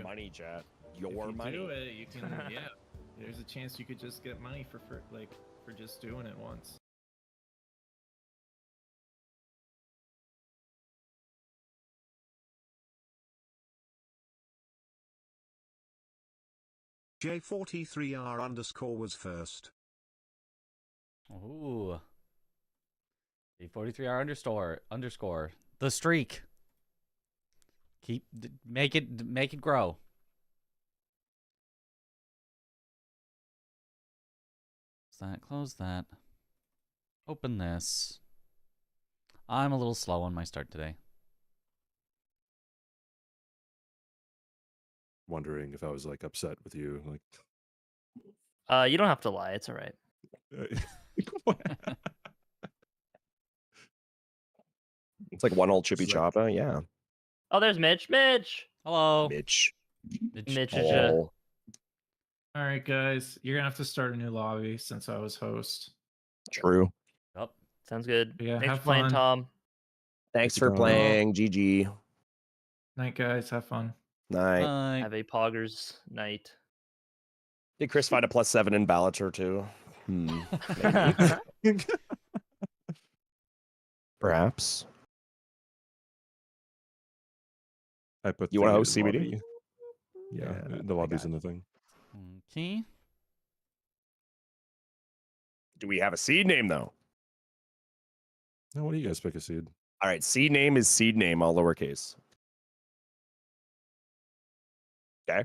money, chat. If Your you money. do it, you can. Yeah, there's a chance you could just get money for just doing it once. J43R_ was first. Ooh. J43R underscore. The streak. Make it grow. Close that. Open this. I'm a little slow on my start today. Wondering if I was like upset with you, like. You don't have to lie. It's all right. It's like one old chippy choppa, yeah. Oh, there's Mitch. Mitch. Hello. Mitch. Mitch is Oh. All right, guys, you're gonna have to start a new lobby since I was host. True. Yep. Sounds good. Yeah, Thanks have for playing, fun. Tom. Thanks for playing. GG. Night, guys. Have fun. Night. Have a poggers night. Did Chris find a +7 in Ballater too? Perhaps. I put. You want to the host CBD? lobby. Yeah, the lobby's in the thing. Okay. Do we have a seed name though? Now, what do you guys pick a seed? All right, seed name is seed name, all lowercase. Okay.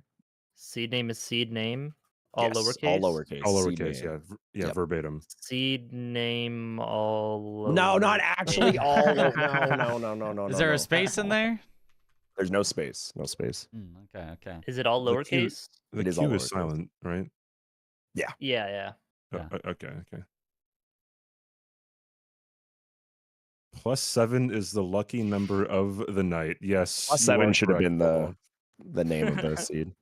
Seed name is seed name. All Yes, lowercase. all lowercase. All seed lowercase, name. yeah, Yep. verbatim. Seed name all. No, not lowercase. actually all. No. Is there a space in there? There's no space. No space. Okay. Is it all The Q- lowercase? The It is Q all is lowercase. silent, right? Yeah. Yeah. Okay. +7 is the lucky number of the night. Yes. you +7 are should have correct, been Paul. the name of the seed.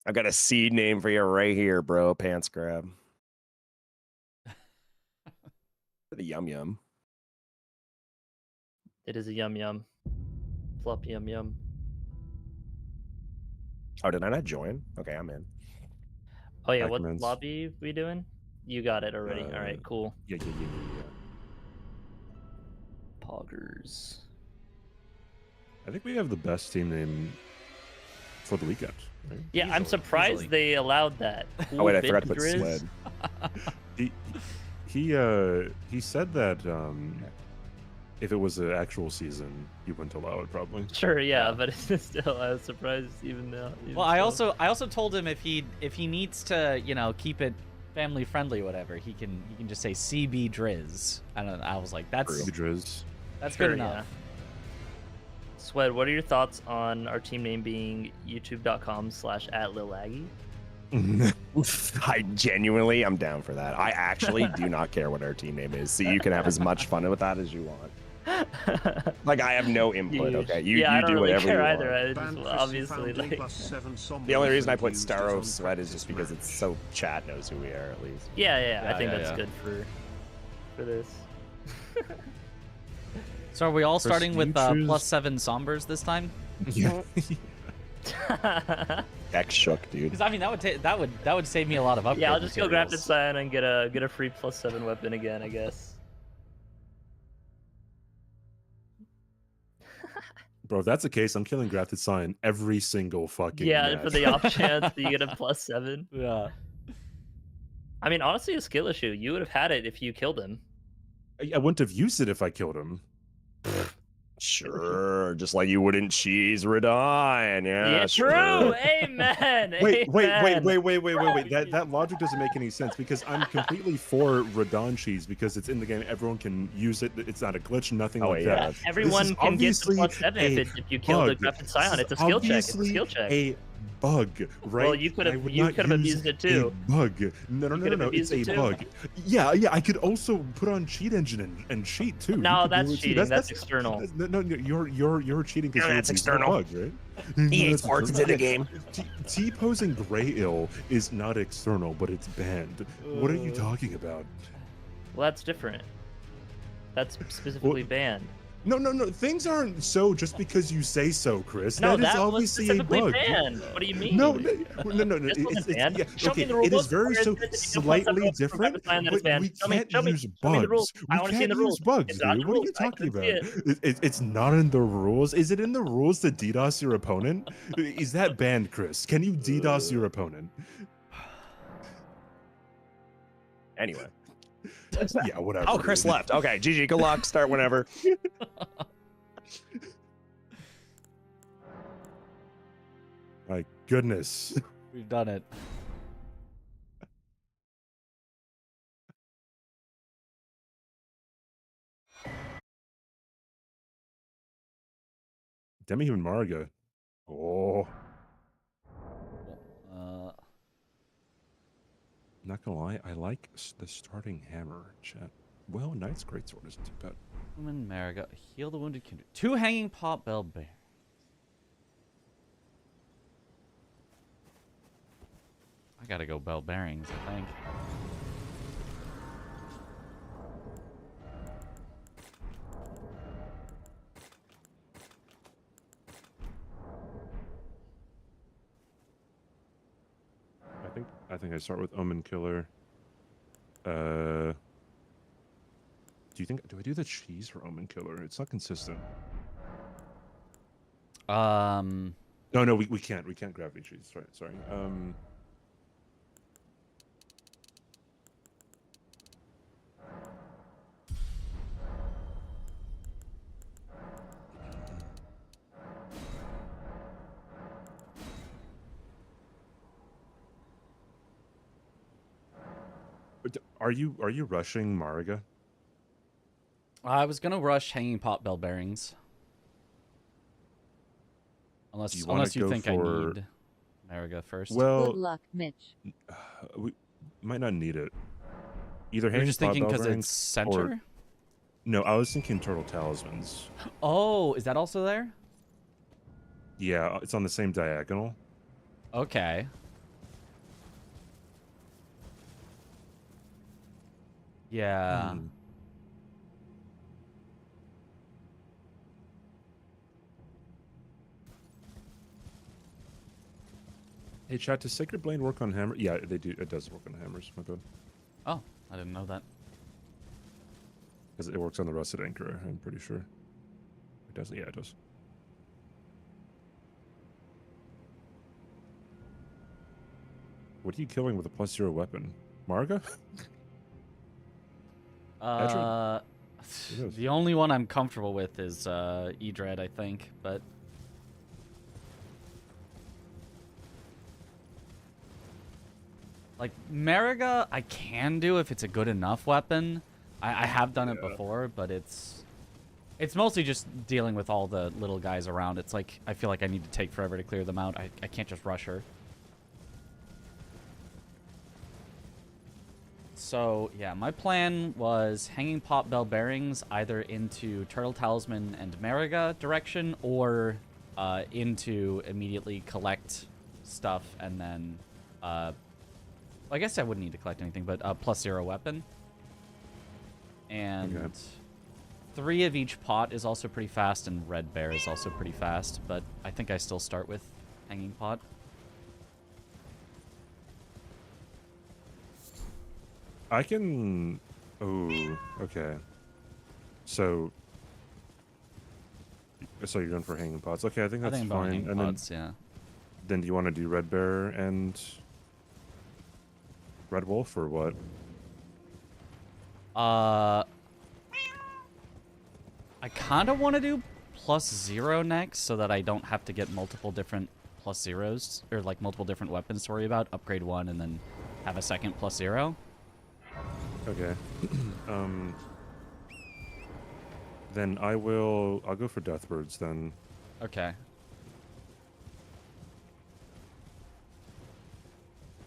I got a seed name for you right here, bro. Pants grab. The yum yum. It is a yum yum. Flop yum yum. Oh, did I not join? Okay, I'm in. Oh yeah, what Recommends. lobby we doing? You got it already. All right, cool. Yeah. Poggers. I think we have the best team name for the weekend. Right? Yeah, I'm surprised they allowed that. Oh wait, I forgot to Cool put bit sled. He said that if it was an actual season, he wouldn't allow it probably. Sure, yeah, but it's still, I was surprised even though. Well, I also told him if he needs to, keep it family friendly, whatever, he can just say CB Driz. I was like, that's Driz. That's Sure, good enough. yeah. Swed, what are your thoughts on our team name being youtube.com/@lilaggy? I genuinely, I'm down for that. I actually do not care what our team name is, so you can have as much fun with that as you want. Like, I have no input. Okay, you I don't do really whatever care you either. want. I just, obviously, like, The only reason I put star0chris is just because it's so chat knows who we are at least. yeah, I think that's good for this. So are we all Chris, starting do with you choose- +7 sombers this time? Yeah. Heck shook, dude. Because I mean that would save me a lot of upgrade Yeah, I'll just go grab the materials. sign and get a free +7 weapon again, I guess. Bro, if that's the case, I'm killing Grafted Sign every single fucking Yeah, match. for the off chance that you get a +7. Yeah. I mean, honestly, a skill issue. You would have had it if you killed him. I wouldn't have used it if I killed him. Sure, just like you wouldn't cheese Radon. Yeah, True. sure. Amen. Wait. Amen. That logic doesn't make any sense because I'm completely for Radon cheese because it's in the game. Everyone can use it. It's not a glitch, nothing like yeah. that. This Everyone is can get the obviously +7 if you kill the bug. graphic scion. This It's a is skill check. It's a obviously skill check. a bug, right? Well, you could I have would you not could have use abused it too. A bug. No. could have It's abused a it too. bug. Yeah. I could also put on cheat engine and cheat too. No, You could do that's it too. cheating. That's external. No, you're cheating because Yeah, that's a external. bug, right? EA That's Sports is external. in the game. T-posing Gray Ill is not external, but it's banned. What are you talking about? Well, that's different. That's specifically banned. No. Things aren't so just because you say so, Chris. No, that is that was obviously a specifically banned. banned. What do you mean? No. This wasn't banned. Yeah, Show okay. me the rules. It is very Where so it says if you do slightly 0.7 different, that but it's banned. we Show me can't use the rules. bugs. I We want to see can't the use rules. bugs, It's not dude. the What are rules. you I talking couldn't about? see it. It's not in the rules. Is it in the rules to DDoS your opponent? Is that banned, Chris? Can you DDoS your opponent? Anyway. Yeah, whatever. Oh, Chris dude. left. Okay, GG, good luck. Start whenever. My goodness. We've done it. Demi-human Marga. Oh. Not gonna lie, I like the starting hammer, chat. Well, Knight's Greatsword isn't too bad. Human Mariga. Heal the wounded kindred. 2 hanging pot bell bear. I gotta go bell bearings, I think. I think I start with Omen Killer. Do I do the cheese for Omen Killer? It's not consistent. No, we can't. We can't gravity cheese. Sorry. Are you rushing Mariga? I was gonna rush hanging pot bell bearings. Unless you think I need Mariga first. Well, good luck, Mitch. We might not need it. Either You're hanging just pot thinking bell because bearings it's center? or- No, I was thinking Turtle Talismans. Oh, is that also there? Yeah, it's on the same diagonal. Okay. Yeah. Hey, chat, does Sacred Blade work on hammer? Yeah, they do. It does work on hammers. My bad. Oh, I didn't know that. Because it works on the Rusted Anchor, I'm pretty sure. It does. Yeah, it does. What are you killing with a +0 weapon? Marga? The only one I'm comfortable with is Edred, I think, but like Mariga, I can do if it's a good enough weapon. I have done it before, but it's mostly just dealing with all the little guys around. It's like I feel like I need to take forever to clear them out. I can't just rush her. So, yeah, my plan was hanging pot bell bearings either into Turtle Talisman and Mariga direction or into immediately collect stuff and then, I guess I wouldn't need to collect anything, but +0 weapon. And Okay. 3 of each pot is also pretty fast and Red Bear is also pretty fast, but I think I still start with hanging pot. I can... Oh, okay. So you're going for hanging pots. Okay, I think that's I think I'm going fine. hanging And pots, yeah. then do you want to do Red Bear and Red Wolf or what? I kind of want to do +0 next so that I don't have to get multiple different +0s or like multiple different weapons to worry about. Upgrade 1 and then have a second +0. Okay. Then I'll go for Deathbirds then. Okay.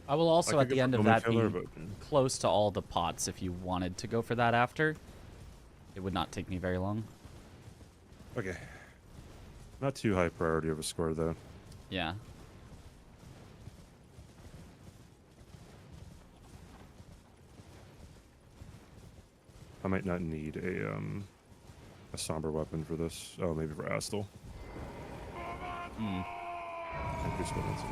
I will also I at could the go end for of Omen that Killer, be but- close to all the pots if you wanted to go for that after. It would not take me very long. Okay. Not too high priority of a score though. Yeah. I might not need a somber weapon for this. Oh, maybe for Astel. Hmm. Increase potencies.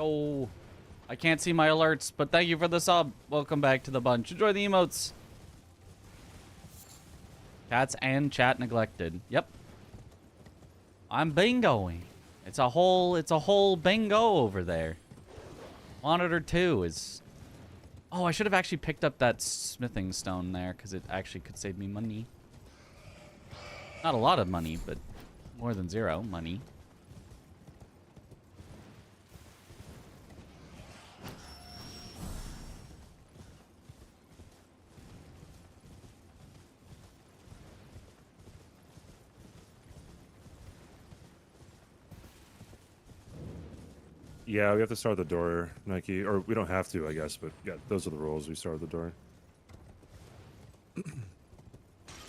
Oh, I can't see my alerts, but thank you for the sub. Welcome back to the bunch. Enjoy the emotes. Cats and chat neglected. Yep. I'm bingoing. It's a whole bingo over there. Monitor 2 is... Oh, I should have actually picked up that smithing stone there, because it actually could save me money. Not a lot of money, but more than 0 money. Yeah, we have to start the door, Nike. Or we don't have to, I guess, but yeah, those are the rules. We start the door.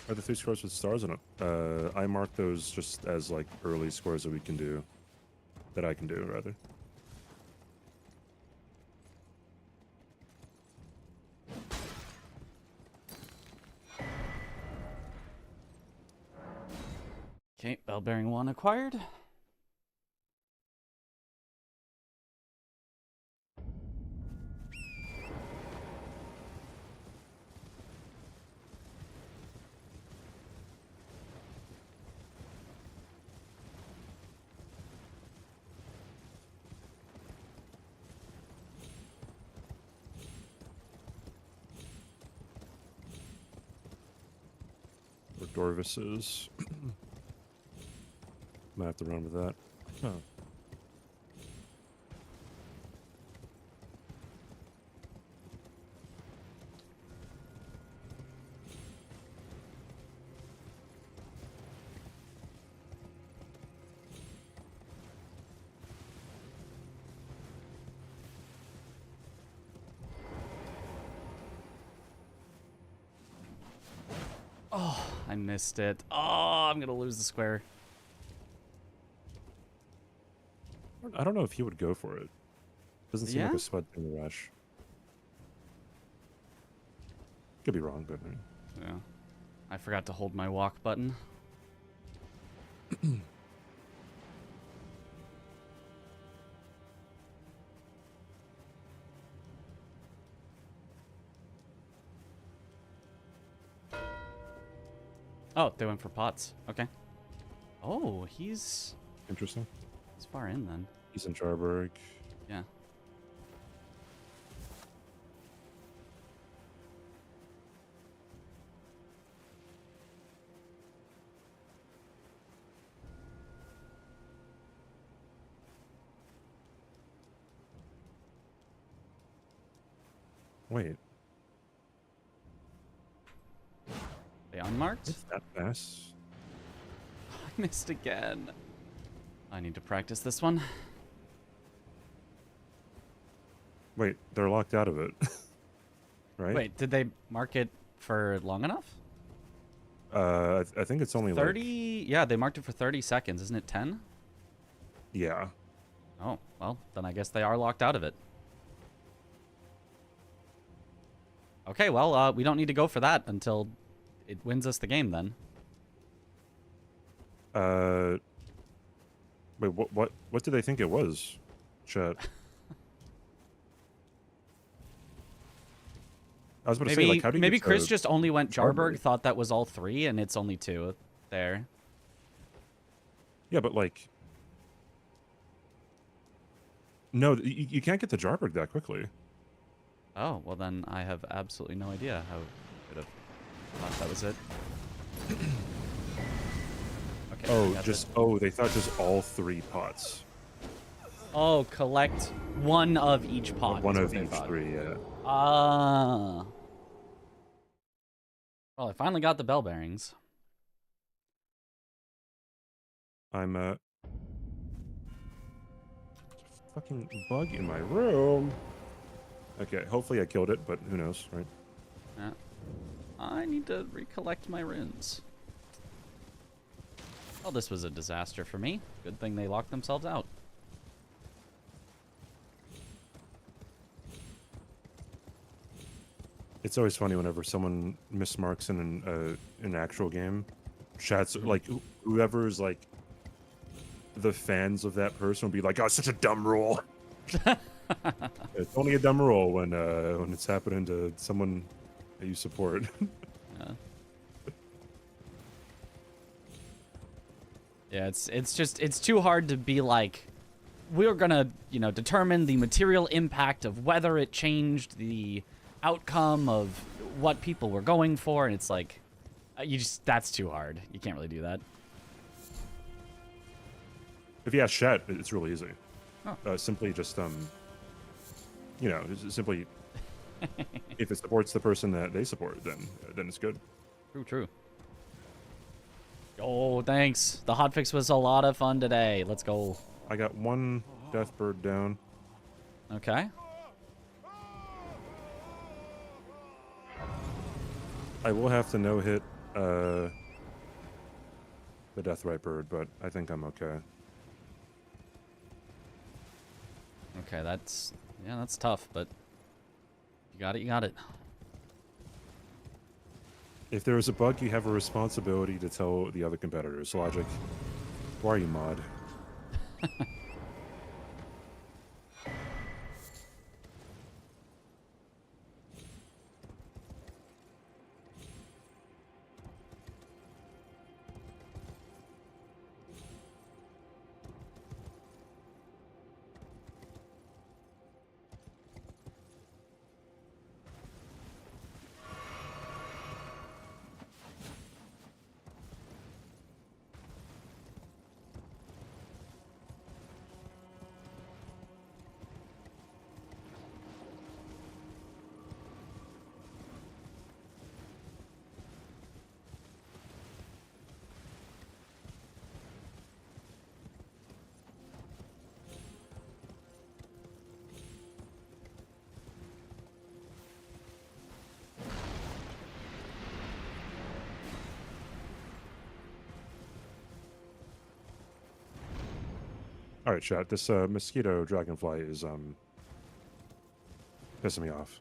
Are the 3 scores with stars on it? I mark those just as like early scores that we can do. That I can do, rather. Okay, bell bearing 1 acquired. Or Dorvis's. Might have to run with that. Huh. Oh, I missed it. Oh, I'm gonna lose the square. I don't know if he would go for it. Doesn't seem like Yeah? a sweat in the rush. Could be wrong, but Yeah. I forgot to hold my walk button. Oh, they went for pots. Okay. Oh, he's interesting. far in then. He's in Jarberg. Yeah. Wait, They unmarked? it's that fast? I missed again. I need to practice this one. Wait, they're locked out of it. Right? Wait, did they mark it for long enough? I think it's only 30? like... Yeah, they marked it for 30 seconds. Isn't it 10? Yeah. Oh, well, then I guess they are locked out of it. Okay, well, we don't need to go for that until it wins us the game then. Wait, what do they think it was? Chat. I was about to say, like, how do you maybe get Chris to just only went Jarberg, Jarberg? thought that was all 3, and it's only 2 there. Yeah, but like... No, you can't get the Jarberg that quickly. Oh, well then I have absolutely no idea how I could have thought that was it. Okay, Oh, got just... it. Oh, they thought just all 3 pots. Oh, collect 1 of each pot. One is what of they each thought. 3, yeah. Ah. Well, I finally got the bell bearings. I'm fucking bug in my room. Okay, hopefully I killed it, but who knows, right? Yeah. I need to recollect my runes. Well, this was a disaster for me. Good thing they locked themselves out. It's always funny whenever someone mismarks in an actual game. Chats like whoever's like the fans of that person will be like, "Oh, it's such a dumb rule." It's only a dumb rule when it's happening to someone that you support. Yeah. Yeah, it's too hard to be like, we're gonna, determine the material impact of whether it changed the outcome of what people were going for, and it's like, that's too hard. You can't really do that. If you ask chat, it's really easy. Oh. Simply just simply if it supports the person that they support, then it's good. True. Oh, thanks. The hotfix was a lot of fun today. Let's go. I got one death bird down. Okay. I will have to no-hit the death right bird, but I think I'm okay. Okay, that's tough, but you got it. If there is a bug, you have a responsibility to tell the other competitors. Logic, why are you mod? All right, chat. This mosquito dragonfly is pissing me off.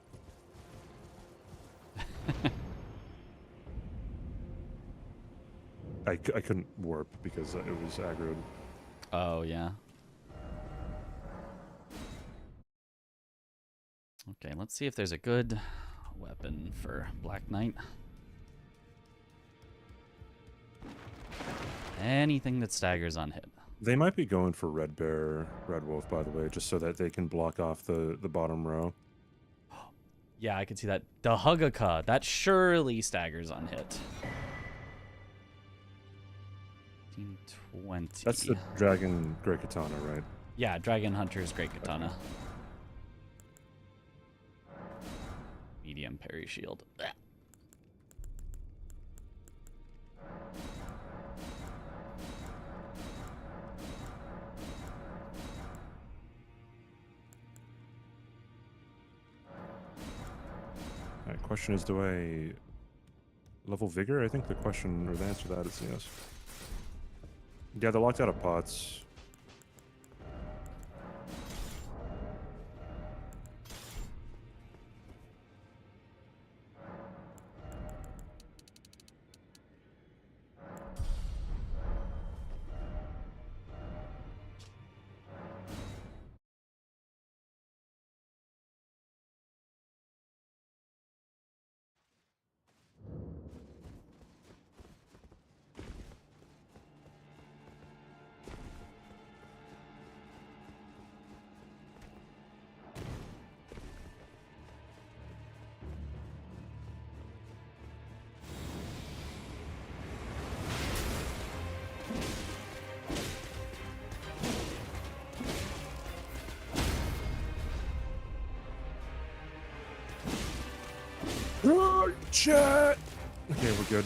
I couldn't warp because it was aggroed. Oh, yeah. Okay, let's see if there's a good weapon for Black Knight. Anything that staggers on hit. They might be going for Red Bear, Red Wolf, by the way, just so that they can block off the bottom row. Yeah, I can see that. The Hugaka, that surely staggers on hit. 1520. That's the Dragon Great Katana, right? Yeah, Dragon Hunter's Great Katana. Medium parry shield. Blech. Alright, question is, do I level Vigor? I think the question, or the answer to that is yes. Yeah, they're locked out of pots. Chat! Okay, we're good.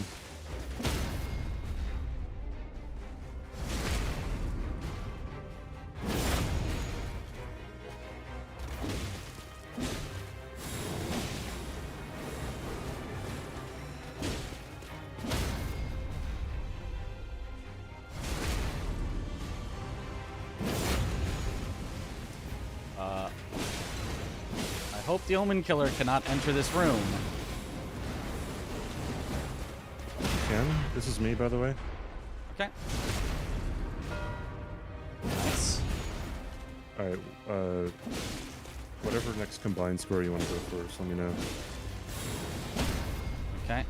hope the Omen Killer cannot enter this room. Can? This is me, by the way. Okay. Nice. All right. Whatever next combined score you want to go first, let me know. Okay.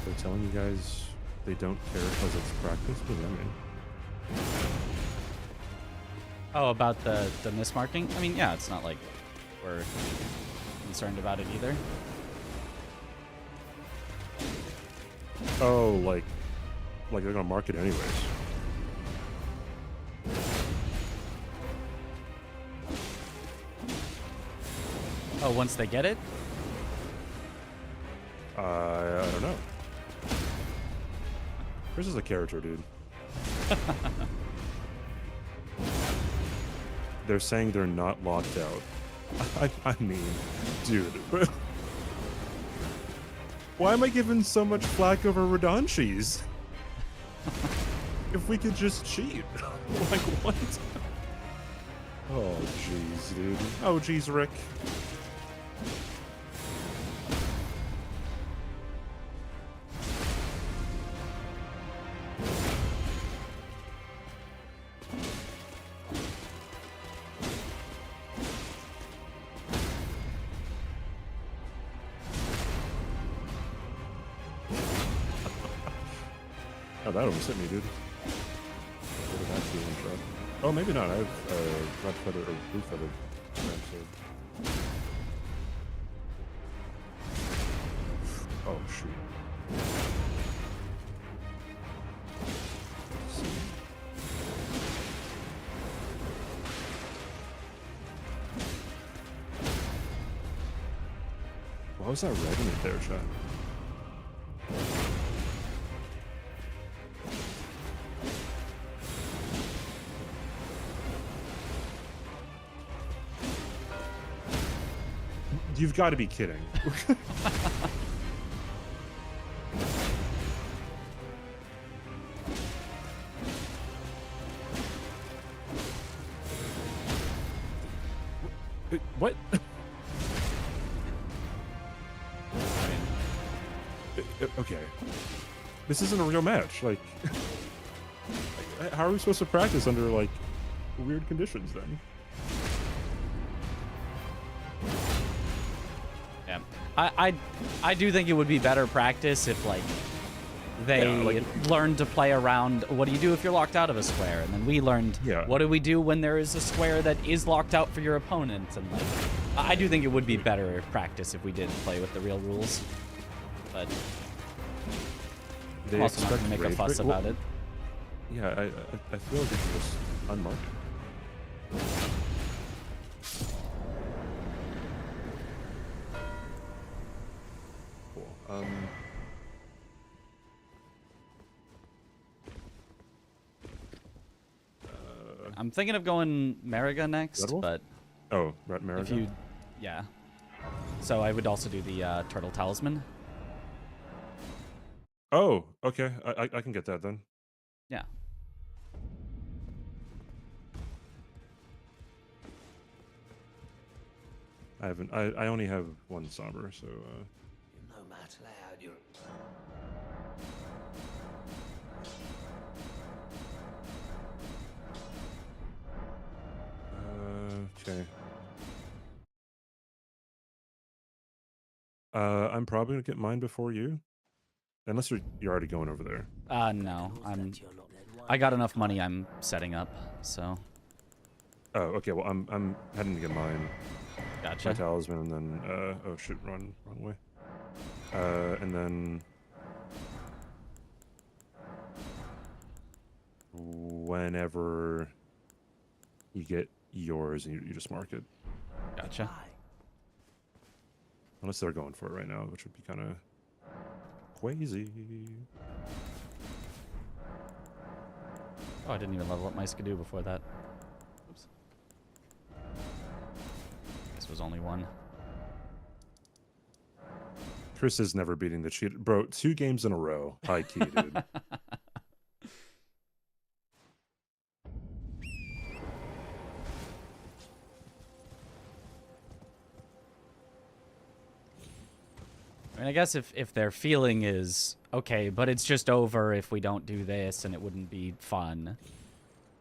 They're telling you guys they don't care because it's practice. What does that mean? Oh, about the mismarking? I mean, yeah, it's not like we're concerned about it either. Oh, like they're gonna mark it anyways. Oh, once they get it? I don't know. Chris is a character, dude. They're saying they're not locked out. I mean, dude. Why am I giving so much flack over Radanchis? If we could just cheat. Like, what? Oh, jeez, dude. Oh, jeez, Rick. Oh, that almost hit me, dude. What did that do one shot? Oh, maybe not. I have red feather or blue feather. Oh, shoot. Why was that red in it there, chat? You've got to be kidding. What? Okay. This isn't a real match. Like, how are we supposed to practice under, like, weird conditions then? I do think it would be better practice if, like, they learned to play around what do you do if you're locked out of a square, and then we learned what do we do when there is a square that is locked out for your opponent, and like I do think it would be better practice if we did play with the real rules, but I'm also not going to make a fuss about it. Yeah, I feel like it's just unmarked. Cool. I'm thinking of going Mariga next, but oh, Mariga. If you, yeah. So I would also do the Turtle Talisman. Oh, okay. I can get that then. Yeah. I haven't. I only have one somber, so. No matter how you're. Okay. I'm probably gonna get mine before you, unless you're already going over there. No, I got enough money. I'm setting up, so. Oh, okay. Well, I'm heading to get mine. Gotcha. My talisman, and then oh shoot, wrong way. And then whenever you get yours, you just mark it. Gotcha. Unless they're going for it right now, which would be kind of crazy. Oh, I didn't even level up my skidoo before that. Oops. This was only one. Chris is never beating the cheat. Bro, 2 games in a row. High key, dude. I mean, I guess if their feeling is, okay, but it's just over if we don't do this and it wouldn't be fun.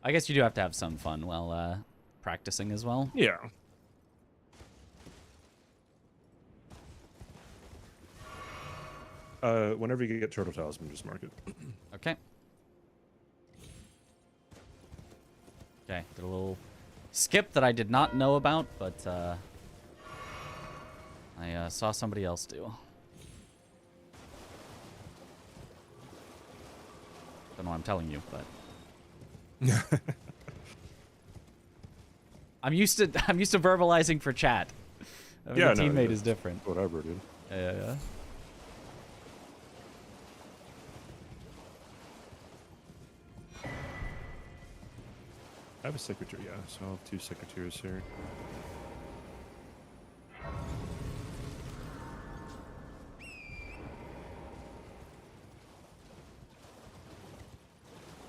I guess you do have to have some fun while practicing as well. Yeah. Whenever you get turtle talisman, just mark it. Okay. Okay, did a little skip that I did not know about, but I saw somebody else do. Don't know what I'm telling you, but I'm used to verbalizing for chat. I mean, Yeah, a teammate no, is different. Whatever, dude. Yeah. I have a secretary, yeah, so I'll have 2 secretaries here.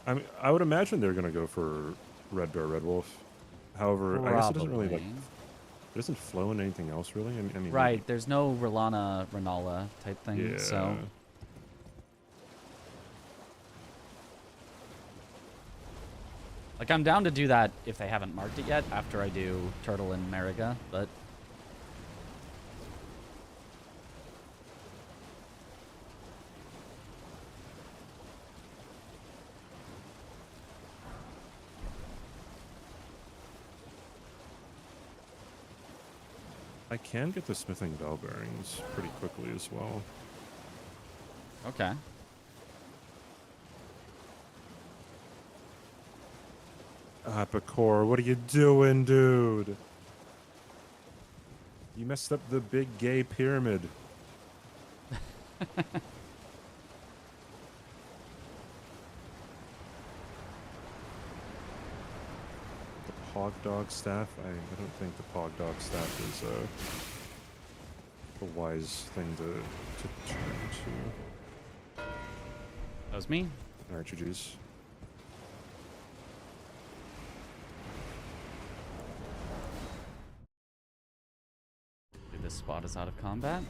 I mean, I would imagine they're gonna go for Red Bear, Red Wolf. However, I guess it doesn't really like. It doesn't flow in anything else, really. I mean, right. maybe. There's no Renala type thing, Yeah. so. Like, I'm down to do that if they haven't marked it yet, after I do Turtle and Mariga, but... I can get the smithing bell bearings pretty quickly as well. Okay. Apicor, what are you doing, dude? You messed up the big gay pyramid. The Pog Dog staff? I don't think the Pog Dog staff is a wise thing to turn to. That was me. Alright, GG's. This spot is out of combat.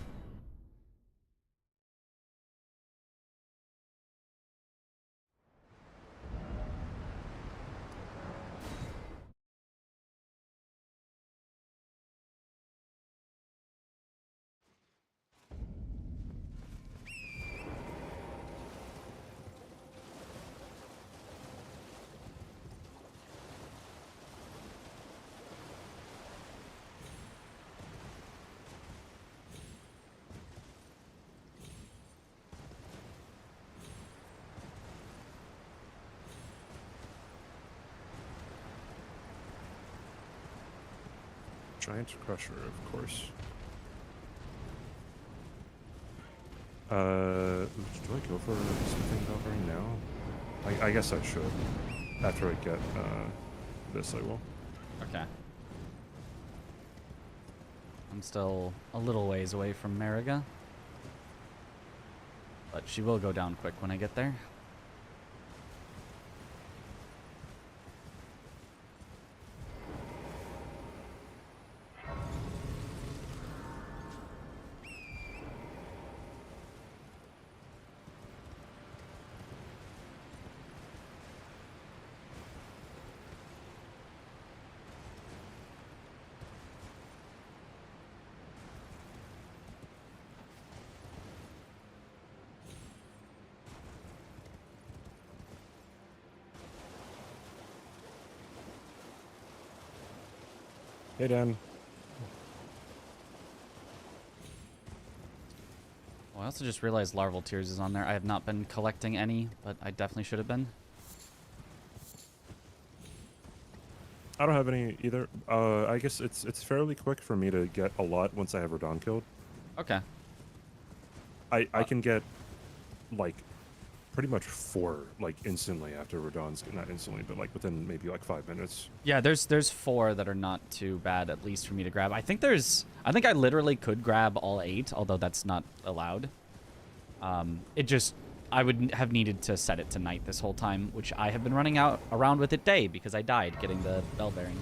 Giant Crusher, of course. Do I go for something covering now? I guess I should. After I get this, I will. Okay. I'm still a little ways away from Mariga. But she will go down quick when I get there. Hey, Dan. Well, I also just realized Larval Tears is on there. I have not been collecting any, but I definitely should have been. I don't have any either. I guess it's fairly quick for me to get a lot once I have Radon killed. Okay. I can get like pretty much 4 like instantly after Radahn's, not instantly, but like within maybe like 5 minutes. Yeah, there's 4 that are not too bad, at least for me to grab. I think I literally could grab all 8, although that's not allowed. I would have needed to set it to night this whole time, which I have been running around with it day because I died getting the bell bearing.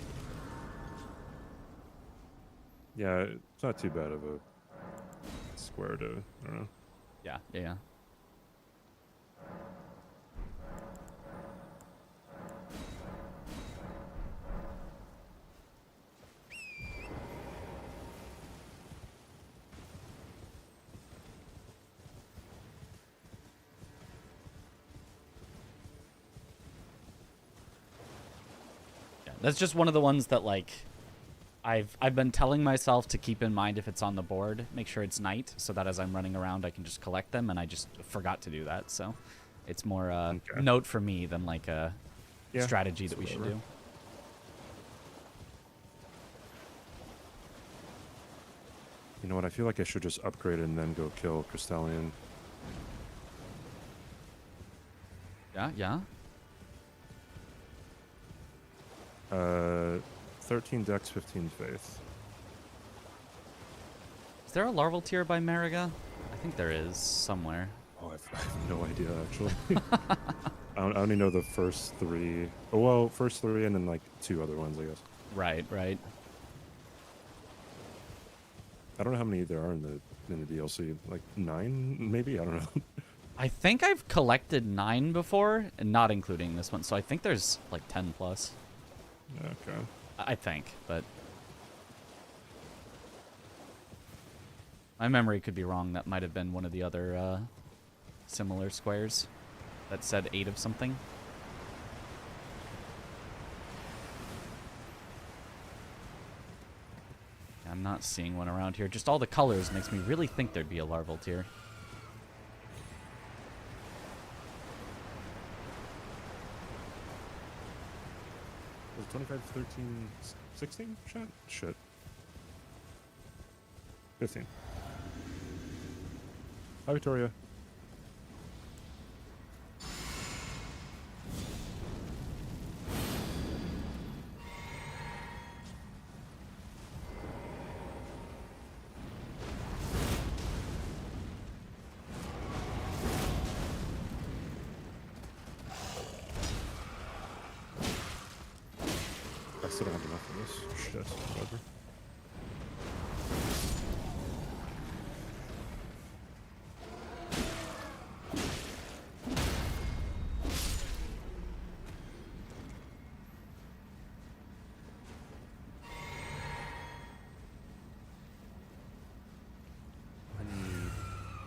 Yeah, it's not too bad of a square to, I don't know. Yeah, yeah, yeah. That's just one of the ones that, like, I've been telling myself to keep in mind if it's on the board, make sure it's night, so that as I'm running around, I can just collect them, and I just forgot to do that, so it's more note for me than, like, a strategy that we should do. You know what, I feel like I should just upgrade it and then go kill Crystallian. Yeah, yeah. 13 Dex, 15 Faith. Is there a larval tier by Mariga? I think there is somewhere. Oh, I have no idea, actually. I only know the first 3. Oh, well, first 3 and then, like, 2 other ones, I guess. Right, right. I don't know how many there are in the DLC. Like, 9, maybe? I don't know. I think I've collected 9 before, and not including this one, so I think there's, like, 10 plus. Okay. I think, but my memory could be wrong. That might have been one of the other similar squares that said 8 of something. I'm not seeing one around here. Just all the colors makes me really think there'd be a larval tier. Was it 25, 13, 16 shot? Shit. 15. Hi, Victoria. I still don't have enough of this. Shit, whatever.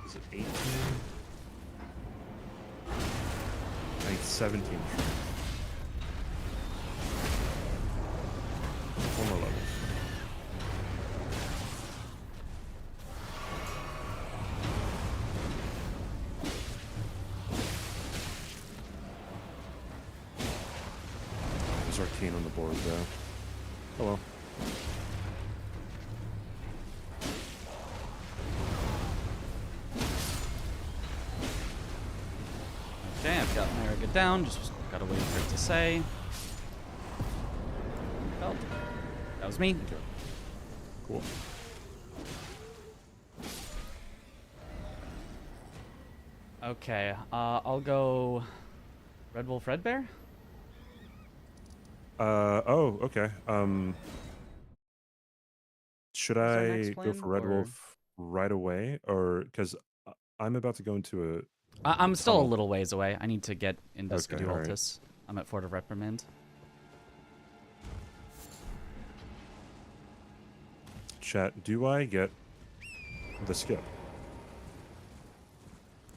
Is it 18? I need 17. One more level. There's Arcane on the board though. Oh well. Okay, I've got Mariga down. Just gotta wait for it to say. Oh, that was me. Cool. Okay, I'll go Red Wolf, Red Bear? Oh, okay. Should our I next go plan, for Red or- Wolf right away, or because I'm about to go into a I'm still a tunnel. little ways away. I need to get into Okay, Skadu alright. Altus. I'm at Fort of Reprimand. Chat, do I get the skip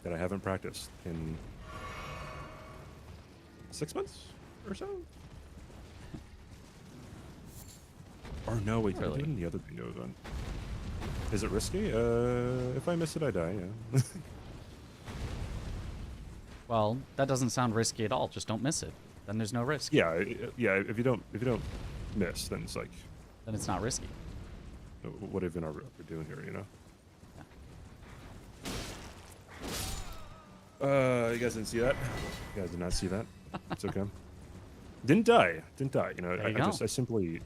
that I haven't practiced in 6 months or so? Or no, wait, Really? I'm doing the other thing I was on. Is it risky? If I miss it, I die, yeah. Well, that doesn't sound risky at all. Just don't miss it. Then there's no risk. yeah, if you don't miss, then it's like, Then it's not risky. what even are we doing here, you know? You guys didn't see that? You guys did not see that? It's okay. Didn't die. Didn't die. You know, There you I go. just, I simply,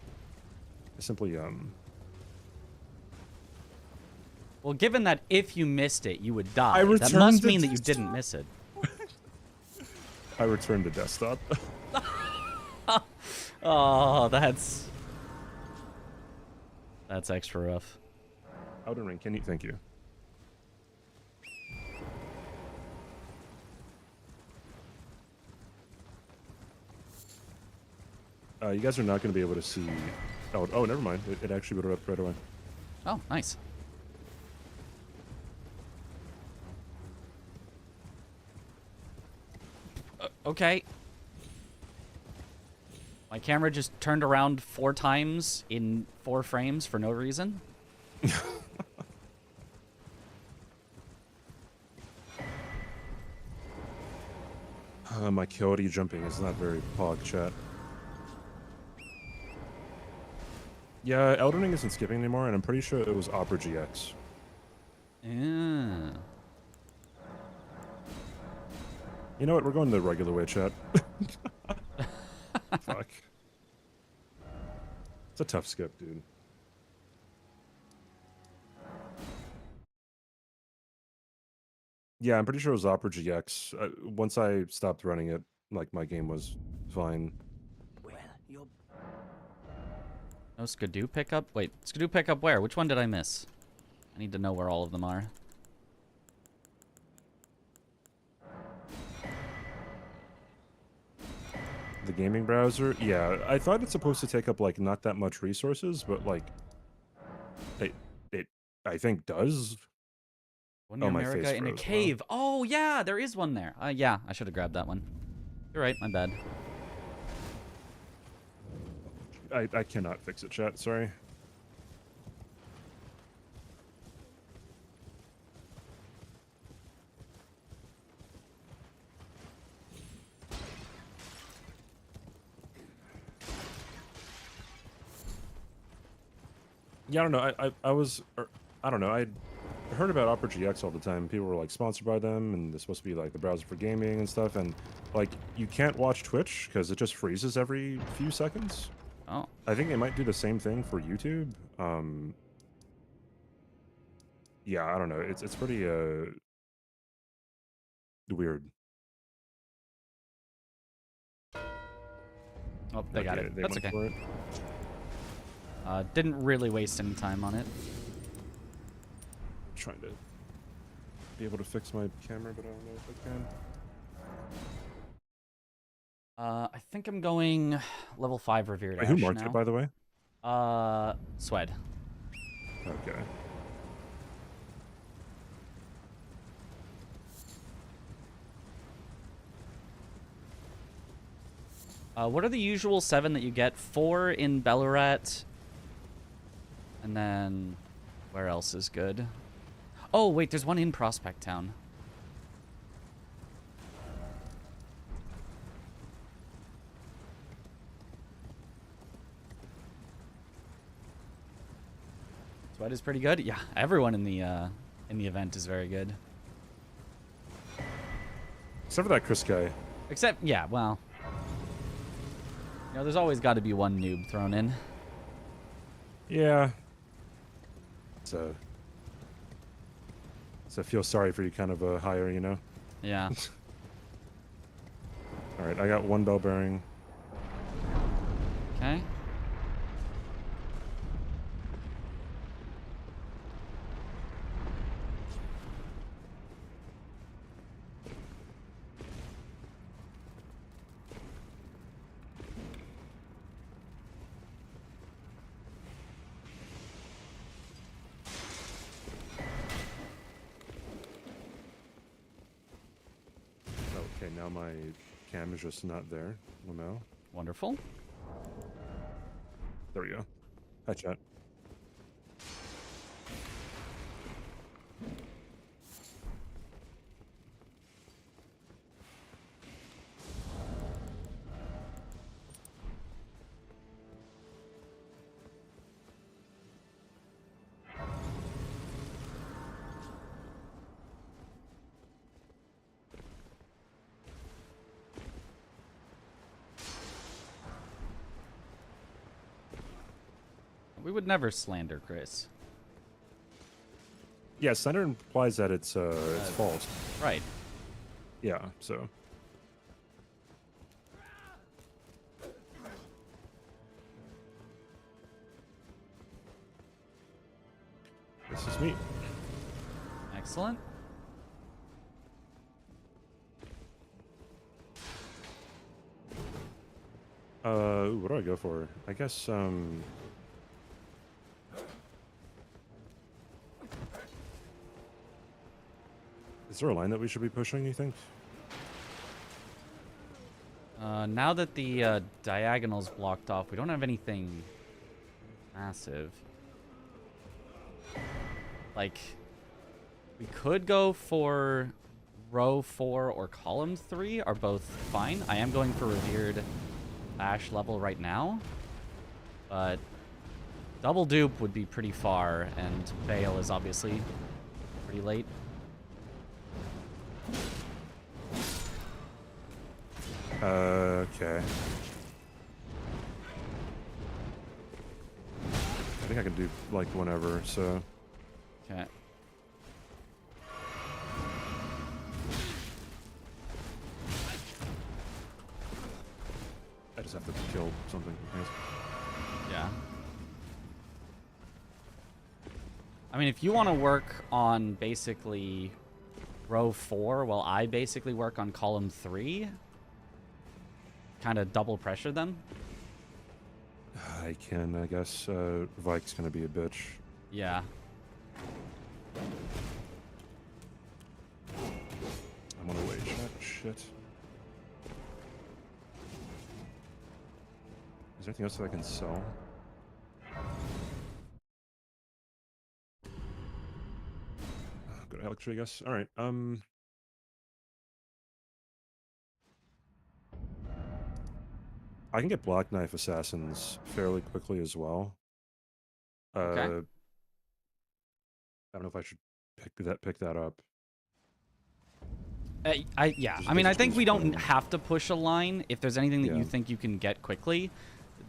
Well, given that if you missed it, you would die, I that returned must the mean that you desktop. didn't miss it. I returned to desktop. Oh, that's extra rough. Elden Ring, can you? Thank you. You guys are not going to be able to see. Oh, never mind. It actually booted up right away. Oh, nice. Okay. My camera just turned around 4 times in 4 frames for no reason. My Coyote jumping is not very pog, chat. Yeah, Elden Ring isn't skipping anymore, and I'm pretty sure it was Opera GX. Yeah. You know what? We're going the regular way, chat. Fuck. It's a tough skip, dude. Yeah, I'm pretty sure it was Opera GX. Once I stopped running it, like, my game was fine. Well, you're No Skidoo pickup? Wait, Skidoo pickup where? Which one did I miss? I need to know where all of them are. The gaming browser? Yeah, I thought it's supposed to take up, like, not that much resources, but, like, it I think does. One near my face America in a froze. Wow. cave. Oh, yeah, there is one there. Yeah, I should have grabbed that one. You're right, my bad. I cannot fix it, chat. Sorry. Yeah, I don't know. I don't know. I heard about Opera GX all the time. People were like sponsored by them, and they're supposed to be like the browser for gaming and stuff. And like, you can't watch Twitch because it just freezes every few seconds. Oh. I think they might do the same thing for YouTube. Yeah, I don't know. It's pretty weird. Oh, they got it. They That's went okay. for it. Didn't really waste any time on it. Trying to be able to fix my camera, but I don't know if I can. I think I'm going level 5 revered Wait, who Ash marked now. it, by the way? Swed. Okay. What are the usual 7 that you get? 4 in Ballarat. And then... where else is good? Oh, wait, there's one in Prospect Town. Swed is pretty good. Yeah, everyone in the event is very good. Except for that Chris guy. Except, yeah, well... you know, there's always got to be one noob thrown in. Yeah. So I feel sorry for you kind of hire, you know? Yeah. Alright, I got 1 bell bearing. Okay. Okay, now my cam is just not there. Lamau. Wonderful. There we go. Hi, chat. We would never slander Chris. Yeah, slander implies that it's false. Right. Yeah, so. This is me. Excellent. Ooh, what do I go for? I guess, is there a line that we should be pushing, you think? Now that the diagonal's blocked off, we don't have anything massive. Like, we could go for row 4 or column 3 are both fine. I am going for revered ash level right now, but double dupe would be pretty far, and Bale is obviously pretty late. Okay. I think I can do, like, whenever, so... Okay. I just have to kill something. Nice. Yeah. I mean, if you want to work on basically row 4 while I basically work on column 3, kind of double pressure them. I can, I guess. Vike's gonna be a bitch. Yeah. I'm on a wage. Shit. Is there anything else that I can sell? Go to Alex, I guess. Alright, I can get Black Knife Assassins fairly quickly as well. Okay. I don't know if I should pick that up. Yeah. I mean, I think we don't have to push a line. If there's anything that Yeah. you think you can get quickly,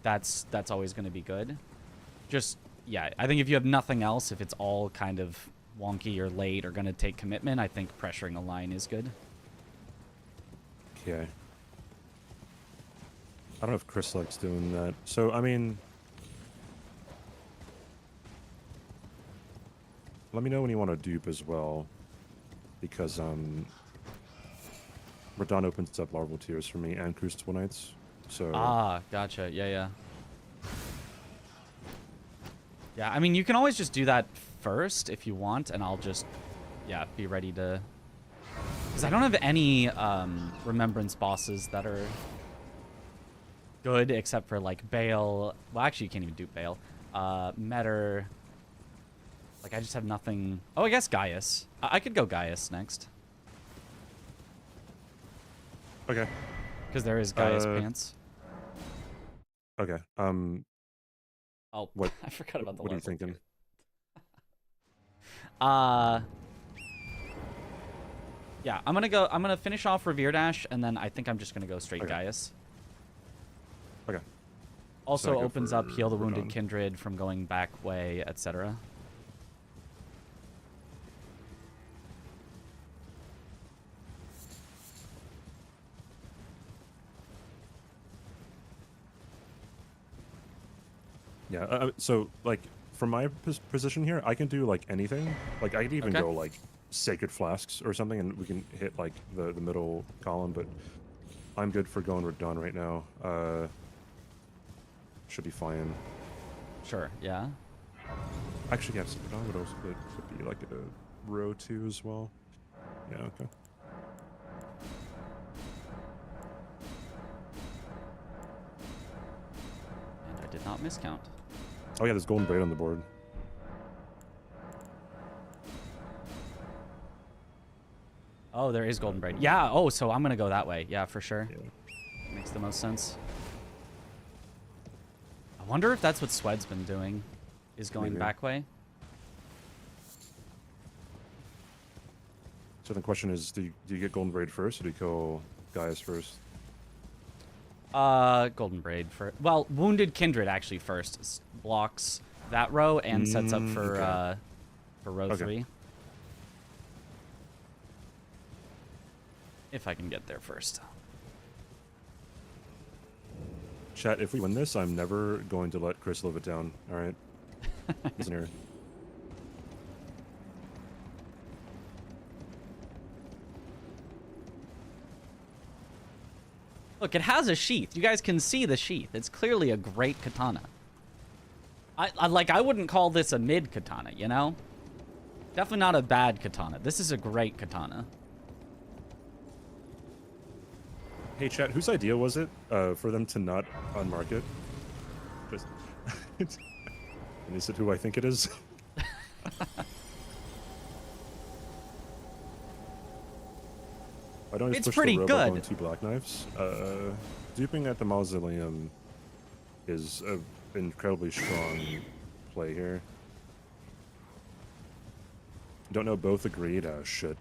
that's always going to be good. Just, yeah, I think if you have nothing else, if it's all kind of wonky or late or going to take commitment, I think pressuring a line is good. Okay. I don't know if Chris likes doing that. So, I mean... Let me know when you want to dupe as well. Because, Radon opens up larval tiers for me and Crucible Knights. So... Ah, gotcha. Yeah, yeah. Yeah, I mean, you can always just do that first if you want, and I'll just, yeah, be ready to... Because I don't have any Remembrance bosses that are good, except for, like, Bale. Well, actually, you can't even dupe Bale. Metter. Like, I just have nothing... Oh, I guess Gaius. I could go Gaius next. Okay. Because there is Gaius Pants. Okay. Oh, what, I forgot about the what are you level. thinking? Yeah, I'm gonna finish off Revered Ash, and then I think I'm just gonna go straight Okay. Gaius. Okay. Also So I go opens up for Heal the Wounded Radon. Kindred from going back way, etc. Yeah, so, like, from my position here, I can do, like, anything. Like, I could even Okay. go, like, Sacred Flasks or something, and we can hit, like, the middle column, but I'm good for going Radon right now. Should be fine. Sure, yeah. Actually, yes, Radon would also could be, like, a row 2 as well. Yeah, okay. And I did not miscount. Oh, yeah, there's Golden Braid on the board. Oh, there is Golden Braid. Yeah, oh, so I'm gonna go that way. Yeah, for sure. Yeah. Makes the most sense. I wonder if that's what Swed's been doing, is going Maybe. back way. So the question is, do you get Golden Braid first, or do you kill Gaius first? Golden Braid for... Well, Wounded Kindred actually first. Blocks that row and sets up for okay. for row Okay. 3. If I can get there first. Chat, if we win this, I'm never going to let Chris live it down. All right. Listen here. Look, it has a sheath. You guys can see the sheath. It's clearly a great katana. I wouldn't call this a mid katana, you know? Definitely not a bad katana. This is a great katana. Hey, chat, whose idea was it for them to not unmark it? Just... and is it who I think it is? Why don't I just It's push pretty the robo good. going 2 black knives? Duping at the mausoleum is an incredibly strong play here. Don't know, both agreed? Shit.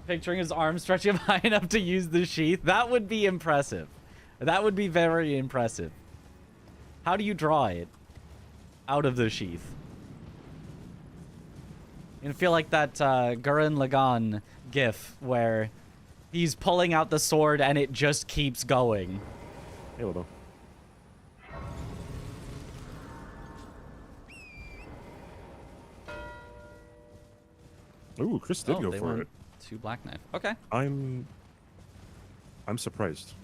Picturing his arm stretching high enough to use the sheath. That would be impressive. That would be very impressive. How do you draw it out of the sheath? You feel like that Gurren Lagann gif where he's pulling out the sword and it just keeps going. Hey, Lobo. Ooh, Chris did go they for went it. 2 black knife. Okay. I'm surprised.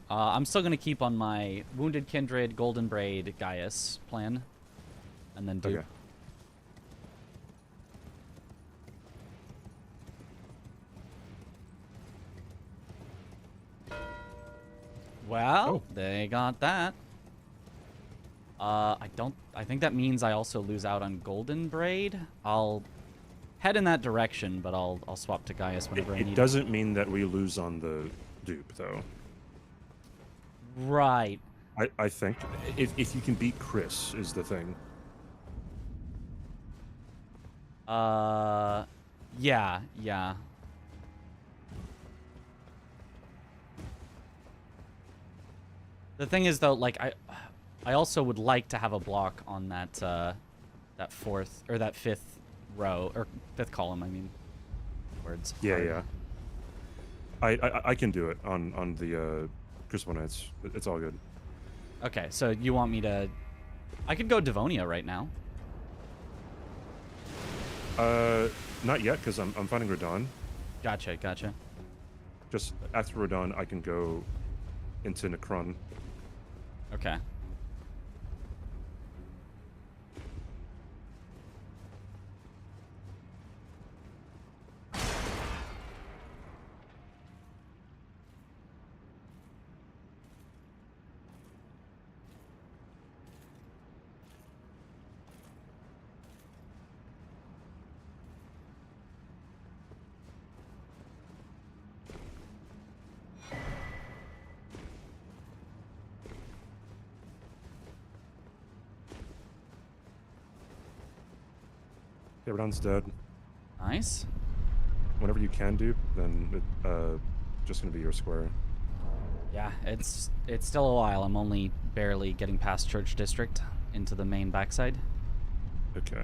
I'm still going to keep on my Wounded Kindred, Golden Braid, Gaius plan. And then dupe. Okay. Well, they got that. I think that means I also lose out on Golden Braid. I'll head in that direction, but I'll swap to Gaius whenever I need It doesn't mean that we lose on the dupe, though. Right. I think if you can beat Chris is the thing. Yeah. The thing is, though, like I also would like to have a block on that that 4th or that 5th row or 5th column. I mean, words. Yeah. I can do it on the Crucible Knights. It's all good. Okay, so you want me to? I could go Devonia right now. Not yet, because I'm finding Radon. Gotcha. Just after Radon, I can go into Necron. Okay. Yeah, Radon's dead. Nice. Whenever you can dupe, then it, just gonna be your square. Yeah, it's still a while. I'm only barely getting past Church District into the main backside. Okay.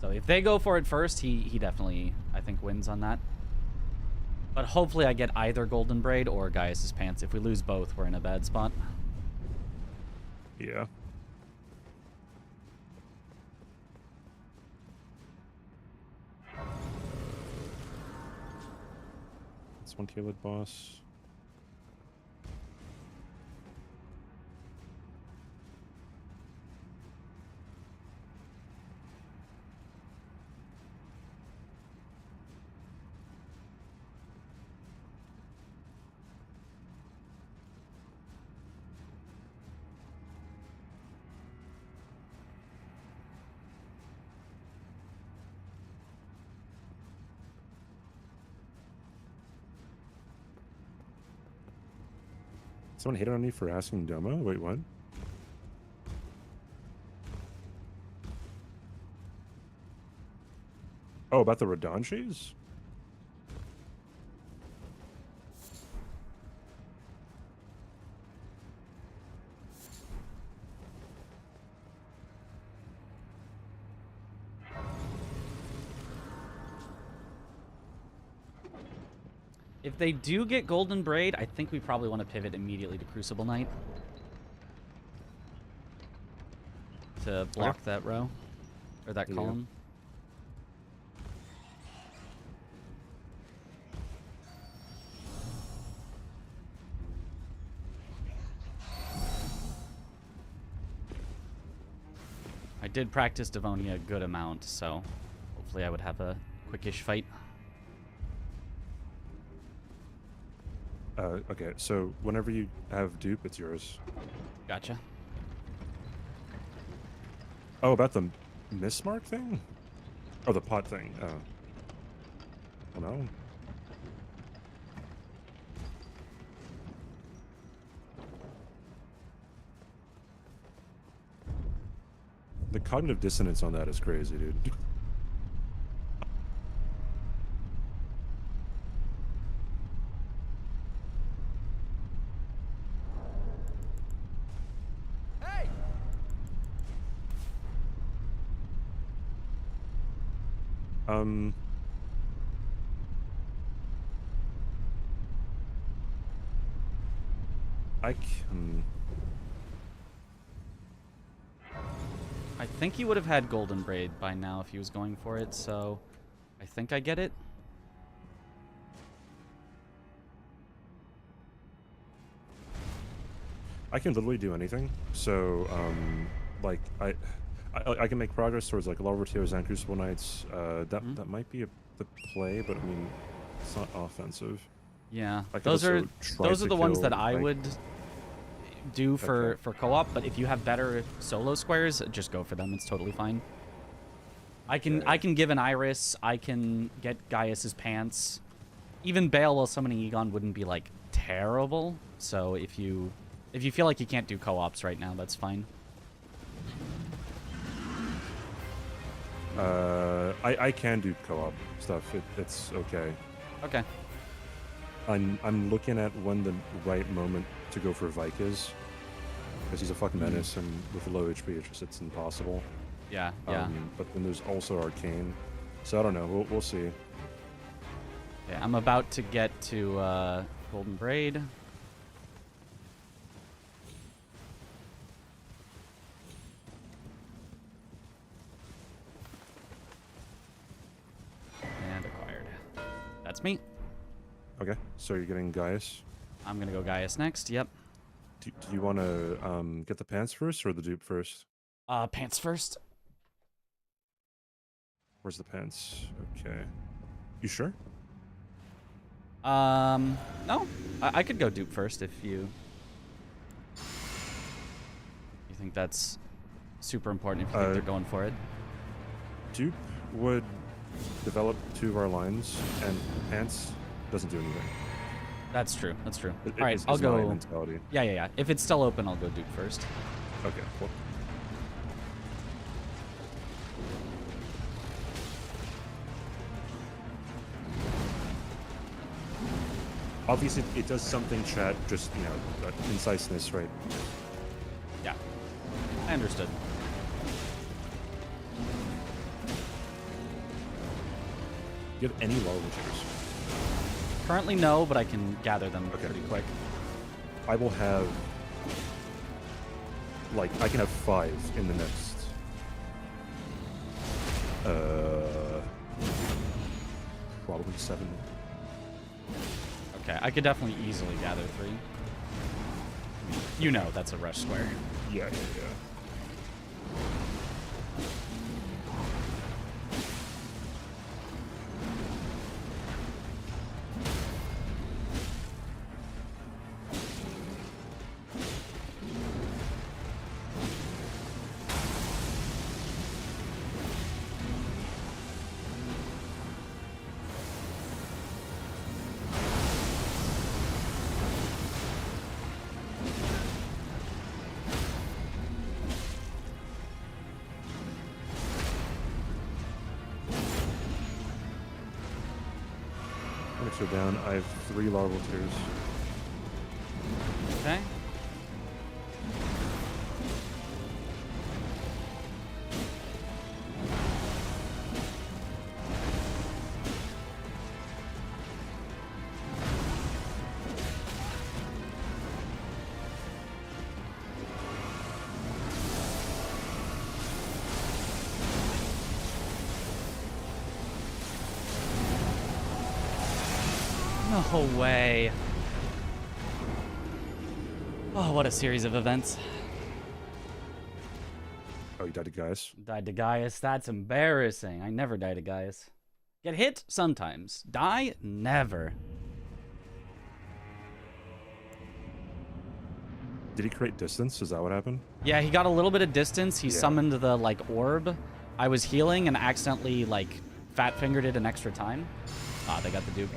So if they go for it first, he definitely, I think, wins on that. But hopefully I get either Golden Braid or Gaius' Pants. If we lose both, we're in a bad spot. Yeah. It's one Caled boss. Someone hated on me for asking Domo? Wait, what? Oh, about the Redonchis? If they do get Golden Braid, I think we probably want to pivot immediately to Crucible Knight. To block that row. Or that column. I did practice Devonia a good amount, so hopefully I would have a quickish fight. Okay, so whenever you have dupe, it's yours. Gotcha. Oh, about the mismark thing? Oh, the pot thing. Oh. Oh, no. The cognitive dissonance on that is crazy, dude. I think he would have had Golden Braid by now if he was going for it, so I think I get it. I can literally do anything. So, like, I can make progress towards, like, Larva Tears and Crucible Knights. That might be the play, but, I mean, it's not offensive. Yeah, I could those are also try the ones to that kill, I like- would do for co-op, but if you have better solo squares, just go for them. It's totally fine. I can give an Iris. I can get Gaius's pants. Even Bale while summoning Egon wouldn't be like terrible. So if you feel like you can't do co-ops right now, that's fine. I can do co-op stuff. It's okay. Okay. I'm looking at when the right moment to go for Vike is, because he's a fucking menace, and with low HP, it's impossible. Yeah. But then there's also Arcane, so I don't know. We'll see. Yeah, I'm about to get to Golden Braid. And acquired. That's me. Okay, so you're getting Gaius. I'm gonna go Gaius next. Yep. Do you want to get the pants first or the dupe first? Pants first. Where's the pants? Okay. You sure? No. I could go dupe first if you think that's super important, if you think they're going for it. Dupe would develop 2 of our lines, and pants doesn't do anything. That's true. That's true. It- All right, it's I'll my go. mentality. Yeah. If it's still open, I'll go dupe first. Okay, cool. Obviously, it does something, chat, just, you know, conciseness, right? Yeah. I understood. Do you have any low tiers? Currently, no, but I can gather them Okay. pretty quick. I will have, like, I can have 5 in the next, probably 7. Okay, I could definitely easily gather 3. You know that's a rush square. Yeah. Mismarks are down. I have 3 larval tears. Okay. No way. Oh, what a series of events. Oh, you died to Gaius? Died to Gaius. That's embarrassing. I never die to Gaius. Get hit sometimes. Die? Never. Did he create distance? Is that what happened? Yeah, he got a little bit of distance. He Yeah. summoned the, like, orb. I was healing and accidentally, like, fat-fingered it an extra time. Ah, they got the dupe.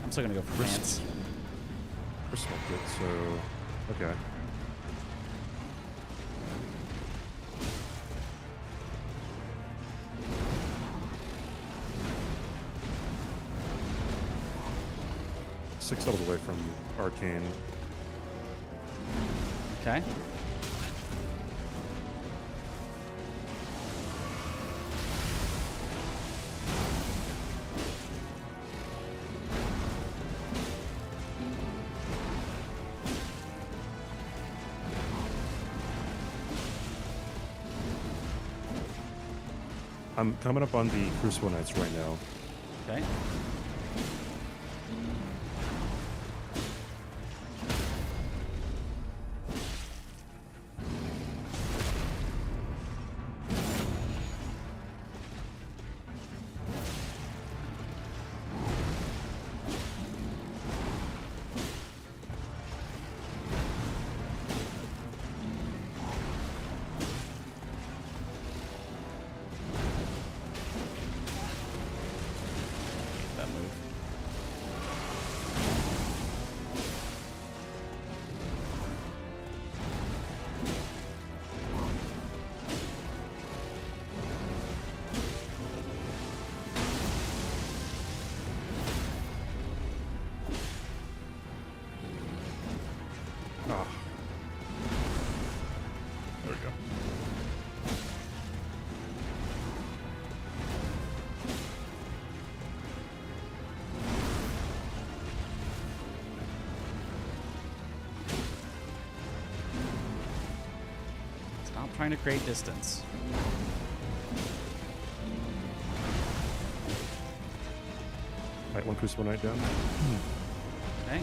I'm still gonna go for pants. Chris smoked it, so... Okay. Six levels away from Arcane. Okay. I'm coming up on the Crucible Knights right now. Okay. That move. Ah. There we go. Stop trying to create distance. Right, one Crucible Knight down. Okay.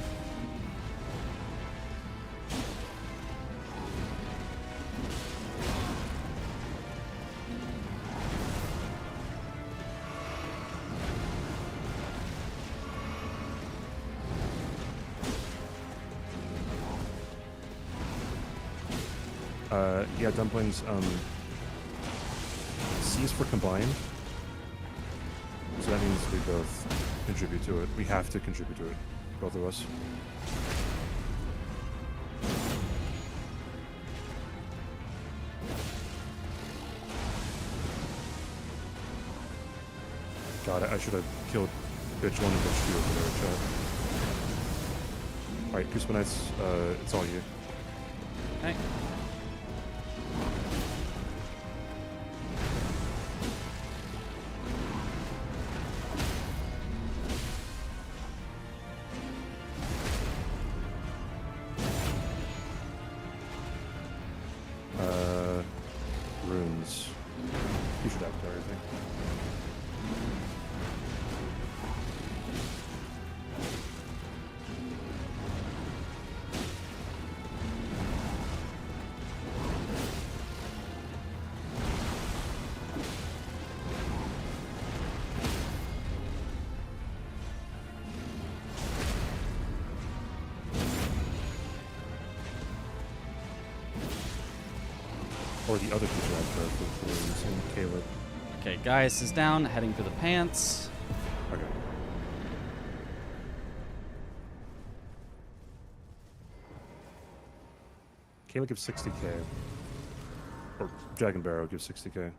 Yeah, dumplings, C is for combined. So that means we both contribute to it. We have to contribute to it, both of us. God, I should have killed bitch 1 and bitch 2 over there, chat. Alright, Crucible Knights, it's all you. Okay. Runes. You should have everything. Or the other creature out there for runes and Caleb. Okay, Gaius is down, heading for the pants. Okay. Caleb gives 60k. Or Dragon Barrow gives 60k.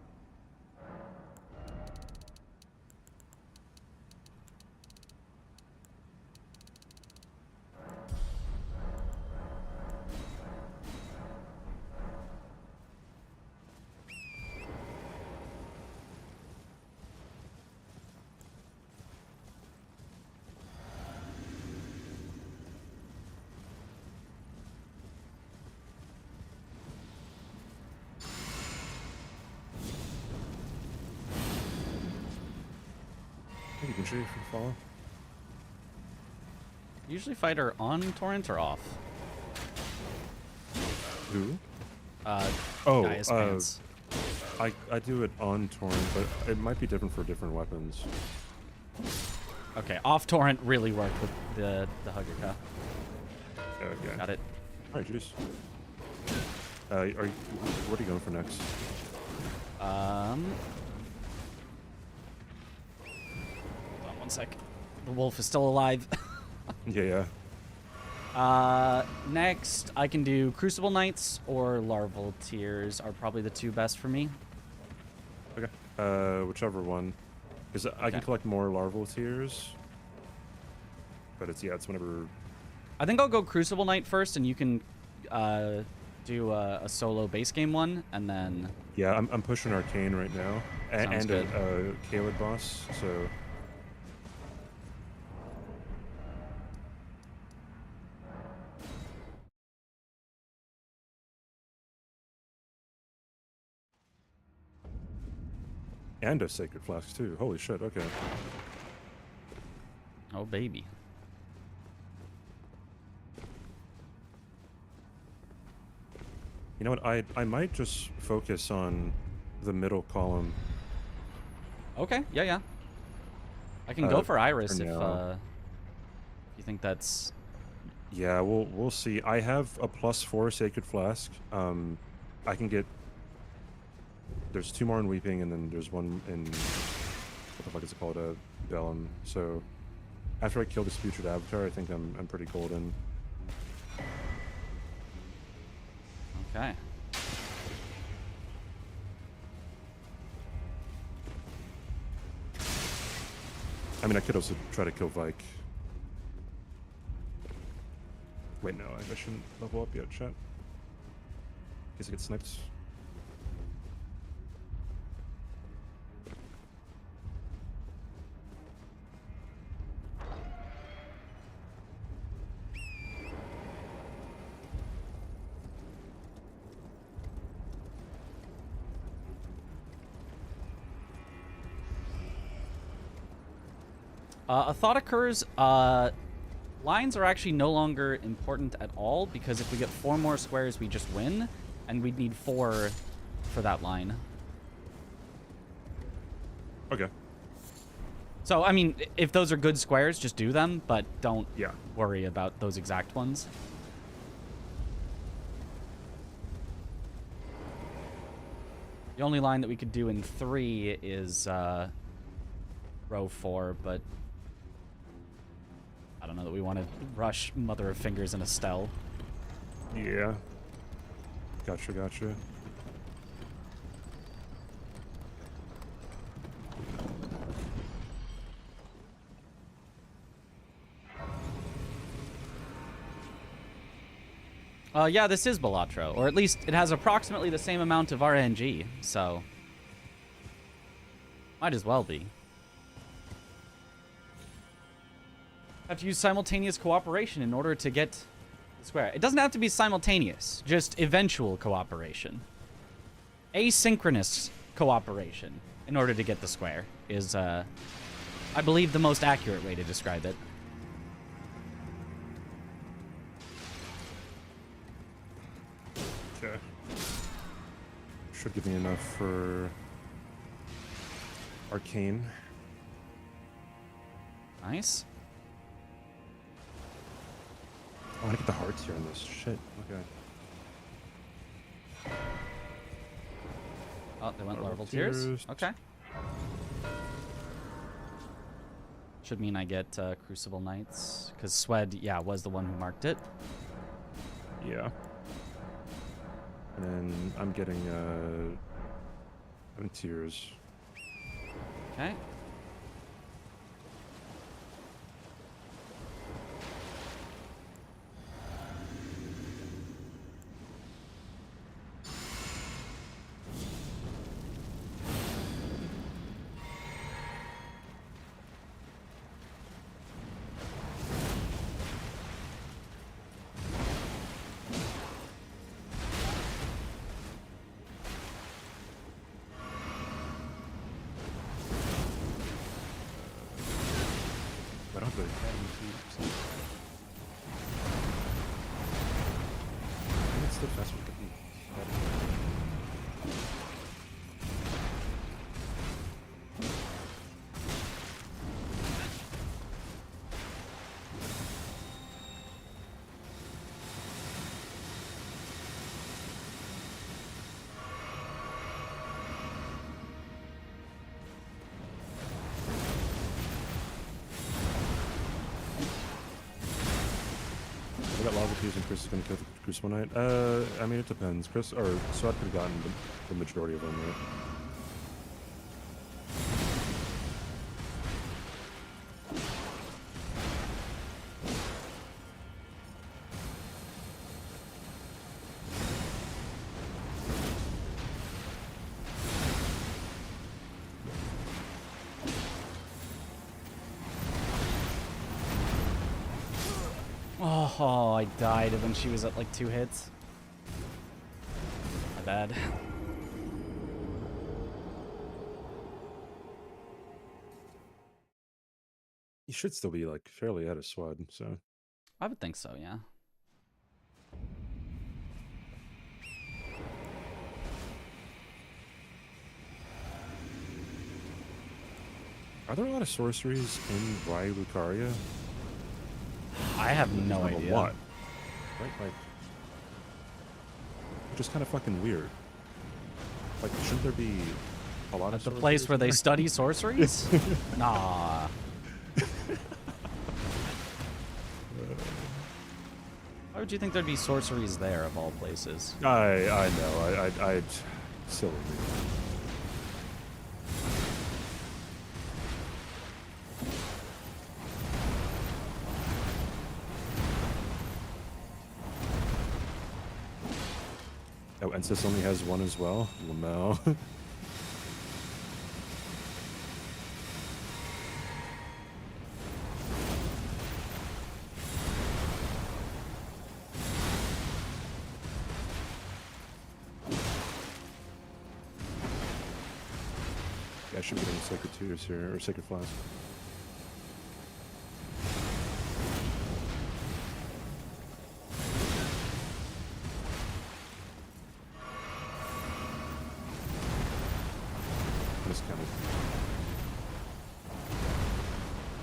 You can shave and follow. Usually fight her on torrent or off. Who? Oh, I do it on torrent, but it might be different for different weapons. Okay, off torrent really worked with the hugger cup. Okay. Got it. All right, juice. What are you going for next? Hold on one sec. The wolf is still alive. Yeah. Next, I can do Crucible Knights or Larval Tears are probably the two best for me. Okay. Whichever one. Because I can collect more larval tears. But it's whenever. I think I'll go Crucible Knight first, and you can do a solo base game one, and then. Yeah, I'm pushing Arcane right now, and a Kaled boss. So. And a Sacred Flask too. Holy shit! Okay. Oh baby. You know what? I might just focus on the middle column. Okay. Yeah. I can go for Iris if now. you think that's. Yeah, we'll see. I have a +4 Sacred Flask. I can get. There's 2 more in Weeping, and then there's 1 in what the fuck is it called? Bellum. So after I kill this Putrid Avatar, I think I'm pretty golden. Okay. I mean, I could also try to kill Vike. Wait, no, I shouldn't level up yet, chat. In case I get sniped. A thought occurs, lines are actually no longer important at all, because if we get 4 more squares, we just win, and we'd need 4 for that line. Okay. So, I mean, if those are good squares, just do them, but don't Yeah. worry about those exact ones. The only line that we could do in 3 is row 4, but I don't know that we want to rush Mother of Fingers and Estelle. Yeah. Gotcha. Yeah, this is Balatro, or at least it has approximately the same amount of RNG, so might as well be. Have to use simultaneous cooperation in order to get the square. It doesn't have to be simultaneous, just eventual cooperation. Asynchronous cooperation in order to get the square is, I believe, the most accurate way to describe it. Okay. Should give me enough for Arcane. Nice. I want to get the hearts here on this. Shit. Okay. Oh, they went Larval Larval Tears. Tears. Okay. Should mean I get Crucible Knights, because Vswed, yeah, was the one who marked it. Yeah. And then I'm getting tears. Okay. the academy too. I think it's the fast food company. I got lava peas and Chris is gonna kill the Crucible Knight. I mean, it depends. Chris, or Swat could have gotten the majority of them, right? Oh, I died when she was at like 2 hits. My bad. You should still be like fairly out of Swad, so. I would think so, yeah. Are there a lot of sorceries in Ryu Lucaria? I have no Not idea. a lot. Right? Like, just kind of fucking weird. Like, shouldn't there be a lot At of the place sorceries where in they there? study sorceries? Nah. Why would you think there'd be sorceries there, of all places? I know. I'd silly me. Oh, Ensis only has one as well? Well, no. Yeah, I should be getting Sacred Tears here, or Sacred Flask. Miscounted.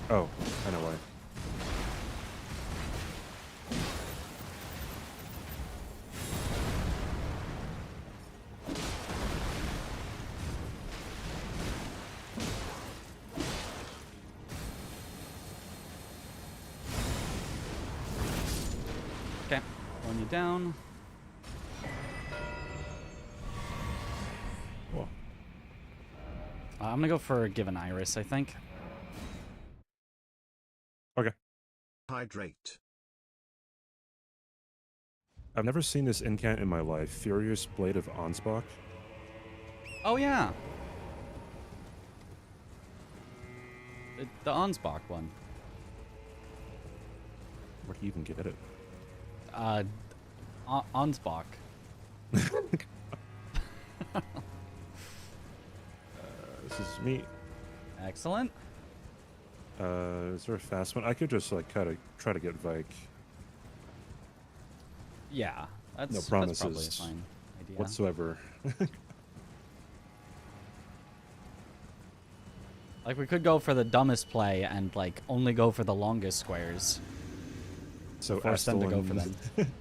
Oh, I know why. Okay, pulling you down. Cool. I'm gonna go for Give an Iris, I think. Okay. Hydrate. I've never seen this incant in my life. Furious Blade of Ansbach. Oh, yeah. The Ansbach one. Where do you even get it? Ansbach. This is me. Excellent. Is there a fast one? I could just like kind of try to get Vike. Yeah, that's, No that's probably a promises fine idea. whatsoever. Like, we could go for the dumbest play and, like, only go for the longest squares. So Force them to Astel go for and them.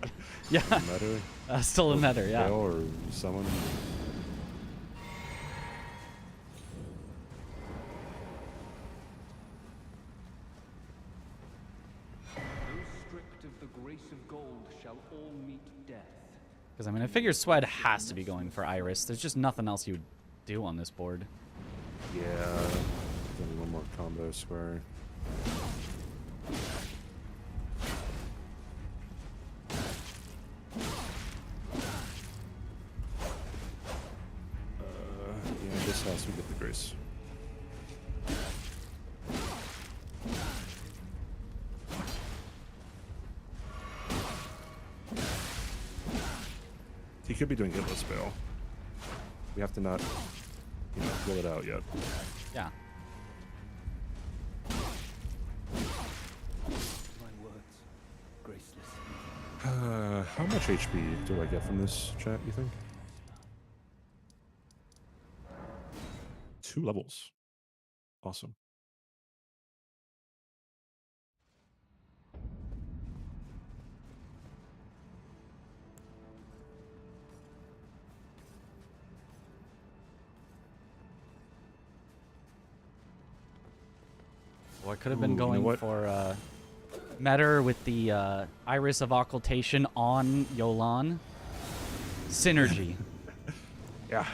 Yeah, Meta, still in Meta, yeah. Gale or someone. Those stripped of the grace of gold shall all meet death. Because, I mean, I figure Swed has to be going for Iris. There's just nothing else you would do on this board. Yeah. There's only one more combo square. Yeah, this house we get the grace. He could be doing hitless bail. We have to not, rule it out yet. Yeah. How much HP do I get from this chat, you think? 2 levels. Awesome. Well, I could have been Ooh, you know going what? for Metter with the Iris of Occultation on Yolan. Synergy. Yeah.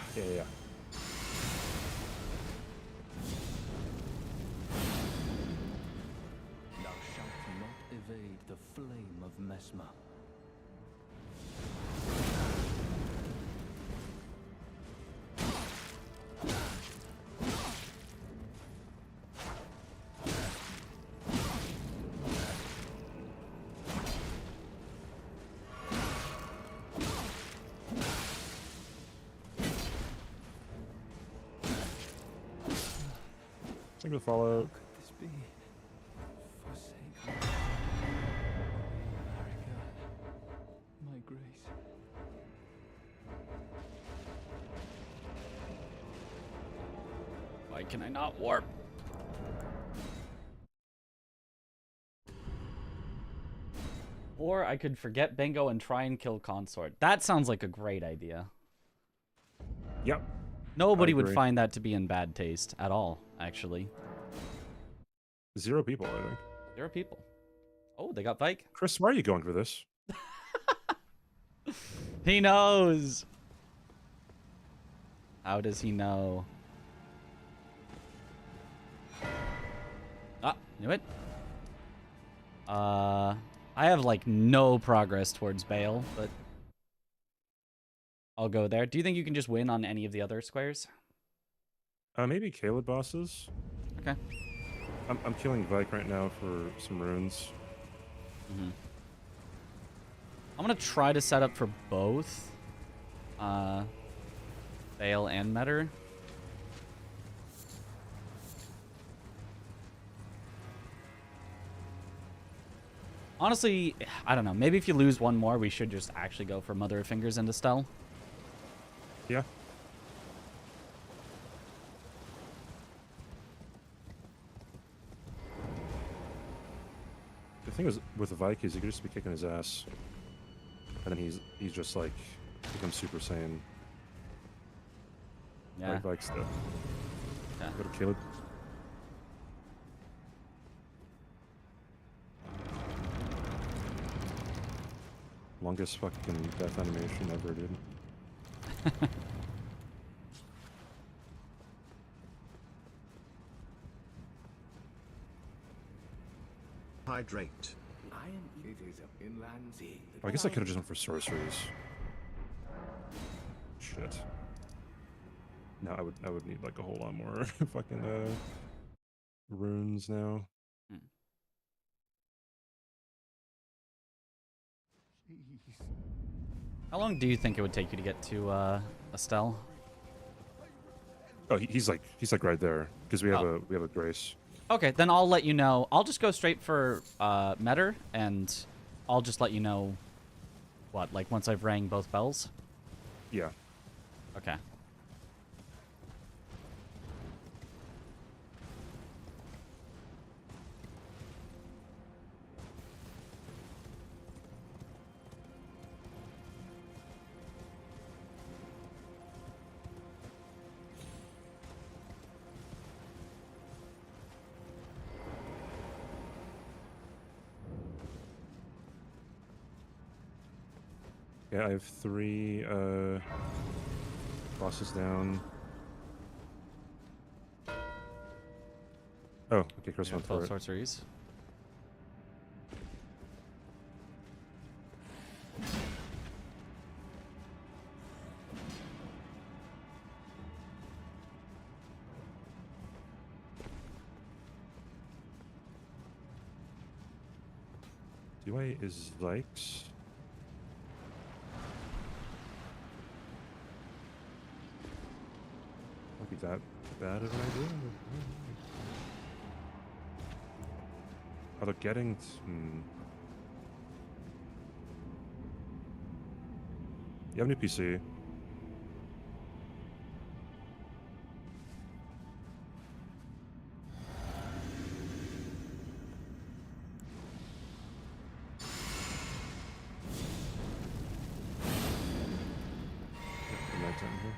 Thou shalt not evade the flame of Mesmer. Think of the Fallout. Could this be? Forsaken. America, my grace. Why can I not warp? Or I could forget Bingo and try and kill Consort. That sounds like a great idea. Yep. Nobody I would agree. find that to be in bad taste at all, actually. 0 people, I think. There are people. Oh, they got Vike. Chris, why are you going for this? He knows. How does he know? Ah, knew it. I have like no progress towards Bale, but I'll go there. Do you think you can just win on any of the other squares? Maybe Caleb bosses. Okay. I'm killing Vike right now for some runes. Mm-hmm. I'm gonna try to set up for both Bale and Metter. Honestly, I don't know. Maybe if you lose one more, we should just actually go for Mother of Fingers into Estelle. Yeah. The thing is with Vike is you could just be kicking his ass, and then he's just like becomes Super Saiyan. Yeah. Like Vike stuff. Yeah. Go to Caleb. Longest fucking death animation ever, dude. Hydrate. It is a inland sea. I guess I could have just went for sorceries. Shit. No, I would need like a whole lot more fucking runes now. How long do you think it would take you to get to Estelle? Oh, he's like right there because we have a grace. Okay, then I'll let you know. I'll just go straight for Metter, and I'll just let you know what, like once I've rang both bells? Yeah. Okay. Yeah, I have 3 bosses down. Oh, okay, Chris went for Both it. sorceries. DY is likes. Might be that bad of an idea. Are they getting? You have a new PC. Good nighttime here.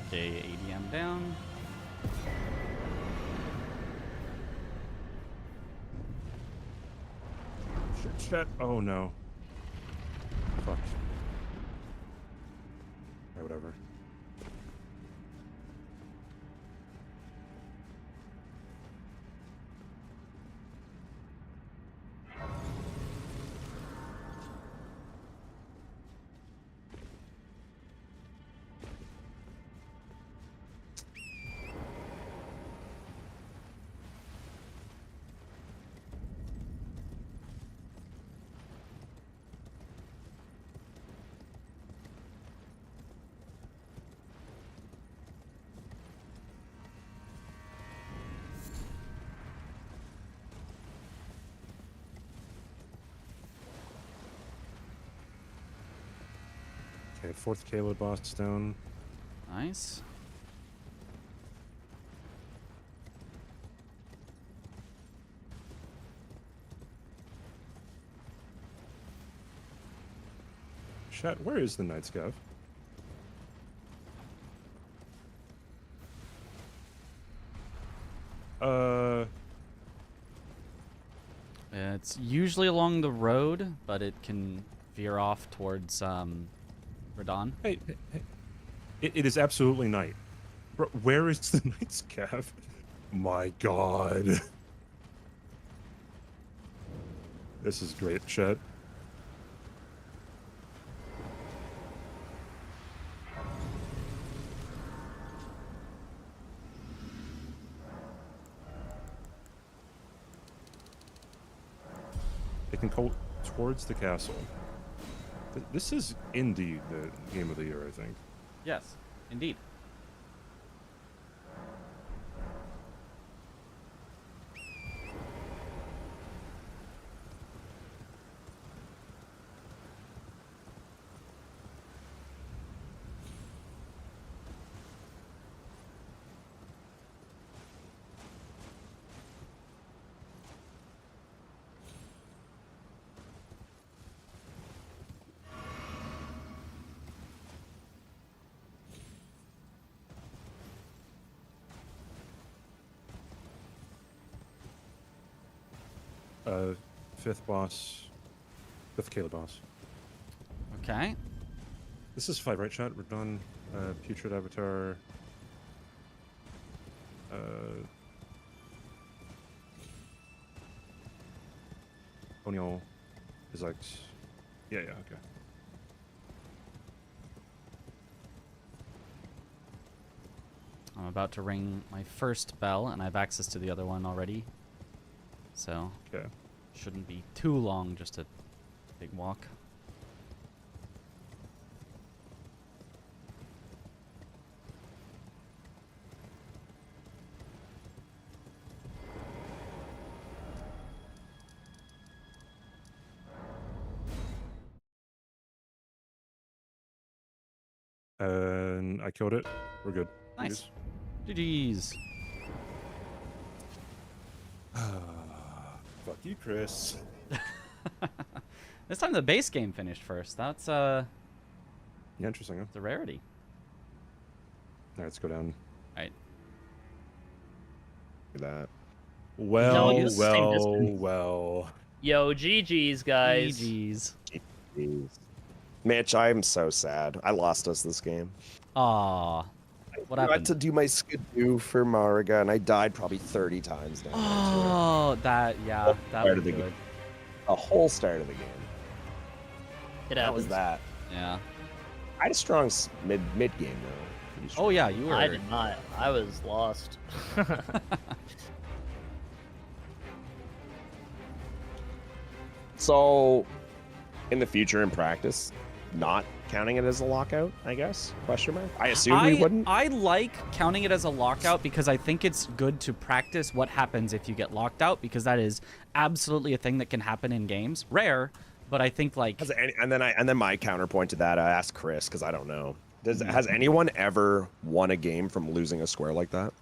Okay, ADM down. Shit. Oh no. Fuck. Alright, whatever. Okay, 4th Kayla boss down. Nice. Chat, where is the Night Scav? It's usually along the road, but it can veer off towards Radon. Hey, it is absolutely night. Bro, where is the Night Scav? My god. This is great, chat. It can go towards the castle. This is indeed the game of the year, I think. Yes, indeed. Uh, 5th boss. 5th Kayla boss. Okay. This is 5, right, chat? We're done. Putrid Avatar. O'Neill is like... Yeah, okay. I'm about to ring my first bell, and I have access to the other one already. So, Okay. shouldn't be too long, just a big walk. And I killed it. We're good. Nice. GG's. Fuck you, Chris. This time the base game finished first. That's Yeah, interesting, huh? it's a rarity. Alright, let's go down. Alright. Look at that. Well, it's the same distance. well. Yo, GG's, guys. GG's. Jeez. Mitch, I'm so sad. I lost us this game. Aw. What I had happened? to do my skidoo for Mariga, and I died probably 30 times down there. Oh, that Start would of be the good. game. A whole start of the game. It That was happens. that. Yeah. I had a strong mid game though. Pretty strong. Oh yeah, you were. I did not. I was lost. So, in the future, in practice, not counting it as a lockout, I guess? Question mark. I assume we wouldn't. I like counting it as a lockout because I think it's good to practice what happens if you get locked out, because that is absolutely a thing that can happen in games. Rare, but I think like And then my counterpoint to that, I asked Chris because I don't know. Has anyone ever won a game from losing a square like that?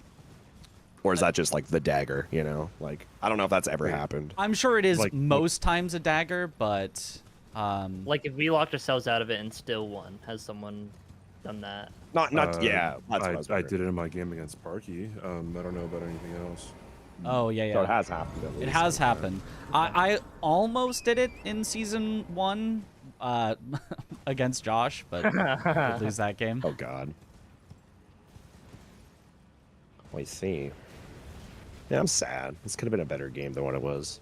Or is that just like the dagger, you know? Like, I don't know if that's ever happened. I'm sure it is Like, most times a dagger, but Like if we locked ourselves out of it and still won, has someone done that? Not yeah. That's what I was I wondering. did it in my game against Parky. I don't know about anything else. oh yeah, So it yeah. has happened. At It least. has happened. I almost did it in season 1 against Josh, but did lose that game. Oh God. I see. Yeah, I'm sad. This could have been a better game than what it was.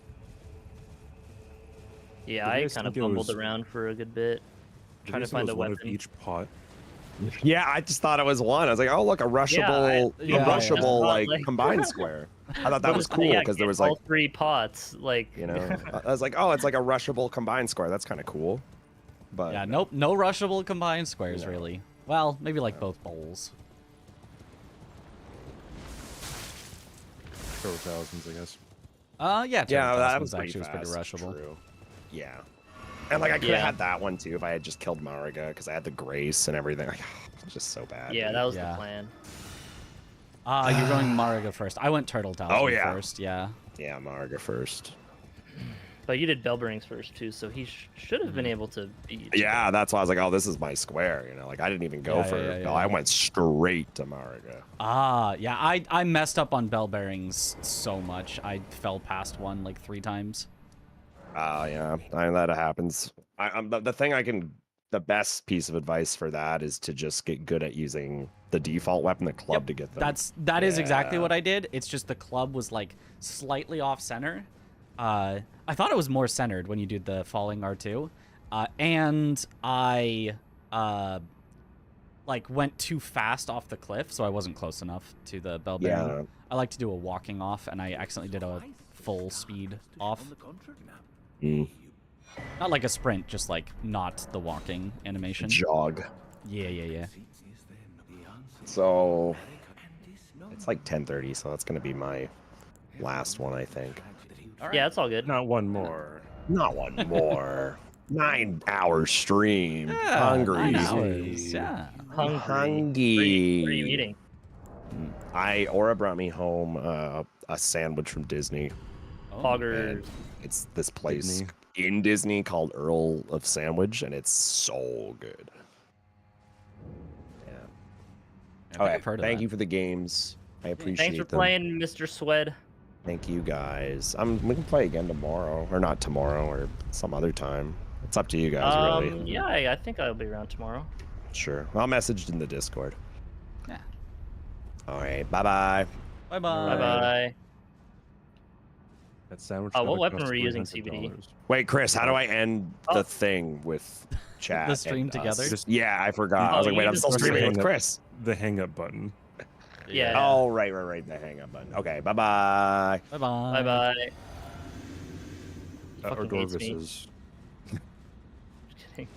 Yeah, Did you I guys kind of think it bumbled was- around for a good bit, trying to find a one weapon. of each pot. Yeah, I just thought it was one. I was like, oh look, a rushable, yeah, a rushable yeah. like Like- combined square. I thought that But was it's- cool yeah, because there get was like, all 3 pots, like you know, I was like, oh, it's like a rushable combined square. That's kind of cool. But Yeah, nope, no rushable combined squares No. really. Well, maybe like both bowls. Total thousands, I guess. Yeah, yeah, Turtle that Toss was actually pretty was fast. pretty rushable. True. Yeah. And like I could have Yeah. had that one too if I had just killed Mariga because I had the grace and everything. Like, it's just so bad. yeah, dude. that was Yeah. the plan. You're going Mariga first. I went Turtle Toss Oh, yeah. first, yeah. Yeah, Mariga first. But you did bell bearings first too, so he should have Mm-hmm. been able to beat you. Yeah, that's why I was like, oh, this is my square. You know, like I didn't even go Yeah, for yeah, it. yeah, I yeah. went straight to Mariga. Yeah, I messed up on bell bearings so much. I fell past one like 3 times. Yeah, that happens. The best piece of advice for that is to just get good at using the default weapon, the club, Yep, to get them. That is exactly Yeah. what I did. It's just the club was like slightly off center. I thought it was more centered when you did the falling R2. And I like went too fast off the cliff, so I wasn't close enough to the bell bearing. Yeah. I like to do a walking off, and I accidentally did a full speed off. Mm. Not like a sprint, just like not the walking animation. Jog. Yeah. So it's like 10:30, so that's gonna be my last one, I think. Yeah, it's all good. Not one more. Not one more. 9-hour stream. Yeah, Hungry. 9 hours, yeah. Hungry. Hungry. What are you eating? Aura brought me home a sandwich from Disney. Oh, Poggers. And it's this place Disney. in Disney called Earl of Sandwich, and it's so good. Yeah. I think Okay. I've heard of Thank that. you for the games. I appreciate Thanks for them. playing, Mr. Swed. Thank you guys. We can play again tomorrow, or not tomorrow, or some other time. It's up to you guys, really. Yeah, I think I'll be around tomorrow. Sure. I'll message in the Discord. Yeah. All right. Bye-bye. Bye-bye. Bye bye. That sandwich. What probably weapon cost were you using, $300. Wait, Chris, how do I end Oh. the thing with chat? The stream and us? together? Yeah, I forgot. I was Oh, like, wait, you I'm just still press streaming the with hang up. Chris. The hang up button. Yeah. Oh, right. The hang up button. Okay, bye-bye. Bye-bye. Bye bye. Or Fucking hates me. Dorvis's. Just kidding.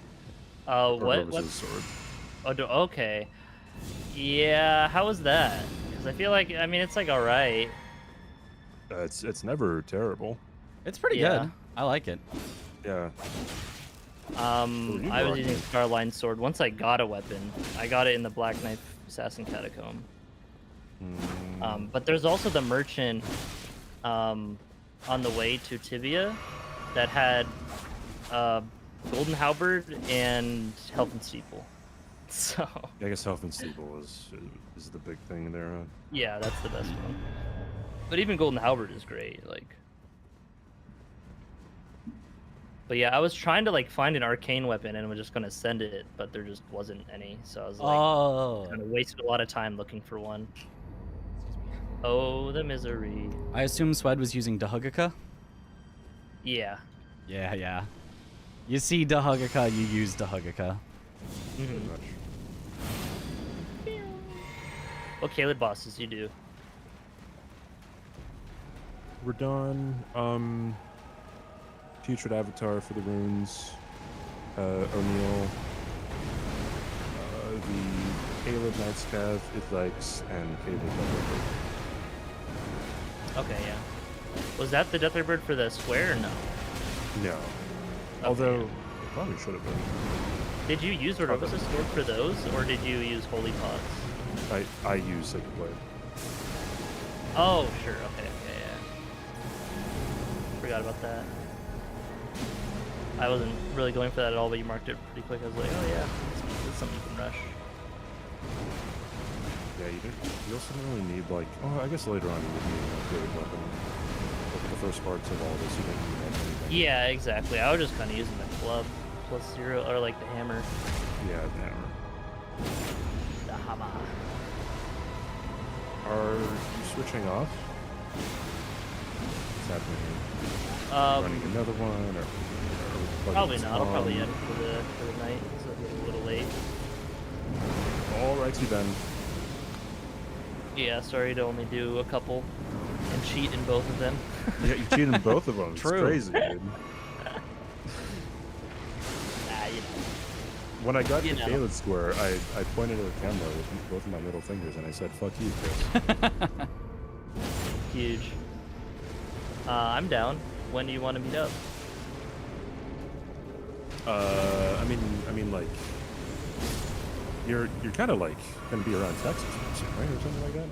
Or What? Dorvis's sword. Okay. Yeah, how was that? Because I feel like, I mean, it's like alright. It's never terrible. It's pretty Yeah. good. I like it. Yeah. I you was rocking using it? Starline Sword. Once I got a weapon, I got it in the Black Knife Assassin Catacomb. But there's also the merchant on the way to Tibia that had Golden Halberd and Helping Steeple. So, I guess Health and Steeple is the big thing there. yeah, that's the best one. But even Golden Halberd is great, like. But yeah, I was trying to like find an arcane weapon and was just gonna send it, but there just wasn't any, so I was like, Oh. kind of wasted a lot of time looking for one. Oh, the misery. I assume Swed was using Dahugaka? Yeah. Yeah, yeah. You see Dahugaka, you use Dahugaka. Pretty Mhm. much. What Caleb bosses you do? We're done. Putrid Avatar for the runes. O'Neill. The Caleb Knight's Cav, Ithlix, and Caleb Leather. Okay, yeah. Was that the Deathly Bird for the square or no? No. Although, it probably should have been. Did you use Robosa's sword for those, or did you use Holy Pots? I use Sacred Blade. Oh, sure. Okay, yeah. Forgot about that. I wasn't really going for that at all, but you marked it pretty quick. I was like, oh yeah, that's something you can rush. Yeah, you also don't really need, like, oh, I guess later on you would need an upgraded weapon. But for the first parts of all this, you don't need anything. Yeah, exactly. I was just kind of using the club plus 0, or like the hammer. Yeah, the hammer. The hammer. Are you switching off? What's happening here? Running another one, or Probably not. I'll probably end for the night, so it'll get a little late. Alrighty then. Yeah, sorry to only do a couple and cheat in both of them. Yeah, you cheated in both of them. It's True. crazy, dude. You know. When I got You to know. Caleb Square, I pointed at the camera with both of my middle fingers and I said, "Fuck you, Chris." Huge. I'm down. When do you want to meet up? I mean, like, you're kind of like gonna be around Texas, right, or something like that.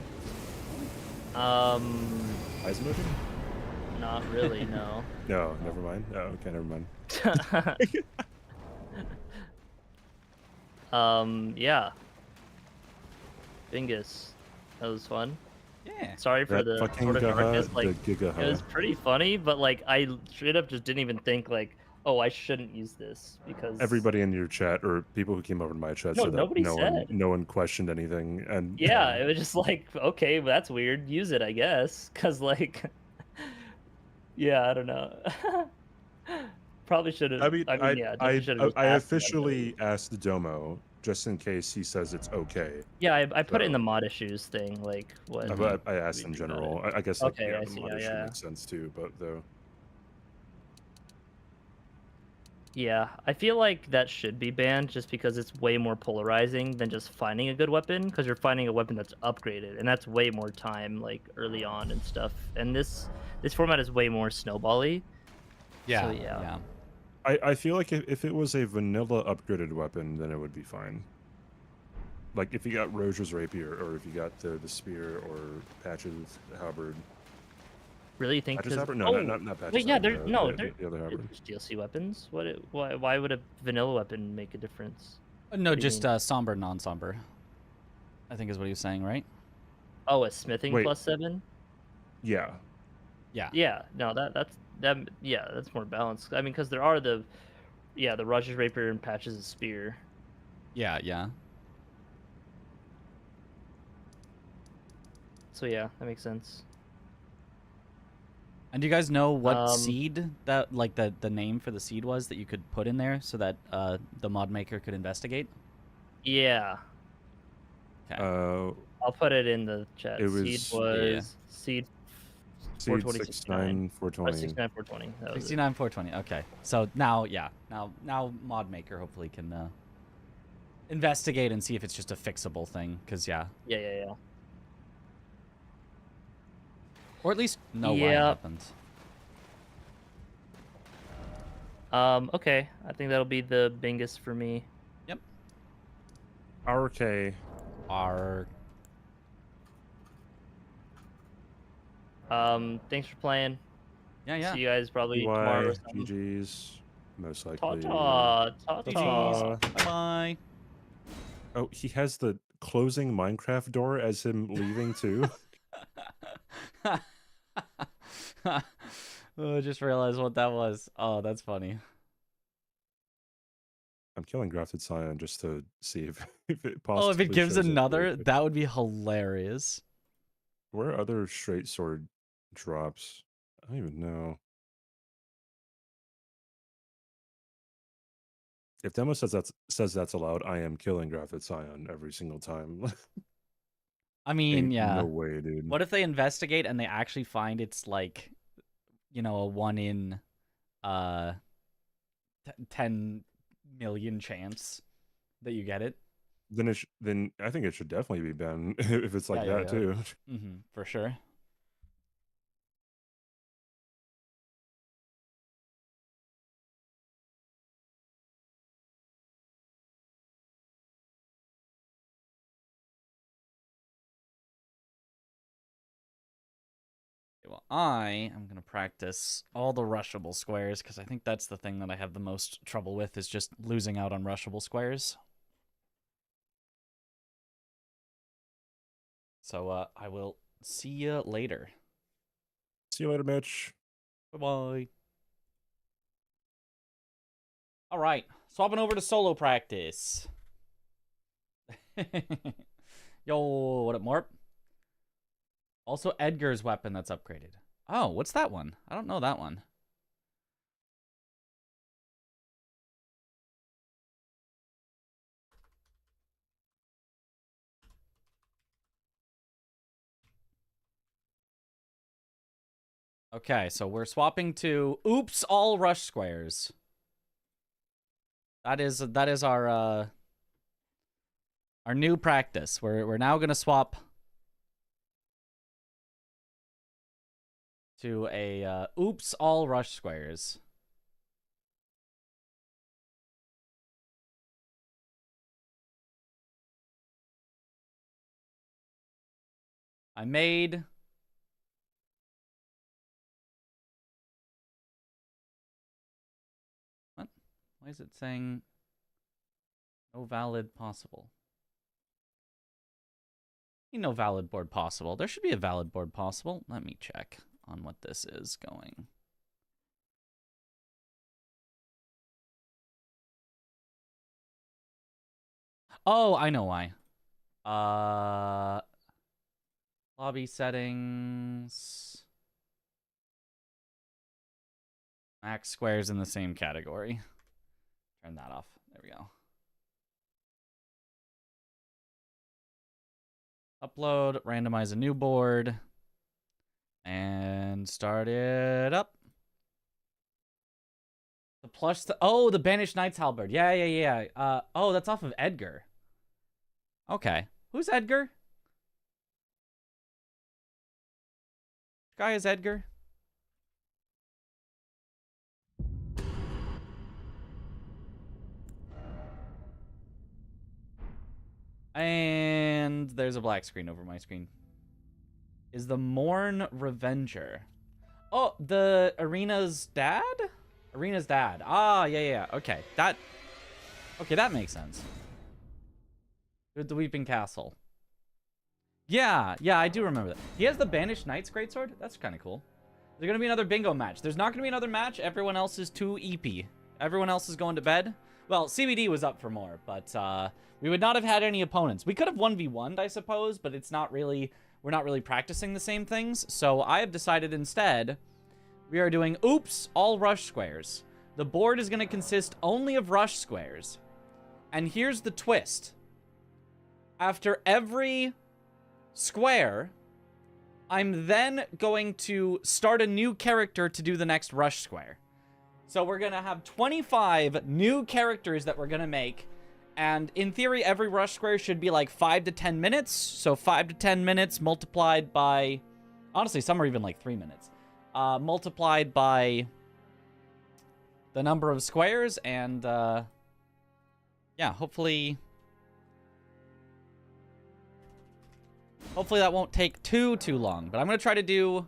Ice moving? Not really, no. No, never mind. Oh, okay, never mind. Yeah. Bingus. That was fun. Yeah. Sorry for That the fucking sort of darkness. gaha, Like, the gigaha. it was pretty funny, but like, I straight up just didn't even think like, oh, I shouldn't use this because Everybody in your chat, or people who came over to my chat, No, said that nobody said. no one questioned anything, and Yeah, it was just like, okay, well, that's weird. Use it, I guess, because like, yeah, I don't know. Probably should have. I mean, yeah, definitely should've just I asked him. officially asked Domo just in case he says it's okay. Yeah, I put it in So- the mod issues thing, like what. I asked we in do about general. it. I guess like, Okay, yeah, I the see, mod yeah, issue yeah. makes sense too, but though. Yeah, I feel like that should be banned just because it's way more polarizing than just finding a good weapon, because you're finding a weapon that's upgraded, and that's way more time, like early on and stuff. And this format is way more snowbally. Yeah. So, yeah. Yeah. I feel like if it was a vanilla upgraded weapon, then it would be fine. Like if you got Roger's rapier, or if you got the spear, or Patch's halberd. Really, you think? Patch's 'cause- halberd? No, oh, not Patch's. wait, yeah, halberd, there no, the other halberd. there's DLC weapons. Why would a vanilla weapon make a difference? No, What do you just mean? somber, non-somber. I think is what he was saying, right? Oh, a smithing Wait. +7. Yeah. Yeah. Yeah, no, that's more balanced. I mean, because there are the Roger's rapier and Patch's spear. Yeah. Yeah. So yeah, that makes sense. And do you guys know what Um, seed that, like the name for the seed was that you could put in there so that the mod maker could investigate? Yeah, Okay. I'll put it in the chat. It Seed was- was seed Seed 420, 69, 420. 69 420. That was it. 69 420. Okay. So now, yeah, now mod maker hopefully can investigate and see if it's just a fixable thing. Cause yeah, Yeah. or at least know why it Yeah. happens. Okay, I think that'll be the Bingus for me. RK. Our Thanks for playing. yeah. See you guys probably tomorrow. EY, Or something. GG's, most likely. Ta-ta. Ta-ta. Bye bye. Oh, he has the closing Minecraft door as him leaving too. Oh, I just realized what that was. Oh, that's funny. I'm killing grafted scion just to see if it possibly Oh, if it gives shows up another, really quick. that would be hilarious. Where are other straight sword drops? I don't even know. If demo says that's allowed, I am killing grafted scion every single time. I mean, Ain't yeah. no way, dude. What if they investigate and they actually find it's like, you know, a 1 in 10 million chance that you get it? Then I think it should definitely be banned if it's like that too. Mm-hmm, for sure. Well, I am going to practice all the rushable squares because I think that's the thing that I have the most trouble with is just losing out on rushable squares. So I will see you later. See you later, Mitch. Bye-bye. All right, swapping over to solo practice. Yo, what up, Morp? Also, Edgar's weapon that's upgraded. Oh, what's that one? I don't know that one. Okay, so we're swapping to oops all rush squares. That is our new practice. We're now gonna swap to a oops all rush squares. I made what? Why is it saying no valid possible? No valid board possible. There should be a valid board possible. Let me check on what this is going. Oh, I know why. Lobby settings. Max squares in the same category. Turn that off. There we go. Upload, randomize a new board, and start it up. The plush, oh, the Banished Knight's Halberd. Yeah. Oh, that's off of Edgar. Okay. Who's Edgar? Which guy is Edgar? And there's a black screen over my screen. Is the Morn Revenger. Oh, the Arena's dad? Arena's dad. Ah, yeah. Okay, that makes sense. The Weeping Castle. Yeah, I do remember that. He has the Banished Knight's greatsword? That's kind of cool. There's going to be another bingo match. There's not going to be another match. Everyone else is too EP. Everyone else is going to bed. Well, CBD was up for more, but we would not have had any opponents. We could have 1v1'd, I suppose, but it's not really... We're not really practicing the same things. So I have decided instead we are doing oops, all rush squares. The board is going to consist only of rush squares. And here's the twist. After every square, I'm then going to start a new character to do the next rush square. So we're going to have 25 new characters that we're going to make. And in theory, every rush square should be like 5 to 10 minutes. So 5 to 10 minutes multiplied by... Honestly, some are even like 3 minutes. Multiplied by the number of squares. And yeah, hopefully that won't take too long. But I'm going to try to do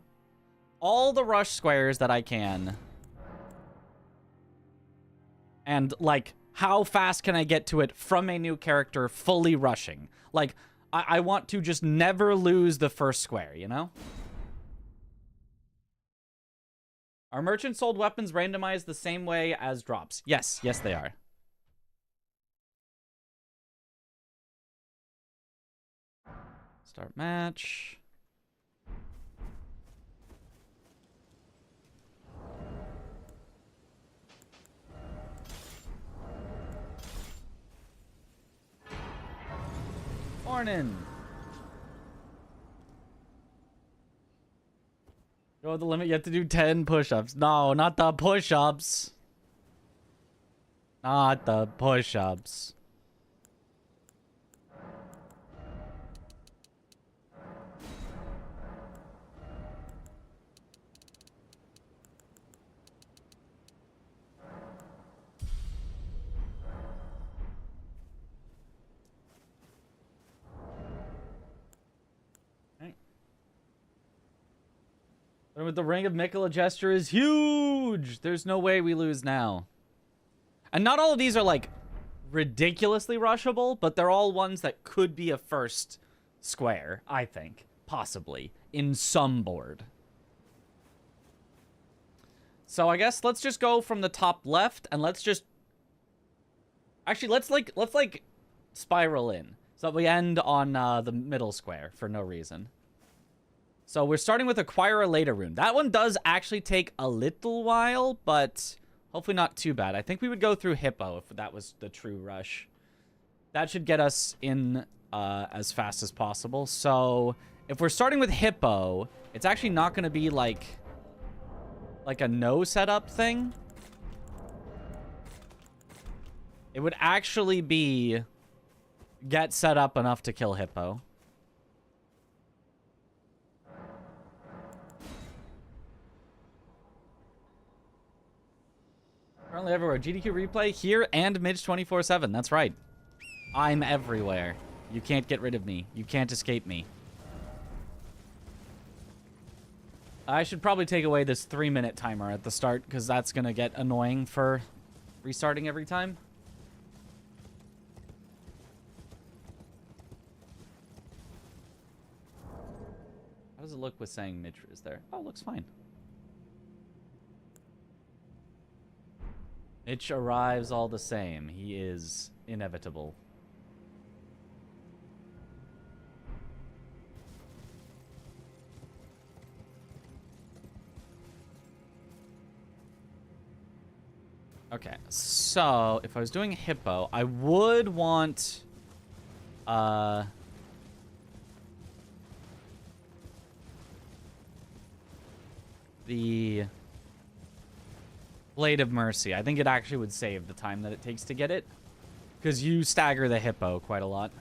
all the rush squares that I can. And, like, how fast can I get to it from a new character fully rushing? Like, I want to just never lose the first square, you know? Are merchant sold weapons randomized the same way as drops? Yes, yes they are. Start match. Morning. Go with the limit. You have to do 10 push-ups. No, not the push-ups. Not the push-ups. With the Ring of Mikola gesture is huge. There's no way we lose now. And not all of these are like ridiculously rushable, but they're all ones that could be a first square, I think, possibly in some board. So I guess let's just go from the top left and let's just actually let's like spiral in so that we end on the middle square for no reason. So we're starting with Acquire a Later rune. That one does actually take a little while, but hopefully not too bad. I think we would go through Hippo if that was the true rush. That should get us in as fast as possible. So if we're starting with Hippo, it's actually not going to be like a no setup thing. It would actually be get set up enough to kill Hippo. Currently everywhere. GDQ replay here and Midge 24/7. That's right. I'm everywhere. You can't get rid of me. You can't escape me. I should probably take away this 3-minute timer at the start because that's going to get annoying for restarting every time. How does it look with saying Midge is there? Oh, it looks fine. Mitch arrives all the same. He is inevitable. Okay, so if I was doing Hippo, I would want the Blade of Mercy. I think it actually would save the time that it takes to get it, because you stagger the Hippo quite a lot.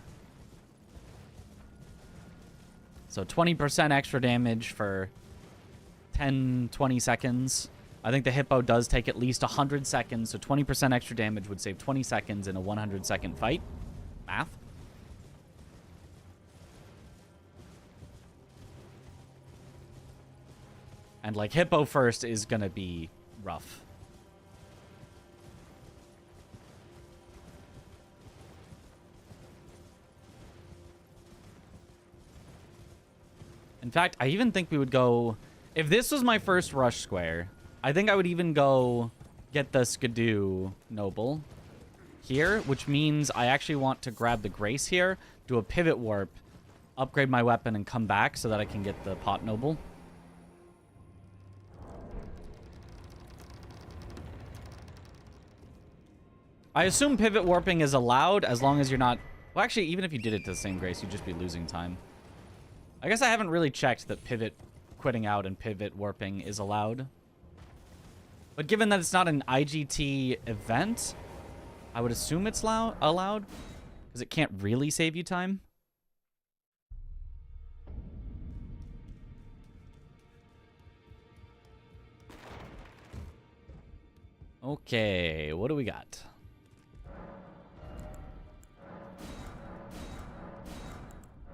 So 20% extra damage for 10-20 seconds. I think the Hippo does take at least 100 seconds, so 20% extra damage would save 20 seconds in a 100-second fight. Math. And like Hippo first is gonna be rough. In fact, I even think we would go... If this was my first rush square, I think I would even go get the Skidoo Noble here, which means I actually want to grab the Grace here, do a pivot warp, upgrade my weapon, and come back so that I can get the Pot Noble. I assume pivot warping is allowed as long as you're not... Well, actually, even if you did it to the same Grace, you'd just be losing time. I guess I haven't really checked that pivot quitting out and pivot warping is allowed. But given that it's not an IGT event, I would assume it's allowed, because it can't really save you time. Okay, what do we got?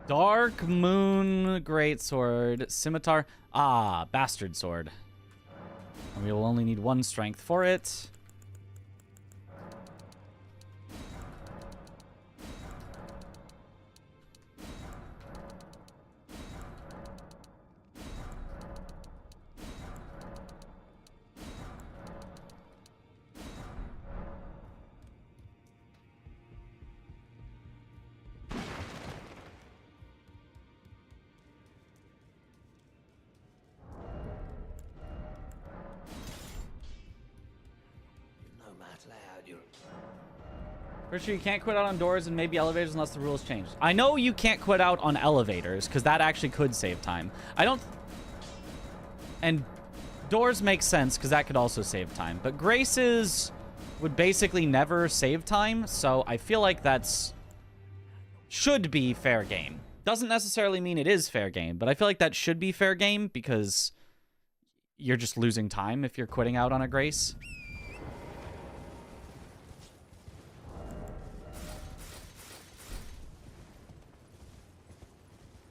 Dark Moon Greatsword, Scimitar. Ah, Bastard Sword. And we will only need 1 strength for it. Pretty sure you can't quit out on doors and maybe elevators unless the rules change. I know you can't quit out on elevators, because that actually could save time. I don't... And doors make sense, because that could also save time. But graces would basically never save time, so I feel like that's... should be fair game. Doesn't necessarily mean it is fair game, but I feel like that should be fair game, because you're just losing time if you're quitting out on a grace.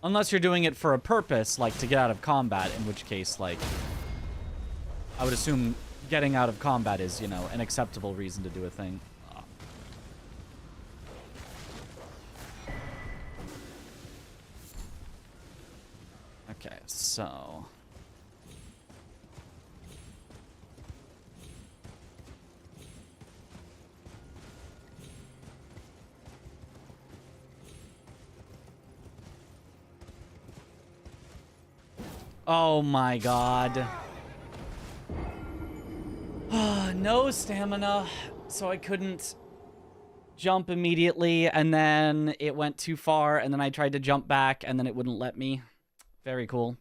Unless you're doing it for a purpose, like to get out of combat, in which case, like, I would assume getting out of combat is, you know, an acceptable reason to do a thing. Okay, so... Oh my god. No stamina, so I couldn't jump immediately, and then it went too far, and then I tried to jump back, and then it wouldn't let me. Very cool.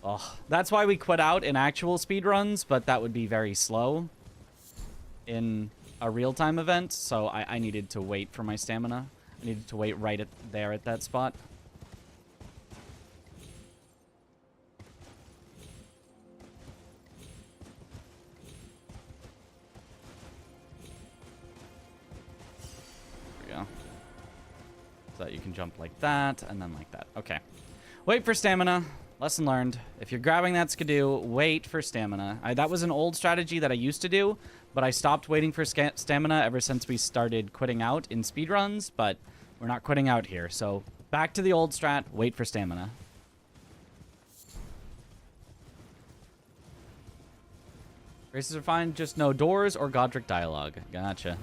Oh, that's why we quit out in actual speedruns, but that would be very slow in a real-time event, so I needed to wait for my stamina. I needed to wait right there at that spot. There we go. So that you can jump like that, and then like that. Okay. Wait for stamina. Lesson learned. If you're grabbing that skidoo, wait for stamina. That was an old strategy that I used to do, but I stopped waiting for stamina ever since we started quitting out in speedruns, but we're not quitting out here. So back to the old strat, wait for stamina. Races are fine, just no doors or Godric dialogue. Gotcha.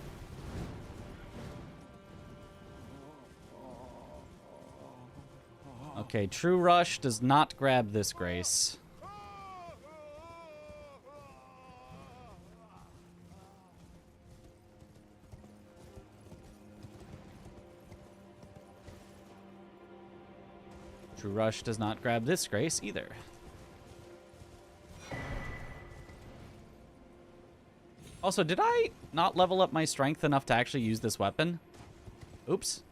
Okay, True Rush does not grab this grace. True Rush does not grab this grace either. Also, did I not level up my strength enough to actually use this weapon? Oops.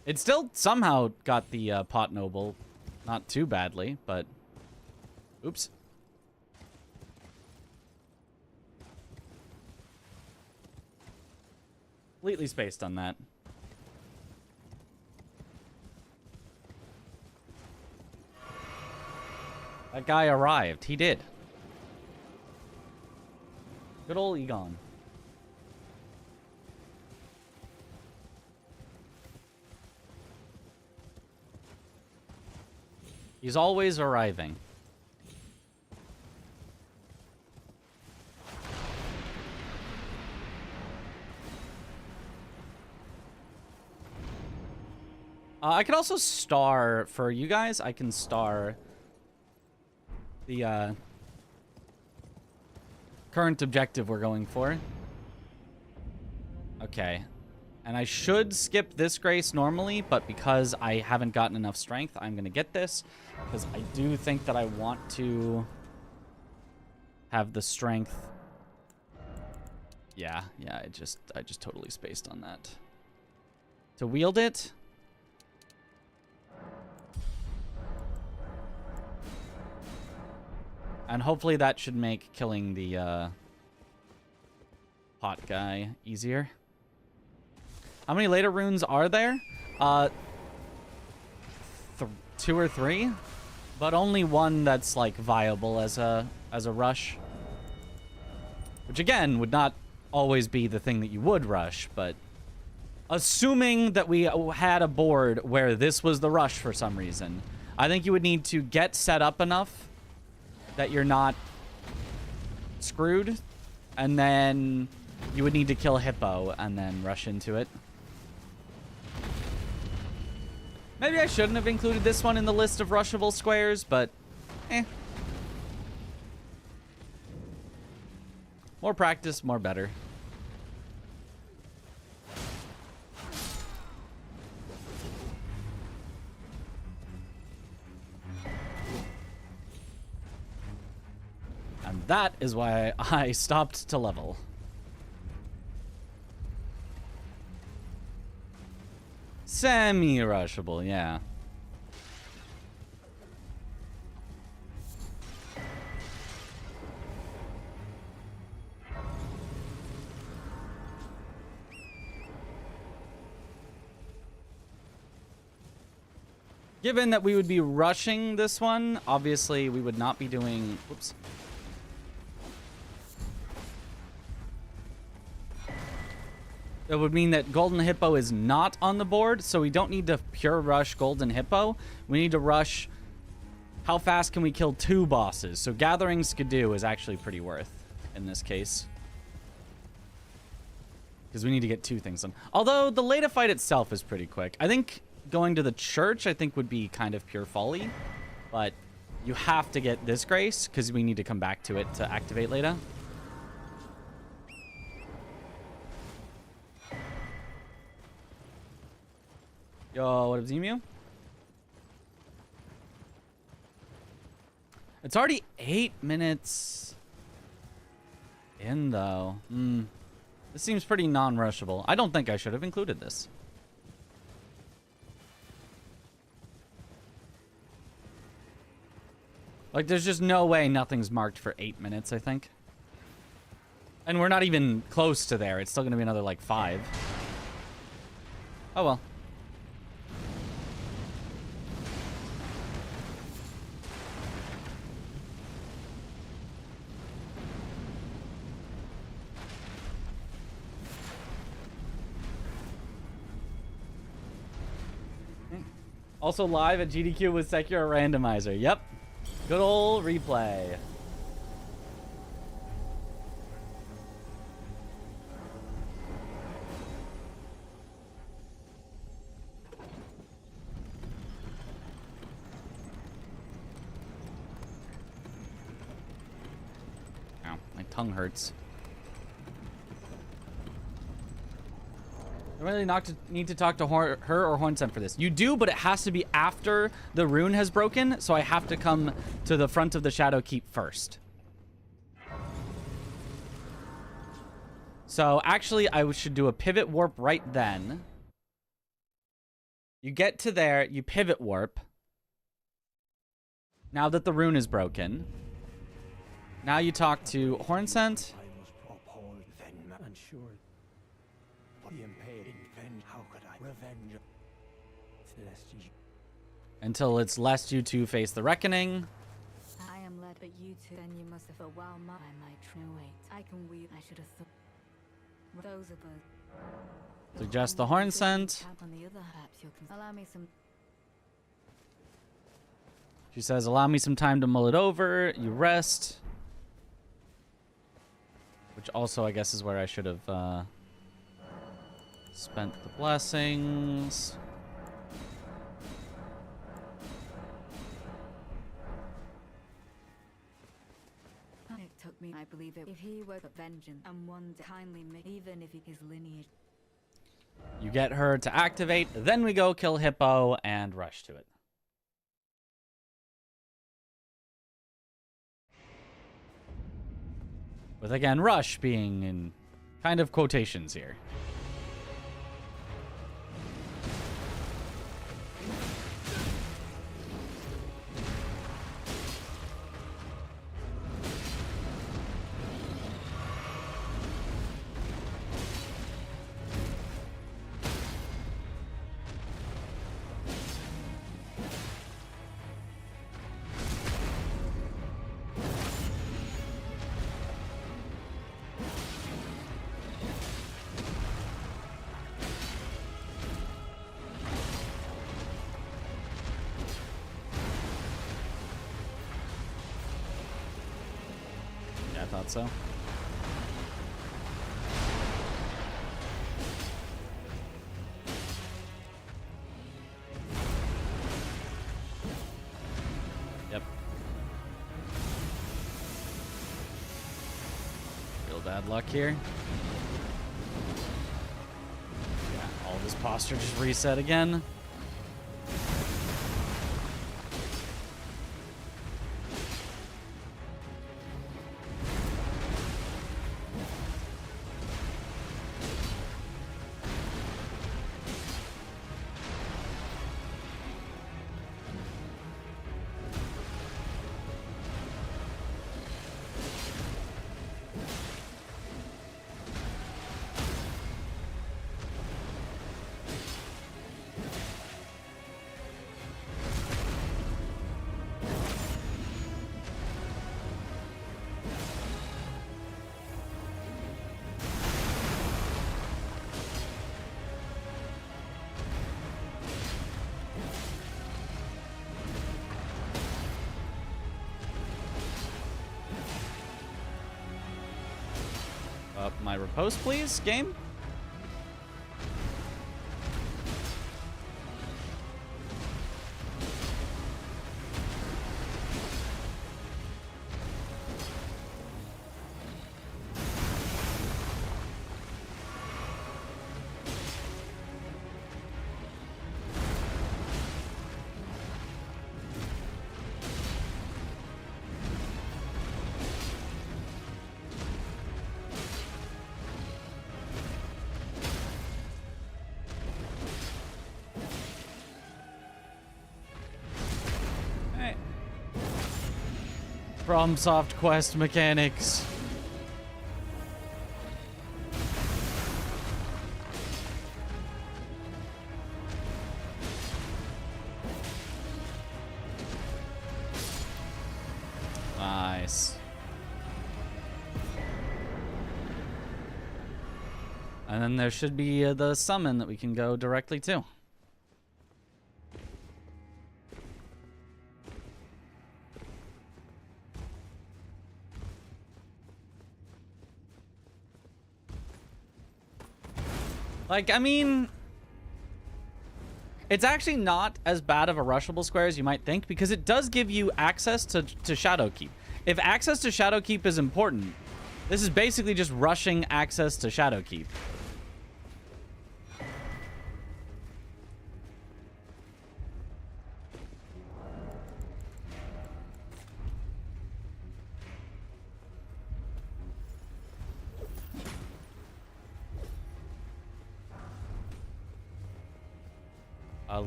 It still somehow got the pot noble. Not too badly, but... Oops. Completely spaced on that. That guy arrived. He did. Good old Egon. He's always arriving. I can also star, for you guys, I can star the current objective we're going for. Okay. And I should skip this grace normally, but because I haven't gotten enough strength, I'm going to get this. Because I do think that I want to have the strength. Yeah, I just totally spaced on that. To wield it. And hopefully that should make killing the pot guy easier. How many later runes are there? 2 or 3, but only one that's like viable as a rush. Which again would not always be the thing that you would rush, but assuming that we had a board where this was the rush for some reason, I think you would need to get set up enough that you're not screwed, and then you would need to kill Hippo and then rush into it. Maybe I shouldn't have included this one in the list of rushable squares, but eh. More practice, more better. And that is why I stopped to level. Semi-rushable, yeah. Given that we would be rushing this one, obviously we would not be doing... Whoops. It would mean that Golden Hippo is not on the board, so we don't need to pure rush Golden Hippo. We need to rush how fast can we kill 2 bosses. So Gathering Skidoo is actually pretty worth in this case. Because we need to get 2 things done. Although the Leda fight itself is pretty quick. I think going to the church, I think, would be kind of pure folly. But you have to get this grace because we need to come back to it to activate Leda. Yo, what up, Zemu? It's already 8 minutes in, though. This seems pretty non-rushable. I don't think I should have included this. Like, there's just no way nothing's marked for 8 minutes, I think. And we're not even close to there. It's still going to be another, like, 5. Oh, well. Also live at GDQ with Sekiro Randomizer. Yep. Good old replay. Ow, my tongue hurts. I really need to talk to her or Hornsent for this. You do, but it has to be after the rune has broken, so I have to come to the front of the Shadow Keep first. So actually, I should do a pivot warp right then. You get to there, you pivot warp. Now that the rune is broken. Now you talk to Hornsent. Until it's lest you two face the reckoning. I am led, but you two, then you must have a while my true weight. I can weave. I should have thought. Those are both. Suggest the Hornsent. On the other, allow me some. She says, allow me some time to mull it over. You rest. Which also, I guess, is where I should have spent the blessings. It took me, I believe it. If he were a vengeance and one to kindly make, even if his lineage. You get her to activate, then we go kill Hippo and rush to it. With, again, rush being in kind of quotations here. Thought so. little bad luck here. Yeah, all of his posture just reset again. Up my riposte, please, game. FromSoft quest mechanics. Nice. And then there should be the summon that we can go directly to. Like, I mean, it's actually not as bad of a rushable square as you might think, because it does give you access to Shadowkeep. If access to Shadowkeep is important, this is basically just rushing access to Shadowkeep.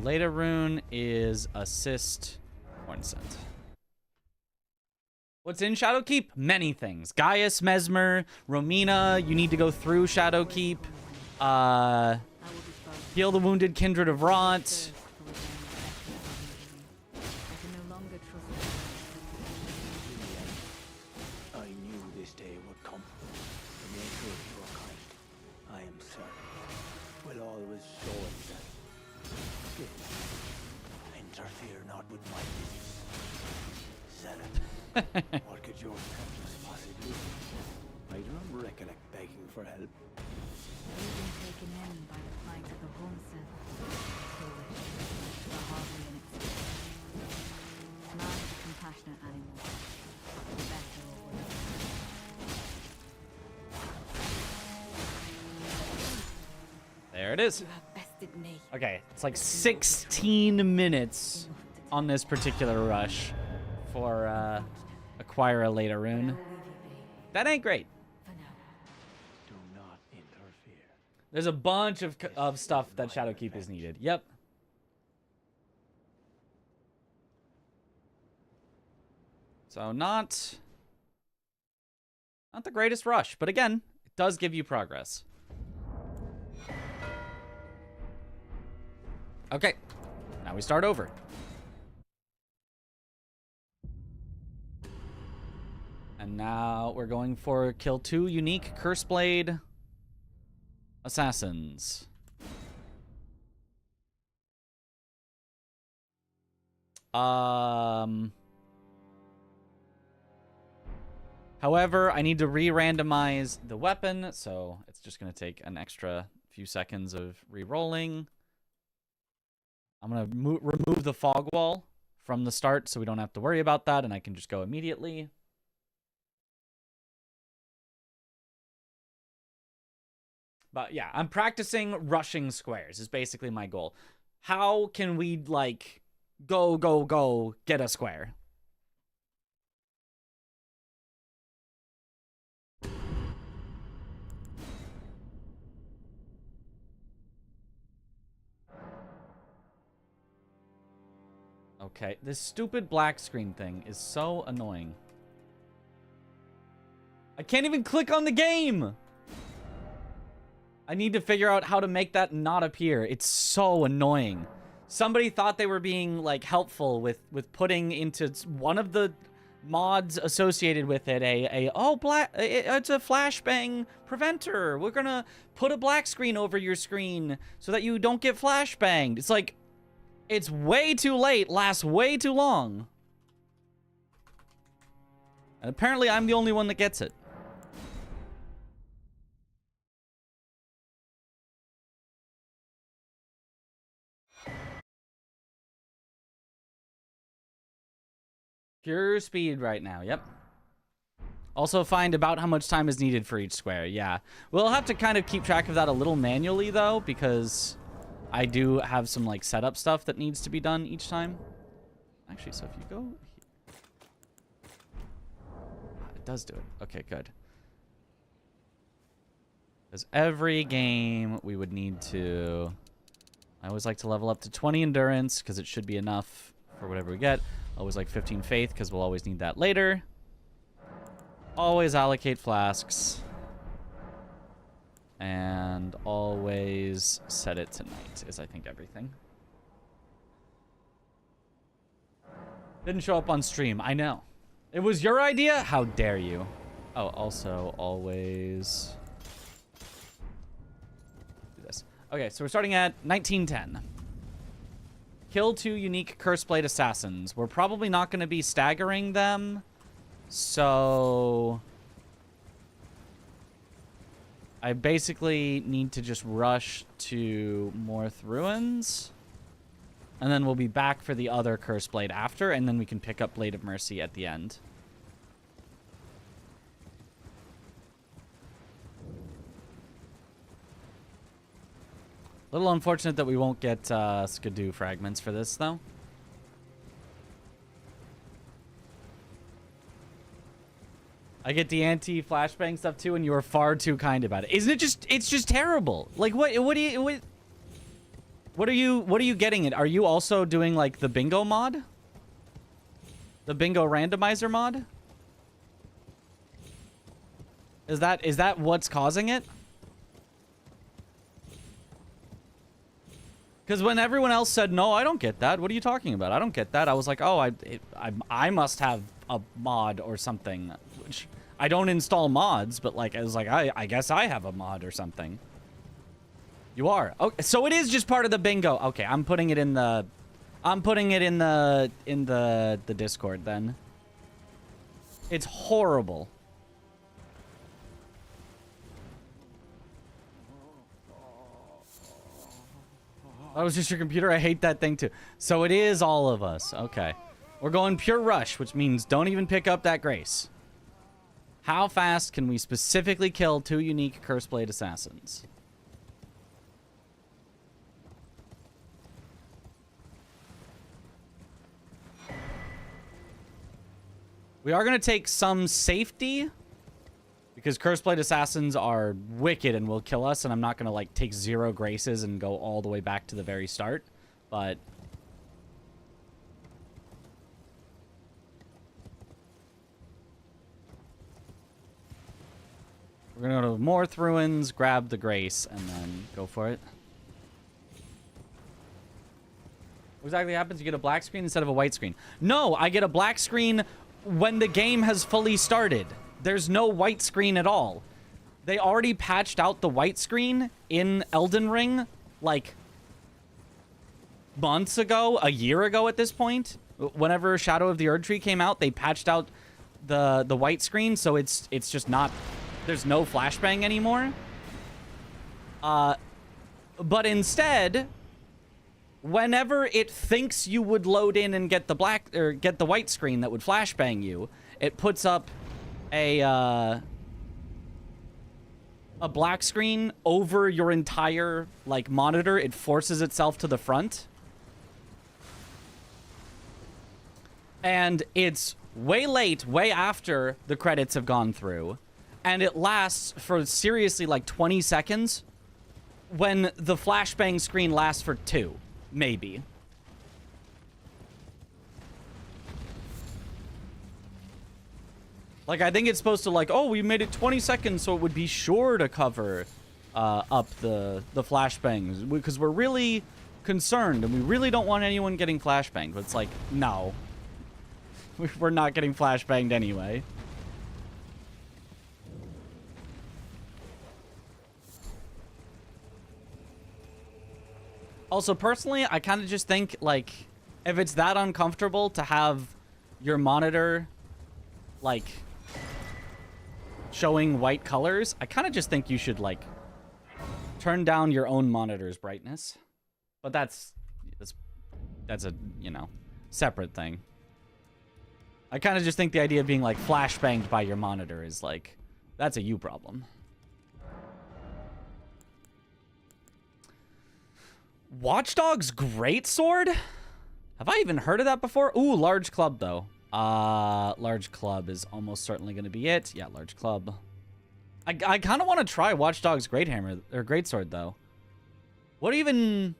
Later rune is assist Hornsent. What's in Shadowkeep? Many things. Gaius, Mesmer, Romina. You need to go through Shadowkeep. Heal the wounded kindred of Rot. I knew this day would come. The nature of your kind, I am certain, will always show itself. Interfere not with my business. Zealot, what could your purpose possibly be? I don't recollect begging for help. You've been taken in by the plight of the Hornsent. Foolish, but hardly inexplicable. Man is a compassionate animal. Better or worse. There it is. You have bested me. Okay, it's like 16 minutes on this particular rush for acquire a later rune. That ain't great. Do not interfere. There's a bunch of stuff that Shadowkeep is needed. Yep. So not the greatest rush, but again, it does give you progress. Okay, now we start over. And now we're going for kill 2 unique Curseblade assassins. However, I need to re-randomize the weapon, so it's just going to take an extra few seconds of re-rolling. I'm going to remove the fog wall from the start so we don't have to worry about that, and I can just go immediately. But yeah, I'm practicing rushing squares is basically my goal. How can we, like, go, get a square? Okay, this stupid black screen thing is so annoying. I can't even click on the game! I need to figure out how to make that not appear. It's so annoying. Somebody thought they were being, like, helpful with putting into one of the mods associated with it it's a flashbang preventer. We're gonna put a black screen over your screen so that you don't get flashbanged. It's like, it's way too late, lasts way too long. And apparently I'm the only one that gets it. Pure speed right now, yep. Also find about how much time is needed for each square, yeah. We'll have to kind of keep track of that a little manually, though, because I do have some, like, setup stuff that needs to be done each time. Actually, so if you go here... it does do it. Okay, good. Because every game we would need to... I always like to level up to 20 endurance, because it should be enough for whatever we get. Always like 15 faith, because we'll always need that later. Always allocate flasks. And always set it to night, is I think everything. Didn't show up on stream, I know. It was your idea? How dare you? Oh, also, always... do this. Okay, so we're starting at 1910. Kill 2 unique Curseblade Assassins. We're probably not going to be staggering them, so... I basically need to just rush to Morth Ruins, and then we'll be back for the other Curseblade after, and then we can pick up Blade of Mercy at the end. Little unfortunate that we won't get Skidoo fragments for this, though. I get the anti-flashbang stuff too, and you are far too kind about it. Isn't it just? It's just terrible. Like, what are you getting it? Are you also doing like the bingo mod? The bingo randomizer mod? Is that what's causing it? Because when everyone else said, no, I don't get that. What are you talking about? I don't get that. I was like, oh, I must have a mod or something. Which I don't install mods, but like I was like, I guess I have a mod or something. You are. Okay, so it is just part of the bingo. Okay, I'm putting it in the Discord then. It's horrible. That was just your computer? I hate that thing too. So it is all of us. Okay. We're going pure rush, which means don't even pick up that grace. How fast can we specifically kill 2 unique Curseblade Assassins? We are going to take some safety, because Curseblade Assassins are wicked and will kill us, and I'm not going to, like, take 0 graces and go all the way back to the very start, but... we're going to go to Morth Ruins, grab the grace, and then go for it. What exactly happens? You get a black screen instead of a white screen. No, I get a black screen when the game has fully started. There's no white screen at all. They already patched out the white screen in Elden Ring, like, months ago, a year ago at this point. Whenever Shadow of the Erdtree came out, they patched out the white screen, so it's just not... there's no flashbang anymore. But instead, whenever it thinks you would load in and get the black or get the white screen that would flashbang you, it puts up a a black screen over your entire like monitor, it forces itself to the front. And it's way late, way after the credits have gone through. And it lasts for seriously like 20 seconds when the flashbang screen lasts for 2, maybe. Like, I think it's supposed to, like, oh, we made it 20 seconds so it would be sure to cover up the flashbangs. Because we're really concerned and we really don't want anyone getting flashbanged. But it's like, no. We're not getting flashbanged anyway. Also, personally, I kind of just think, like, if it's that uncomfortable to have your monitor, like, showing white colors, I kind of just think you should, like, turn down your own monitor's brightness. But that's a, you know, separate thing. I kind of just think the idea of being, like, flashbanged by your monitor is, like, that's a you problem. Watch Dogs Greatsword? Have I even heard of that before? Ooh, large club, though. Large club is almost certainly going to be it. Yeah, large club. I kind of want to try Watch Dogs Greatsword, though. What even...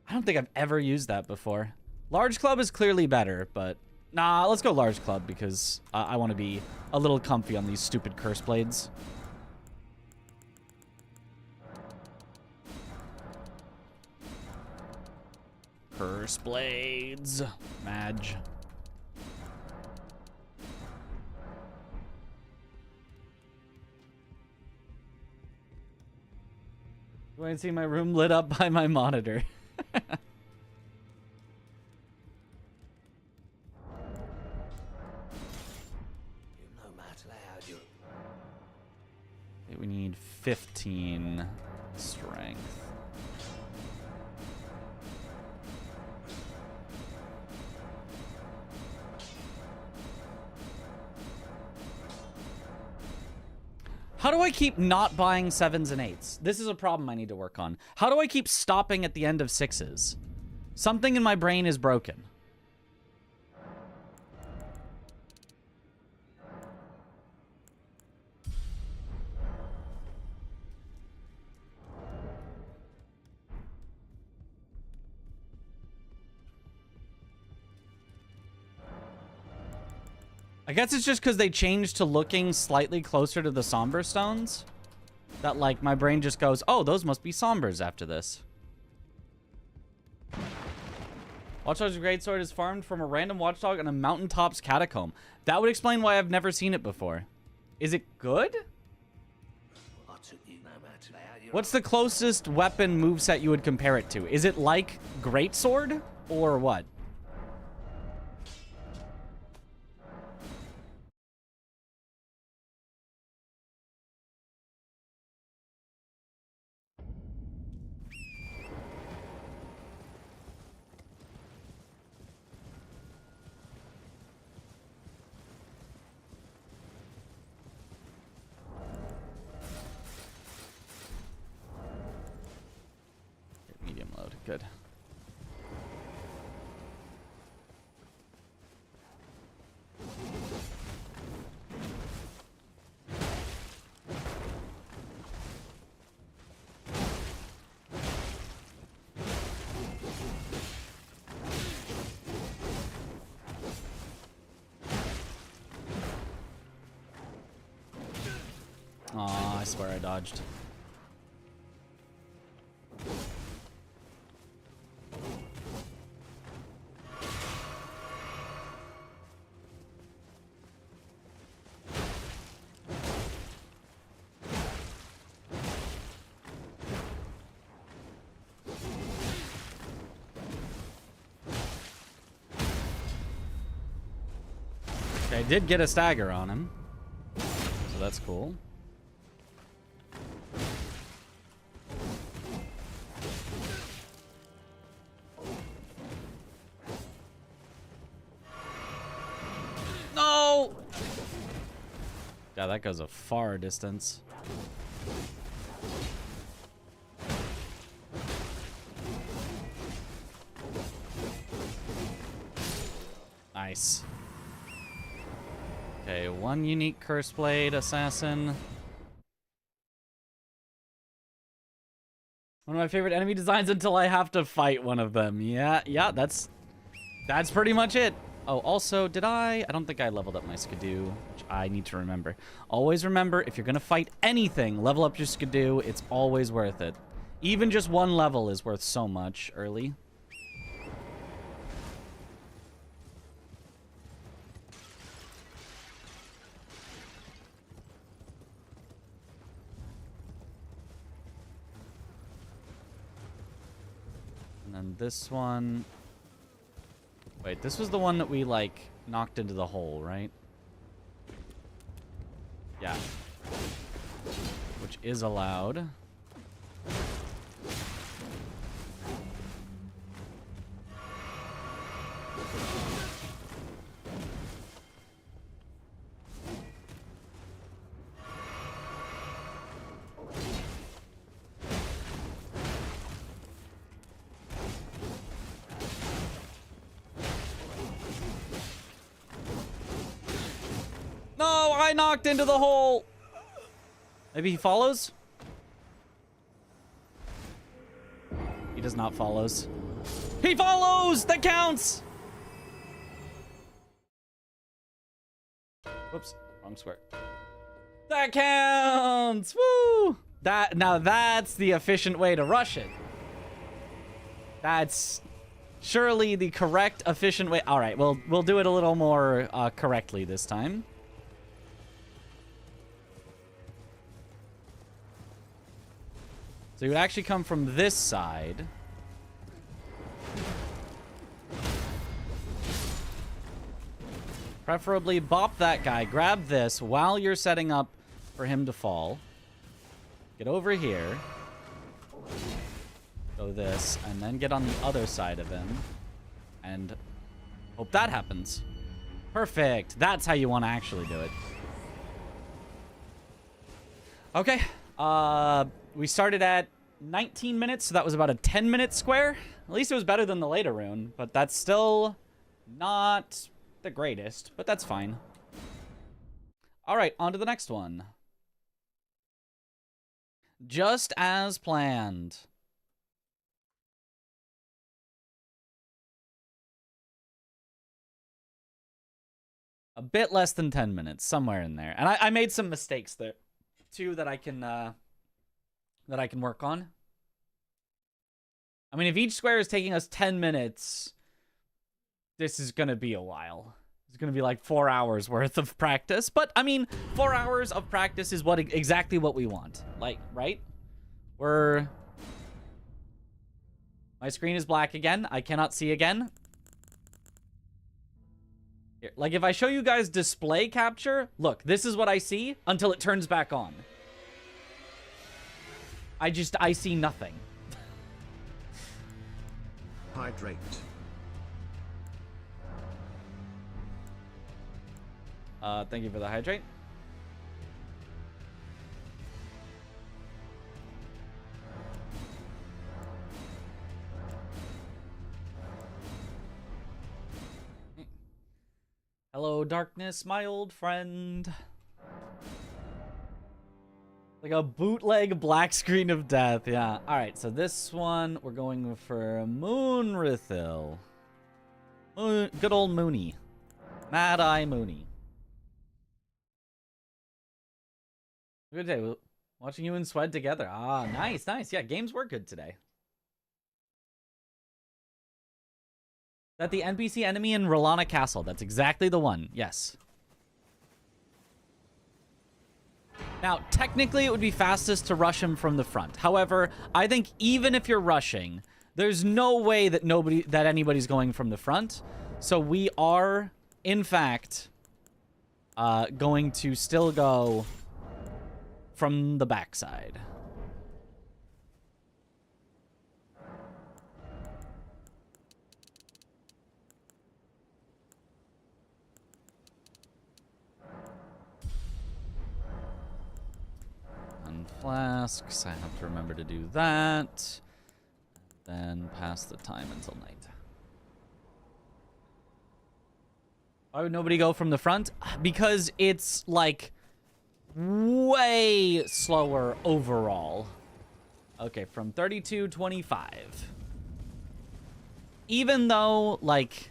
I don't think I've ever used that before. Large club is clearly better, but... Nah, let's go large club, because I want to be a little comfy on these stupid curse blades. Curse blades. Madge. You want to see my room lit up by my monitor? Okay, we need 15 strength. How do I keep not buying 7s and 8s? This is a problem I need to work on. How do I keep stopping at the end of 6s? Something in my brain is broken. I guess it's just because they changed to looking slightly closer to the somber stones. That, like, my brain just goes, oh, those must be sombers after this. Watchdog's Greatsword is farmed from a random watchdog in a mountaintop's catacomb. That would explain why I've never seen it before. Is it good? What's the closest weapon moveset you would compare it to? Is it like Greatsword or what? Medium load, good. Aw, I swear I dodged. Okay, I did get a stagger on him, so that's cool. Yeah, that goes a far distance. Nice. Okay, one unique curse blade assassin. One of my favorite enemy designs until I have to fight one of them. Yeah, that's pretty much it. Oh, also, I don't think I leveled up my skidoo, which I need to remember. Always remember, if you're gonna fight anything, level up your skidoo. It's always worth it. Even just one level is worth so much early. And then this one... Wait, this was the one that we, like, knocked into the hole, right? Yeah. Which is allowed. No, I knocked into the hole. Maybe he follows? He does not follows. He follows! That counts! Whoops, wrong square. That counts! Woo! Now that's the efficient way to rush it. That's surely the correct, efficient way. All right, we'll do it a little more correctly this time. So you would actually come from this side. Preferably bop that guy, grab this while you're setting up for him to fall. Get over here. Go this, and then get on the other side of him. And hope that happens. Perfect. That's how you want to actually do it. Okay. We started at 19 minutes, so that was about a 10-minute square. At least it was better than the later rune, but that's still not the greatest, but that's fine. All right, on to the next one. Just as planned. A bit less than 10 minutes, somewhere in there. And I made some mistakes there, too, that I can work on. I mean, if each square is taking us 10 minutes, this is going to be a while. It's going to be like 4 hours worth of practice. But, I mean, 4 hours of practice is exactly what we want. Like, right? My screen is black again. I cannot see again. Here, like, if I show you guys display capture, look, this is what I see until it turns back on. I see nothing. Hydrate. Thank you for the hydrate. Hello, darkness, my old friend. Like a bootleg black screen of death, yeah. Alright, so this one, we're going for Moonrithil. Good old Mooney. Mad Eye Mooney. Good day. Watching you and Swed together. Ah, nice, nice. Yeah, games were good today. That the NPC enemy in Rolana Castle. That's exactly the one. Yes. Now, technically, it would be fastest to rush him from the front. However, I think even if you're rushing, there's no way that anybody's going from the front. So we are, in fact, going to still go from the backside. flasks. I have to remember to do that. Then pass the time until night. Why would nobody go from the front? Because it's, like, way slower overall. Okay, from 32:25. Even though, like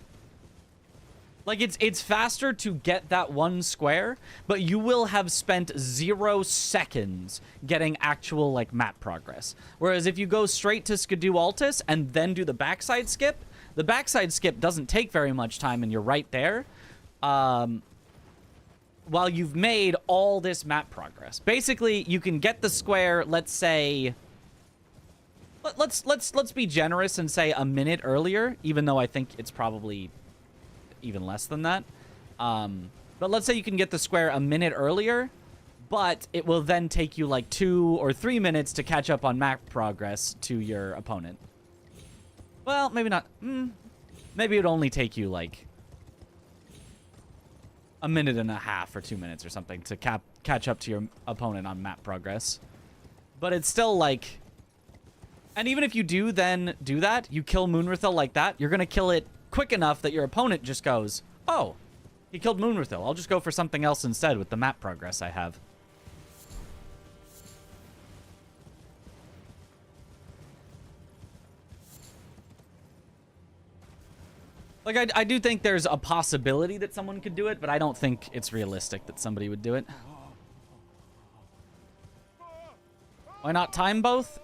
it's faster to get that one square, but you will have spent 0 seconds getting actual, like, map progress. Whereas if you go straight to Skidoo Altus and then do the backside skip, the backside skip doesn't take very much time and you're right there. While you've made all this map progress. Basically, you can get the square, let's say... Let's be generous and say a minute earlier, even though I think it's probably even less than that. But let's say you can get the square a minute earlier, but it will then take you like 2 or 3 minutes to catch up on map progress to your opponent. Well, maybe not. Maybe it'd only take you like a minute and a half or 2 minutes or something to catch up to your opponent on map progress. But it's still like... And even if you do then do that, you kill Moonrathil like that, you're going to kill it quick enough that your opponent just goes, oh, he killed Moonrathil. I'll just go for something else instead with the map progress I have. Like, I do think there's a possibility that someone could do it, but I don't think it's realistic that somebody would do it. Why not time both?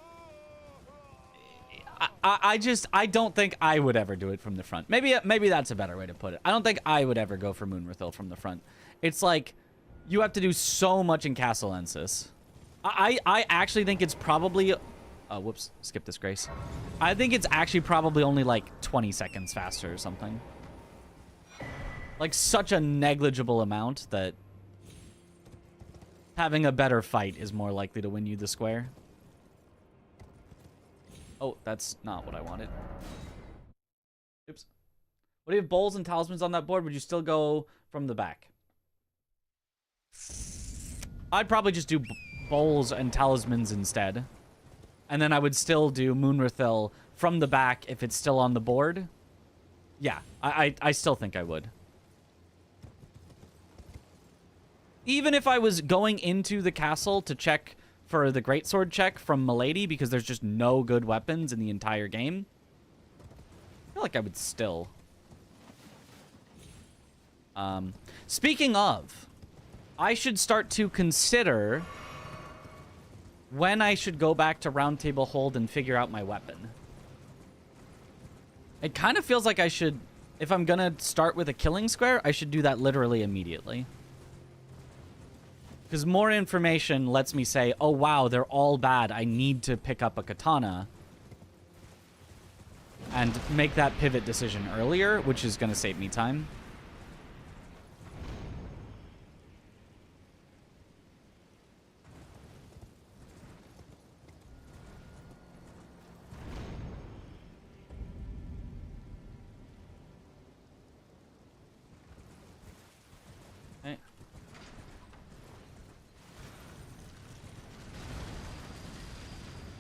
I don't think I would ever do it from the front. Maybe that's a better way to put it. I don't think I would ever go for Moonrathil from the front. It's like, you have to do so much in Castle Ensis. I actually think it's probably... Oh, whoops. Skip this, Grace. I think it's actually probably only like 20 seconds faster or something. Like, such a negligible amount that having a better fight is more likely to win you the square. Oh, that's not what I wanted. Oops. What do you have, bowls and talismans on that board? Would you still go from the back? I'd probably just do bowls and talismans instead. And then I would still do Moonrathil from the back if it's still on the board. Yeah, I still think I would. Even if I was going into the castle to check for the greatsword check from Milady because there's just no good weapons in the entire game, I feel like I would still. Speaking of, I should start to consider when I should go back to Round Table Hold and figure out my weapon. It kind of feels like I should, if I'm gonna start with a killing square, I should do that literally immediately. Because more information lets me say, oh wow, they're all bad, I need to pick up a katana. And make that pivot decision earlier, which is gonna save me time.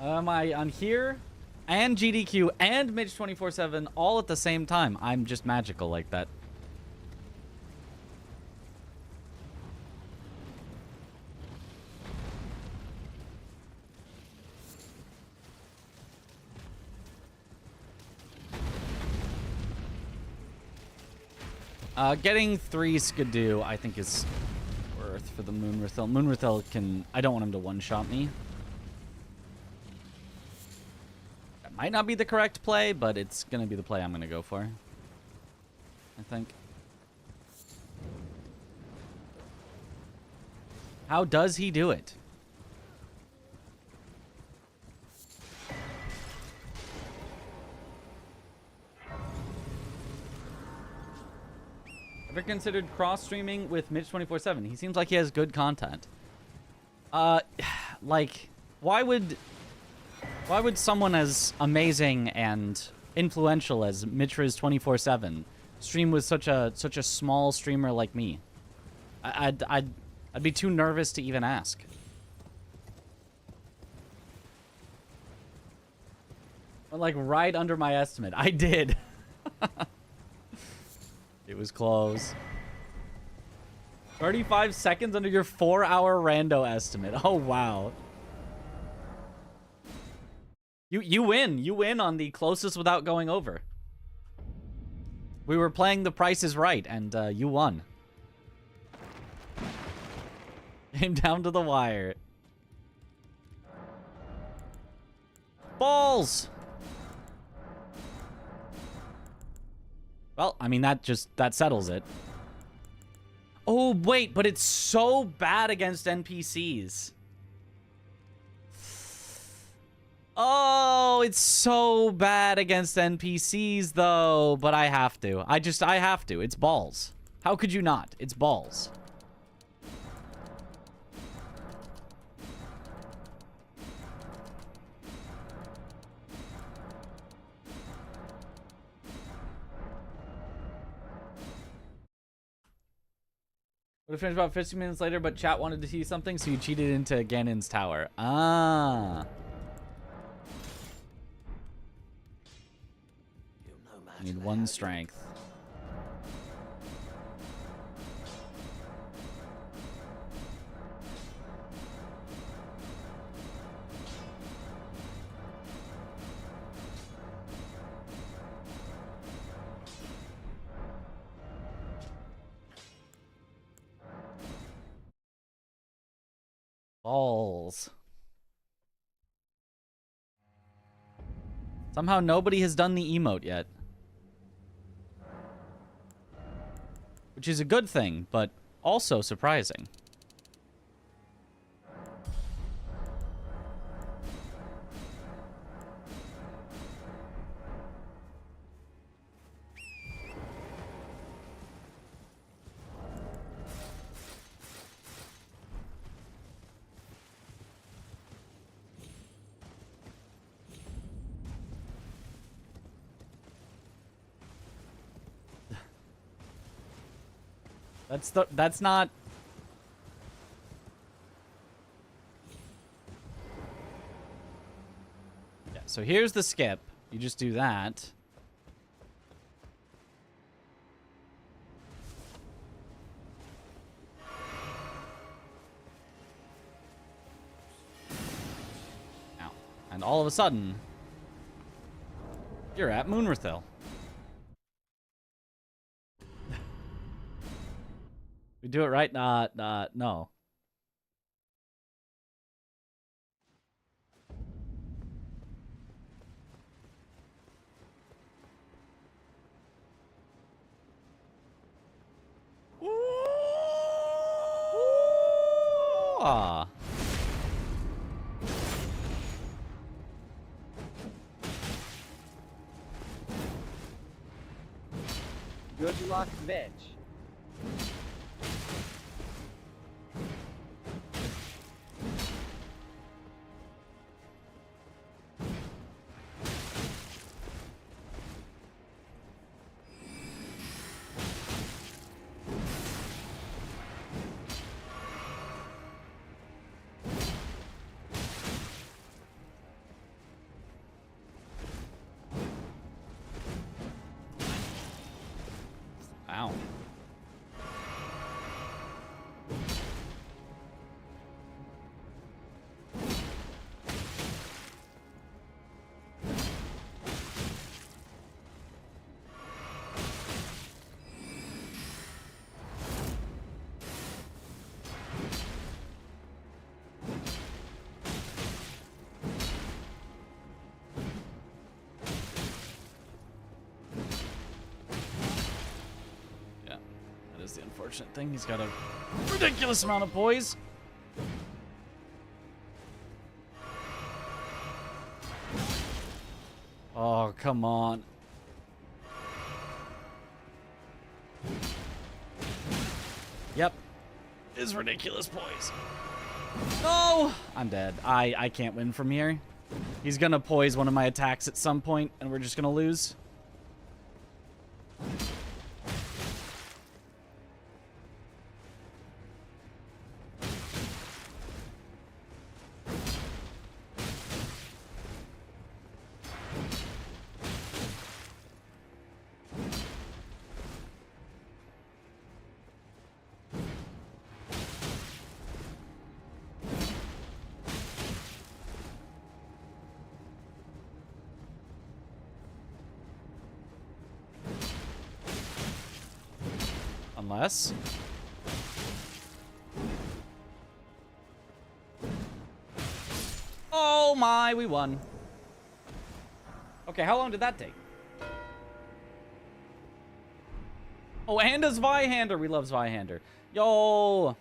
Am I on here and GDQ and Midge 24/7 all at the same time? I'm just magical like that. Getting 3 Skidoo, I think, is worth for the Moonrathil. Moonrathil can... I don't want him to one-shot me. Might not be the correct play, but it's going to be the play I'm going to go for, I think. How does he do it? Ever considered cross-streaming with Mitch 24/7? He seems like he has good content. Like, why would someone as amazing and influential as Mitra's 24/7 stream with such a small streamer like me? I'd be too nervous to even ask. Went like right under my estimate. I did. It was close. 35 seconds under your 4-hour rando estimate. Oh, wow. You win. You win on the closest without going over. We were playing The Price is Right, and you won. Came down to the wire. Balls! Well, I mean, that settles it. Oh, wait, but it's so bad against NPCs. Oh, it's so bad against NPCs, though. But I have to. I have to. It's balls. How could you not? It's balls. Would have finished about 15 minutes later, but chat wanted to see something, so you cheated into Ganon's tower. Ah. I need 1 strength. Balls. Somehow nobody has done the emote yet. Which is a good thing, but also surprising. That's not... Yeah, so here's the skip. You just do that. Now, and all of a sudden, you're at Moonrathil. We do it right? No. Ah. Good luck, bitch. Ow. The unfortunate thing, he's got a ridiculous amount of poise. Oh, come on. Yep. His ridiculous poise. No! I'm dead. I can't win from here. He's gonna poise one of my attacks at some point, and we're just gonna lose. Unless... Oh my, we won. Okay, how long did that take? Oh, and a Zweihander. We love Zweihander. Yo!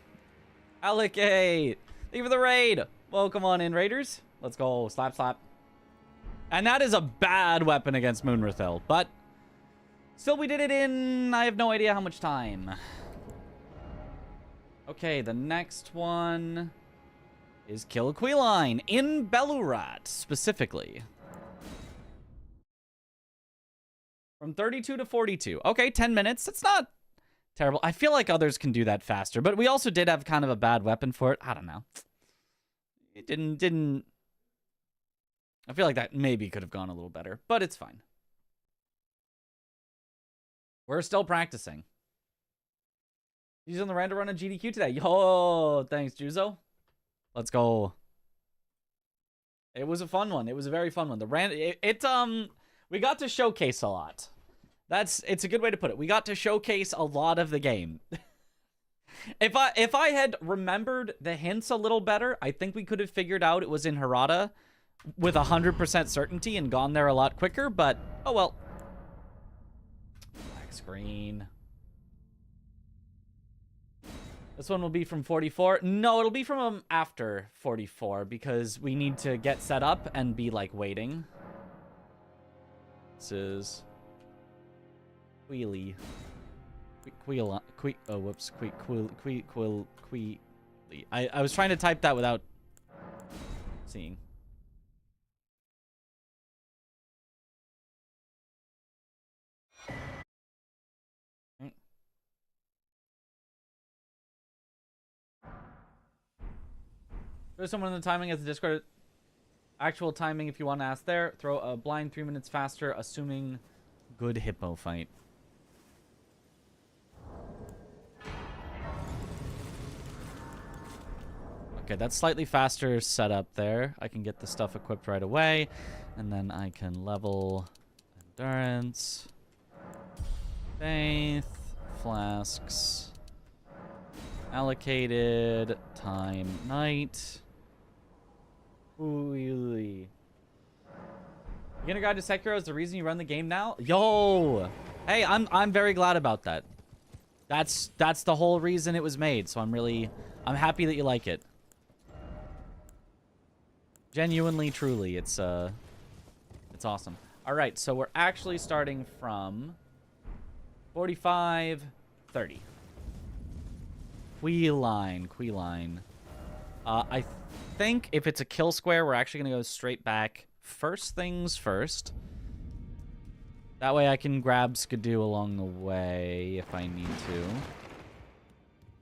Allocate! Thank you for the raid! Welcome on in, raiders. Let's go. Slap, slap. And that is a bad weapon against Moonrathil, but... Still, we did it in... I have no idea how much time. Okay, the next one... is Kill Queeline in Belurat, specifically. From 32 to 42. Okay, 10 minutes. That's not terrible. I feel like others can do that faster, but we also did have kind of a bad weapon for it. I don't know. It didn't... I feel like that maybe could have gone a little better, but it's fine. We're still practicing. He's on the random run on GDQ today. Yo, thanks, Juzo. Let's go. It was a fun one. It was a very fun one. We got to showcase a lot. It's a good way to put it. We got to showcase a lot of the game. If I had remembered the hints a little better, I think we could have figured out it was in Harada with 100% certainty and gone there a lot quicker, but oh well. Black screen. This one will be from 44. No, it'll be from after 44 because we need to get set up and be like waiting. This is Queely. Oh, whoops. Queely. I was trying to type that without seeing. There's someone in the timing as the Discord. Actual timing, if you want to ask there. Throw a blind 3 minutes faster, assuming good hippo fight. Okay, that's slightly faster setup there. I can get the stuff equipped right away. And then I can level endurance. Faith. Flasks. Allocated. Time. Night. Ooh. Beginner Guide to Sekiro is the reason you run the game now? Yo! Hey, I'm very glad about that. That's the whole reason it was made, so I'm happy that you like it. Genuinely, truly, it's awesome. Alright, so we're actually starting from 45, 30. Queeline. I think if it's a kill square, we're actually going to go straight back. First things first. That way I can grab Skidoo along the way if I need to.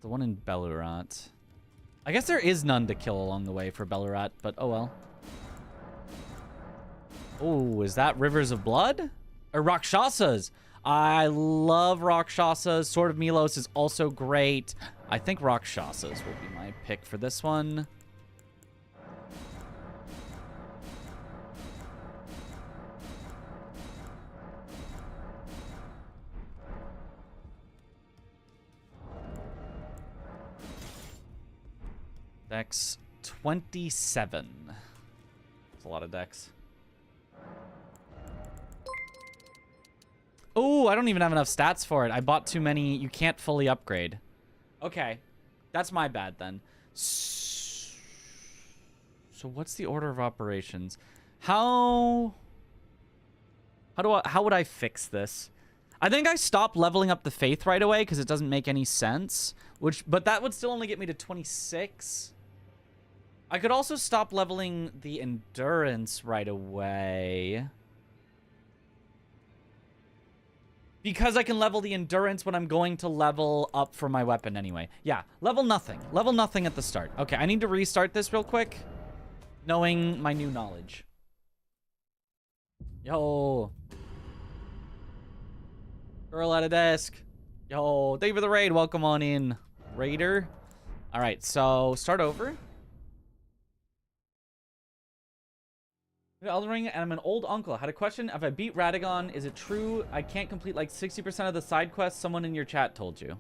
The one in Belurat. I guess there is none to kill along the way for Belurat, but oh well. Oh, is that Rivers of Blood? Or Rakshasas? I love Rakshasas. Sword of Milos is also great. I think Rakshasas will be my pick for this one. Dex 27. That's a lot of dex. Oh, I don't even have enough stats for it. I bought too many. You can't fully upgrade. Okay. That's my bad then. So what's the order of operations? How would I fix this? I think I stopped leveling up the faith right away because it doesn't make any sense. But that would still only get me to 26. I could also stop leveling the endurance right away. Because I can level the endurance when I'm going to level up for my weapon anyway. Yeah, level nothing. Level nothing at the start. Okay, I need to restart this real quick. Knowing my new knowledge. Yo. Girl at a desk. Yo, thank you for the raid. Welcome on in, Raider. All right, so start over. Elden Ring, and I'm an old uncle. I had a question. If I beat Radagon, is it true I can't complete like 60% of the side quests someone in your chat told you?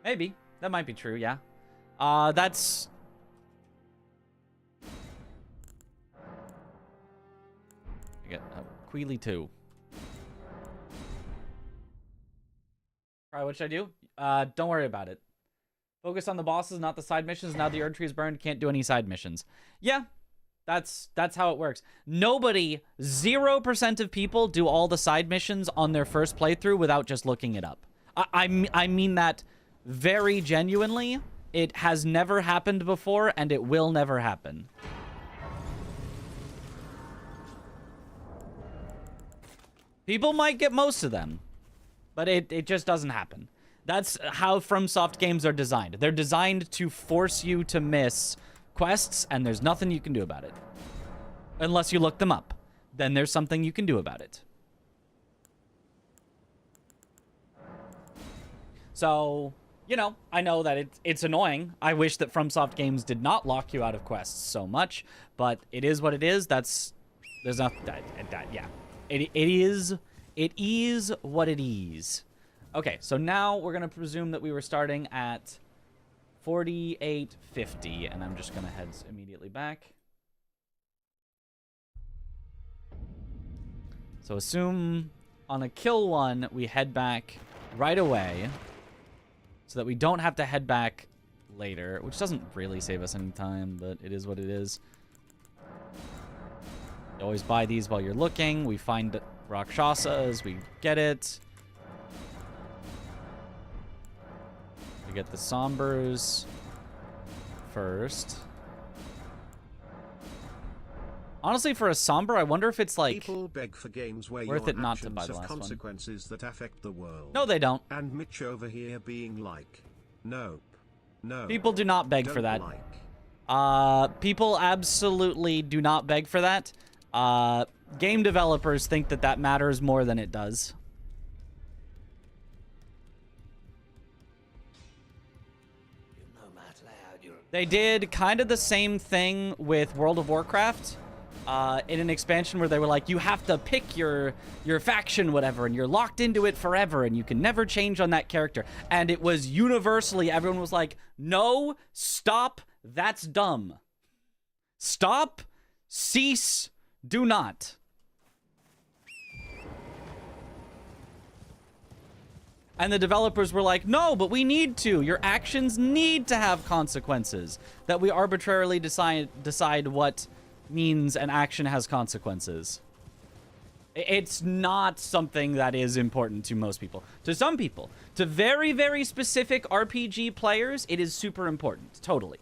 Maybe. That might be true, yeah. That's... I get Queely 2. Alright, what should I do? Don't worry about it. Focus on the bosses, not the side missions. Now the Erd Tree is burned, can't do any side missions. Yeah, that's how it works. Nobody, 0% of people do all the side missions on their first playthrough without just looking it up. I mean that very genuinely. It has never happened before, and it will never happen. People might get most of them, but it just doesn't happen. That's how FromSoft games are designed. They're designed to force you to miss quests, and there's nothing you can do about it. Unless you look them up. Then there's something you can do about it. So, you know, I know that it's annoying. I wish that FromSoft games did not lock you out of quests so much, but it is what it is. There's nothing, yeah. It is what it is. Okay, so now we're going to presume that we were starting at 4850, and I'm just going to head immediately back. So assume on a kill one, we head back right away so that we don't have to head back later, which doesn't really save us any time, but it is what it is. You always buy these while you're looking. We find Rakshasa as we get it. We get the Sombers first. Honestly, for a Somber, I wonder if it's like people beg for games where worth your it not to actions buy the have last one. consequences that affect the world. No, they don't. And Mitch over here being like, nope, no. People do not beg for that. Like. People absolutely do not beg for that. Game developers think that that matters more than it does. They did kind of the same thing with World of Warcraft in an expansion where they were like, you have to pick your faction, whatever, and you're locked into it forever, and you can never change on that character. And it was universally, everyone was like, no, stop, that's dumb. Stop, cease, do not. And the developers were like, no, but we need to. Your actions need to have consequences. That we arbitrarily decide what means an action has consequences. It's not something that is important to most people. To some people, to very, very specific RPG players, it is super important. Totally.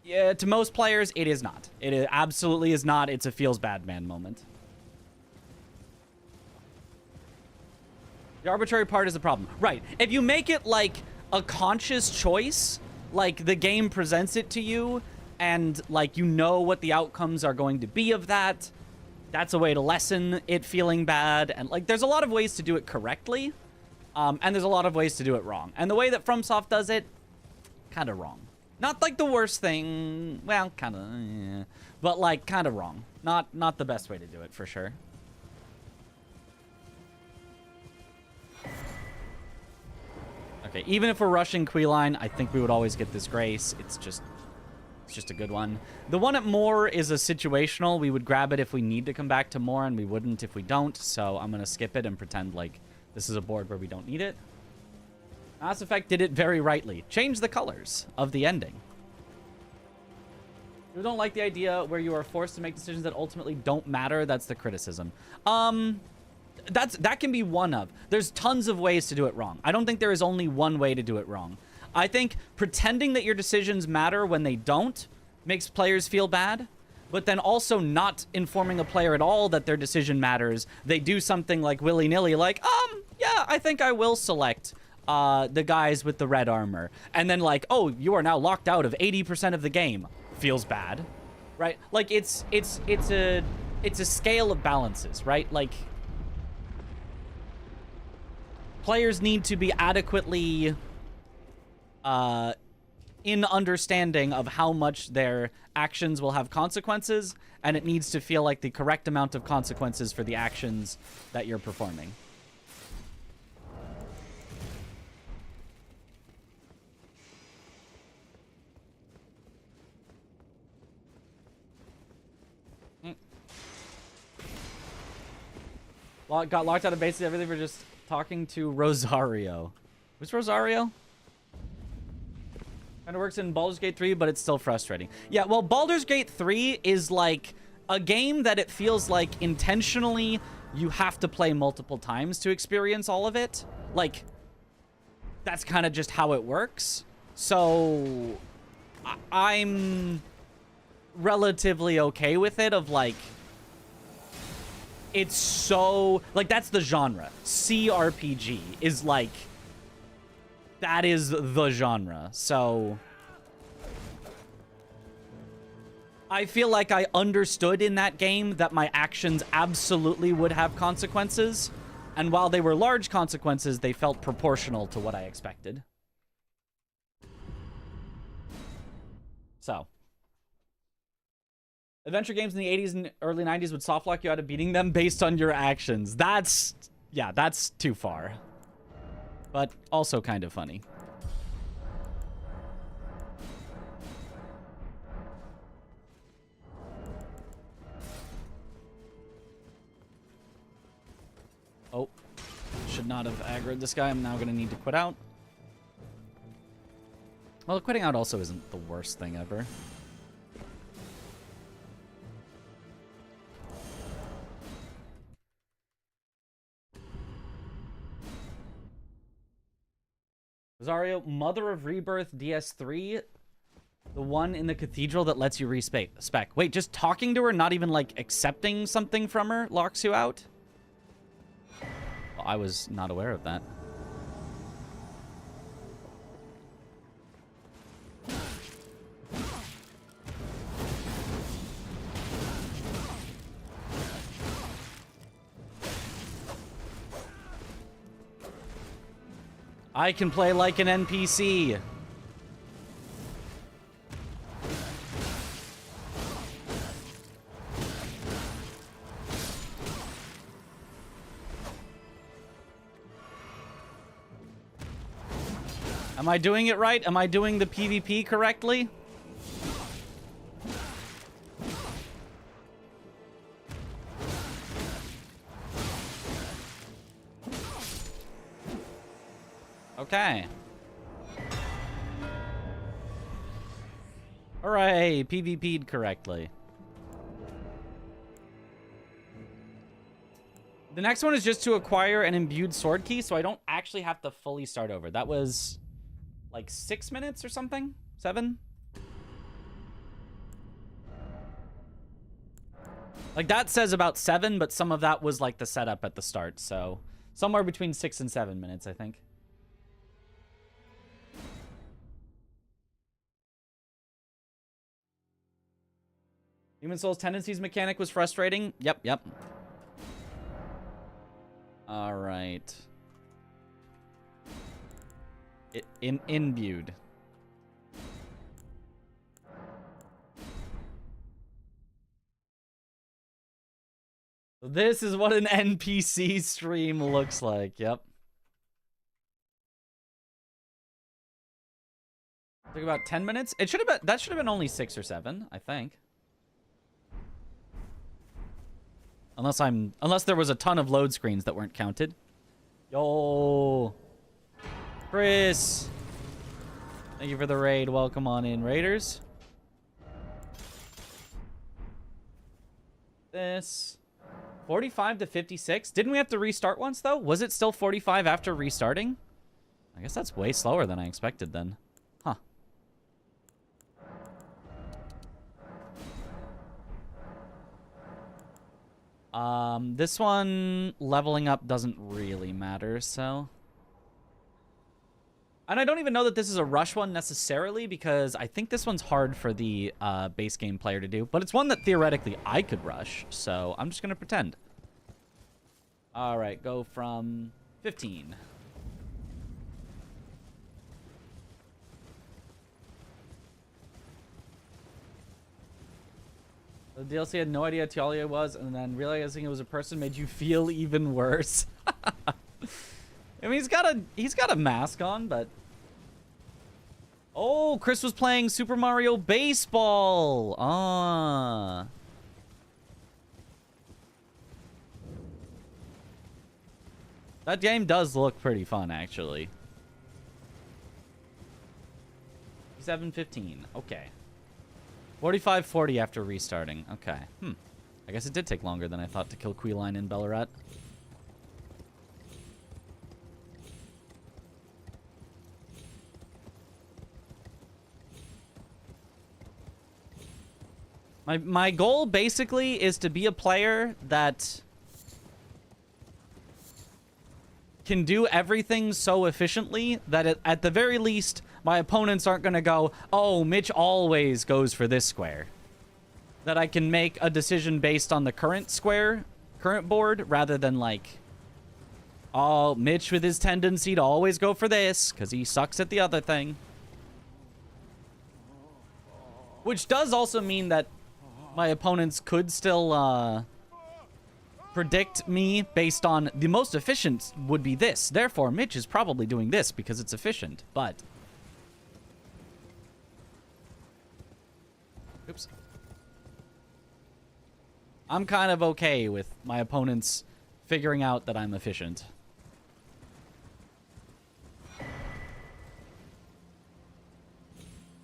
Yeah, to most players, it is not. It absolutely is not. It's a feels bad man moment. The arbitrary part is the problem. Right. If you make it like a conscious choice, like the game presents it to you, and like you know what the outcomes are going to be of that, that's a way to lessen it feeling bad. And like there's a lot of ways to do it correctly, and there's a lot of ways to do it wrong. And the way that FromSoft does it, kind of wrong. Not like the worst thing, well, kind of, yeah, but like kind of wrong. Not the best way to do it for sure. Okay, even if we're rushing Queeline, I think we would always get this Grace. It's just a good one. The one at Moore is a situational. We would grab it if we need to come back to Moore, and we wouldn't if we don't. So I'm going to skip it and pretend like this is a board where we don't need it. Mass Effect did it very rightly. Change the colors of the ending. You don't like the idea where you are forced to make decisions that ultimately don't matter. That's the criticism. That can be one of. There's tons of ways to do it wrong. I don't think there is only one way to do it wrong. I think pretending that your decisions matter when they don't makes players feel bad, but then also not informing a player at all that their decision matters. They do something like willy-nilly, like, yeah, I think I will select the guys with the red armor. And then like, oh, you are now locked out of 80% of the game. Feels bad, right? Like it's a scale of balances, right? Like players need to be adequately in understanding of how much their actions will have consequences, and it needs to feel like the correct amount of consequences for the actions that you're performing. Got locked out of basically everything for just talking to Rosario. Who's Rosario? Kind of works in Baldur's Gate 3, but it's still frustrating. Yeah, well, Baldur's Gate 3 is like a game that it feels like intentionally you have to play multiple times to experience all of it. Like, that's kind of just how it works. So, I'm relatively okay with it of like, it's so, like, that's the genre. CRPG is like, that is the genre. So I feel like I understood in that game that my actions absolutely would have consequences. And while they were large consequences, they felt proportional to what I expected. So. Adventure games in the 80s and early 90s would soft lock you out of beating them based on your actions. That's, yeah, that's too far. But also kind of funny. Oh, should not have aggroed this guy. I'm now going to need to quit out. Well, quitting out also isn't the worst thing ever. Rosario, Mother of Rebirth DS3, the one in the cathedral that lets you respec. Wait, just talking to her, not even like accepting something from her, locks you out? Well, I was not aware of that. I can play like an NPC. Am I doing it right? Am I doing the PvP correctly? Okay. Hooray, PvP'd correctly. The next one is just to acquire an imbued sword key, so I don't actually have to fully start over. That was like 6 minutes or something? 7? Like that says about 7, but some of that was like the setup at the start, so somewhere between 6 and 7 minutes, I think. Human Souls Tendencies mechanic was frustrating. Yep. All right. Imbued. This is what an NPC stream looks like. Yep. Took about 10 minutes. It should have been, that should have been only 6 or 7, I think. Unless there was a ton of load screens that weren't counted. Yo, Chris. Thank you for the raid. Welcome on in, raiders. This 45 to 56. Didn't we have to restart once though? Was it still 45 after restarting? I guess that's way slower than I expected then. Huh. This one, leveling up doesn't really matter, so. And I don't even know that this is a rush one necessarily, because I think this one's hard for the base game player to do. But it's one that theoretically I could rush, so I'm just going to pretend. All right, go from 15. The DLC had no idea Talia was, and then realizing it was a person made you feel even worse. I mean, he's got a mask on, but oh, Chris was playing Super Mario Baseball. Ah. That game does look pretty fun, actually. 7:15. Okay. 45:40 after restarting. Okay. I guess it did take longer than I thought to kill Queeline in Ballarat. My goal basically is to be a player that can do everything so efficiently that at the very least my opponents aren't going to go, oh, Mitch always goes for this square. That I can make a decision based on the current board, rather than like, oh, Mitch with his tendency to always go for this because he sucks at the other thing. Which does also mean that my opponents could still predict me based on the most efficient would be this. Therefore, Mitch is probably doing this because it's efficient. But oops. I'm kind of okay with my opponents figuring out that I'm efficient.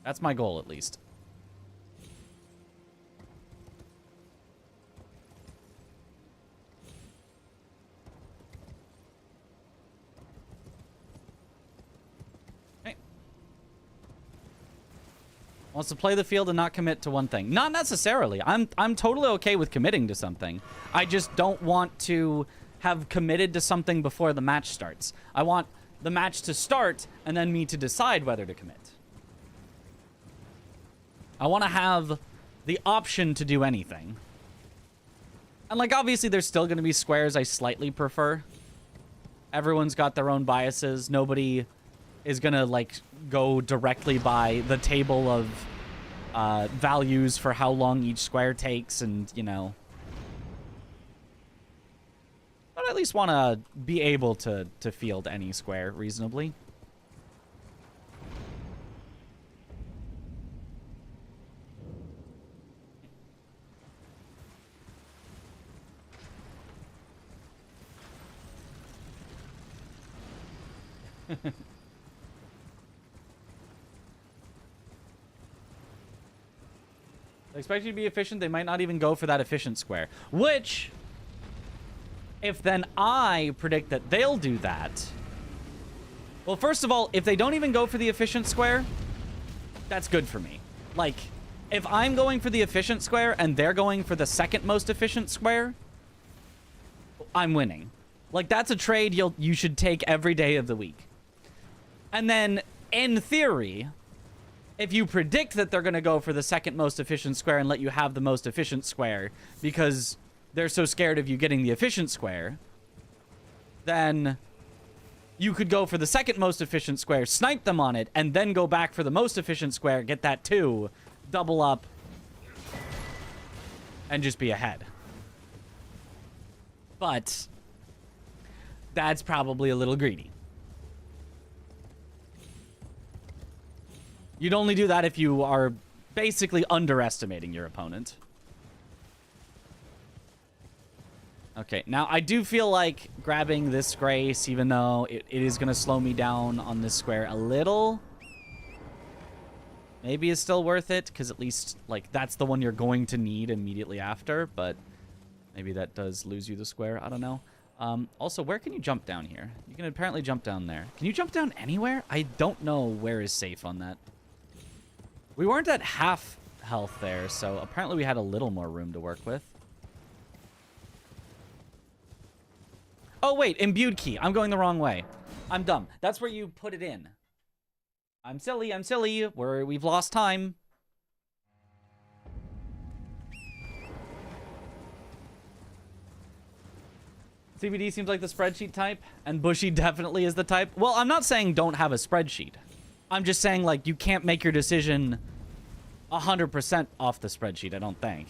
That's my goal, at least. Wants to play the field and not commit to one thing. Not necessarily. I'm totally okay with committing to something. I just don't want to have committed to something before the match starts. I want the match to start and then me to decide whether to commit. I want to have the option to do anything. And like, obviously there's still going to be squares I slightly prefer. Everyone's got their own biases. Nobody is going to like go directly by the table of values for how long each square takes, and you know, but I at least want to be able to field any square reasonably. They expect you to be efficient. They might not even go for that efficient square. Which, if then I predict that they'll do that... Well, first of all, if they don't even go for the efficient square, that's good for me. Like, if I'm going for the efficient square and they're going for the second most efficient square, I'm winning. Like, that's a trade you should take every day of the week. And then, in theory... if you predict that they're going to go for the second most efficient square and let you have the most efficient square because they're so scared of you getting the efficient square, then you could go for the second most efficient square, snipe them on it, and then go back for the most efficient square, get that too, double up, and just be ahead. But that's probably a little greedy. You'd only do that if you are basically underestimating your opponent. Okay, now I do feel like grabbing this Grace, even though it is going to slow me down on this square a little. Maybe it's still worth it, because at least, like, that's the one you're going to need immediately after, but maybe that does lose you the square. I don't know. Also, where can you jump down here? You can apparently jump down there. Can you jump down anywhere? I don't know where is safe on that. We weren't at half health there, so apparently we had a little more room to work with. Oh, wait, imbued key. I'm going the wrong way. I'm dumb. That's where you put it in. I'm silly. I'm silly. We've lost time. CBD seems like the spreadsheet type, and Bushy definitely is the type. Well, I'm not saying don't have a spreadsheet. I'm just saying, like, you can't make your decision 100% off the spreadsheet, I don't think.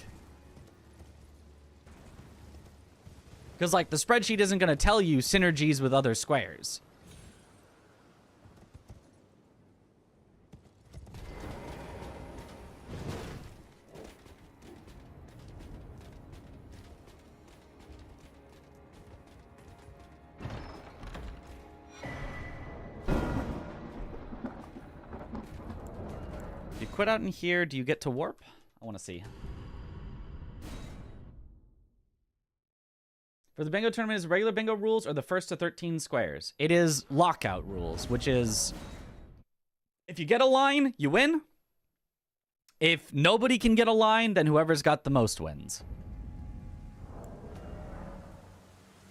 Because, like, the spreadsheet isn't going to tell you synergies with other squares. If you quit out in here, do you get to warp? I want to see. For the bingo tournament, is it regular bingo rules or the first to 13 squares? It is lockout rules, which is if you get a line, you win. If nobody can get a line, then whoever's got the most wins.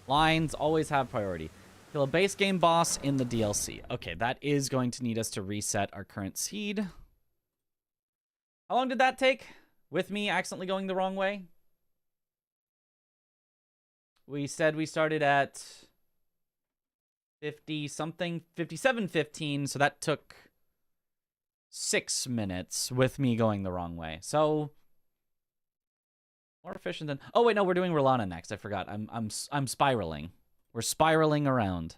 Lines always have priority. Kill a base game boss in the DLC. Okay, that is going to need us to reset our current seed. How long did that take? With me accidentally going the wrong way? We said we started at 50-something, 57:15, so that took 6 minutes with me going the wrong way. So more efficient than... Oh wait, no, we're doing Rolana next. I forgot. I'm spiraling. We're spiraling around.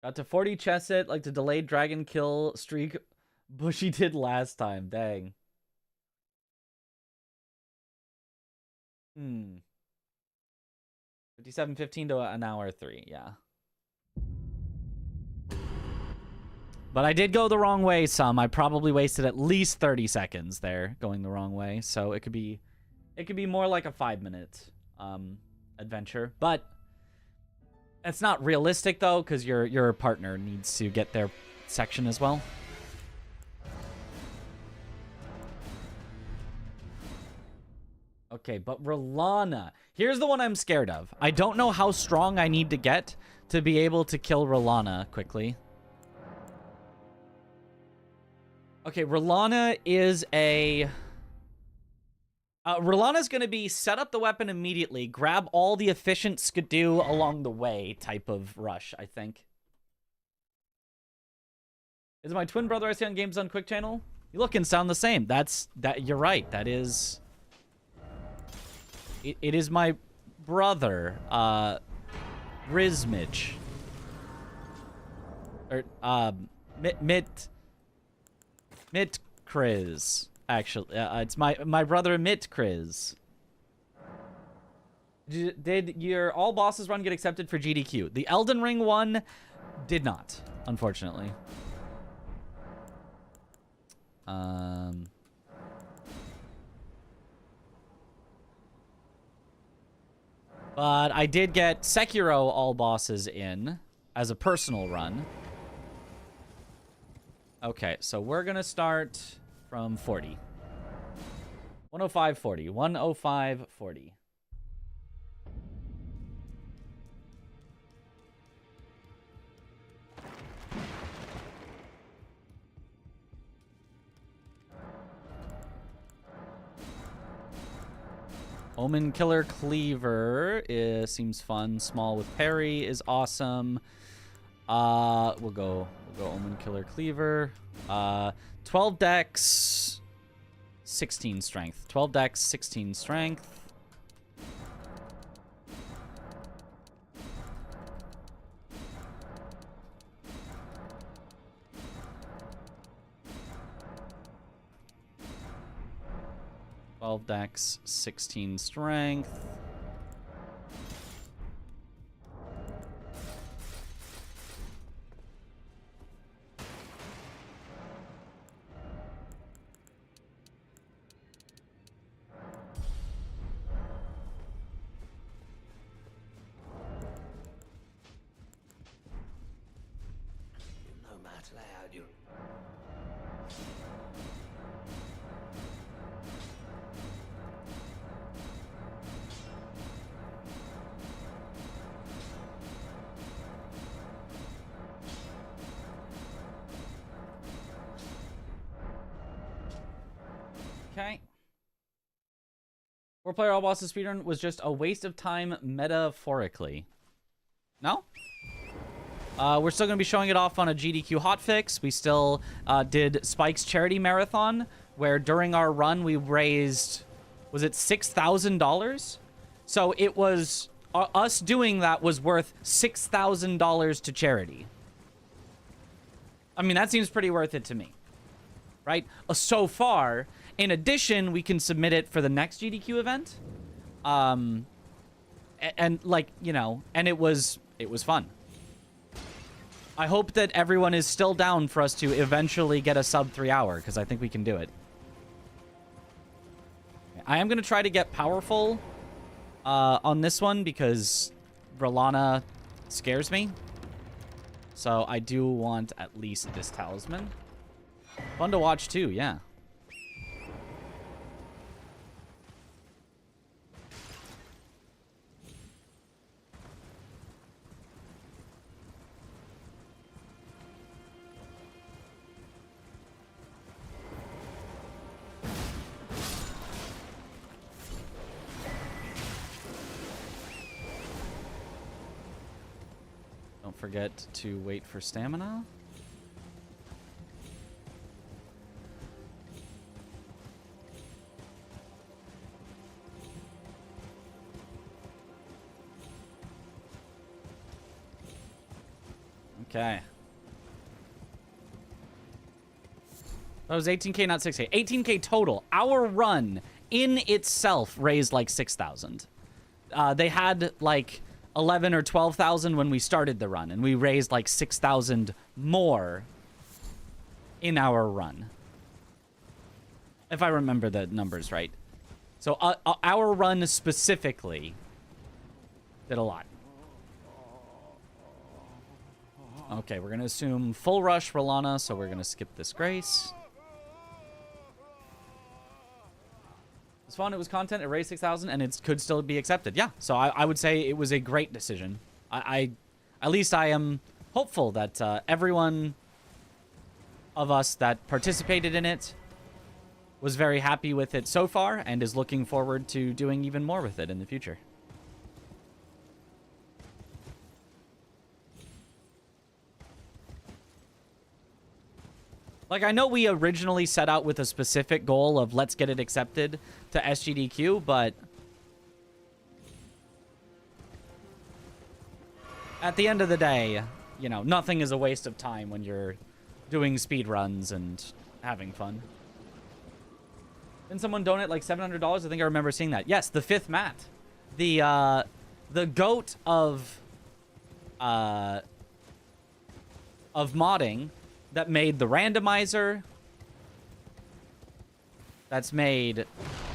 Got to 40 Chesset, like the delayed dragon kill streak Bushy did last time. Dang. 57:15 to an hour 3, yeah. But I did go the wrong way some. I probably wasted at least 30 seconds there going the wrong way. So it could be more like a 5-minute adventure. But it's not realistic though, because your partner needs to get their section as well. Okay, but Rolana. Here's the one I'm scared of. I don't know how strong I need to get to be able to kill Rolana quickly. Okay, Rolana is a... Rolana's going to be set up the weapon immediately, grab all the efficient skidoo along the way type of rush, I think. Is my twin brother I see on Games on Quick channel? You look and sound the same. You're right. That is... It is my brother, Rizmich. Or, Mitkriz. Actually, it's my brother Mitkriz. Did your all bosses run get accepted for GDQ? The Elden Ring one did not, unfortunately. But I did get Sekiro all bosses in as a personal run. Okay, so we're going to start from 40. 105, 40. 105, 40. Omen Killer Cleaver seems fun. Small with parry is awesome. We'll go Omen Killer Cleaver. 12 dex, 16 strength. 12 dex, 16 strength. Dex, 16 strength. No matter how you... Okay. 4-player all bosses speedrun was just a waste of time metaphorically. No? We're still going to be showing it off on a GDQ hotfix. We still did Spike's charity marathon, where during our run we raised, was it $6,000? So it was, us doing that was worth $6,000 to charity. I mean, that seems pretty worth it to me. Right? So far... In addition, we can submit it for the next GDQ event. And like, you know, and it was fun. I hope that everyone is still down for us to eventually get a sub 3 hour, because I think we can do it. I am going to try to get powerful on this one because Verlana scares me. So I do want at least this talisman. Fun to watch too, yeah. Don't forget to wait for stamina. Okay. That was 18K, not 6K. 18K total. Our run in itself raised like 6,000. They had like 11 or 12,000 when we started the run, and we raised like 6,000 more in our run. If I remember the numbers right. So our run specifically did a lot. Okay, we're going to assume full rush Rolana, so we're going to skip this grace. It's fun, it was content, it raised 6,000, and it could still be accepted. Yeah, so I would say it was a great decision. At least I am hopeful that everyone of us that participated in it was very happy with it so far and is looking forward to doing even more with it in the future. Like, I know we originally set out with a specific goal of let's get it accepted to SGDQ, but at the end of the day, you know, nothing is a waste of time when you're doing speed runs and having fun. Didn't someone donate like $700? I think I remember seeing that. Yes, the 5th mat. The goat of modding that made the randomizer, that's made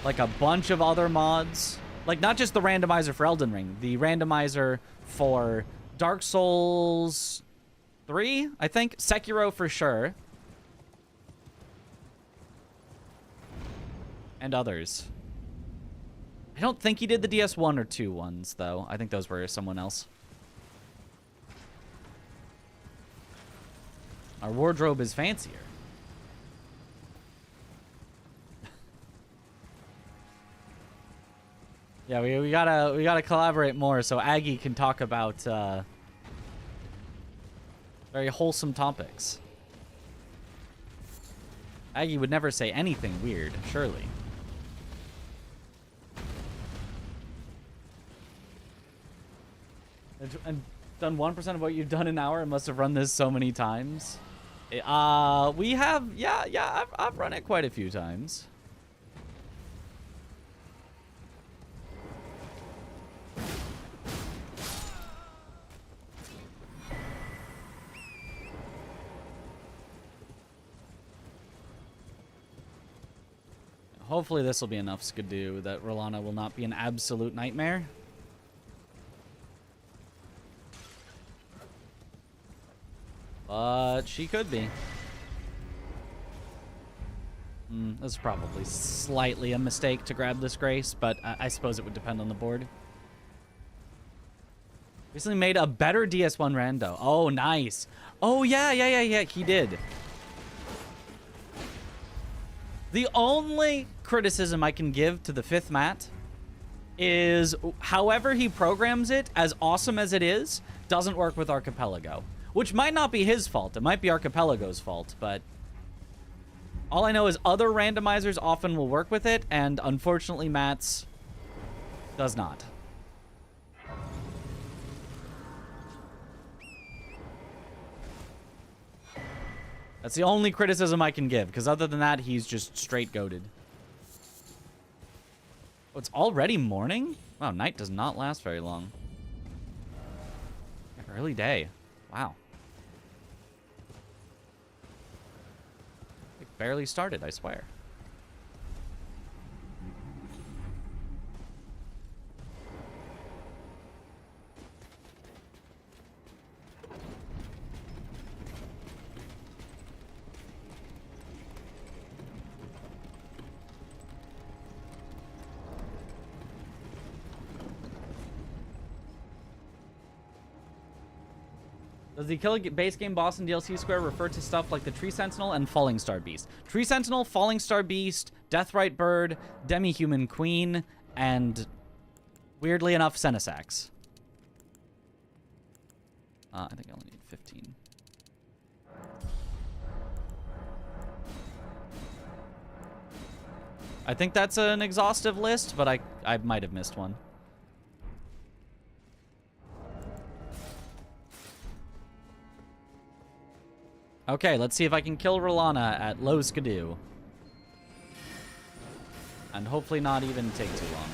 like a bunch of other mods. Like, not just the randomizer for Elden Ring, the randomizer for Dark Souls 3, I think. Sekiro for sure. And others. I don't think he did the DS1 or 2 ones, though. I think those were someone else. Our wardrobe is fancier. Yeah, we gotta collaborate more so Aggie can talk about very wholesome topics. Aggie would never say anything weird, surely. And done 1% of what you've done an hour and must have run this so many times. We have, yeah, I've run it quite a few times. Hopefully this will be enough skidoo that Rolana will not be an absolute nightmare. But she could be. This is probably slightly a mistake to grab this grace, but I suppose it would depend on the board. Recently made a better DS1 rando. Oh, nice. Oh, yeah, he did. The only criticism I can give to the 5th mat is however he programs it, as awesome as it is, doesn't work with Archipelago. Which might not be his fault. It might be Archipelago's fault, but all I know is other randomizers often will work with it, and unfortunately Matt's does not. That's the only criticism I can give, because other than that, he's just straight goated. Oh, it's already morning? Wow, night does not last very long. Early day. Wow. barely started, I swear. Does the kill base game boss in DLC Square refer to stuff like the Tree Sentinel and Falling Star Beast? Tree Sentinel, Falling Star Beast, Deathrite Bird, Demi-Human Queen, and weirdly enough, Senesax. I think I only need 15. I think that's an exhaustive list, but I might have missed one. Okay, let's see if I can kill Rolana at low skidoo. And hopefully not even take too long.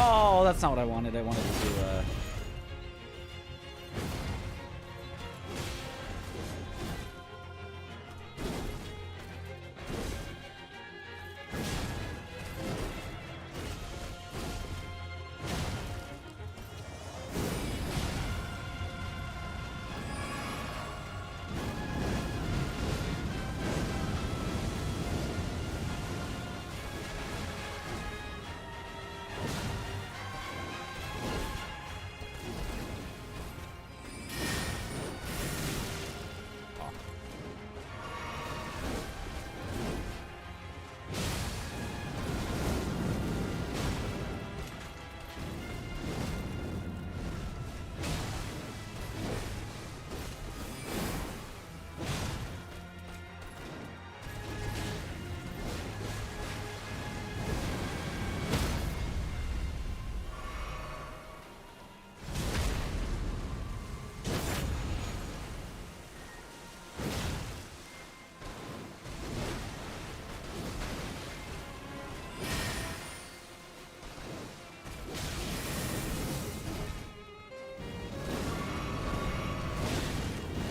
Oh, that's not what I wanted. I wanted to do,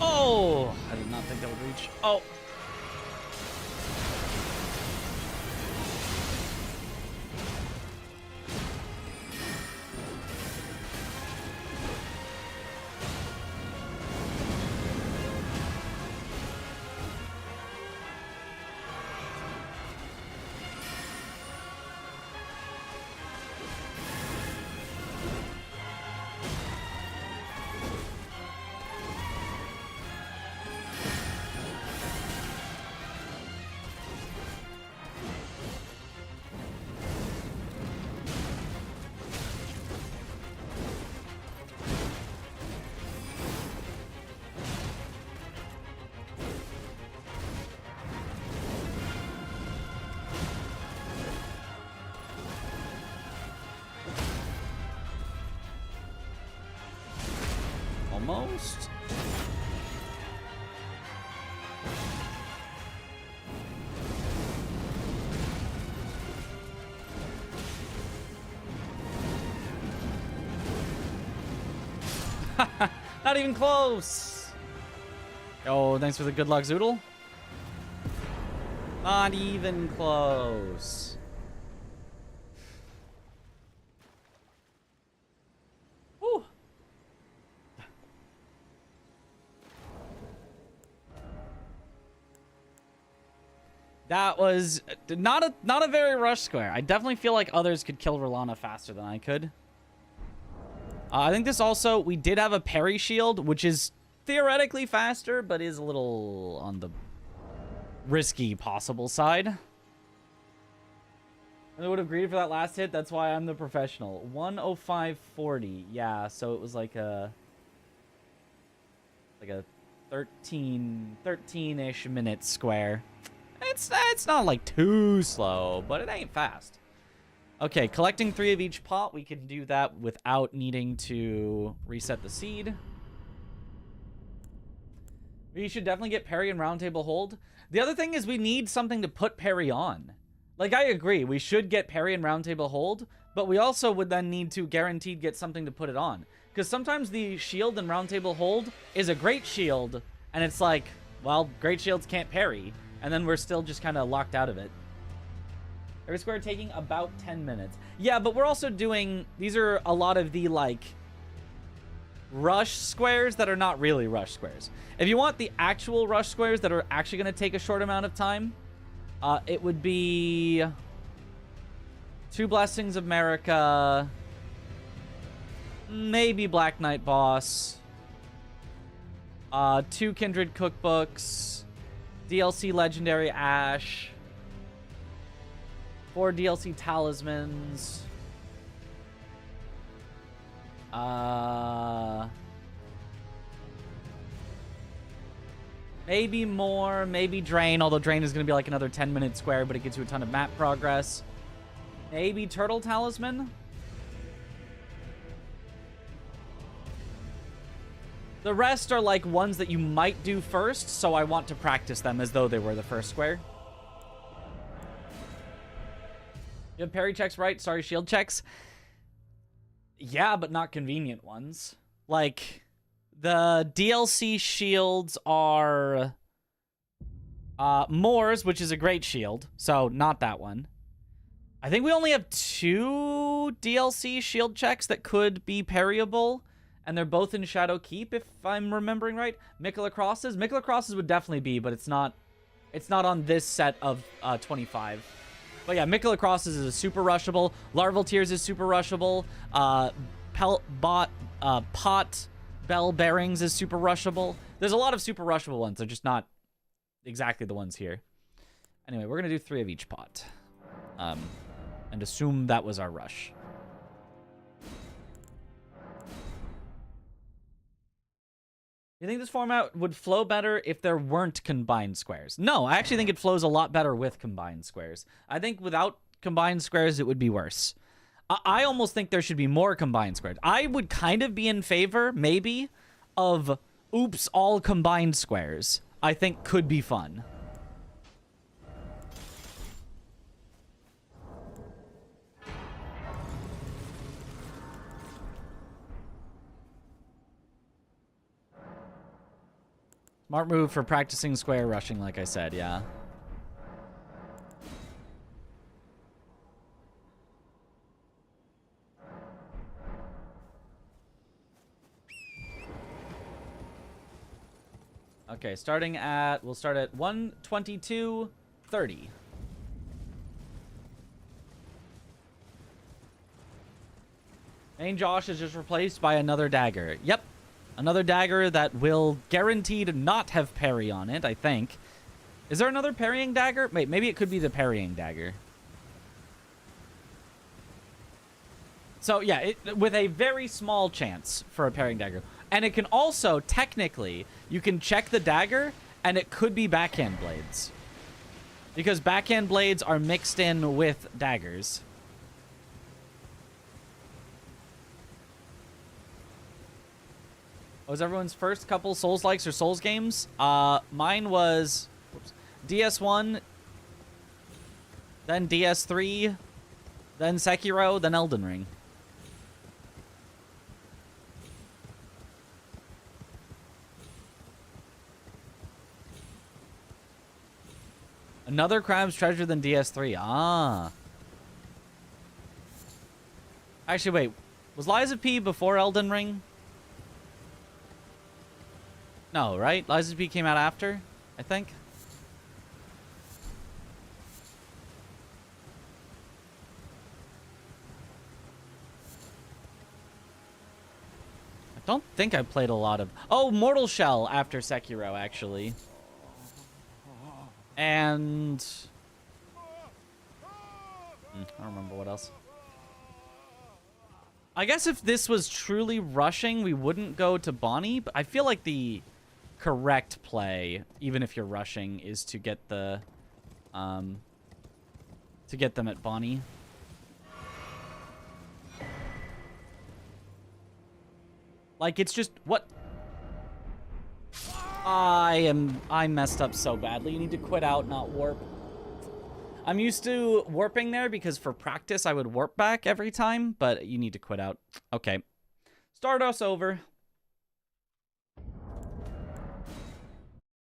Oh, I did not think that would reach. Oh. Almost. Not even close. Oh, thanks for the good luck, Zoodle. Not even close. Whew. That was not a very rush square. I definitely feel like others could kill Rolana faster than I could. I think this also, we did have a parry shield, which is theoretically faster, but is a little on the risky possible side. I would have greeted for that last hit. That's why I'm the professional. 105.40. Yeah, so it was like a 13-ish minute square. It's not like too slow, but it ain't fast. Okay, collecting 3 of each pot, we can do that without needing to reset the seed. We should definitely get parry and round table hold. The other thing is we need something to put parry on. Like, I agree, we should get parry and round table hold, but we also would then need to guaranteed get something to put it on. Because sometimes the shield and round table hold is a great shield, and it's like, well, great shields can't parry, and then we're still just kind of locked out of it. Every square taking about 10 minutes. Yeah, but we're also doing... These are a lot of the, like, rush squares that are not really rush squares. If you want the actual rush squares that are actually going to take a short amount of time, it would be... 2 Blessings of America... Maybe Black Knight Boss... 2 Kindred Cookbooks... DLC Legendary Ash... 4 DLC Talismans. Maybe more, maybe Drain, although Drain is going to be like another 10-minute square, but it gives you a ton of map progress. Maybe Turtle Talisman. The rest are like ones that you might do first, so I want to practice them as though they were the first square. You have parry checks, right? Sorry, shield checks. Yeah, but not convenient ones. Like, the DLC shields are Moore's, which is a great shield, so not that one. I think we only have 2 DLC shield checks that could be parryable, and they're both in Shadow Keep, if I'm remembering right. Mikula Crosses. Mikula Crosses would definitely be, but it's not on this set of 25. But yeah, Mikula Crosses is a super rushable. Larval Tears is super rushable. Pot Bell Bearings is super rushable. There's a lot of super rushable ones. They're just not exactly the ones here. Anyway, we're going to do 3 of each pot. And assume that was our rush. You think this format would flow better if there weren't combined squares? No, I actually think it flows a lot better with combined squares. I think without combined squares, it would be worse. I almost think there should be more combined squares. I would kind of be in favor, maybe, of oops, all combined squares. I think could be fun. Smart move for practicing square rushing, like I said, yeah. Okay, we'll start at 122.30. Main Josh is just replaced by another dagger. Yep. Another dagger that will guaranteed not have parry on it, I think. Is there another parrying dagger? Wait, maybe it could be the parrying dagger. So, yeah, with a very small chance for a parrying dagger. And it can also, technically, you can check the dagger, and it could be backhand blades. Because backhand blades are mixed in with daggers. What was everyone's first couple Souls-likes or Souls games? Mine was DS1, then DS3, then Sekiro, then Elden Ring. Another Crab's Treasure than DS3. Ah. Actually, wait. Was Lies of P before Elden Ring? No, right? Lies of P came out after, I think. I don't think I played a lot of... Oh, Mortal Shell after Sekiro, actually. And... I don't remember what else. I guess if this was truly rushing, we wouldn't go to Bonnie, but I feel like the correct play, even if you're rushing, is to get the... to get them at Bonnie. Like, it's just... What? I messed up so badly. You need to quit out, not warp. I'm used to warping there because for practice I would warp back every time, but you need to quit out. Okay. Stardust over.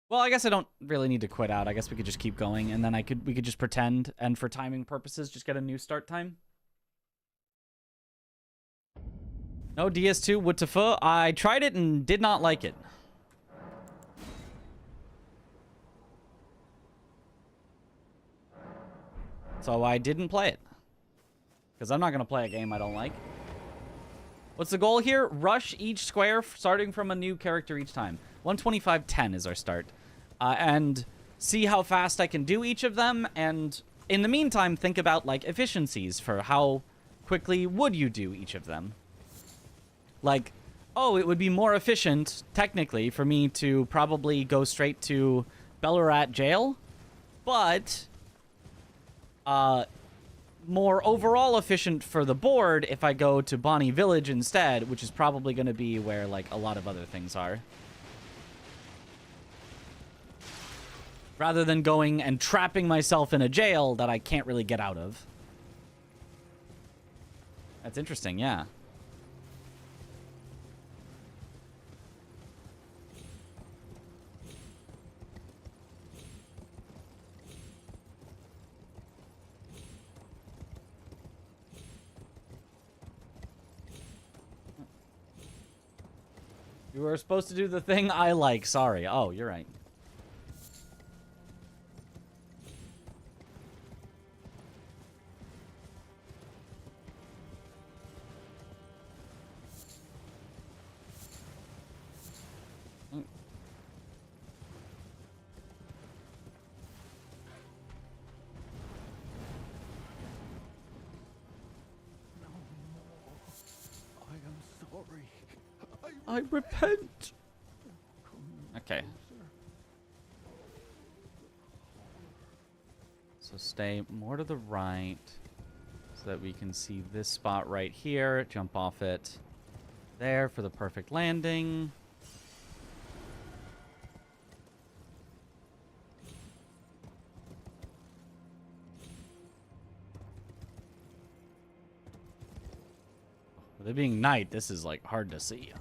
Well, I guess I don't really need to quit out. I guess we could just keep going, and then we could just pretend, and for timing purposes, just get a new start time. No DS2, what the fuck? I tried it and did not like it. So I didn't play it. Because I'm not going to play a game I don't like. What's the goal here? Rush each square, starting from a new character each time. 125.10 is our start. And see how fast I can do each of them. And in the meantime, think about, like, efficiencies for how quickly would you do each of them. Like, oh, it would be more efficient, technically, for me to probably go straight to Bellarat Jail. But... more overall efficient for the board if I go to Bonnie Village instead, which is probably going to be where, like, a lot of other things are. Rather than going and trapping myself in a jail that I can't really get out of. That's interesting, yeah. You were supposed to do the thing I like. Sorry. Oh, you're right. I repent. Okay. So stay more to the right so that we can see this spot right here. Jump off it there for the perfect landing. With it being night, this is like hard to see.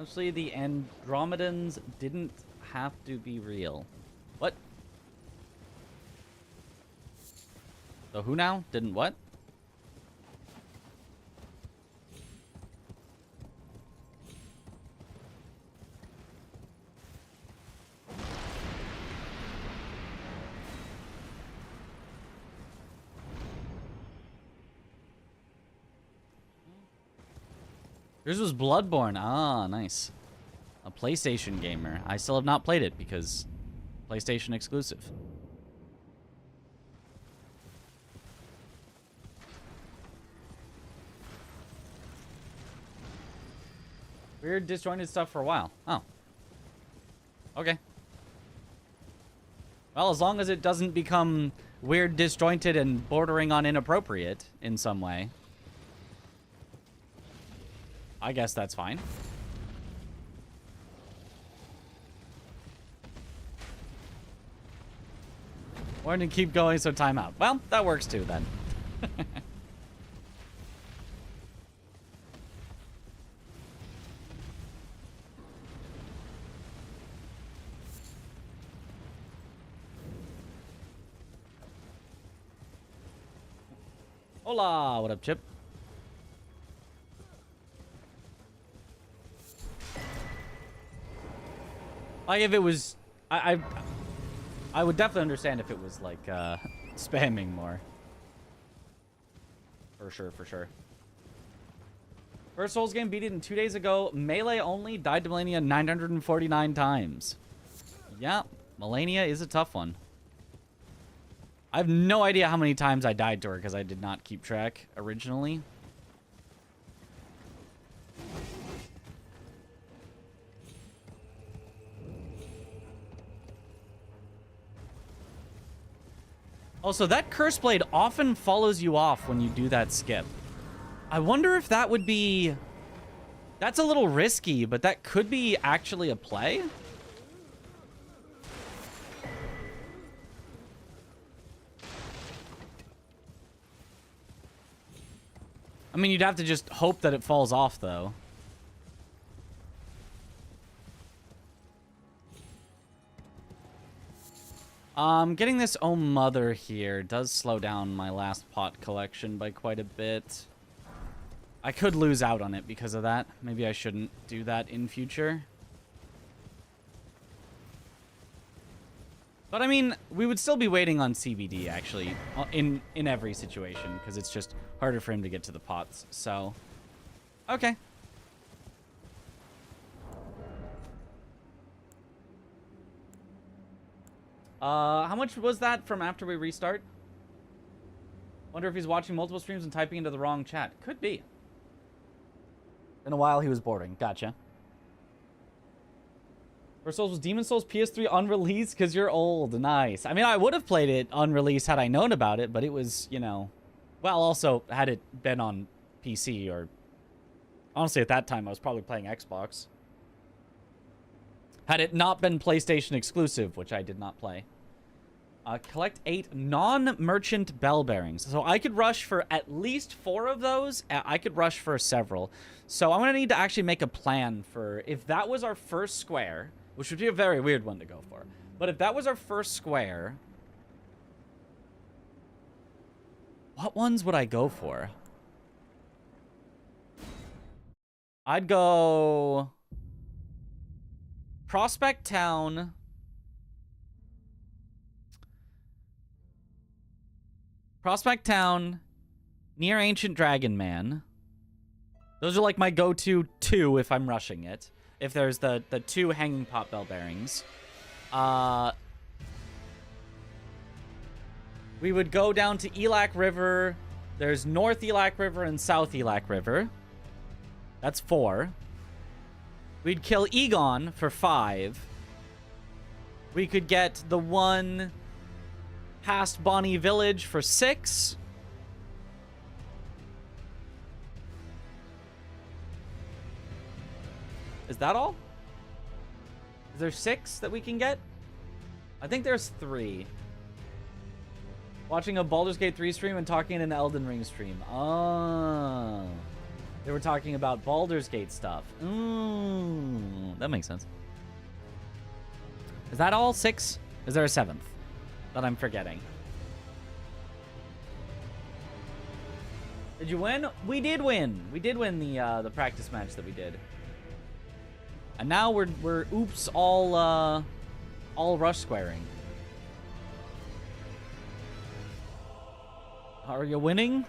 Actually, the Andromedans didn't have to be real. What? So who now? Didn't what? Yours was Bloodborne. Ah, nice. A PlayStation gamer. I still have not played it because PlayStation exclusive. Weird disjointed stuff for a while. Oh. Okay. Well, as long as it doesn't become weird, disjointed, and bordering on inappropriate in some way, I guess that's fine. We're going to keep going, so timeout. Well, that works too, then. Hola, what up, Chip? Like, if it was... I would definitely understand if it was, like, spamming more. For sure, for sure. First Souls game, beat it in 2 days ago. Melee only, died to Melania 949 times. Yeah, Melania is a tough one. I have no idea how many times I died to her because I did not keep track originally. Also, that curse blade often follows you off when you do that skip. I wonder if that would be... That's a little risky, but that could be actually a play. I mean, you'd have to just hope that it falls off, though. Getting this Oh Mother here does slow down my last pot collection by quite a bit. I could lose out on it because of that. Maybe I shouldn't do that in future. But I mean, we would still be waiting on CBD, actually, in every situation, because it's just harder for him to get to the pots, so... Okay. How much was that from after we restart? Wonder if he's watching multiple streams and typing into the wrong chat. Could be. In a while, he was boring. Gotcha. First Souls was Demon Souls PS3 unreleased because you're old. Nice. I mean, I would have played it unreleased had I known about it, but it was, you know... Well, also, had it been on PC or... Honestly, at that time, I was probably playing Xbox. Had it not been PlayStation exclusive, which I did not play. Collect 8 non-merchant bell bearings. So I could rush for at least 4 of those. I could rush for several. So I'm going to need to actually make a plan for... If that was our first square, which would be a very weird one to go for. But if that was our first square... What ones would I go for? I'd go... Prospect Town... Prospect Town, near Ancient Dragon Man. Those are like my go-to 2 if I'm rushing it. If there's the 2 hanging pot bell bearings. We would go down to Elac River. There's North Elac River and South Elac River. That's 4. We'd kill Egon for 5. We could get the one... past Bonnie Village for 6. Is that all? Is there 6 that we can get? I think there's 3. Watching a Baldur's Gate 3 stream and talking in an Elden Ring stream. Oh. They were talking about Baldur's Gate stuff. That makes sense. Is that all? 6? Is there a 7th? That I'm forgetting. Did you win? We did win. We did win the practice match that we did. And now we're oops all rush squaring. Are you winning?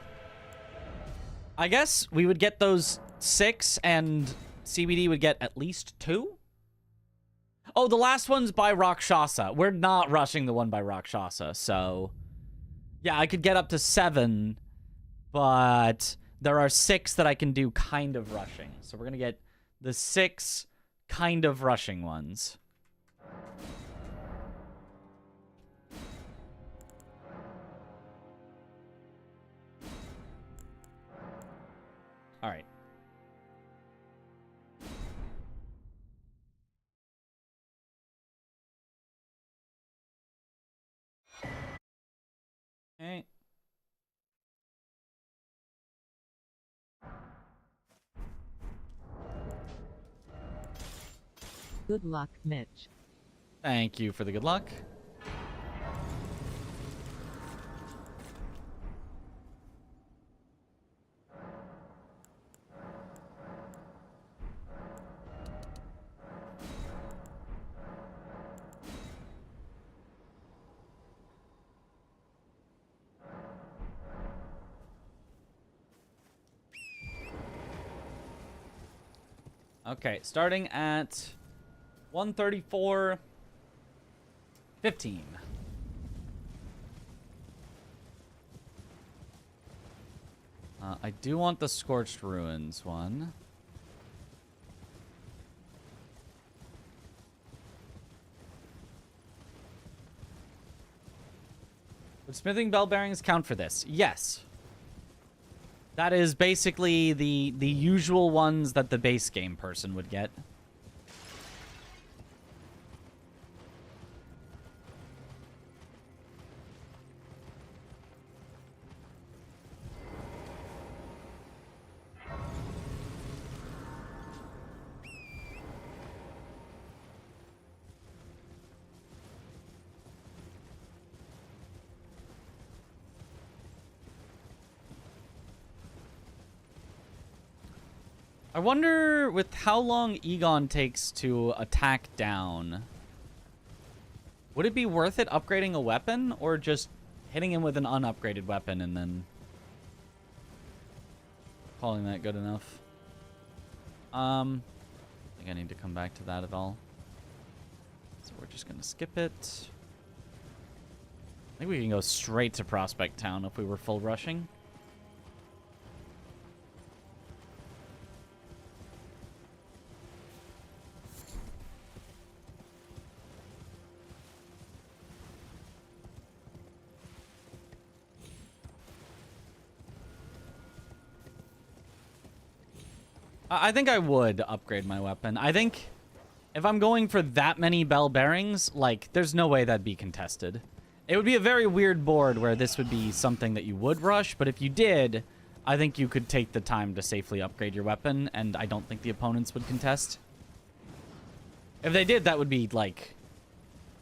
I guess we would get those 6 and CBD would get at least 2. Oh, the last one's by Rakshasa. We're not rushing the one by Rakshasa, so... Yeah, I could get up to 7, but there are 6 that I can do kind of rushing. So we're going to get the 6 kind of rushing ones. All right. Okay. Good luck, Mitch. Thank you for the good luck. Okay, starting at 134.15. I do want the Scorched Ruins one. Would smithing bell bearings count for this? Yes. That is basically the usual ones that the base game person would get. I wonder with how long Egon takes to attack down, would it be worth it upgrading a weapon or just hitting him with an unupgraded weapon and then calling that good enough? I think I need to come back to that at all. So we're just gonna skip it. I think we can go straight to Prospect Town if we were full rushing. I think I would upgrade my weapon. I think if I'm going for that many bell bearings, like, there's no way that'd be contested. It would be a very weird board where this would be something that you would rush, but if you did, I think you could take the time to safely upgrade your weapon, and I don't think the opponents would contest. If they did, that would be, like,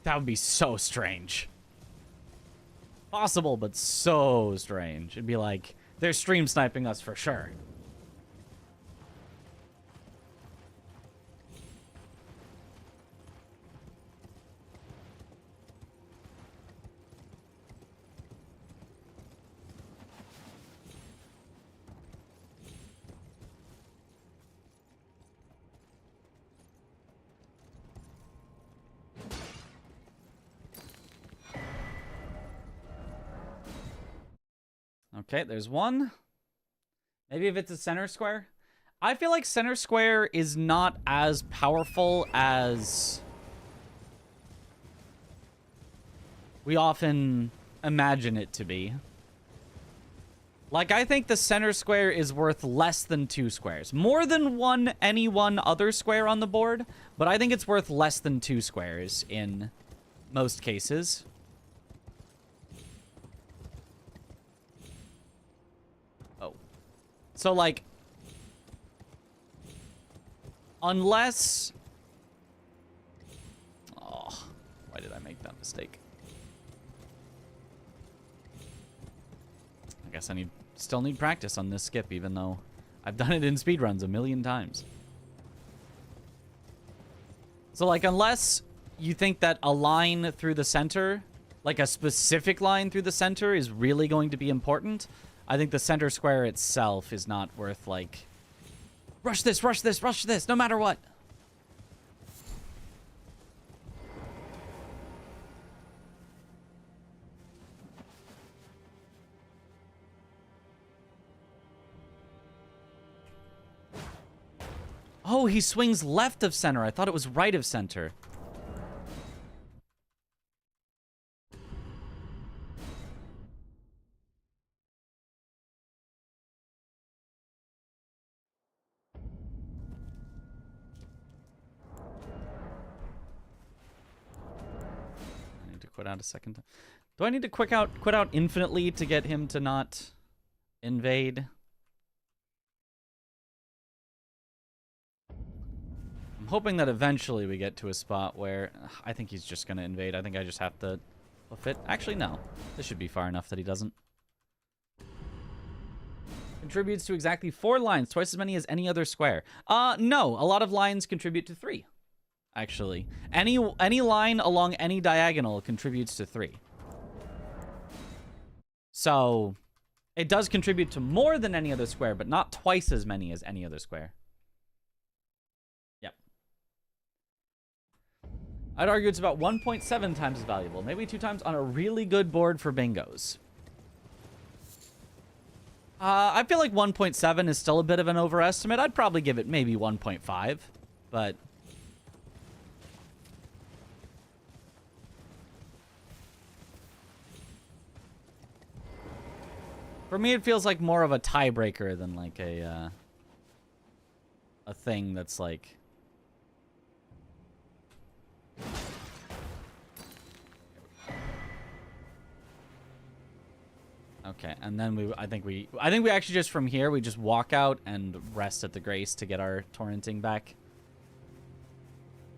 that would be so strange. Possible, but so strange. It'd be like, they're stream sniping us for sure. Okay, there's one. Maybe if it's a center square. I feel like center square is not as powerful as we often imagine it to be. Like, I think the center square is worth less than 2 squares. More than any one other square on the board, but I think it's worth less than 2 squares in most cases. Oh. So, like, unless... Oh, why did I make that mistake? I guess I still need practice on this skip, even though I've done it in speedruns 1,000,000 times. So, like, unless you think that a line through the center, like a specific line through the center, is really going to be important, I think the center square itself is not worth, like, rush this, rush this, rush this, no matter what. Oh, he swings left of center. I thought it was right of center. I need to quit out a second time. Do I need to quit out infinitely to get him to not invade? I'm hoping that eventually we get to a spot where I think he's just going to invade. I think I just have to hoof it. Actually, no. This should be far enough that he doesn't. Contributes to exactly 4 lines, twice as many as any other square. No. A lot of lines contribute to 3, actually. Any line along any diagonal contributes to 3. So, it does contribute to more than any other square, but not twice as many as any other square. Yep. I'd argue it's about 1.7 times as valuable. Maybe 2 times on a really good board for bingos. I feel like 1.7 is still a bit of an overestimate. I'd probably give it maybe 1.5, but... For me, it feels like more of a tiebreaker than like a thing that's like... Okay, and then I think we actually just from here, we just walk out and rest at the Grace to get our torrenting back.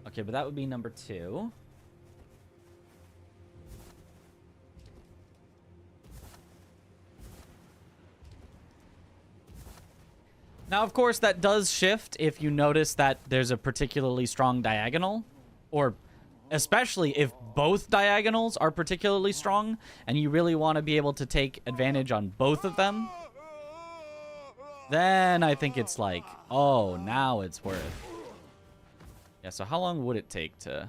Okay, but that would be number 2. Now, of course, that does shift if you notice that there's a particularly strong diagonal, or especially if both diagonals are particularly strong, and you really want to be able to take advantage on both of them. Then I think it's like, oh, now it's worth. Yeah, so how long would it take to...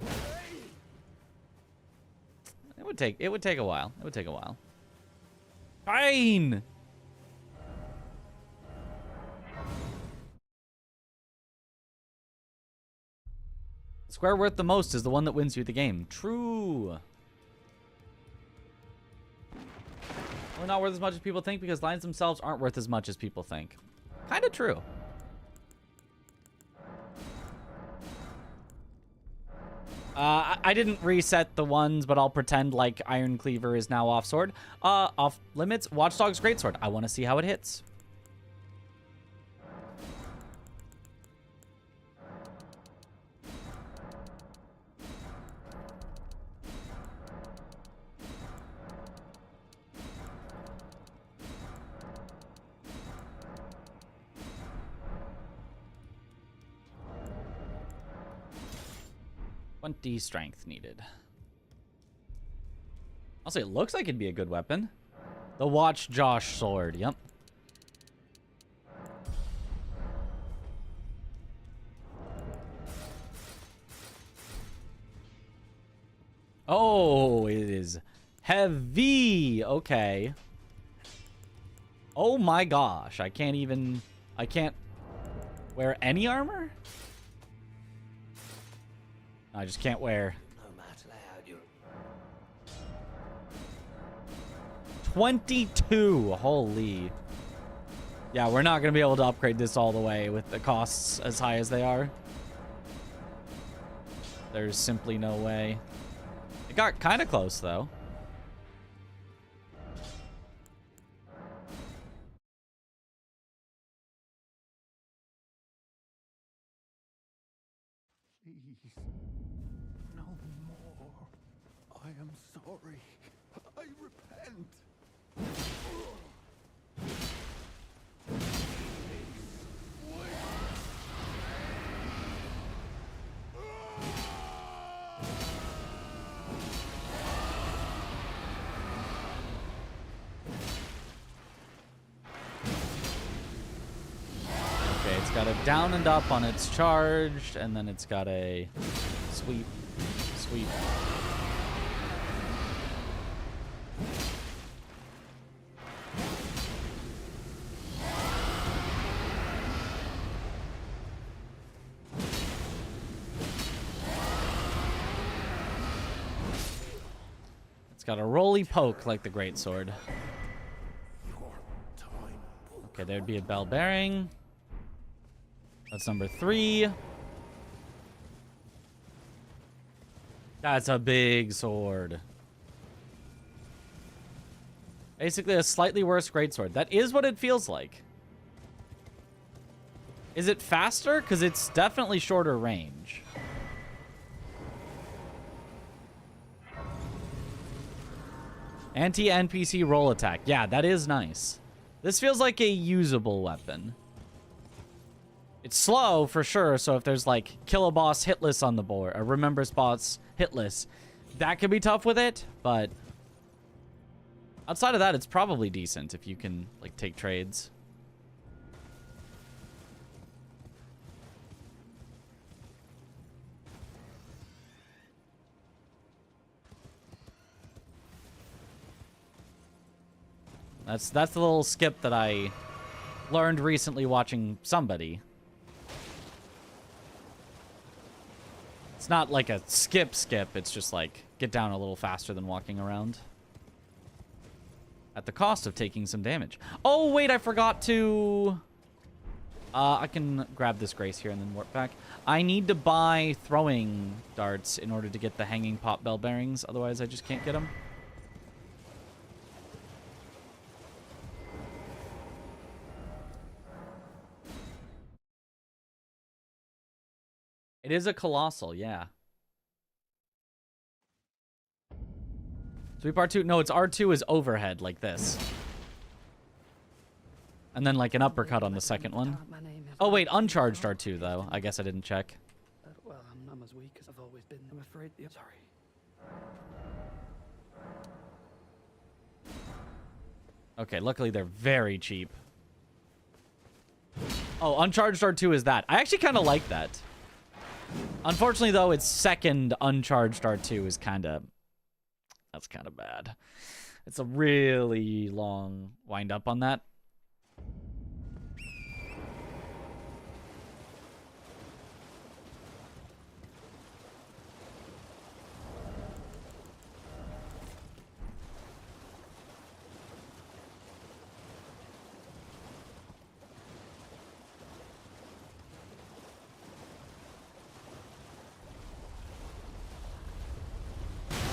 It would take a while. It would take a while. Fine! The square worth the most is the one that wins you the game. True. We're not worth as much as people think because lines themselves aren't worth as much as people think. Kind of true. I didn't reset the ones, but I'll pretend like Iron Cleaver is now off sword. Off limits. Watchdog's greatsword. I want to see how it hits. .20 strength needed. I'll say it looks like it'd be a good weapon. The Watch Josh sword, yep. Oh, it is heavy. Okay. Oh my gosh, I can't wear any armor? I just can't wear. 22. Holy. Yeah, we're not going to be able to upgrade this all the way with the costs as high as they are. There's simply no way. It got kind of close, though. No more. I am sorry. I repent. Okay, it's got a down and up on its charged, and then it's got a sweep. Sweep. It's got a roly poke like the greatsword. Okay, there'd be a bell bearing. That's number 3. That's a big sword. Basically a slightly worse greatsword. That is what it feels like. Is it faster? Because it's definitely shorter range. Anti-NPC roll attack. Yeah, that is nice. This feels like a usable weapon. It's slow for sure, so if there's like kill a boss hitless on the board, or remember spots hitless, that could be tough with it, but outside of that, it's probably decent if you can like take trades. That's the little skip that I learned recently watching somebody. It's not like a skip. It's just like get down a little faster than walking around. At the cost of taking some damage. Oh, wait, I forgot to... I can grab this Grace here and then warp back. I need to buy throwing darts in order to get the hanging pop bell bearings. Otherwise, I just can't get them. It is a colossal, yeah. Sweep R2. No, it's R2 is overhead like this. And then like an uppercut on the second one. Oh, wait, uncharged R2, though. I guess I didn't check. Well, I'm as weak as I've always been. I'm afraid. Sorry. Okay, luckily they're very cheap. Oh, uncharged R2 is that. I actually kind of like that. Unfortunately, though, its second uncharged R2 is kind of... That's kind of bad. It's a really long wind up on that.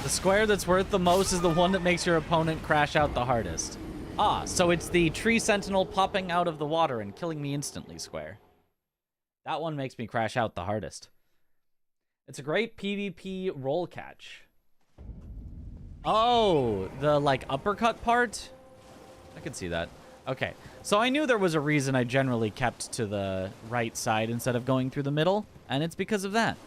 The square that's worth the most is the one that makes your opponent crash out the hardest. Ah, so it's the tree sentinel popping out of the water and killing me instantly square. That one makes me crash out the hardest. It's a great PvP roll catch. Oh, the like uppercut part? I could see that. Okay, so I knew there was a reason I generally kept to the right side instead of going through the middle, and it's because of that.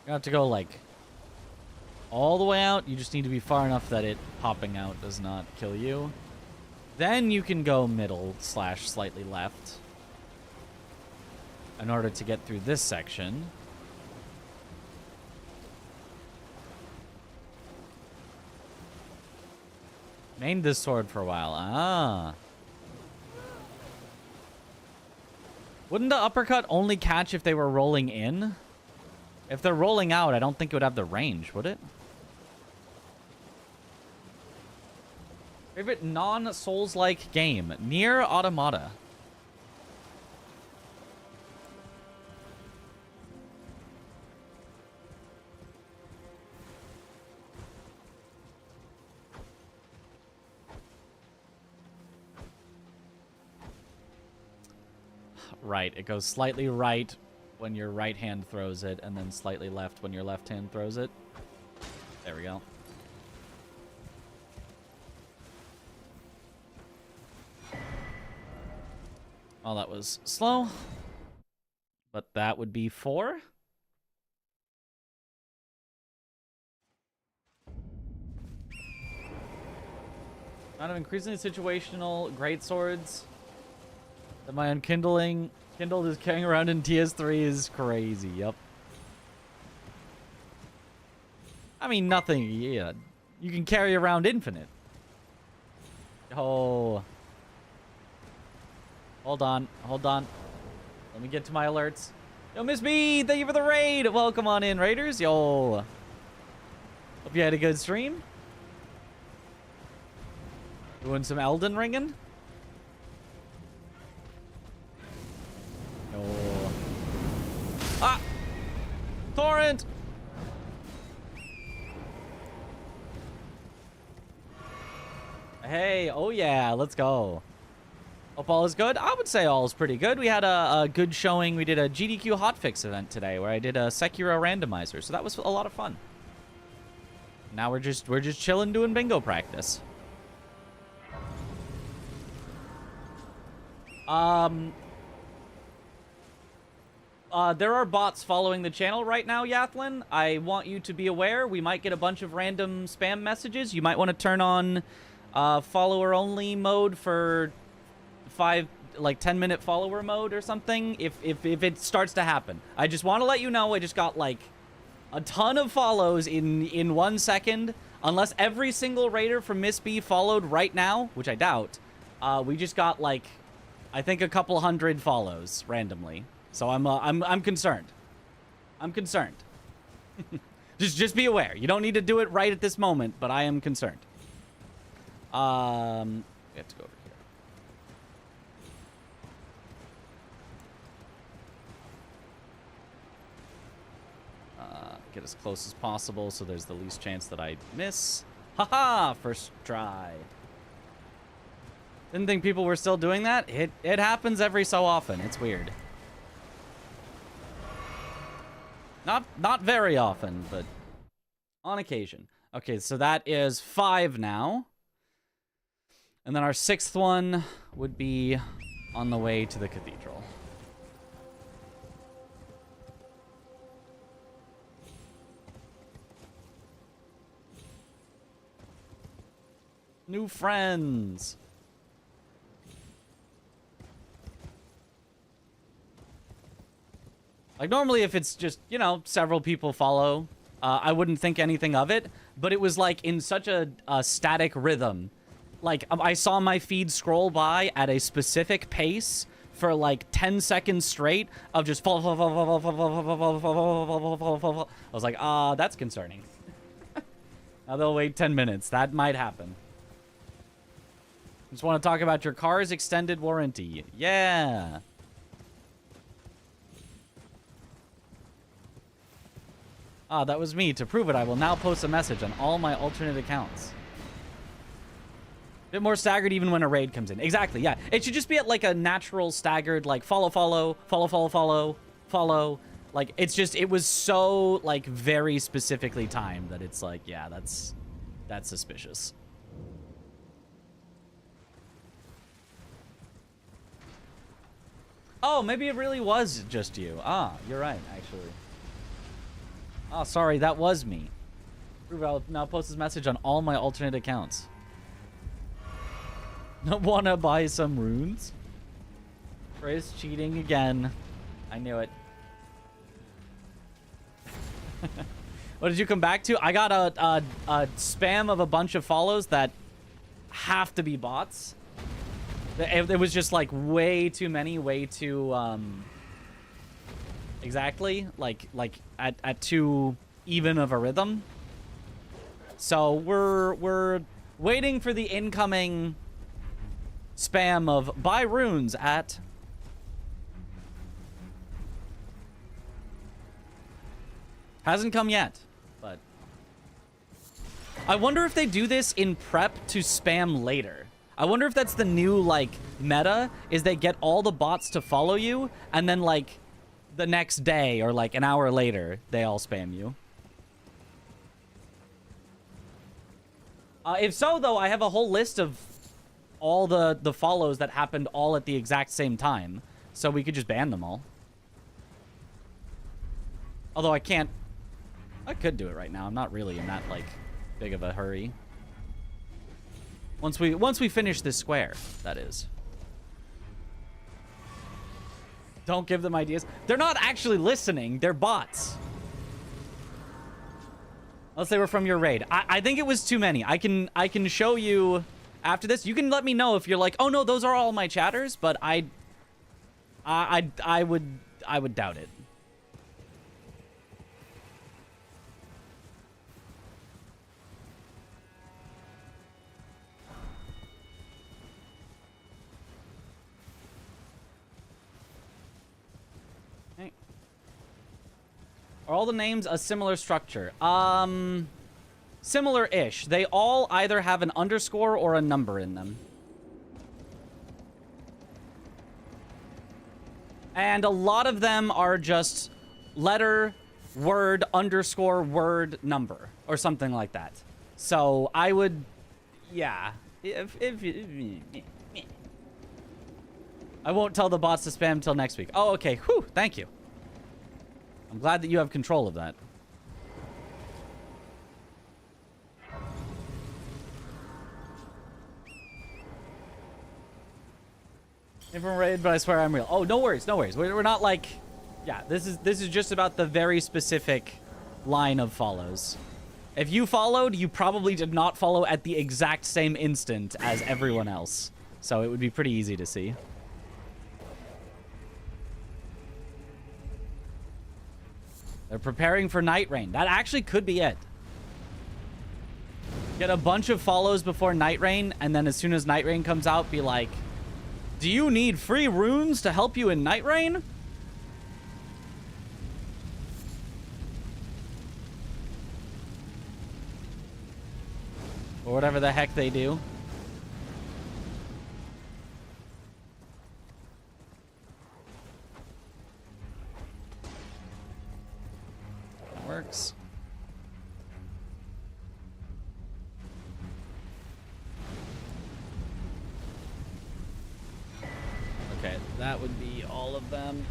You have to go, like, all the way out. You just need to be far enough that it popping out does not kill you. Then you can go middle / slightly left in order to get through this section. Mained this sword for a while. Ah. Wouldn't the uppercut only catch if they were rolling in? If they're rolling out, I don't think it would have the range, would it? Favorite non-Souls-like game? Nier Automata. Right, it goes slightly right when your right hand throws it, and then slightly left when your left hand throws it. There we go. Well, that was slow. But that would be 4. Amount of increasingly situational greatswords that my Kindled is carrying around in TS3 is crazy. Yep. I mean, nothing. Yeah, you can carry around infinite. Oh. Hold on. Let me get to my alerts. Yo, Miss B, thank you for the raid. Welcome on in, raiders. Yo. Hope you had a good stream. Doing some Elden ringing. Yo. Ah! Torrent! Hey, oh yeah, let's go. Hope all is good. I would say all is pretty good. We had a good showing. We did a GDQ hotfix event today where I did a Sekiro randomizer, so that was a lot of fun. Now we're just chilling doing bingo practice. There are bots following the channel right now, Yathlin. I want you to be aware. We might get a bunch of random spam messages. You might want to turn on follower only mode for 10-minute follower mode or something if it starts to happen. I just want to let you know I just got like a ton of follows in 1 second. Unless every single raider from Miss B followed right now, which I doubt, we just got like I think a couple hundred follows randomly. So I'm concerned. I'm concerned. just be aware. You don't need to do it right at this moment, but I am concerned. We have to go over here. Get as close as possible so there's the least chance that I miss. Haha! First try. Didn't think people were still doing that. It happens every so often. It's weird. Not very often, but on occasion. Okay, so that is 5 now. And then our 6th one would be on the way to the cathedral. New friends. Like, normally if it's just, you know, several people follow, I wouldn't think anything of it. But it was, like, in such a static rhythm. Like, I saw my feed scroll by at a specific pace for, like, 10 seconds straight of just I was like, that's concerning. Now they'll wait 10 minutes. That might happen. Just want to talk about your car's extended warranty. Yeah. That was me. To prove it, I will now post a message on all my alternate accounts. Bit more staggered even when a raid comes in. Exactly, yeah. It should just be at like a natural staggered, like follow. Like, it's just, it was so, like, very specifically timed that it's like, yeah, that's suspicious. Oh, maybe it really was just you. You're right, actually. Oh, sorry, that was me. I'll now post this message on all my alternate accounts. Wanna buy some runes? Chris cheating again. I knew it. What did you come back to? I got a spam of a bunch of follows that have to be bots. It was just like way too many, way too exactly like at too even of a rhythm. So we're waiting for the incoming spam of buy runes at hasn't come yet, but I wonder if they do this in prep to spam later. I wonder if that's the new, like, meta, is they get all the bots to follow you, and then, like, the next day or, like, an hour later, they all spam you. If so, though, I have a whole list of all the follows that happened all at the exact same time, so we could just ban them all. Although I can't... I could do it right now. I'm not really in that, like, big of a hurry. Once we finish this square, that is. Don't give them ideas. They're not actually listening. They're bots. Unless they were from your raid. I think it was too many. I can show you after this. You can let me know if you're like, oh no, those are all my chatters, but I I would doubt it. Okay. Are all the names a similar structure? Similar-ish. They all either have an underscore or a number in them. And a lot of them are just letter, word, underscore, word, number, or something like that. So I would, yeah. I won't tell the bots to spam till next week. Oh, okay. Whew, thank you. I'm glad that you have control of that. Different raid, but I swear I'm real. Oh, no worries, no worries. We're not like, yeah. This is just about the very specific line of follows. If you followed, you probably did not follow at the exact same instant as everyone else, so it would be pretty easy to see. They're preparing for Night Rain. That actually could be it. Get a bunch of follows before Night Rain, and then as soon as Night Rain comes out, be like, do you need free runes to help you in Night Rain? Or whatever the heck they do. That works. Okay, that would be all of them.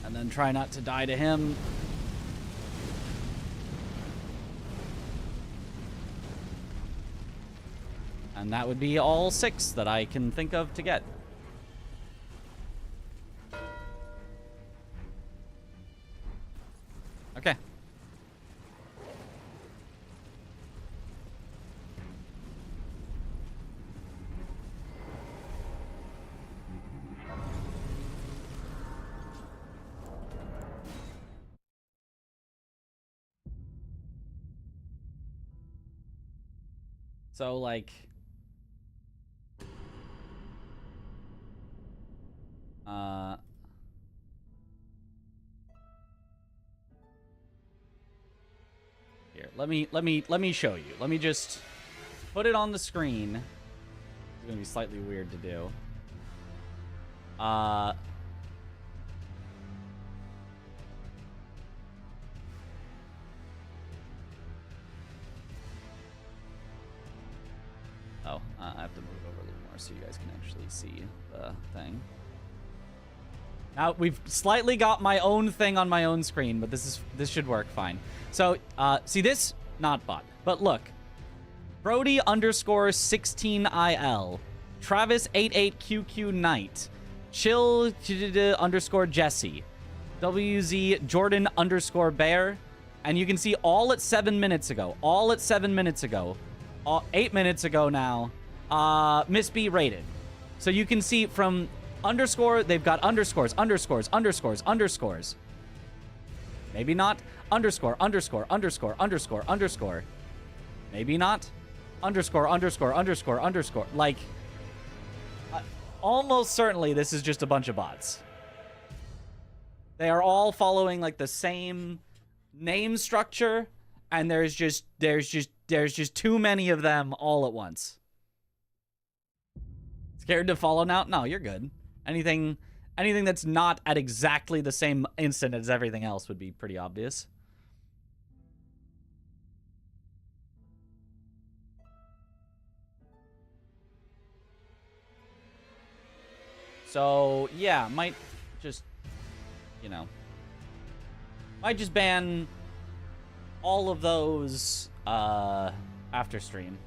And then try not to die to him. And that would be all 6 that I can think of to get. Okay. So, like... Here, let me show you. Let me just put it on the screen. It's gonna be slightly weird to do. Oh, I have to move over a little more so you guys can actually see the thing. Now, we've slightly got my own thing on my own screen, but this should work fine. So, see this? Not bot. But look. Brody underscore 16IL. Travis 88QQ Knight. Chill underscore Jesse. WZ Jordan underscore Bear. And you can see all at 7 minutes ago. All at 7 minutes ago. 8 minutes ago now. Miss B rated. So you can see from underscore, they've got underscores, underscores, underscores, underscores. Maybe not. Underscore, underscore, underscore, underscore, underscore. Maybe not. Underscore, underscore, underscore, underscore. Like, almost certainly this is just a bunch of bots. They are all following like the same name structure, and there's just too many of them all at once. Scared to follow now? No, you're good. Anything that's not at exactly the same instant as everything else would be pretty obvious. So, yeah, might just, you know, might just ban all of those after stream.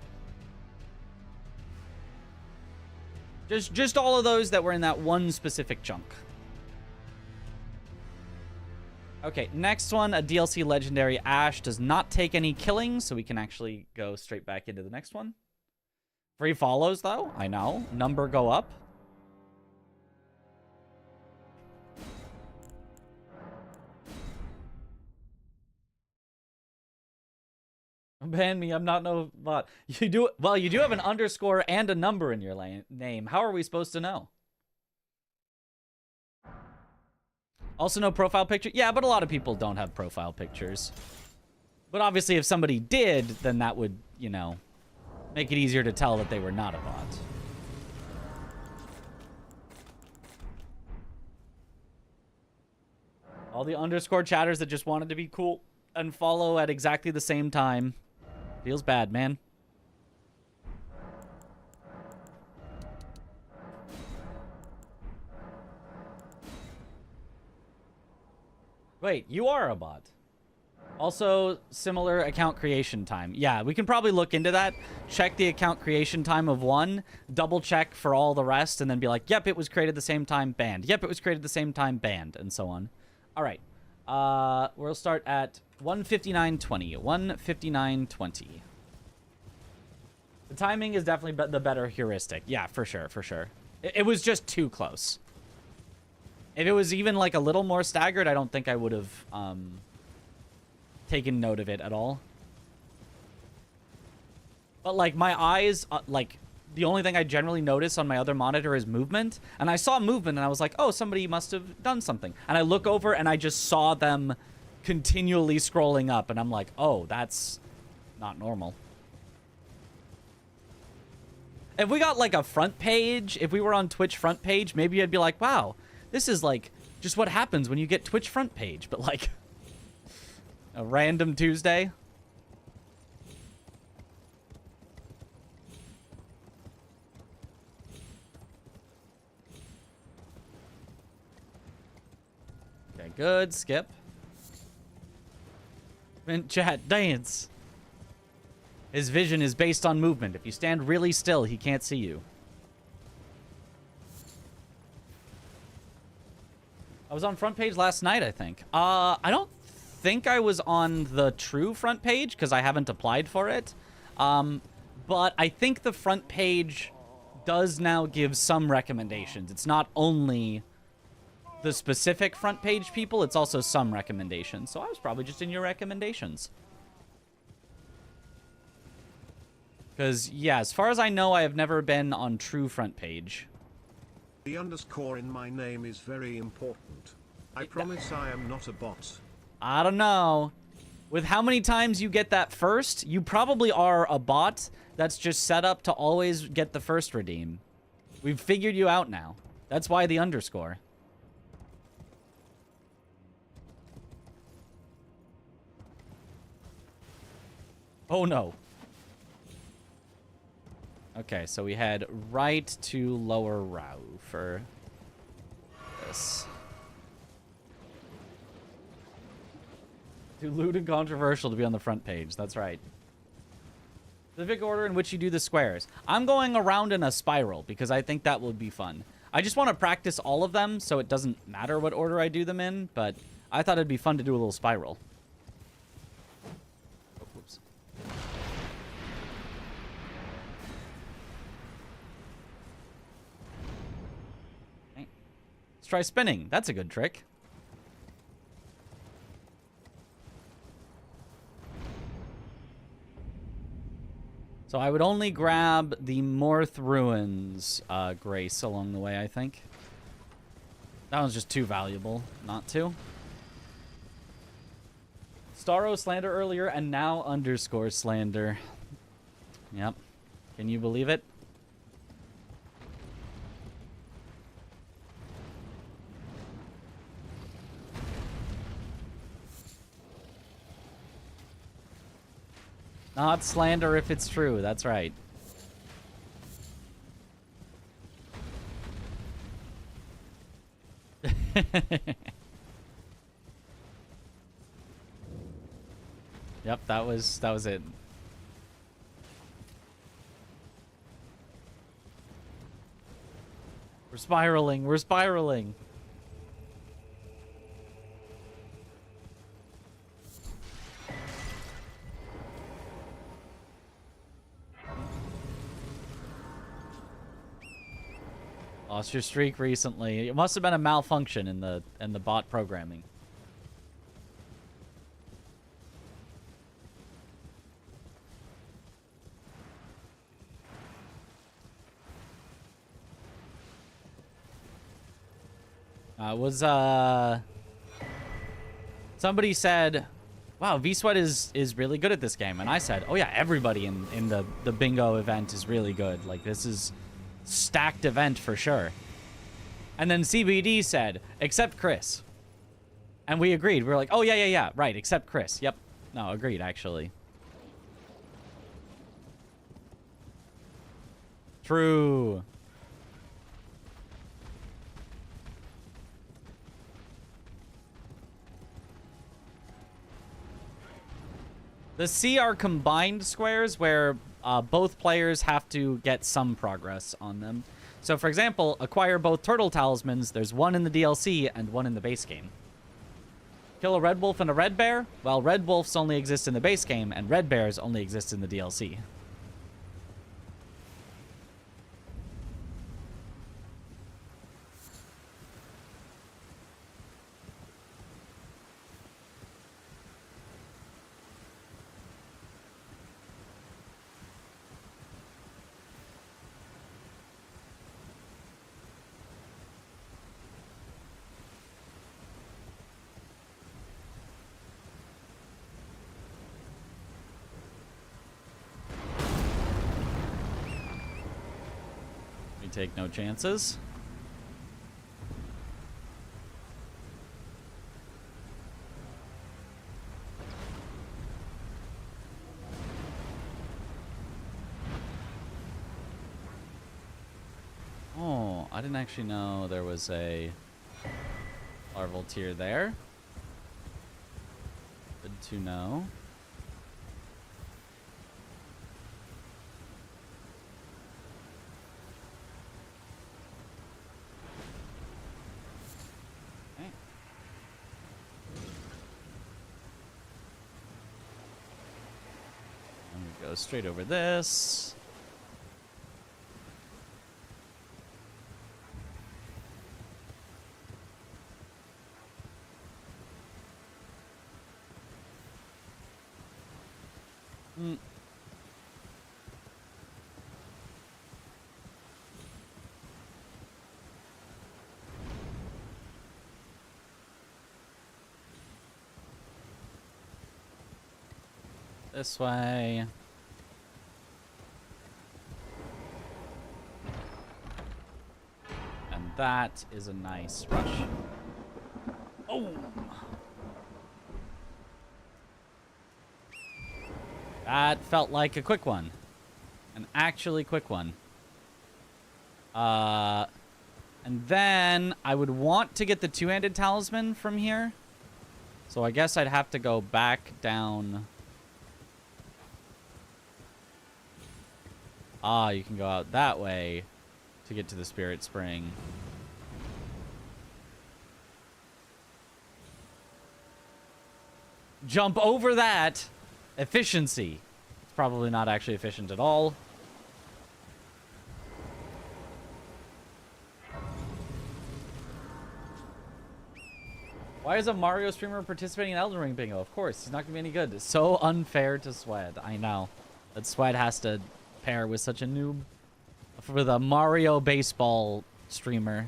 Just all of those that were in that one specific chunk. Okay, next one, a DLC legendary Ash does not take any killing, so we can actually go straight back into the next one. Free follows, though. I know. Number go up. Ban me, I'm not no bot. You do, well, you do have an underscore and a number in your name. How are we supposed to know? Also no profile picture? Yeah, but a lot of people don't have profile pictures. But obviously if somebody did, then that would, you know, make it easier to tell that they were not a bot. All the underscore chatters that just wanted to be cool and follow at exactly the same time. Feels bad, man. Wait, you are a bot. Also, similar account creation time. Yeah, we can probably look into that. Check the account creation time of one. Double check for all the rest. And then be like, yep, it was created the same time, banned. Yep, it was created the same time, banned. And so on. All right. We'll start at 1:59:20. 1:59:20. The timing is definitely the better heuristic. Yeah, for sure, for sure. It was just too close. If it was even like a little more staggered, I don't think I would have taken note of it at all. But like my eyes, like the only thing I generally notice on my other monitor is movement. And I saw movement and I was like, oh, somebody must have done something. And I look over and I just saw them continually scrolling up. And I'm like, oh, that's not normal. If we got like a front page, if we were on Twitch front page, maybe I'd be like, wow, this is like just what happens when you get Twitch front page. But like a random Tuesday. Okay, good. Skip. Vent chat, dance. His vision is based on movement. If you stand really still, he can't see you. I was on front page last night, I think. I don't think I was on the true front page because I haven't applied for it. But I think the front page does now give some recommendations. It's not only the specific front page people, it's also some recommendations. So I was probably just in your recommendations. Because, yeah, as far as I know, I have never been on true front page. The underscore in my name is very important. I promise I am not a bot. I don't know. With how many times you get that first, you probably are a bot that's just set up to always get the first redeem. We've figured you out now. That's why the underscore. Oh, no. Okay, so we head right to Lower Rao for this. Too lewd and controversial to be on the front page. That's right. The specific order in which you do the squares. I'm going around in a spiral because I think that would be fun. I just want to practice all of them so it doesn't matter what order I do them in, but I thought it'd be fun to do a little spiral. Oh, whoops. Okay. Let's try spinning. That's a good trick. So I would only grab the Morth Ruins Grace along the way, I think. That one's just too valuable not to. Starro slander earlier and now underscore slander. Yep. Can you believe it? Not slander if it's true. That's right. Yep, that was it. We're spiraling. We're spiraling. Lost your streak recently. It must have been a malfunction in the bot programming. Somebody said, wow, Vswed is really good at this game. And I said, oh yeah, everybody in the bingo event is really good. Like, this is stacked event for sure. And then CBD said, except Chris. And we agreed. We were like, oh yeah, right, except Chris. Yep. No, agreed, actually. True. The C are combined squares where both players have to get some progress on them. So, for example, acquire both turtle talismans. There's one in the DLC and one in the base game. Kill a red wolf and a red bear. Well, red wolves only exist in the base game, and red bears only exist in the DLC. Take no chances. Oh, I didn't actually know there was a larval tier there. Good to know. Go straight over this. This way. And that is a nice rush. Oh! That felt like a quick one. An actually quick one. And then I would want to get the two-handed talisman from here. So I guess I'd have to go back down. Ah, you can go out that way to get to the Spirit Spring. Jump over that. Efficiency. It's probably not actually efficient at all. Why is a Mario streamer participating in Elden Ring bingo? Of course, he's not going to be any good. It's so unfair to Swed. I know. That Swed has to pair with such a noob. With a Mario baseball streamer.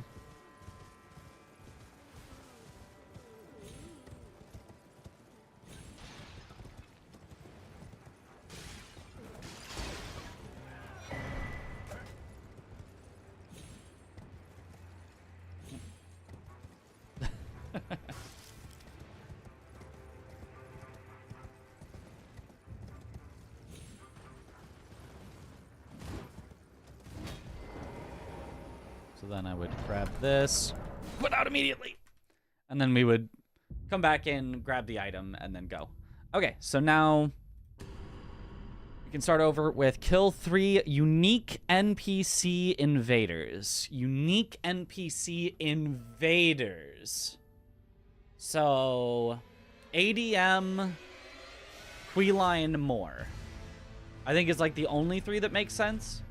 So then I would grab this, put out immediately, and then we would come back in, grab the item, and then go. Okay, so now we can start over with kill 3 unique NPC invaders. Unique NPC invaders. So, ADM, Queeline, more. I think it's like the only 3 that makes sense.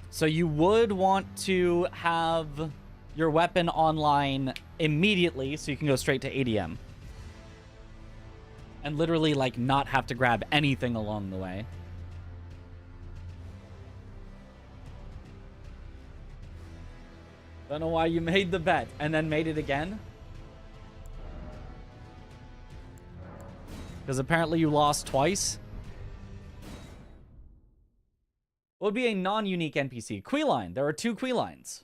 So you would want to have your weapon online immediately so you can go straight to ADM. And literally, like, not have to grab anything along the way. Don't know why you made the bet and then made it again. Because apparently you lost twice. What would be a non-unique NPC? Queeline. There are 2 Queelines.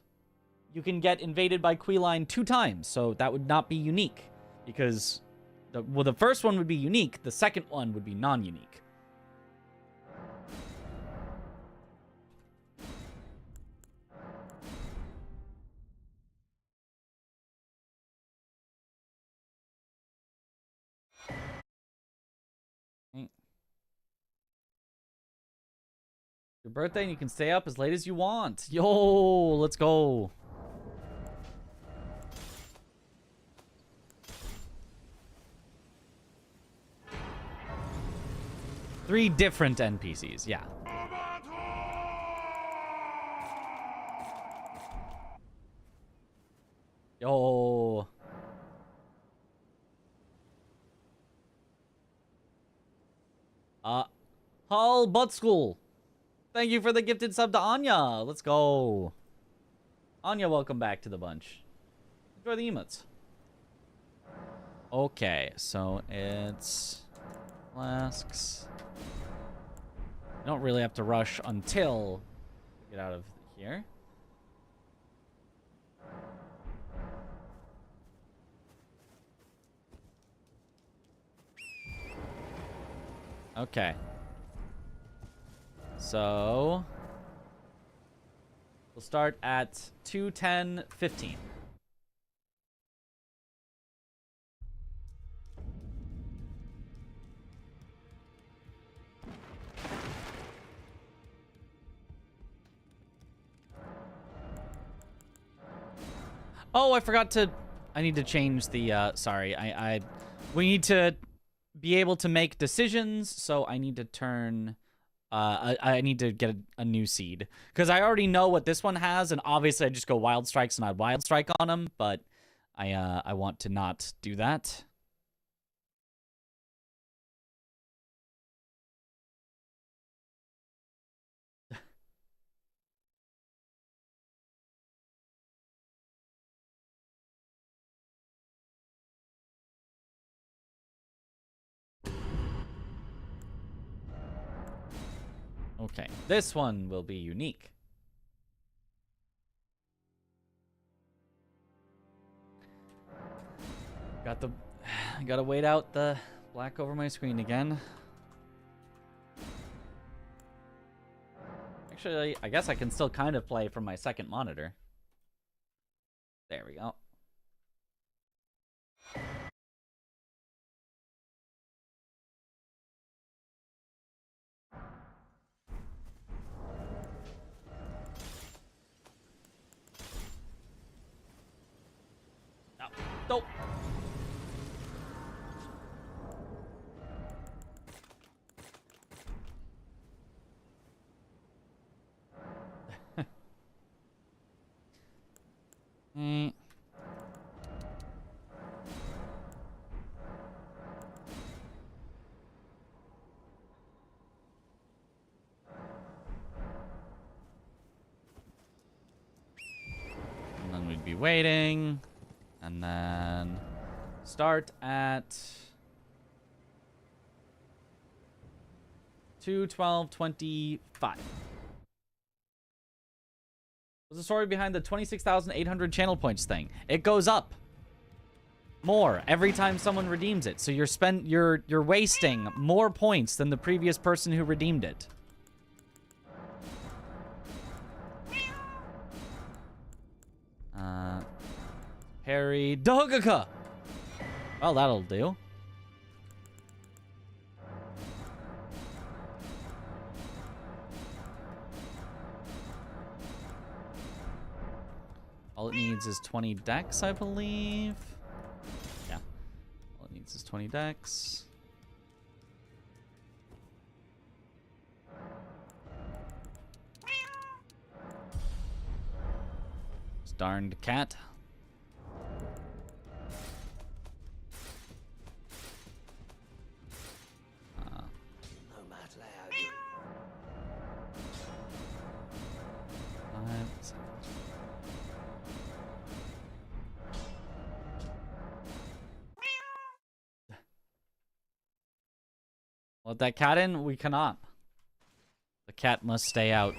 You can get invaded by Queeline 2 times, so that would not be unique. Because, the first one would be unique, the second one would be non-unique. Your birthday and you can stay up as late as you want. Yo, let's go. Three different NPCs, yeah. Yo. Hull Butt School. Thank you for the gifted sub to Anya. Let's go. Anya, welcome back to the bunch. Enjoy the emotes. Okay, so it's flasks. I don't really have to rush until we get out of here. Okay. So we'll start at 2:10:15. Oh, I forgot to. I need to change the. Sorry, we need to be able to make decisions, so I need to turn. I need to get a new seed because I already know what this one has, and obviously I just go wild strikes and I wild strike on them, but I want to not do that. Okay, this one will be unique. Gotta wait out the black over my screen again. Actually, I guess I can still kind of play from my second monitor. There we go. Nope. And then we'd be waiting. And then start at 2:12:25. What's the story behind the 26,800 channel points thing? It goes up more every time someone redeems it. So you're wasting more points than the previous person who redeemed it. Harry Dogaka. Well, that'll do. All it needs is 20 decks, I believe. Yeah. All it needs is 20 decks. This darned cat. Let that cat in? We cannot. The cat must stay out.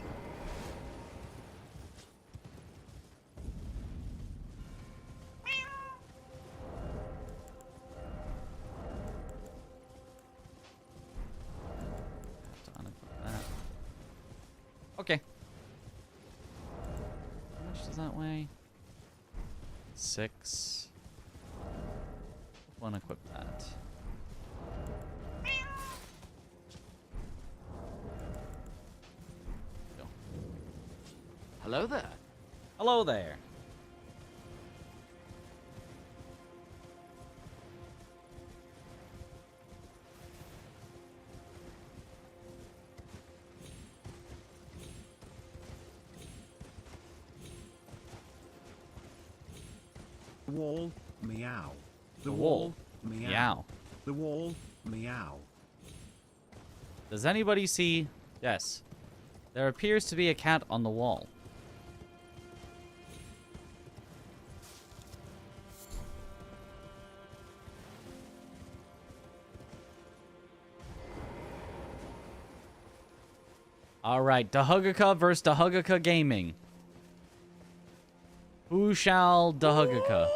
Okay. How much does that weigh? 6. Wanna equip that. Go. Hello there. Hello there. The wall, meow. The wall, meow. Meow. The wall, meow. Does anybody see? Yes. There appears to be a cat on the wall. All right, Dahugaka versus Dahugaka Gaming. Who shall Dahugaka?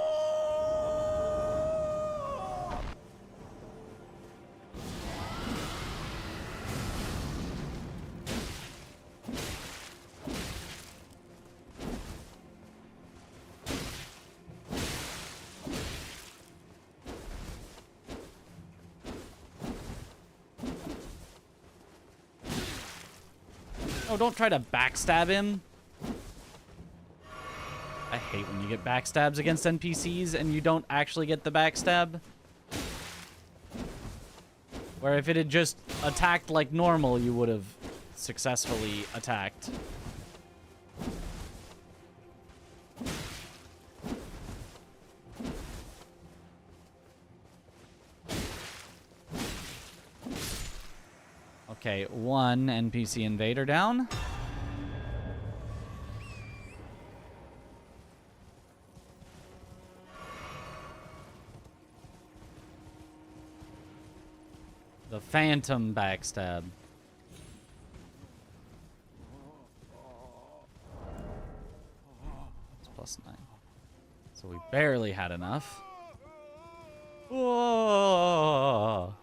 Oh, don't try to backstab him. I hate when you get backstabs against NPCs and you don't actually get the backstab. Where if it had just attacked like normal, you would have successfully attacked. Okay, 1 NPC invader down. The phantom backstab. It's +9. So we barely had enough. Whoa!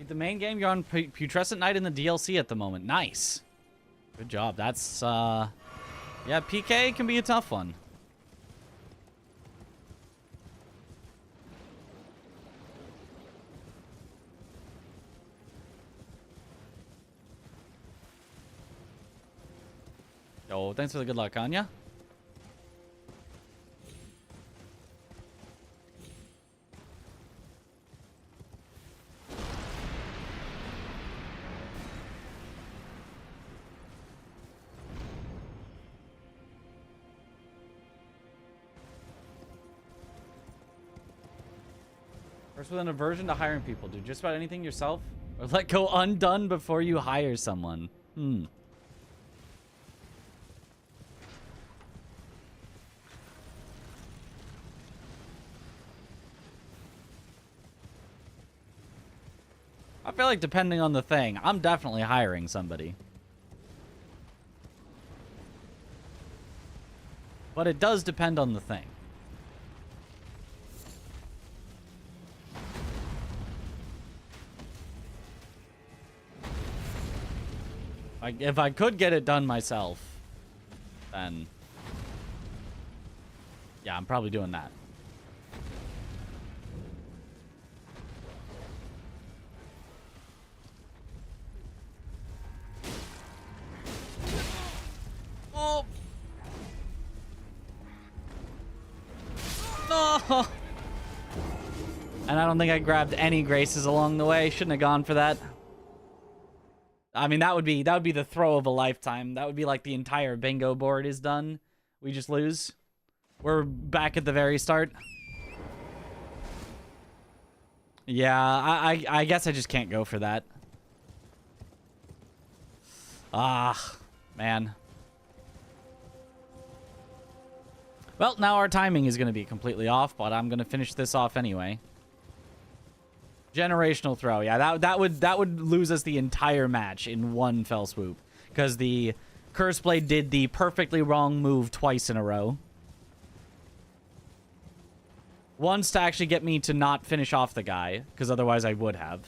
The main game, you're on Putrescent Knight in the DLC at the moment. Nice. Good job. That's, yeah, PK can be a tough one. Yo, thanks for the good luck, Anya. First with an aversion to hiring people. Do just about anything yourself or let go undone before you hire someone. I feel like depending on the thing, I'm definitely hiring somebody. But it does depend on the thing. If I could get it done myself, then yeah, I'm probably doing that. Oh! No! And I don't think I grabbed any graces along the way. Shouldn't have gone for that. I mean, that would be the throw of a lifetime. That would be like the entire bingo board is done. We just lose. We're back at the very start. Yeah, I guess I just can't go for that. Ah, man. Well, now our timing is going to be completely off, but I'm going to finish this off anyway. Generational throw. Yeah, that would lose us the entire match in one fell swoop, because the Curse Blade did the perfectly wrong move twice in a row. Once to actually get me to not finish off the guy, because otherwise I would have.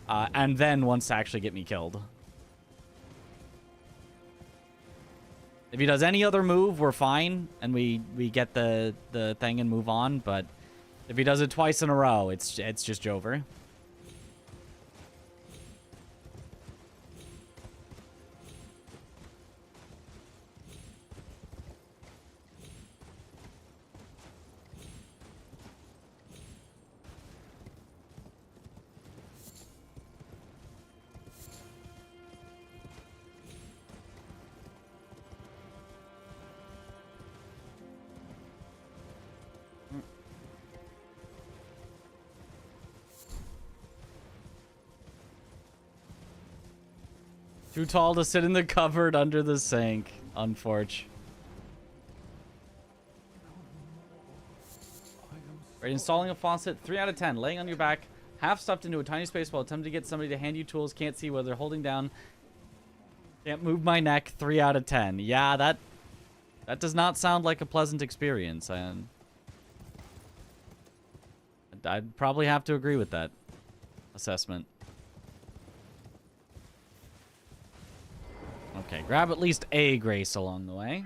And then once to actually get me killed. If he does any other move, we're fine, and we get the thing and move on, but if he does it twice in a row, it's just over. Too tall to sit in the cupboard under the sink. Unfortunate. Right, installing a faucet, 3 out of 10. Laying on your back, half stuffed into a tiny space while attempting to get somebody to hand you tools. Can't see whether they're holding down. Can't move my neck, 3 out of 10. Yeah, that does not sound like a pleasant experience. I'd probably have to agree with that assessment. Okay, grab at least a grace along the way.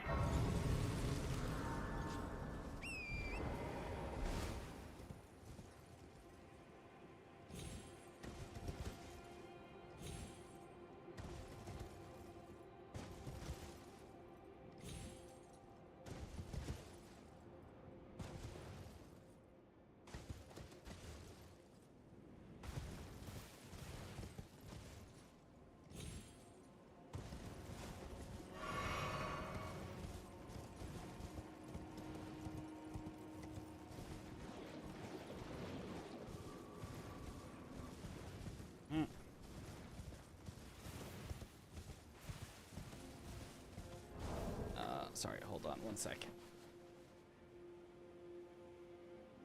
Sorry, hold on 1 second.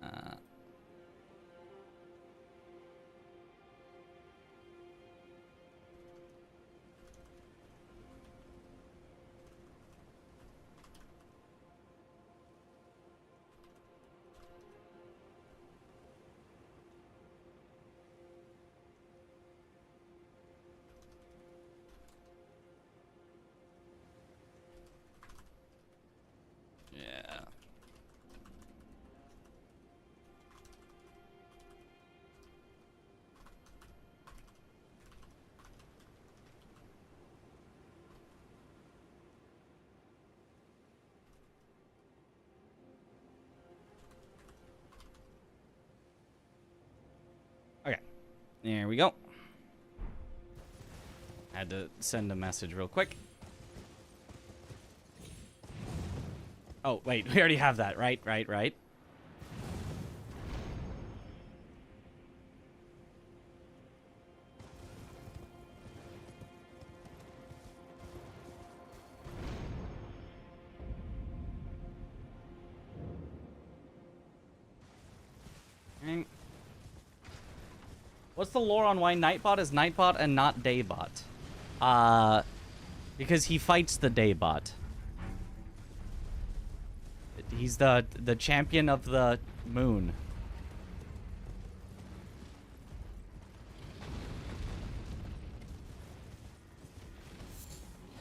Yeah. Okay. There we go. Had to send a message real quick. Oh, wait, we already have that. Right. What's the lore on why Nightbot is Nightbot and not Daybot? Because he fights the Daybot. He's the champion of the moon.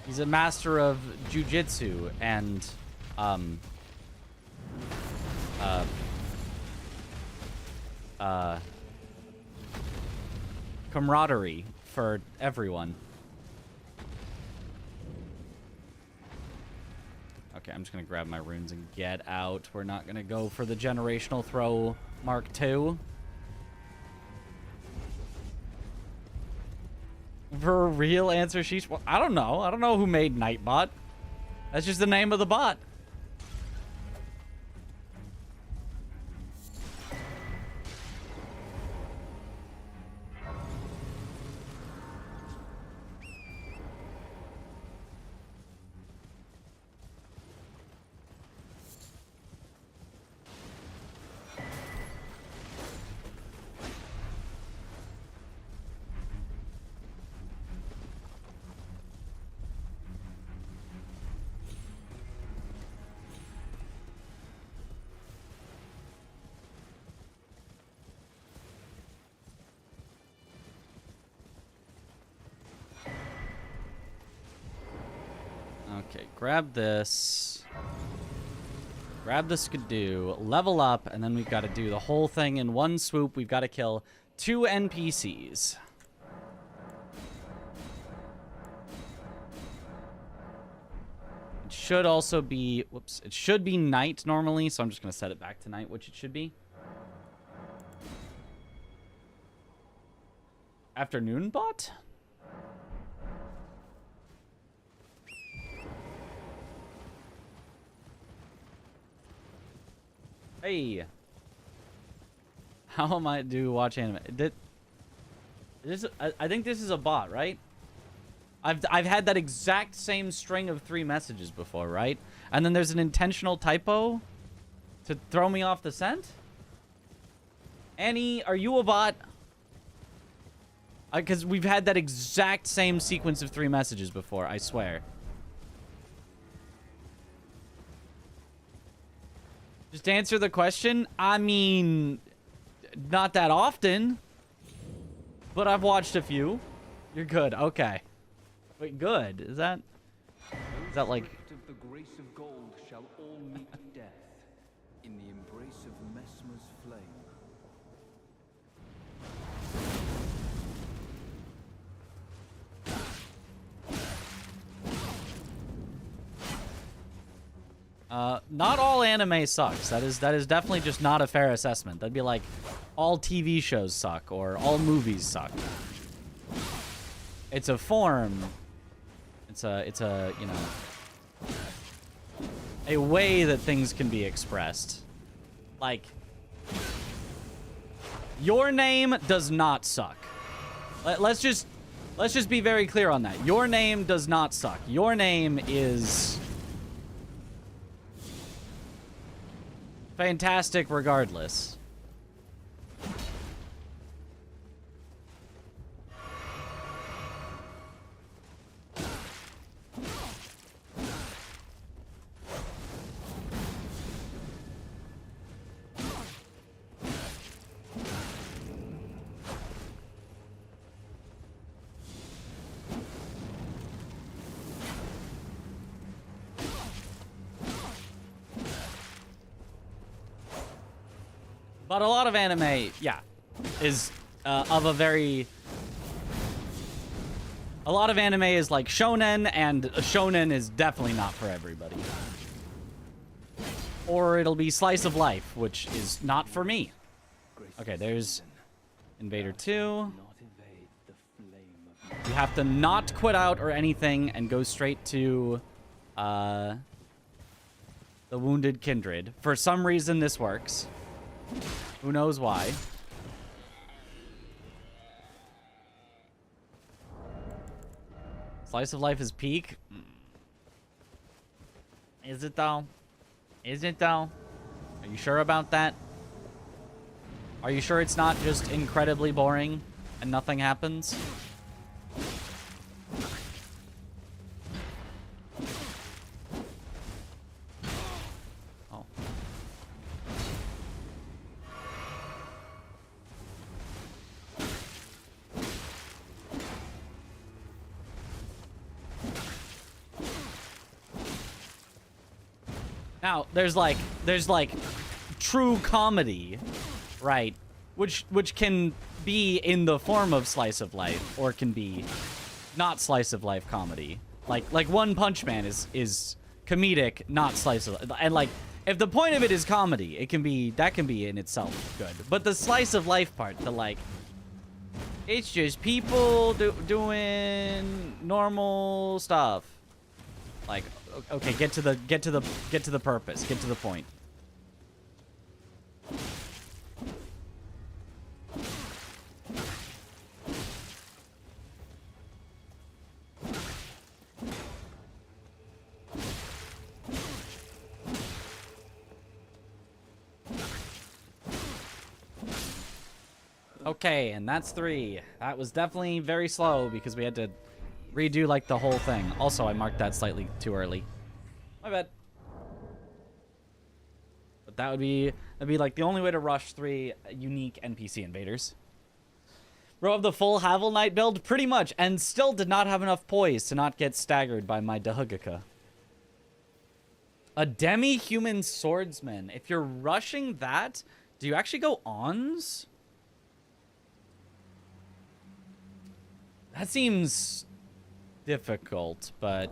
He's a master of jujitsu and camaraderie for everyone. Okay, I'm just gonna grab my runes and get out. We're not gonna go for the generational throw Mark II. For a real answer, sheesh. Well, I don't know. I don't know who made Nightbot. That's just the name of the bot. Okay, grab this. Grab the skidoo, level up, and then we've got to do the whole thing in one swoop. We've got to kill 2 NPCs. It should also be, whoops, it should be night normally, so I'm just going to set it back to night, which it should be. Afternoon bot? Hey, how am I do watch anime? I think this is a bot, right? I've had that exact same string of 3 messages before, right? And then there's an intentional typo to throw me off the scent. Annie, are you a bot? Because we've had that exact same sequence of 3 messages before, I swear. Just answer the question. I mean, not that often, but I've watched a few. You're good. Okay. Wait, good. Is that like? Of the grace of gold shall all meet death in the embrace of Mesmer's flame. Not all anime sucks. That is definitely just not a fair assessment. That'd be like all TV shows suck or all movies suck. It's a form. It's a, you know, a way that things can be expressed. Like, Your Name does not suck. Let's just be very clear on that. Your Name does not suck. Your Name is fantastic regardless. But a lot of anime, yeah, is of a very... A lot of anime is like shonen, and shonen is definitely not for everybody. Or it'll be slice of life, which is not for me. Okay, there's Invader 2. You have to not quit out or anything and go straight to the Wounded Kindred. For some reason, this works. Who knows why? Slice of life is peak. Is it though? Is it though? Are you sure about that? Are you sure it's not just incredibly boring and nothing happens? Now, there's like true comedy, right? Which can be in the form of slice of life, or can be not slice of life comedy. Like One Punch Man is comedic, not slice of life. And like, if the point of it is comedy, that can be in itself good. But the slice of life part, the like, It's just people doing normal stuff. Like, okay, get to the purpose. Get to the point. Okay, and that's 3. That was definitely very slow because we had to redo like the whole thing. Also, I marked that slightly too early. My bad. But that'd be like the only way to rush 3 unique NPC invaders. Bro, of the full Havel Knight build, pretty much, and still did not have enough poise to not get staggered by my Dahugaka. A demi-human swordsman. If you're rushing that, do you actually go ons? That seems difficult, but...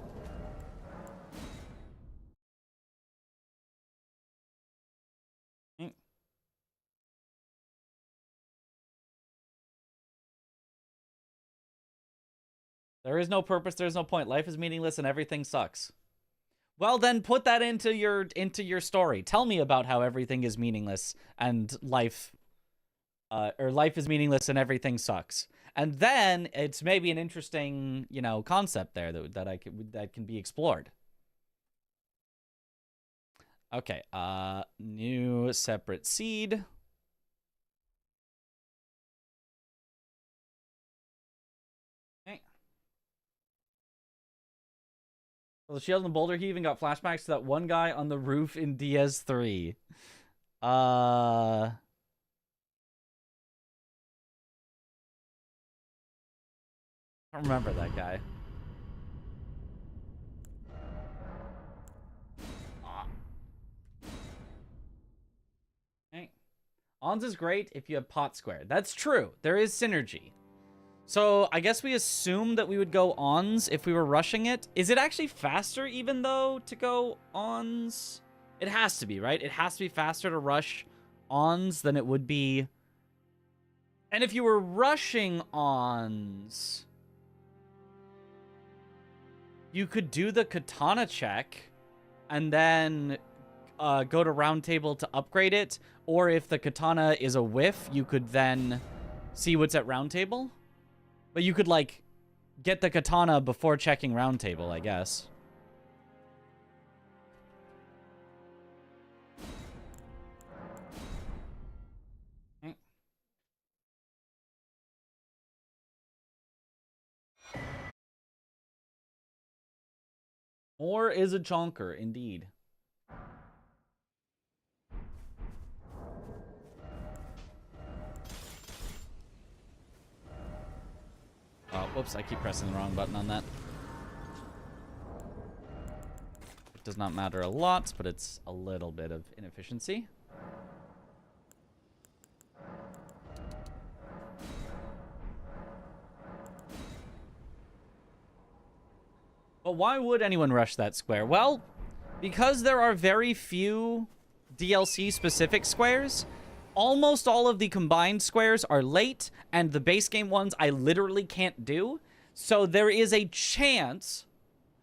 There is no purpose, there is no point. Life is meaningless and everything sucks. Well, then put that into your story. Tell me about how everything is meaningless and life is meaningless and everything sucks. And then it's maybe an interesting, you know, concept there that can be explored. Okay, new separate seed. Okay. Well, the shield and the boulder, he even got flashbacks to that one guy on the roof in DS3. I don't remember that guy. Okay. Ons is great if you have pot square. That's true. There is synergy. So I guess we assumed that we would go ons if we were rushing it. Is it actually faster even though to go ons? It has to be, right? It has to be faster to rush ons than it would be. And if you were rushing ons, you could do the katana check and then go to round table to upgrade it. Or if the katana is a whiff, you could then see what's at round table. But you could, like, get the katana before checking round table, I guess. Okay. More is a chonker, indeed. Oh, whoops, I keep pressing the wrong button on that. It does not matter a lot, but it's a little bit of inefficiency. But why would anyone rush that square? Well, because there are very few DLC-specific squares. Almost all of the combined squares are late, and the base game ones I literally can't do. So there is a chance,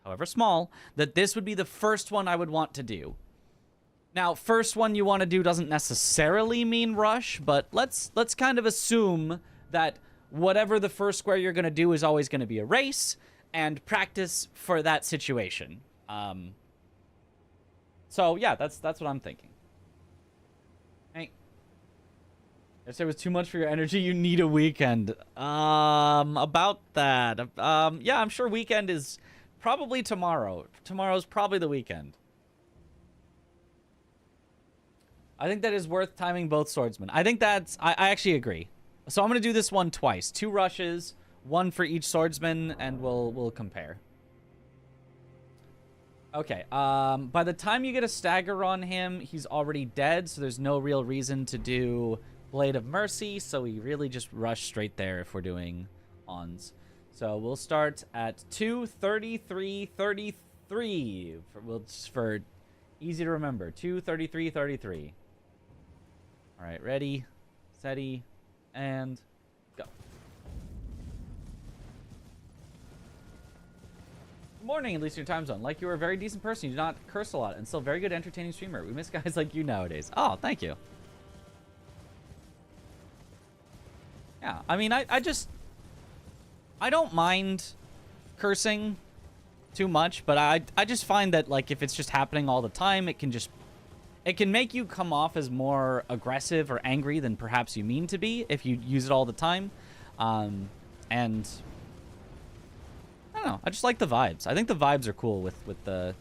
however small, that this would be the first one I would want to do. Now, first one you want to do doesn't necessarily mean rush, but let's kind of assume that whatever the first square you're going to do is always going to be a race, and practice for that situation. So yeah, that's what I'm thinking. Hey. If it was too much for your energy, you need a weekend. About that. Yeah, I'm sure weekend is probably tomorrow. Tomorrow's probably the weekend. I think that is worth timing both swordsmen. I think that's... I actually agree. So I'm going to do this one twice. 2 rushes, 1 for each swordsman, and we'll compare. Okay, by the time you get a stagger on him, he's already dead, so there's no real reason to do Blade of Mercy, so we really just rush straight there if we're doing ons. So we'll start at 2:33:33 for easy to remember. 2:33:33. All right, ready, steady, and go. Morning, at least in your time zone. Like you were a very decent person. You do not curse a lot and still very good, entertaining streamer. We miss guys like you nowadays. Oh, thank you. Yeah, I mean, I don't mind cursing too much, but I just find that, like, if it's just happening all the time, it can make you come off as more aggressive or angry than perhaps you mean to be if you use it all the time. And I don't know. I just like the vibes. I think the vibes are cool with the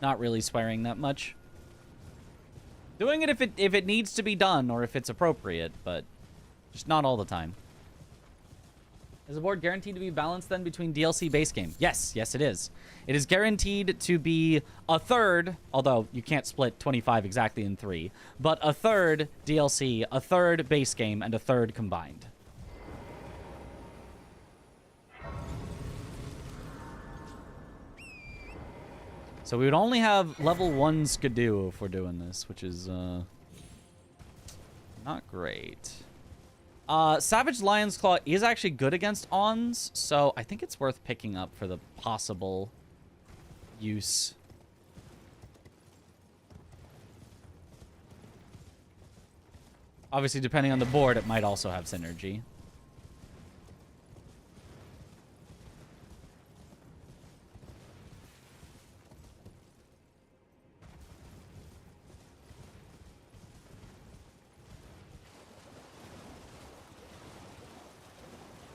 not really swearing that much. Doing it if it needs to be done or if it's appropriate, but just not all the time. Is the board guaranteed to be balanced then between DLC base game? Yes, yes it is. It is guaranteed to be a third, although you can't split 25 exactly in 3, but a third DLC, a third base game, and a third combined. So we would only have level 1 Skidoo if we're doing this, which is not great. Savage Lion's Claw is actually good against Ons, so I think it's worth picking up for the possible use. Obviously, depending on the board, it might also have synergy.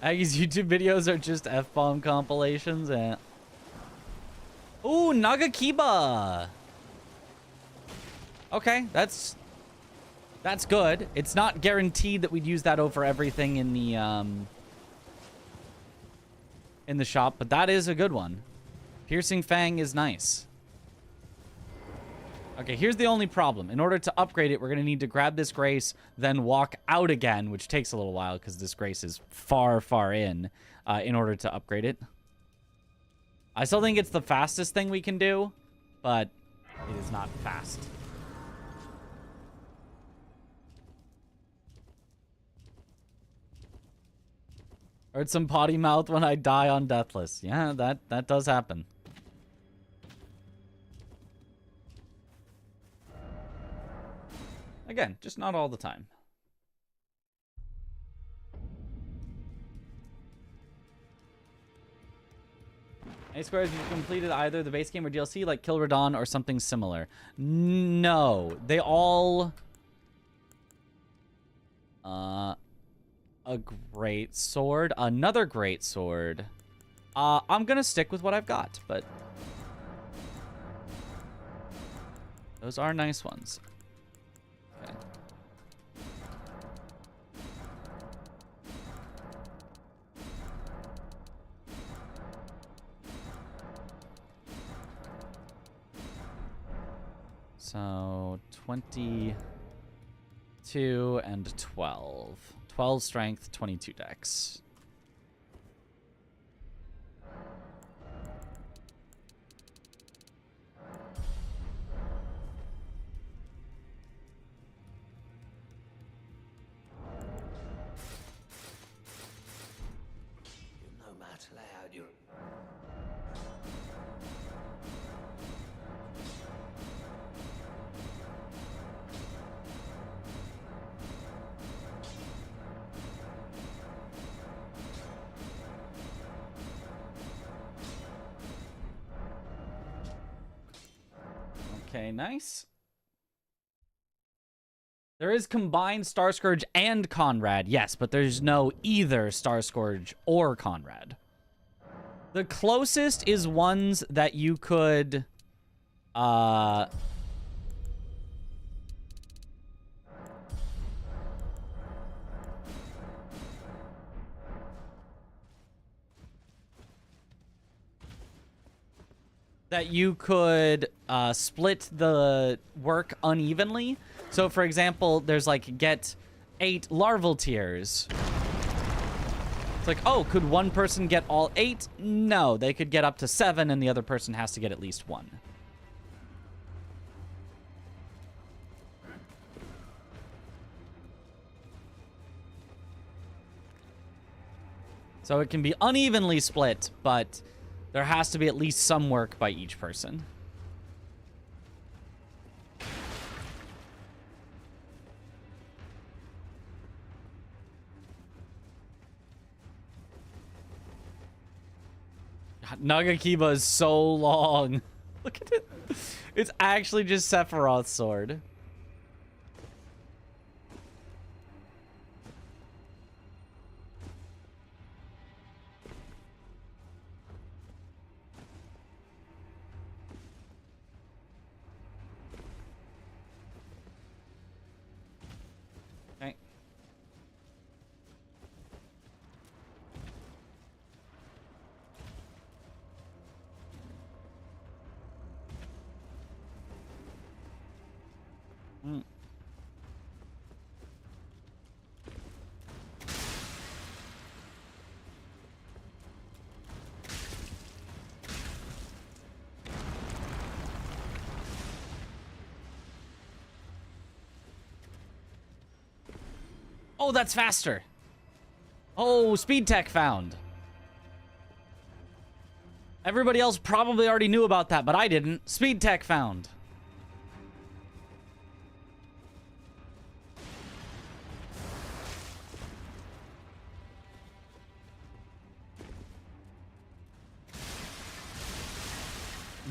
Aggie's YouTube videos are just F-bomb compilations and... Ooh, Nagakiba! Okay, that's good. It's not guaranteed that we'd use that over everything in the shop, but that is a good one. Piercing Fang is nice. Okay, here's the only problem. In order to upgrade it, we're going to need to grab this Grace, then walk out again, which takes a little while because this Grace is far, far in order to upgrade it. I still think it's the fastest thing we can do, but it is not fast. Heard some potty mouth when I die on Deathless. Yeah, that does happen. Again, just not all the time. A Squares, you've completed either the base game or DLC, like Kill Radon or something similar. No, they all... a great sword, another great sword. I'm gonna stick with what I've got, but... those are nice ones. Okay. So 22 and 12. 12 strength, 22 dex. No matter loud, you're... Okay, nice. There is combined Star Scourge and Conrad, yes, but there's no either Star Scourge or Conrad. The closest is ones that you could, split the work unevenly. So, for example, there's like get 8 larval tiers. It's like, oh, could one person get all 8? No, they could get up to 7 and the other person has to get at least 1. So it can be unevenly split, but there has to be at least some work by each person. Nagakiba is so long. Look at it. It's actually just Sephiroth's sword. Okay. Mm. Oh, that's faster. Oh, speed tech found. Everybody else probably already knew about that, but I didn't. Speed tech found.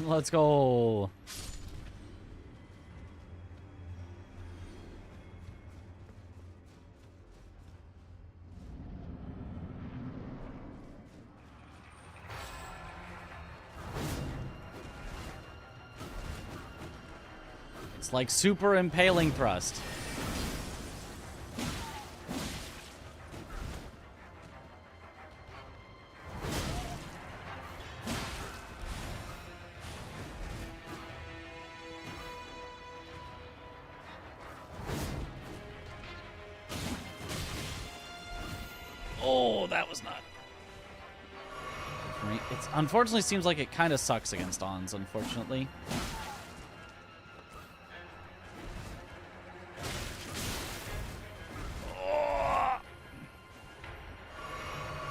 Let's go. It's like super impaling thrust. Oh, that was not. It's unfortunately seems like it kind of sucks against Ons, unfortunately.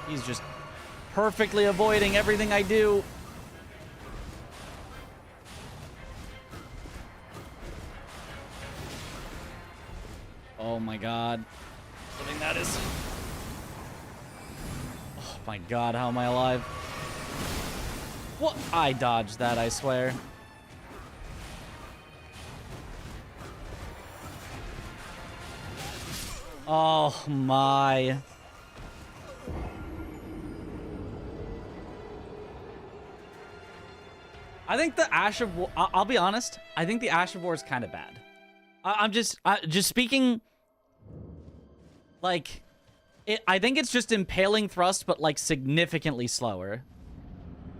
He's just perfectly avoiding everything I do. Oh my god. I think that is... Oh my god, how am I alive? What? I dodged that, I swear. Oh my... I think the Ash of War, I'll be honest, I think the Ash of War is kind of bad. I'm just speaking, like, I think it's just impaling thrust, but like significantly slower.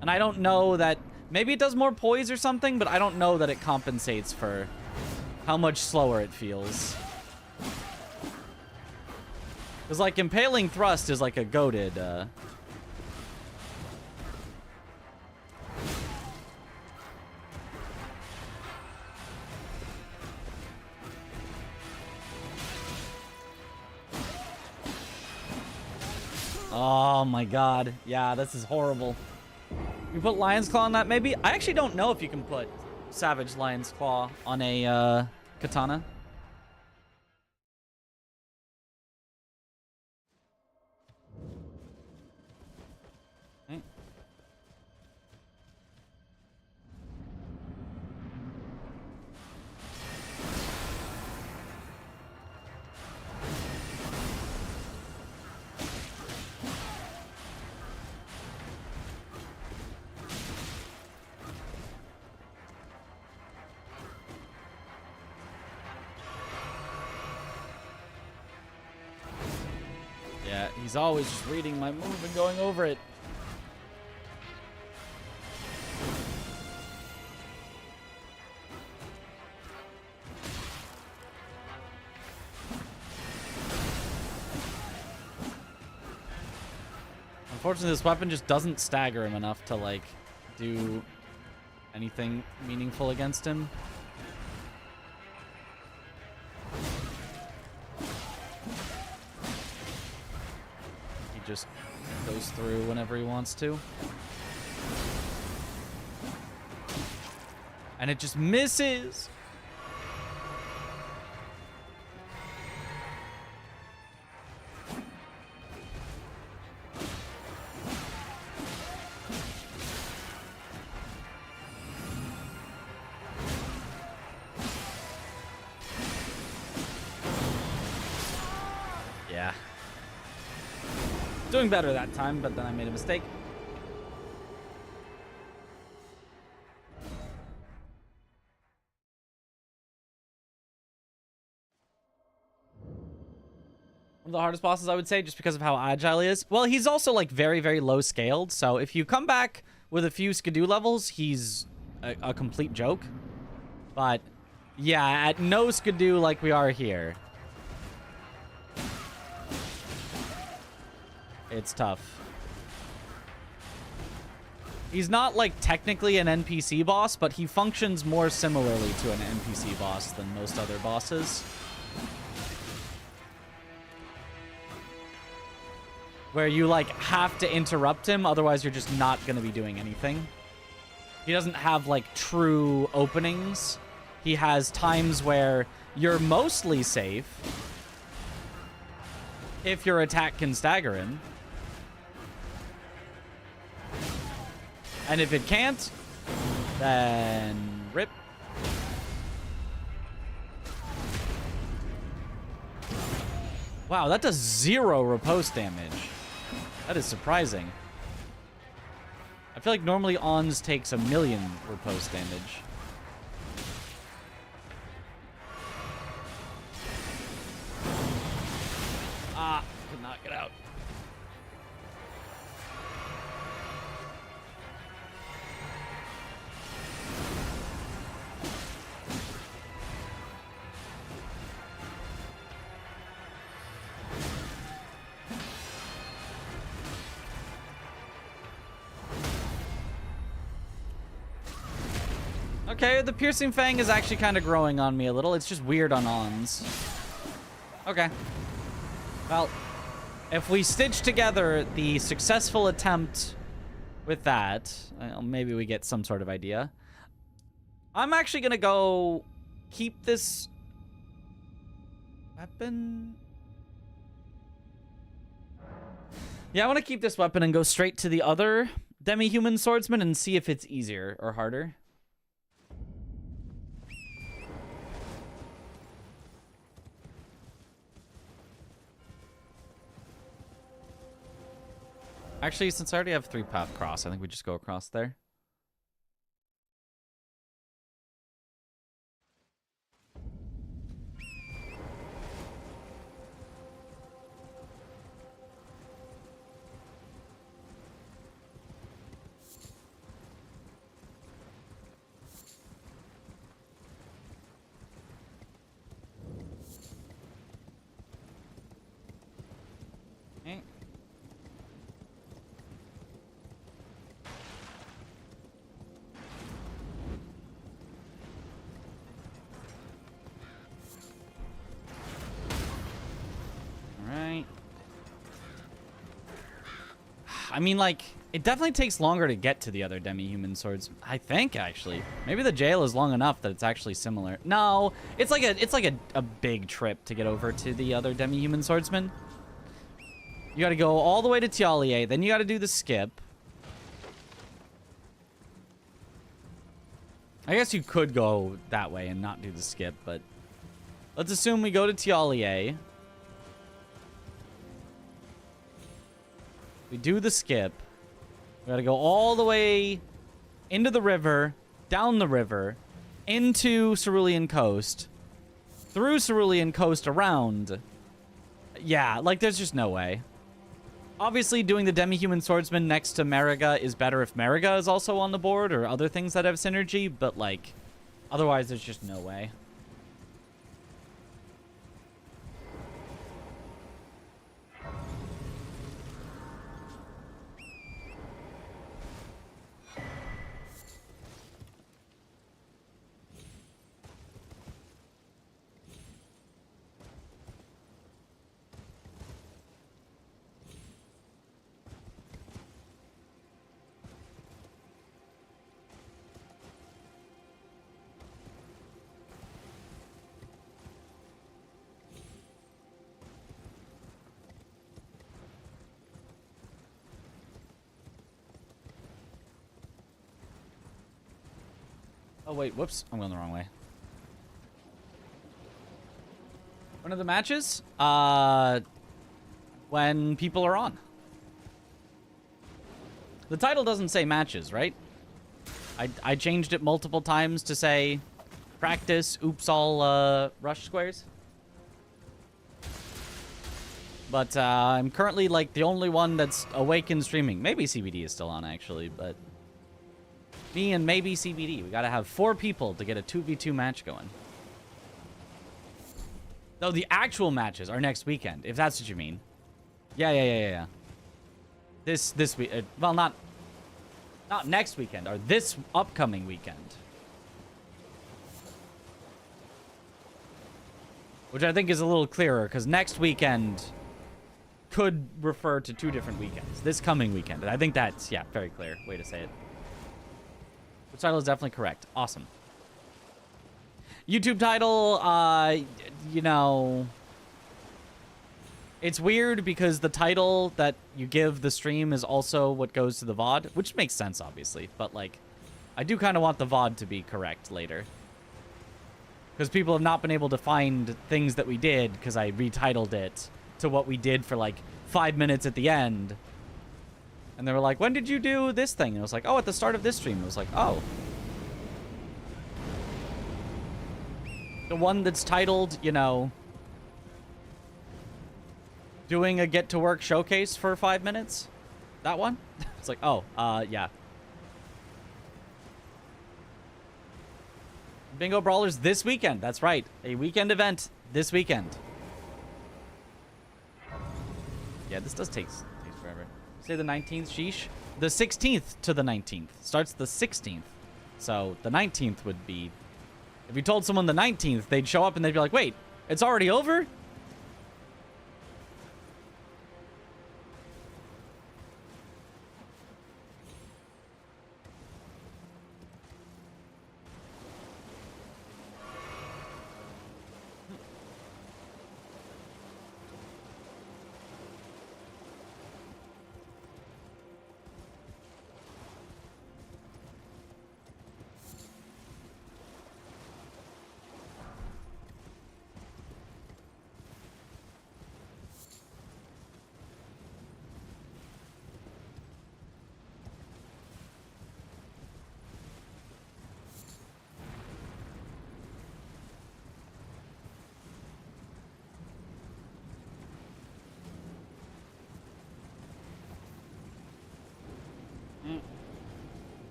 And I don't know that, maybe it does more poise or something, but I don't know that it compensates for how much slower it feels. Because like impaling thrust is like a goated, Oh my god. Yeah, this is horrible. You put Lion's Claw on that, maybe? I actually don't know if you can put Savage Lion's Claw on a katana. Okay. Yeah, he's always just reading my move and going over it. Unfortunately, this weapon just doesn't stagger him enough to, like, do anything meaningful against him. He just goes through whenever he wants to. And it just misses. Yeah. Doing better that time, but then I made a mistake. One of the hardest bosses, I would say, just because of how agile he is. Well, he's also, like, very, very low scaled. So if you come back with a few skidoo levels, he's a complete joke. But, yeah, at no skidoo like we are here, it's tough. He's not, like, technically an NPC boss, but he functions more similarly to an NPC boss than most other bosses. Where you, like, have to interrupt him, otherwise you're just not going to be doing anything. He doesn't have, like, true openings. He has times where you're mostly safe if your attack can stagger him. And if it can't, then rip. Wow, that does 0 riposte damage. That is surprising. I feel like normally Ons takes 1,000,000 riposte damage. Ah, could not get out. Okay, the Piercing Fang is actually kind of growing on me a little. It's just weird on Ons. Okay. Well, if we stitch together the successful attempt with that, maybe we get some sort of idea. I'm actually going to go keep this weapon. Yeah, I want to keep this weapon and go straight to the other demi-human swordsman and see if it's easier or harder. Actually, since I already have 3-path cross, I think we just go across there. Okay. Alright. I mean, like, it definitely takes longer to get to the other demi-human swords. I think, actually. Maybe the jail is long enough that it's actually similar. No, it's like a big trip to get over to the other demi-human swordsman. You gotta go all the way to Tialier, then you gotta do the skip. I guess you could go that way and not do the skip, but let's assume we go to Tialier. We do the skip. We gotta go all the way into the river, down the river, into Cerulean Coast, through Cerulean Coast around. Yeah, like, there's just no way. Obviously, doing the demi-human swordsman next to Mariga is better if Mariga is also on the board or other things that have synergy, but, like, otherwise there's just no way. Oh, wait. Whoops. I'm going the wrong way. When are the matches? When people are on. The title doesn't say matches, right? I changed it multiple times to say practice, oops, all rush squares. But I'm currently like the only one that's awake and streaming. Maybe CBD is still on actually, but me and maybe CBD. We gotta have 4 people to get a 2v2 match going. No, the actual matches are next weekend, if that's what you mean. Yeah. This week, well, not next weekend, or this upcoming weekend. Which I think is a little clearer, because next weekend could refer to 2 different weekends. This coming weekend. And I think that's, yeah, very clear way to say it. The title is definitely correct. Awesome. YouTube title, you know, it's weird because the title that you give the stream is also what goes to the VOD, which makes sense, obviously. But, like, I do kind of want the VOD to be correct later. Because people have not been able to find things that we did because I retitled it to what we did for, like, 5 minutes at the end. And they were like, when did you do this thing? And I was like, oh, at the start of this stream. I was like, oh. The one that's titled, you know, doing a get to work showcase for 5 minutes? That one? It's like, oh, yeah. Bingo Brawlers this weekend. That's right. A weekend event this weekend. Yeah, this does take forever. Say the 19th, sheesh. The 16th to the 19th. Starts the 16th. So the 19th would be... If you told someone the 19th, they'd show up and they'd be like, wait, it's already over?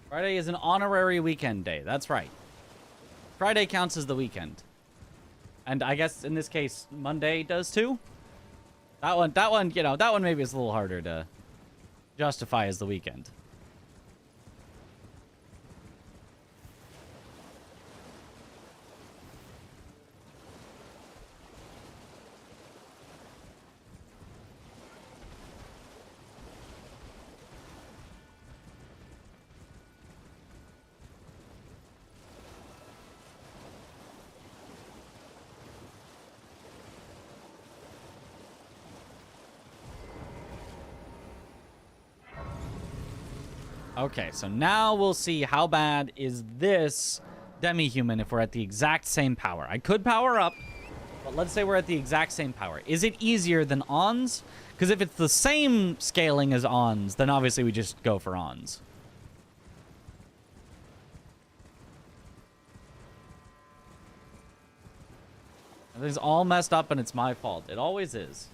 Friday is an honorary weekend day. That's right. Friday counts as the weekend. And I guess in this case, Monday does too? That one, you know, that one maybe is a little harder to justify as the weekend. Okay, so now we'll see how bad is this demi-human if we're at the exact same power. I could power up, but let's say we're at the exact same power. Is it easier than Ons? Because if it's the same scaling as Ons, then obviously we just go for Ons. Everything's all messed up and it's my fault. It always is.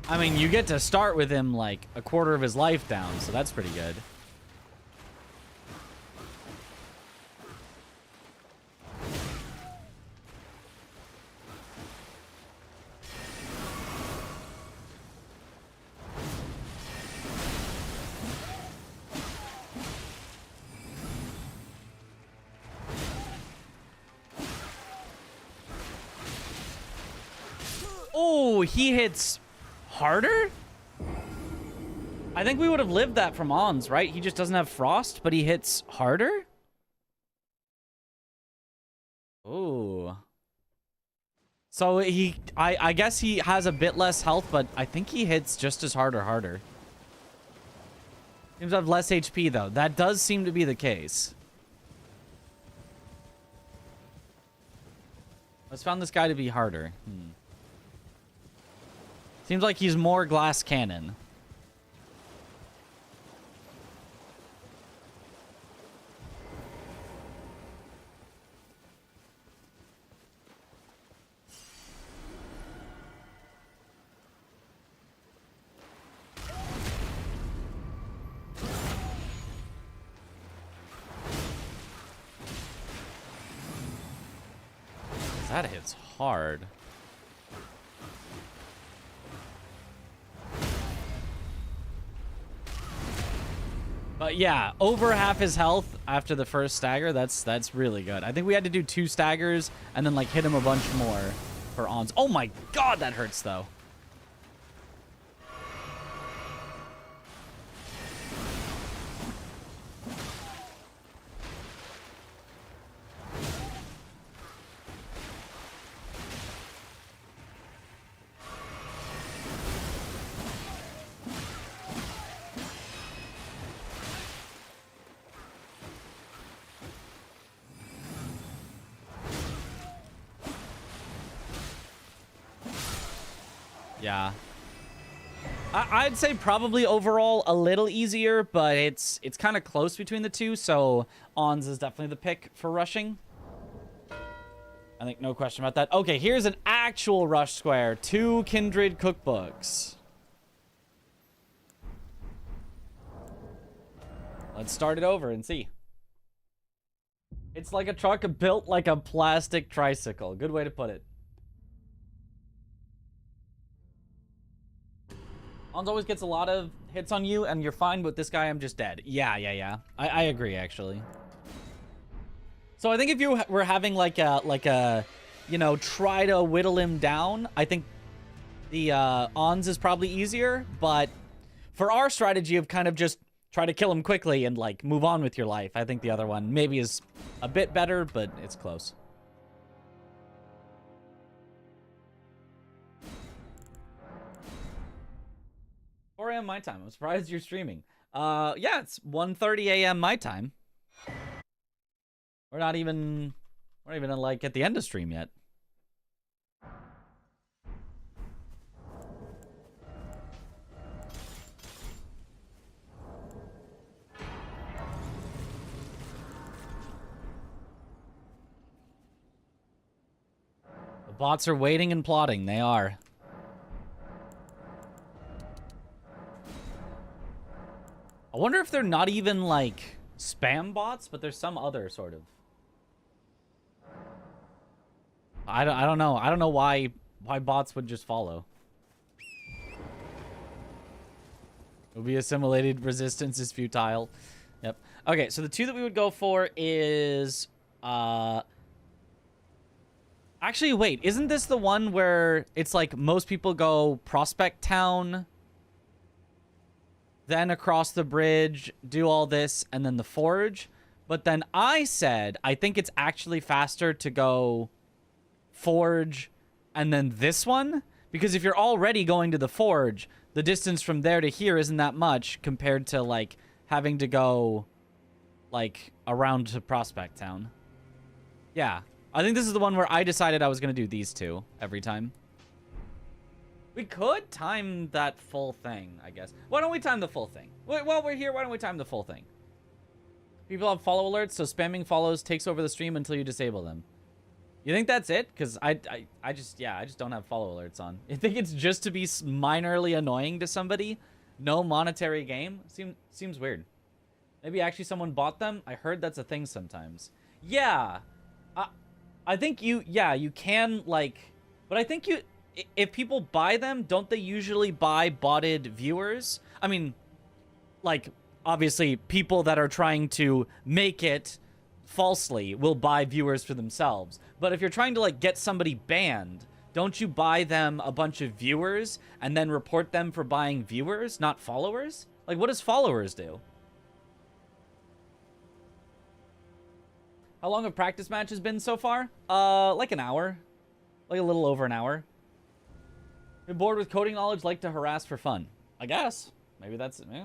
I mean, you get to start with him like a quarter of his life down, so that's pretty good. Oh, he hits harder? I think we would have lived that from Ons, right? He just doesn't have frost, but he hits harder? Ooh. So I guess he has a bit less health, but I think he hits just as hard or harder. Seems to have less HP, though. That does seem to be the case. Let's found this guy to be harder. Seems like he's more glass cannon. That hits hard. But yeah, over half his health after the first stagger, that's really good. I think we had to do 2 staggers and then like hit him a bunch more for Ons. Oh my god, that hurts though. Yeah. I'd say probably overall a little easier, but it's kind of close between the two, so Ons is definitely the pick for rushing. I think no question about that. Okay, here's an actual rush square. 2 Kindred cookbooks. Let's start it over and see. It's like a truck built like a plastic tricycle. Good way to put it. Ons always gets a lot of hits on you, and you're fine, but this guy, I'm just dead. Yeah. I agree, actually. So I think if you were having like a, you know, try to whittle him down, I think the Ons is probably easier, but for our strategy of kind of just try to kill him quickly and like move on with your life, I think the other one maybe is a bit better, but it's close. 4 a.m. my time. I'm surprised you're streaming. Yeah, it's 1:30 a.m. my time. We're not even like at the end of stream yet. The bots are waiting and plotting. They are. I wonder if they're not even, like, spam bots, but there's some other sort of... I don't know. I don't know why bots would just follow. It would be assimilated. Resistance is futile. Yep. Okay, so the 2 that we would go for is... Actually, wait. Isn't this the one where it's like most people go Prospect Town... then across the bridge, do all this, and then the forge? But then I said, I think it's actually faster to go forge and then this one. Because if you're already going to the forge, the distance from there to here isn't that much compared to, like, having to go, like, around to Prospect Town. Yeah. I think this is the one where I decided I was going to do these 2 every time. We could time that full thing, I guess. Why don't we time the full thing? Wait, while we're here, why don't we time the full thing? People have follow alerts, so spamming follows takes over the stream until you disable them. You think that's it? Because I just don't have follow alerts on. I think it's just to be minorly annoying to somebody. No monetary gain. Seems weird. Maybe actually someone bought them. I heard that's a thing sometimes. Yeah. I think you can, like... But I think you... If people buy them, don't they usually buy botted viewers? I mean, like, obviously, people that are trying to make it falsely will buy viewers for themselves. But if you're trying to, like, get somebody banned don't you buy them a bunch of viewers and then report them for buying viewers, not followers? Like, what does followers do? How long have practice matches been so far? Like an hour. Like a little over an hour. You're bored with coding knowledge, like to harass for fun. I guess. Maybe that's it. Yeah.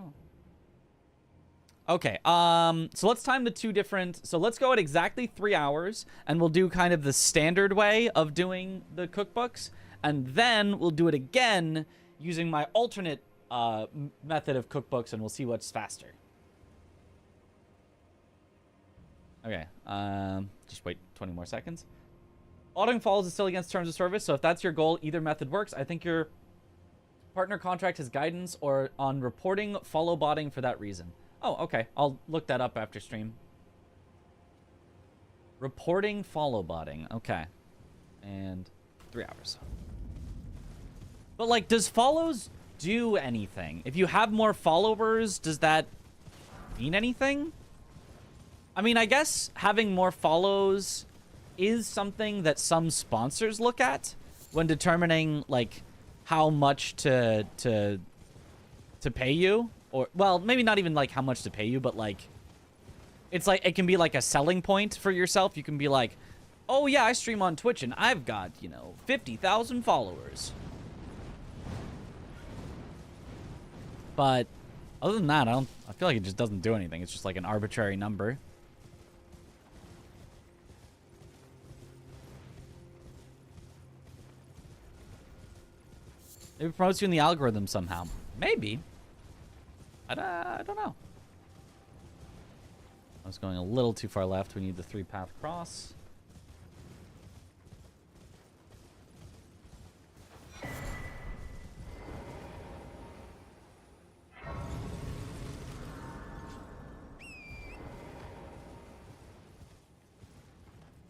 Okay, so let's time the two different... So let's go at exactly 3 hours, and we'll do kind of the standard way of doing the cookbooks, and then we'll do it again using my alternate method of cookbooks, and we'll see what's faster. Okay, just wait 20 more seconds. Auditing follows is still against terms of service, so if that's your goal, either method works. I think your partner contract has guidance or on reporting follow botting for that reason. Oh, okay. I'll look that up after stream. Reporting follow botting. Okay. And 3 hours. But, like, does follows do anything? If you have more followers, does that mean anything? I mean, I guess having more follows is something that some sponsors look at when determining, like, how much to pay you. Or, well, maybe not even, like, how much to pay you, but, like, it's like, it can be, like, a selling point for yourself. You can be like, oh, yeah, I stream on Twitch, and I've got, you know, 50,000 followers. But, other than that, I feel like it just doesn't do anything. It's just, like, an arbitrary number. Maybe it promotes you in the algorithm somehow. Maybe. I don't know. I was going a little too far left. We need the 3-path cross.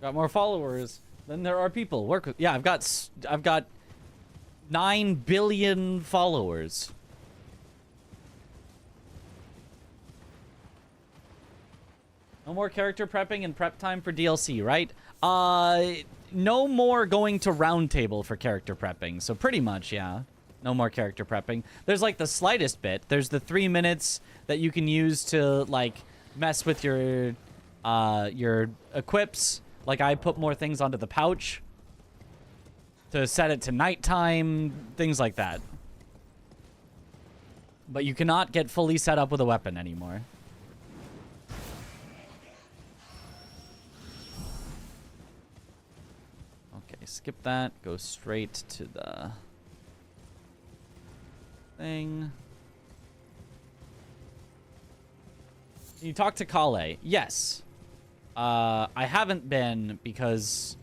Got more followers than there are people. Work with, yeah, I've got 9 billion followers. No more character prepping and prep time for DLC, right? No more going to roundtable for character prepping. So pretty much, yeah. No more character prepping. There's like the slightest bit. There's the 3 minutes that you can use to like mess with your equips. Like I put more things onto the pouch to set it to nighttime, things like that. But you cannot get fully set up with a weapon anymore. Okay, skip that. Go straight to the thing. You talk to Kale. Yes. I haven't been because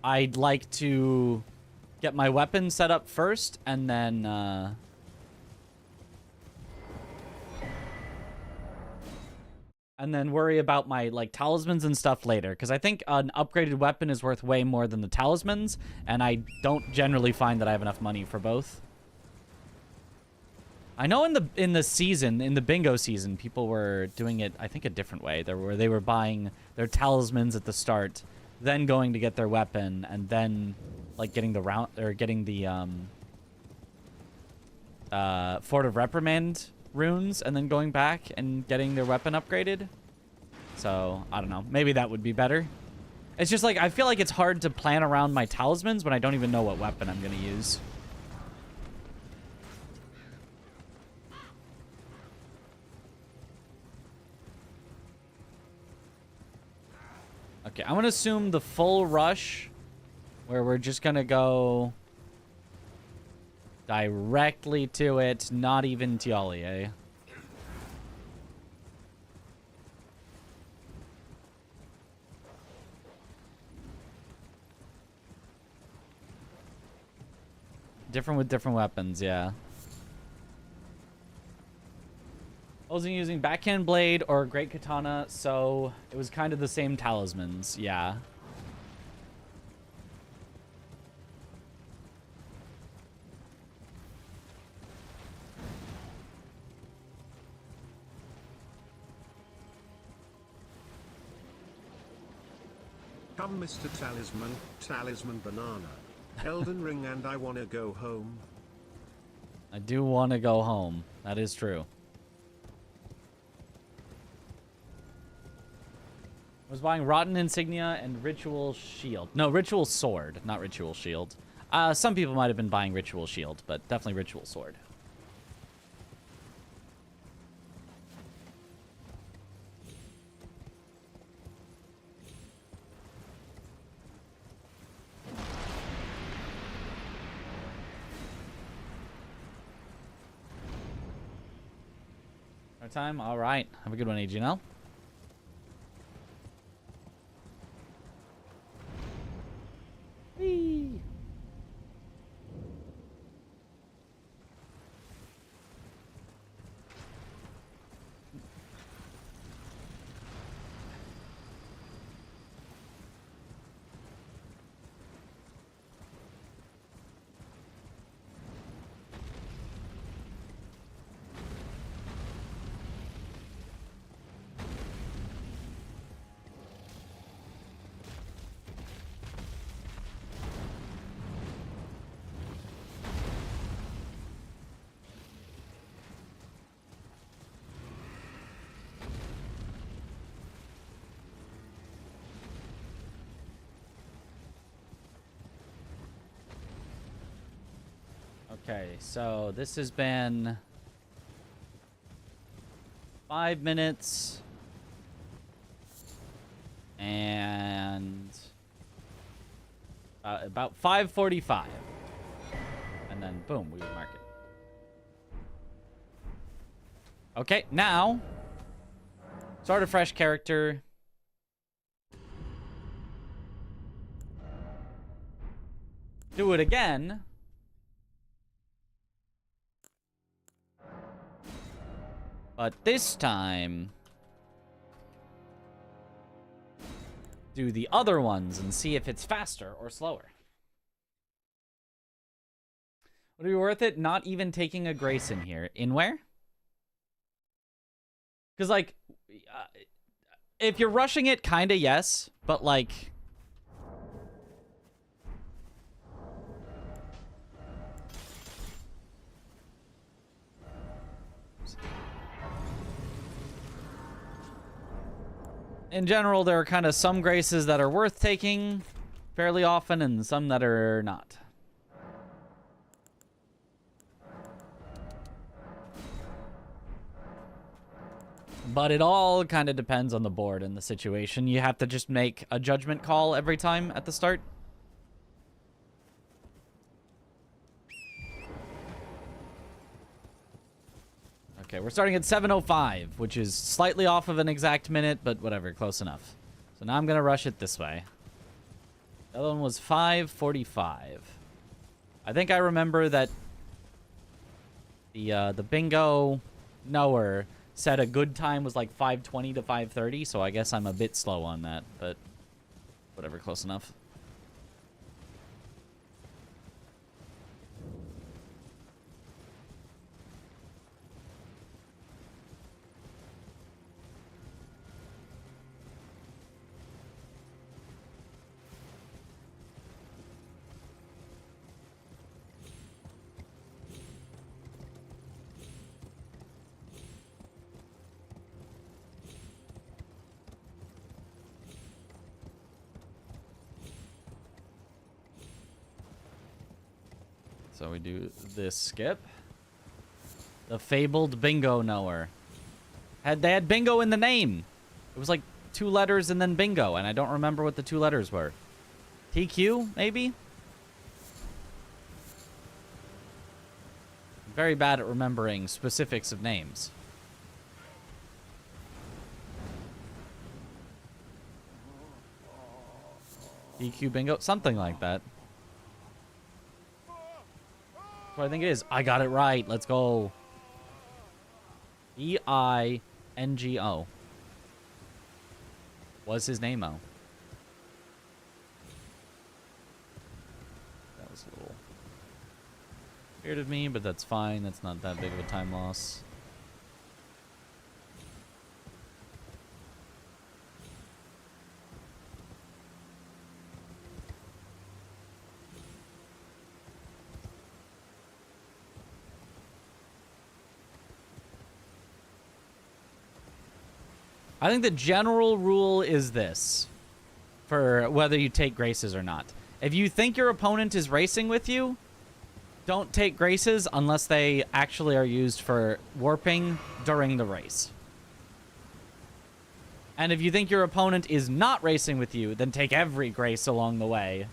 I'd like to get my weapon set up first and then worry about my like talismans and stuff later, because I think an upgraded weapon is worth way more than the talismans, and I don't generally find that I have enough money for both. I know in the bingo season, people were doing it, I think, a different way. They were buying their talismans at the start, then going to get their weapon, and then like getting the Fort of Reprimand runes, and then going back and getting their weapon upgraded. So I don't know. Maybe that would be better. It's just like I feel like it's hard to plan around my talismans when I don't even know what weapon I'm gonna use. Okay, I'm gonna assume the full rush, where we're just gonna go directly to it, not even Tialier. Different with different weapons, yeah. I wasn't using backhand blade or great katana, so it was kind of the same talismans, yeah. Come, Mr. Talisman, Talisman Banana. Elden Ring and I wanna go home. I do want to go home. That is true. I was buying Rotten Insignia and Ritual Shield. No, Ritual Sword, not Ritual Shield. Some people might have been buying Ritual Shield, but definitely Ritual Sword. Our time? All right. Have a good one, AGNL. Whee! Okay, so this has been 5 minutes and about 5:45, and then boom, we would mark it. Okay, now start a fresh character. Do it again. But this time, do the other ones and see if it's faster or slower. Would it be worth it not even taking a grace in here? In where? Because, like, if you're rushing it, kind of yes, but, like... In general, there are kind of some graces that are worth taking fairly often and some that are not. But it all kind of depends on the board and the situation. You have to just make a judgment call every time at the start. Okay, we're starting at 7:05, which is slightly off of an exact minute, but whatever, close enough. So now I'm going to rush it this way. The other one was 5:45. I think I remember that the bingo knower said a good time was like 5:20 to 5:30, so I guess I'm a bit slow on that, but whatever, close enough. So we do this skip. The fabled bingo knower. They had bingo in the name. It was like 2 letters and then bingo, and I don't remember what the 2 letters were. TQ, maybe? I'm very bad at remembering specifics of names. TQ bingo? Something like that. What I think it is. I got it right. Let's go. E-I-N-G-O. Was his name-o. That was a little weird of me, but that's fine. That's not that big of a time loss. I think the general rule is this, for whether you take graces or not. If you think your opponent is racing with you, don't take graces unless they actually are used for warping during the race. And if you think your opponent is not racing with you, then take every grace along the way.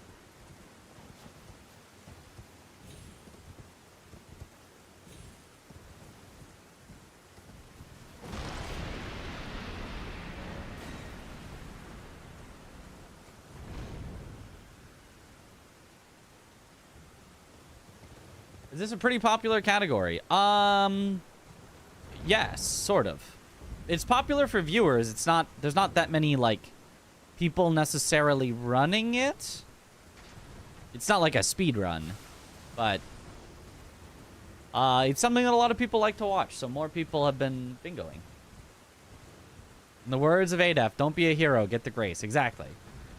Is this a pretty popular category? Yes, sort of. It's popular for viewers. It's not, there's not that many, like, people necessarily running it. It's not like a speed run, but it's something that a lot of people like to watch, so more people have been bingoing. In the words of Adef, don't be a hero, get the grace. Exactly.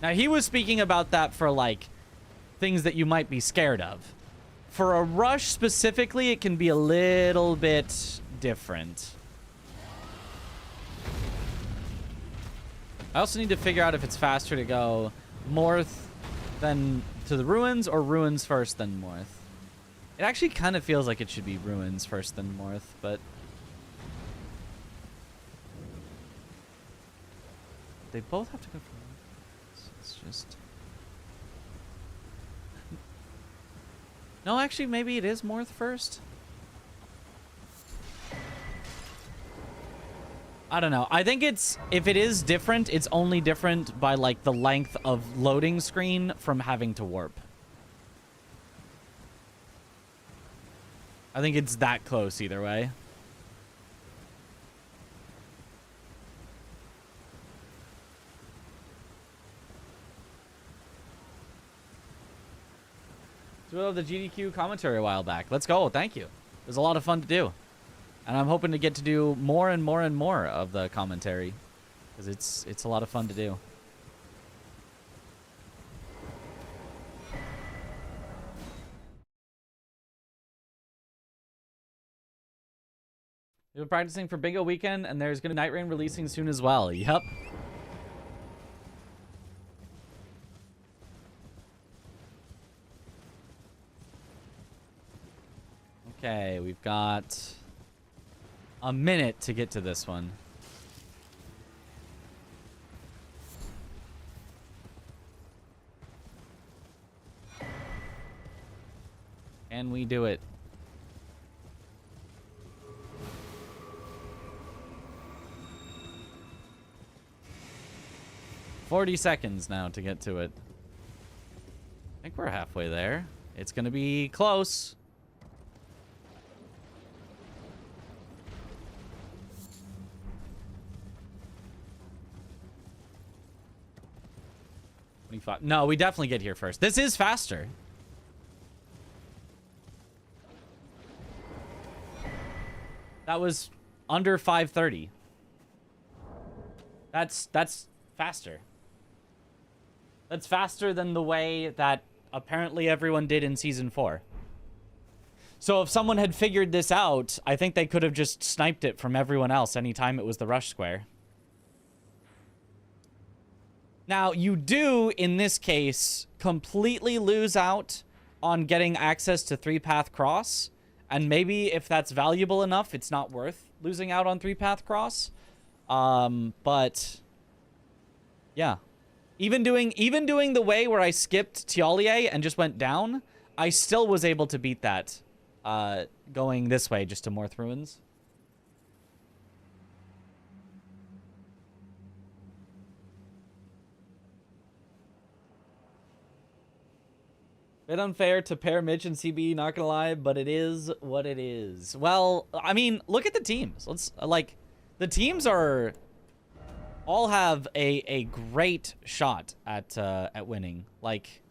Now, he was speaking about that for, like, things that you might be scared of. For a rush specifically, it can be a little bit different. I also need to figure out if it's faster to go Morth than to the ruins or ruins first then Morth. It actually kind of feels like it should be ruins first then Morth, but they both have to go for it's just no, actually, maybe it is Morth first. I don't know. I think it's, if it is different, it's only different by, like, the length of loading screen from having to warp. I think it's that close either way. So we love the GDQ commentary a while back. Let's go. Thank you. It was a lot of fun to do. And I'm hoping to get to do more and more and more of the commentary, because it's a lot of fun to do. We've been practicing for Bingo Weekend, and there's going to be Night Rain releasing soon as well. Yep. Okay, we've got a minute to get to this one. Can we do it? $40 seconds now to get to it. I think we're halfway there. It's gonna be close. No, we definitely get here first. This is faster. That was under 5:30. That's faster. That's faster than the way that apparently everyone did in Season 4. So if someone had figured this out, I think they could have just sniped it from everyone else anytime it was the rush square. Now, you do, in this case, completely lose out on getting access to 3-path cross. And maybe if that's valuable enough, it's not worth losing out on 3-path cross. But yeah. Even doing the way where I skipped Tialier and just went down, I still was able to beat that going this way just to Morth Ruins. Bit unfair to pair Mitch and CB, not gonna lie, but it is what it is. Well, I mean, look at the teams. Let's, like, the teams are all have a great shot at winning. Like,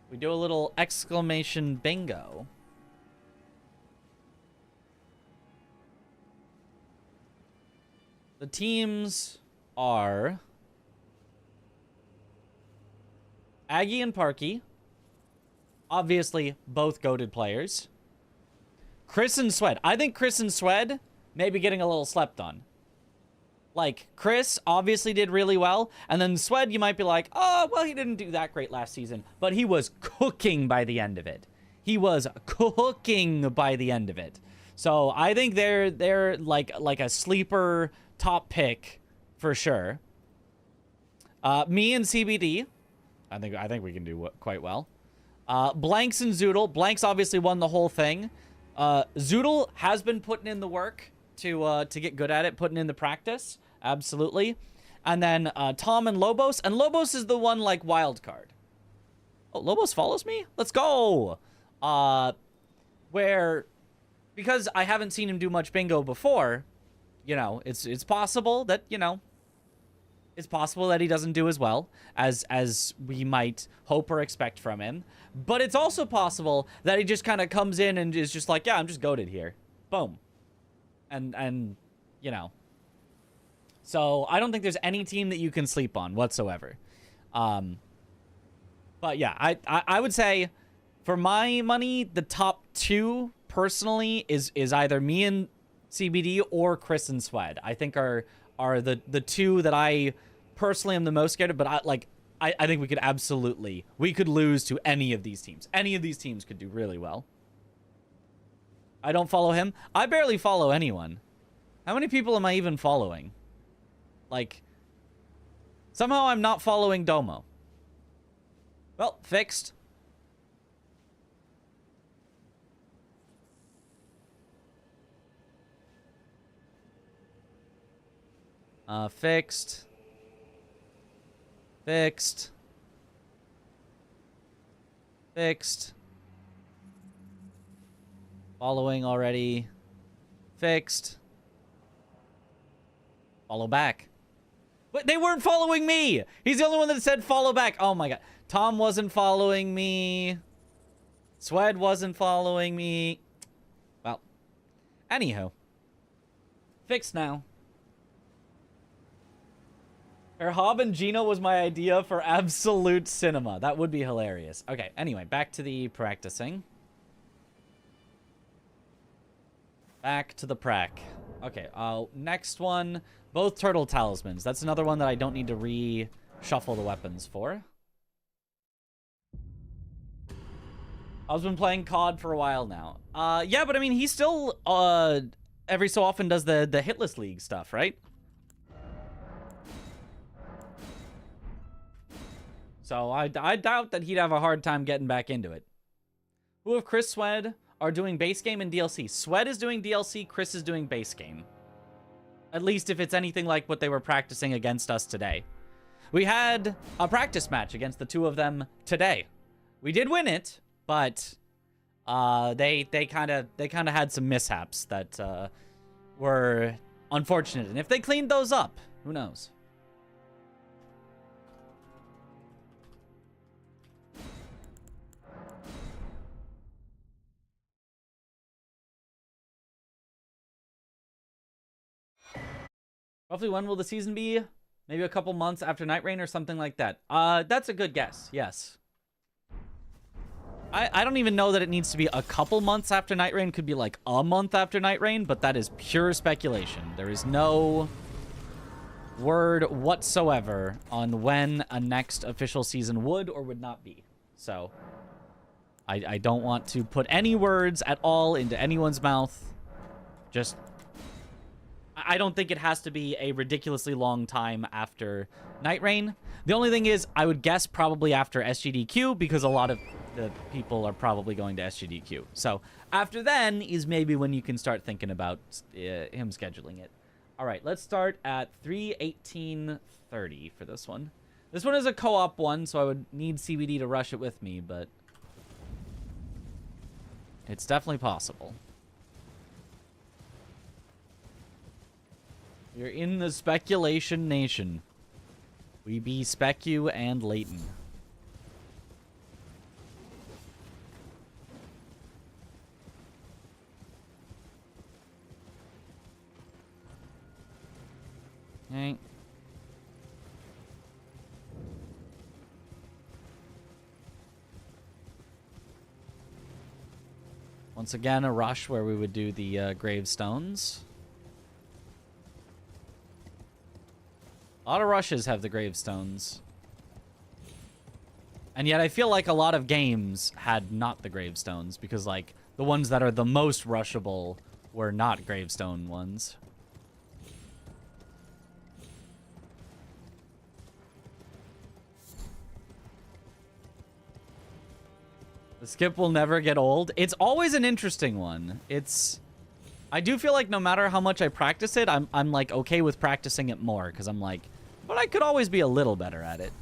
we do a little exclamation bingo. The teams are Aggie and Parky, obviously both goated players. Chris and Swed. I think Chris and Swed may be getting a little slept on. Like, Chris obviously did really well, and then Swed, you might be like, oh, well, he didn't do that great last season, but he was cooking by the end of it. He was cooking by the end of it. So I think they're like a sleeper top pick for sure. Me and CBD, I think we can do quite well. Blanks and Zoodle. Blanks obviously won the whole thing. Zoodle has been putting in the work to get good at it, putting in the practice. Absolutely. And then Tom and Lobos. And Lobos is the one, like, wild card. Oh, Lobos follows me? Let's go! Because I haven't seen him do much bingo before, you know, it's possible that, you know, it's possible that he doesn't do as well as we might hope or expect from him. But it's also possible that he just kind of comes in and is just like, yeah, I'm just goated here. Boom. And you know. So I don't think there's any team that you can sleep on whatsoever. But yeah, I would say for my money, the top two personally is either me and CBD or Chris and Swed. I think are the two that I personally am the most scared of, but I think we could lose to any of these teams. Any of these teams could do really well. I don't follow him. I barely follow anyone. How many people am I even following? Like, somehow I'm not following Domo. Well, fixed. Fixed. Fixed. Fixed. Following already. Fixed. Follow back. But they weren't following me! He's the only one that said follow back. Oh my god. Tom wasn't following me. Swed wasn't following me. Well. Anywho. Fixed now. Herhob and Gino was my idea for absolute cinema. That would be hilarious. Okay, anyway, back to the practicing. Back to the prac. Okay, next one. Both turtle talismans. That's another one that I don't need to reshuffle the weapons for. I've been playing COD for a while now. Yeah, but I mean, he still, every so often does the hitless league stuff, right? So I doubt that he'd have a hard time getting back into it. Who of Chris Swed are doing base game and DLC? Swed is doing DLC, Chris is doing base game. At least if it's anything like what they were practicing against us today. We had a practice match against the two of them today. We did win it, but they kind of had some mishaps that were unfortunate. And if they cleaned those up, who knows? Roughly when will the season be? Maybe a couple months after Night Rain or something like that. That's a good guess. Yes. I don't even know that it needs to be a couple months after Night Rain. Could be like a month after Night Rain, but that is pure speculation. There is no word whatsoever on when a next official season would or would not be. So I don't want to put any words at all into anyone's mouth. Just... I don't think it has to be a ridiculously long time after Night Rain. The only thing is, I would guess probably after SGDQ, because a lot of the people are probably going to SGDQ. So after then is maybe when you can start thinking about him scheduling it. All right, let's start at 3:18:30 for this one. This one is a co-op one, so I would need CBD to rush it with me, but it's definitely possible. You're in the speculation nation. We be Specu and Leighton. Okay. Once again, a rush where we would do the gravestones. A lot of rushes have the gravestones. And yet I feel like a lot of games had not the gravestones, because, like, the ones that are the most rushable were not gravestone ones. The skip will never get old. It's always an interesting one. I do feel like no matter how much I practice it, I'm like okay with practicing it more, because I'm like, but I could always be a little better at it.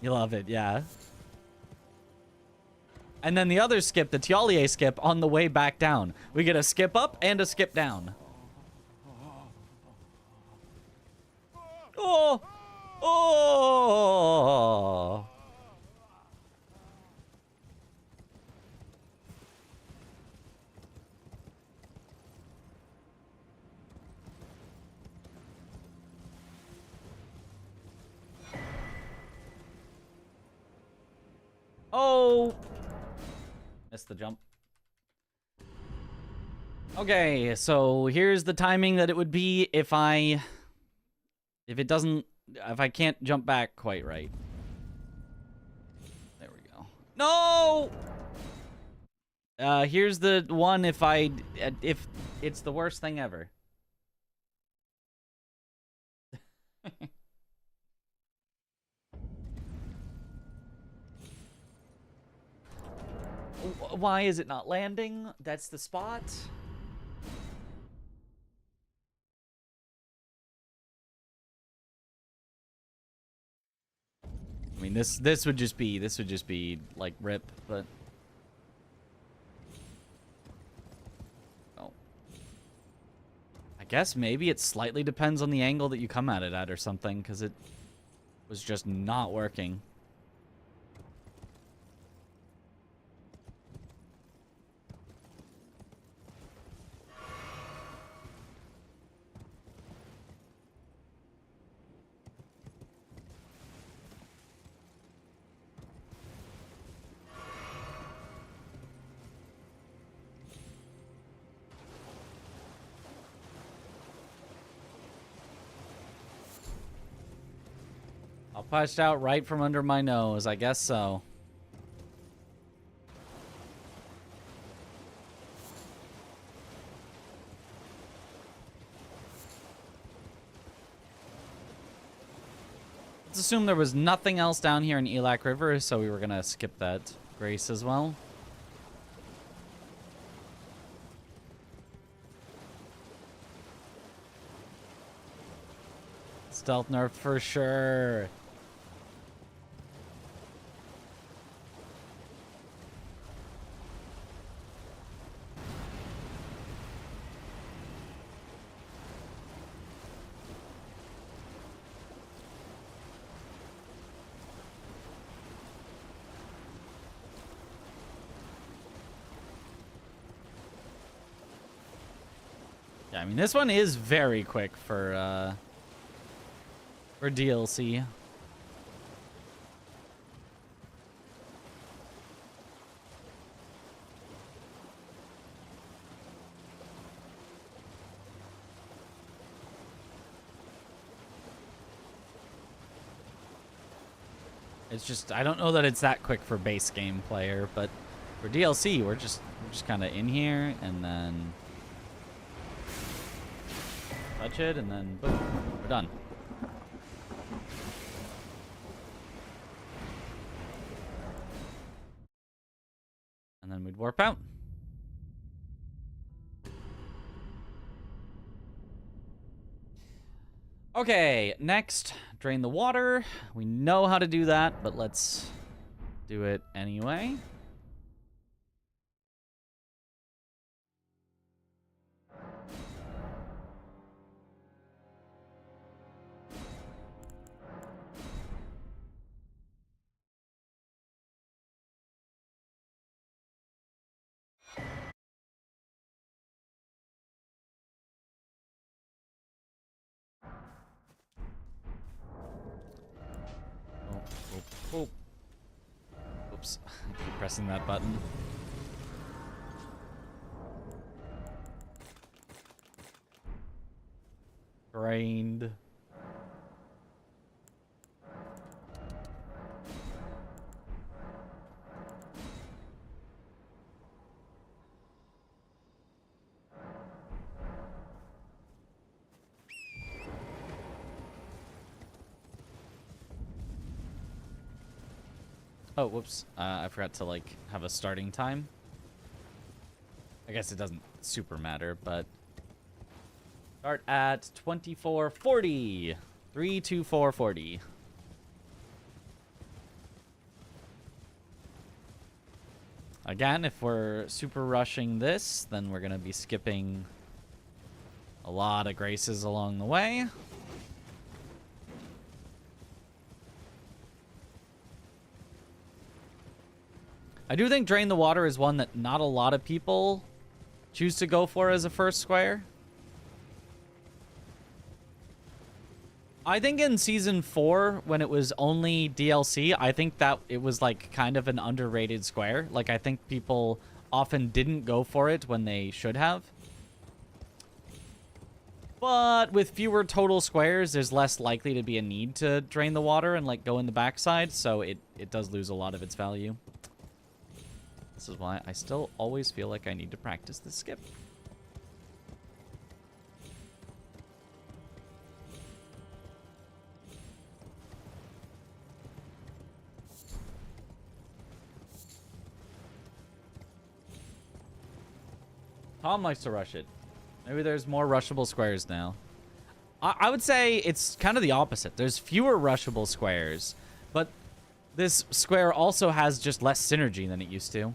You love it, yeah. And then the other skip, the Tialier skip, on the way back down. We get a skip up and a skip down. Oh! Oh! Oh! Missed the jump. Okay, so here's the timing that it would be if I can't jump back quite right. There we go. No! Here's the one if it's the worst thing ever. Why is it not landing? That's the spot. I mean, this would just be like rip, but oh. I guess maybe it slightly depends on the angle that you come at it at or something, because it was just not working. Pushed out right from under my nose. I guess so. Let's assume there was nothing else down here in Elac River, so we were gonna skip that grace as well. Stealth nerf for sure. Yeah, I mean, this one is very quick for DLC. It's just, I don't know that it's that quick for base game player, but for DLC, we're just kind of in here and then touch it and then boom, we're done. And then we'd warp out. Okay, next, drain the water. We know how to do that, but let's do it anyway. Oh. Oops. I keep pressing that button. Drained. Oh, whoops. I forgot to, like, have a starting time. I guess it doesn't super matter, but... Start at 24:40. 3:24:40. Again, if we're super rushing this, then we're going to be skipping a lot of graces along the way. I do think Drain the Water is one that not a lot of people choose to go for as a first square. I think in Season 4, when it was only DLC, I think that it was, like, kind of an underrated square. Like, I think people often didn't go for it when they should have. But with fewer total squares, there's less likely to be a need to drain the water and, like, go in the backside, so it does lose a lot of its value. This is why I still always feel like I need to practice the skip. Tom likes to rush it. Maybe there's more rushable squares now. I would say it's kind of the opposite. There's fewer rushable squares, but this square also has just less synergy than it used to.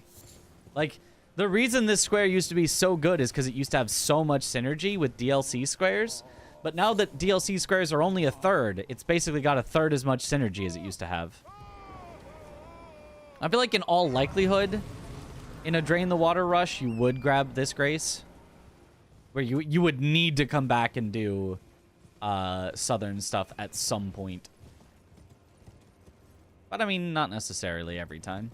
Like, the reason this square used to be so good is because it used to have so much synergy with DLC squares, but now that DLC squares are only a third, it's basically got a third as much synergy as it used to have. I feel like in all likelihood, in a Drain the Water rush, you would grab this grace. Where you would need to come back and do southern stuff at some point. But I mean, not necessarily every time.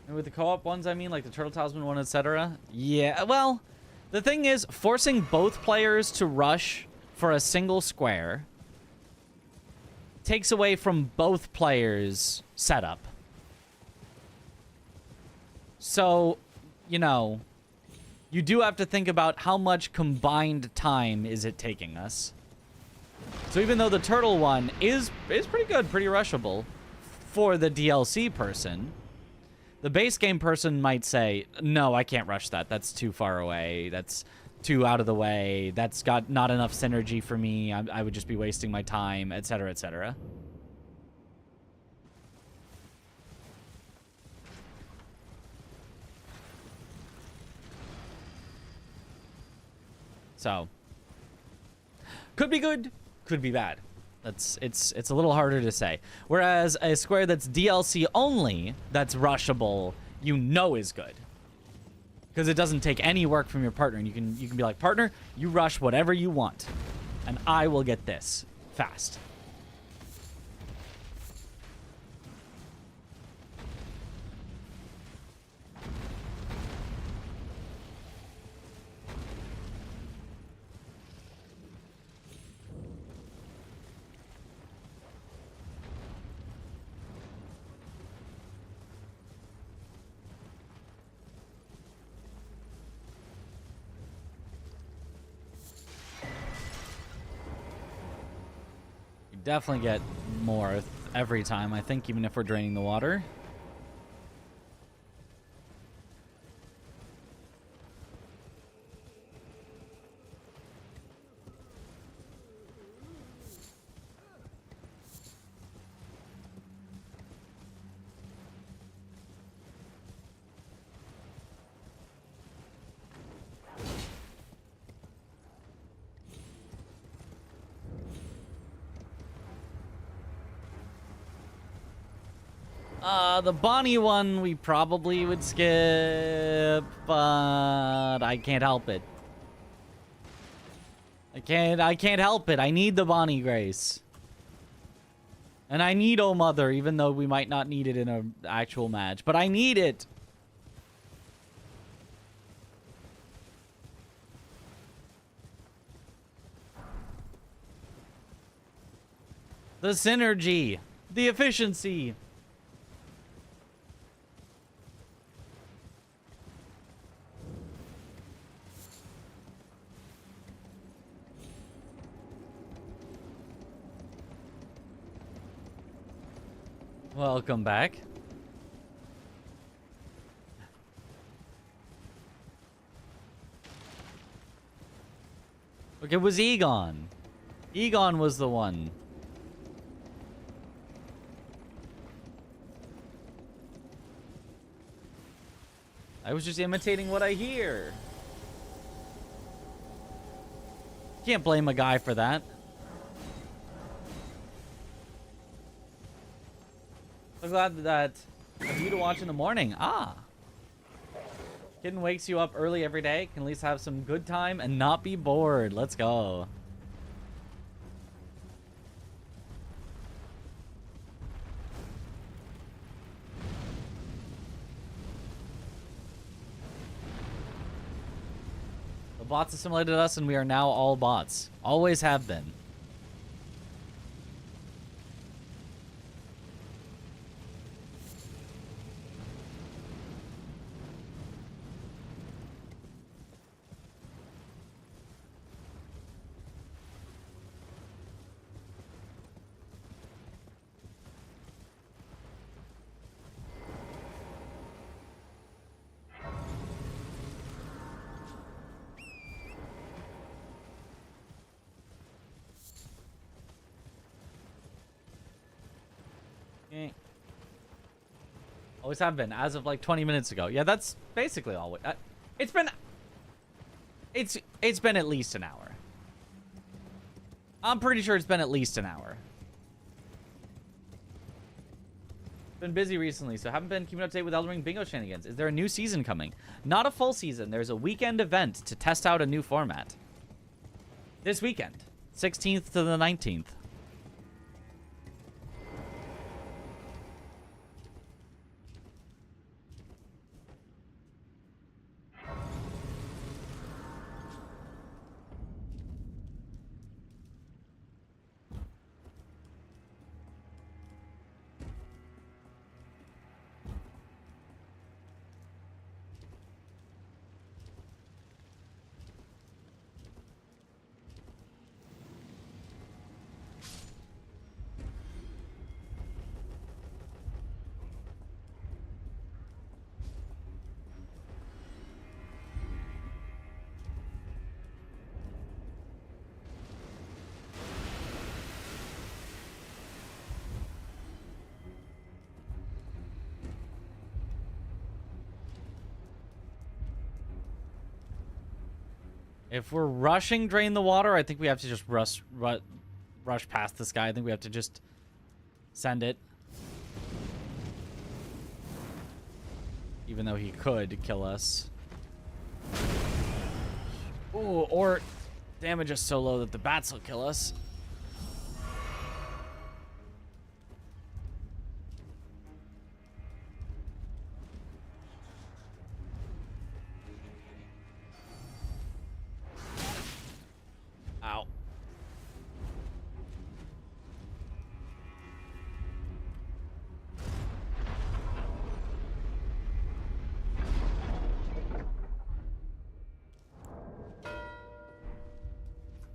And with the co-op ones, I mean, like the Turtle Talisman one, etc. Yeah, well, the thing is, forcing both players to rush for a single square takes away from both players' setup. So, you know, you do have to think about how much combined time is it taking us. So even though the turtle one is pretty good, pretty rushable for the DLC person, the base game person might say, no, I can't rush that. That's too far away. That's too out of the way. That's got not enough synergy for me. I would just be wasting my time, etc., etc. So, could be good, could be bad. It's a little harder to say. Whereas a square that's DLC only, that's rushable, you know is good. Because it doesn't take any work from your partner. And you can be like, partner, you rush whatever you want. And I will get this fast. Definitely get more every time, I think, even if we're draining the water. The Bonnie one we probably would skip, but I can't help it. I can't help it. I need the Bonnie Grace. And I need Oh Mother, even though we might not need it in an actual match. But I need it! The synergy! The efficiency! Welcome back. Look, it was Egon. Egon was the one. I was just imitating what I hear. Can't blame a guy for that. So glad that a view to watch in the morning. Ah. Kitten wakes you up early every day. Can at least have some good time and not be bored. Let's go. The bots assimilated us and we are now all bots. Always have been. Always have been, as of like 20 minutes ago. Yeah, that's basically all. It's been at least an hour. I'm pretty sure it's been at least an hour. Been busy recently, so haven't been keeping up to date with Elden Ring bingo shenanigans. Is there a new season coming? Not a full season. There's a weekend event to test out a new format. This weekend, 16th to the 19th. If we're rushing Drain the Water, I think we have to just rush past this guy. I think we have to just send it. Even though he could kill us. Ooh, or damage us so low that the bats will kill us. Ow.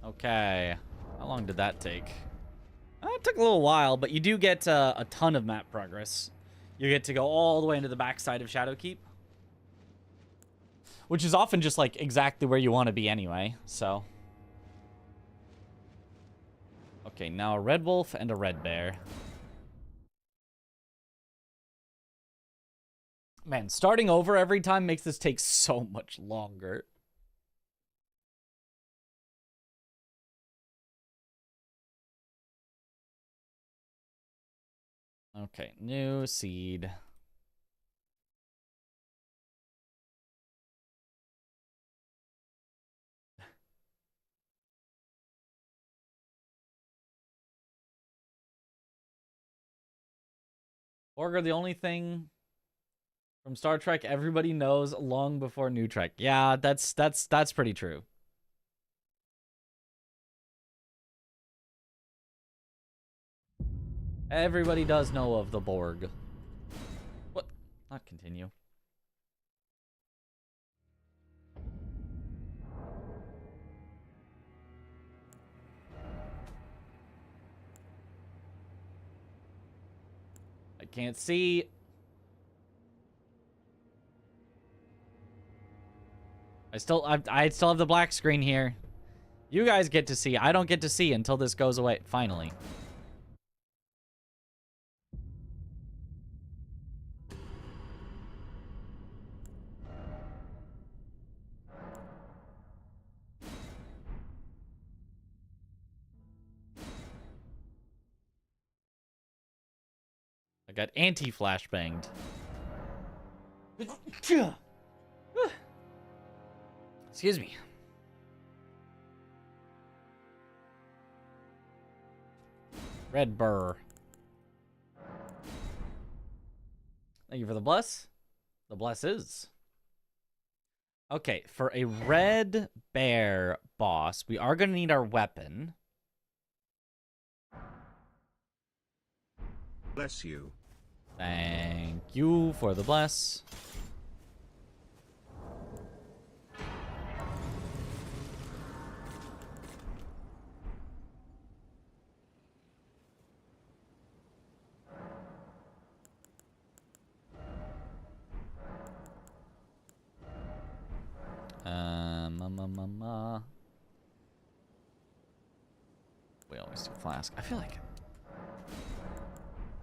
Okay. How long did that take? It took a little while, but you do get a ton of map progress. You get to go all the way into the backside of Shadowkeep. Which is often just, like, exactly where you want to be anyway, so. Okay, now a red wolf and a red bear. Man, starting over every time makes this take so much longer. Okay, new seed. Borg are the only thing from Star Trek everybody knows long before New Trek. Yeah, that's pretty true. Everybody does know of the Borg. What? Not continue. I can't see. I still have the black screen here. You guys get to see. I don't get to see until this goes away. Finally. I got anti-flashbanged. Excuse me. Red burr. Thank you for the bless. The bless is. Okay, for a red bear boss, we are going to need our weapon. Bless you. Thank you for the bless. We always do flask. I feel like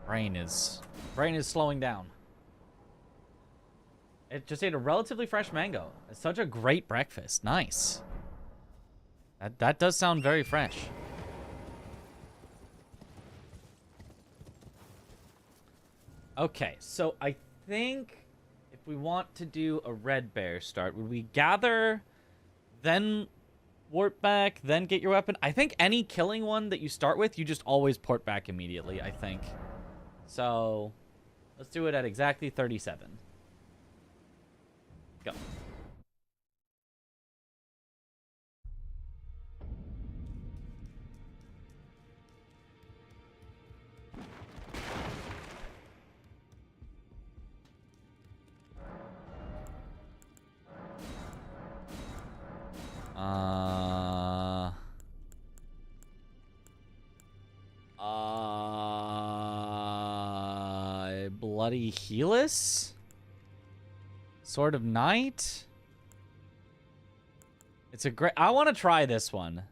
brain is slowing down. It just ate a relatively fresh mango. It's such a great breakfast. Nice. That does sound very fresh. Okay, so I think if we want to do a red bear start, would we gather, then warp back, then get your weapon? I think any killing one that you start with, you just always port back immediately, I think. So, let's do it at exactly 37. Go. Bloody Helus? Sword of Night? It's a great... I want to try this one.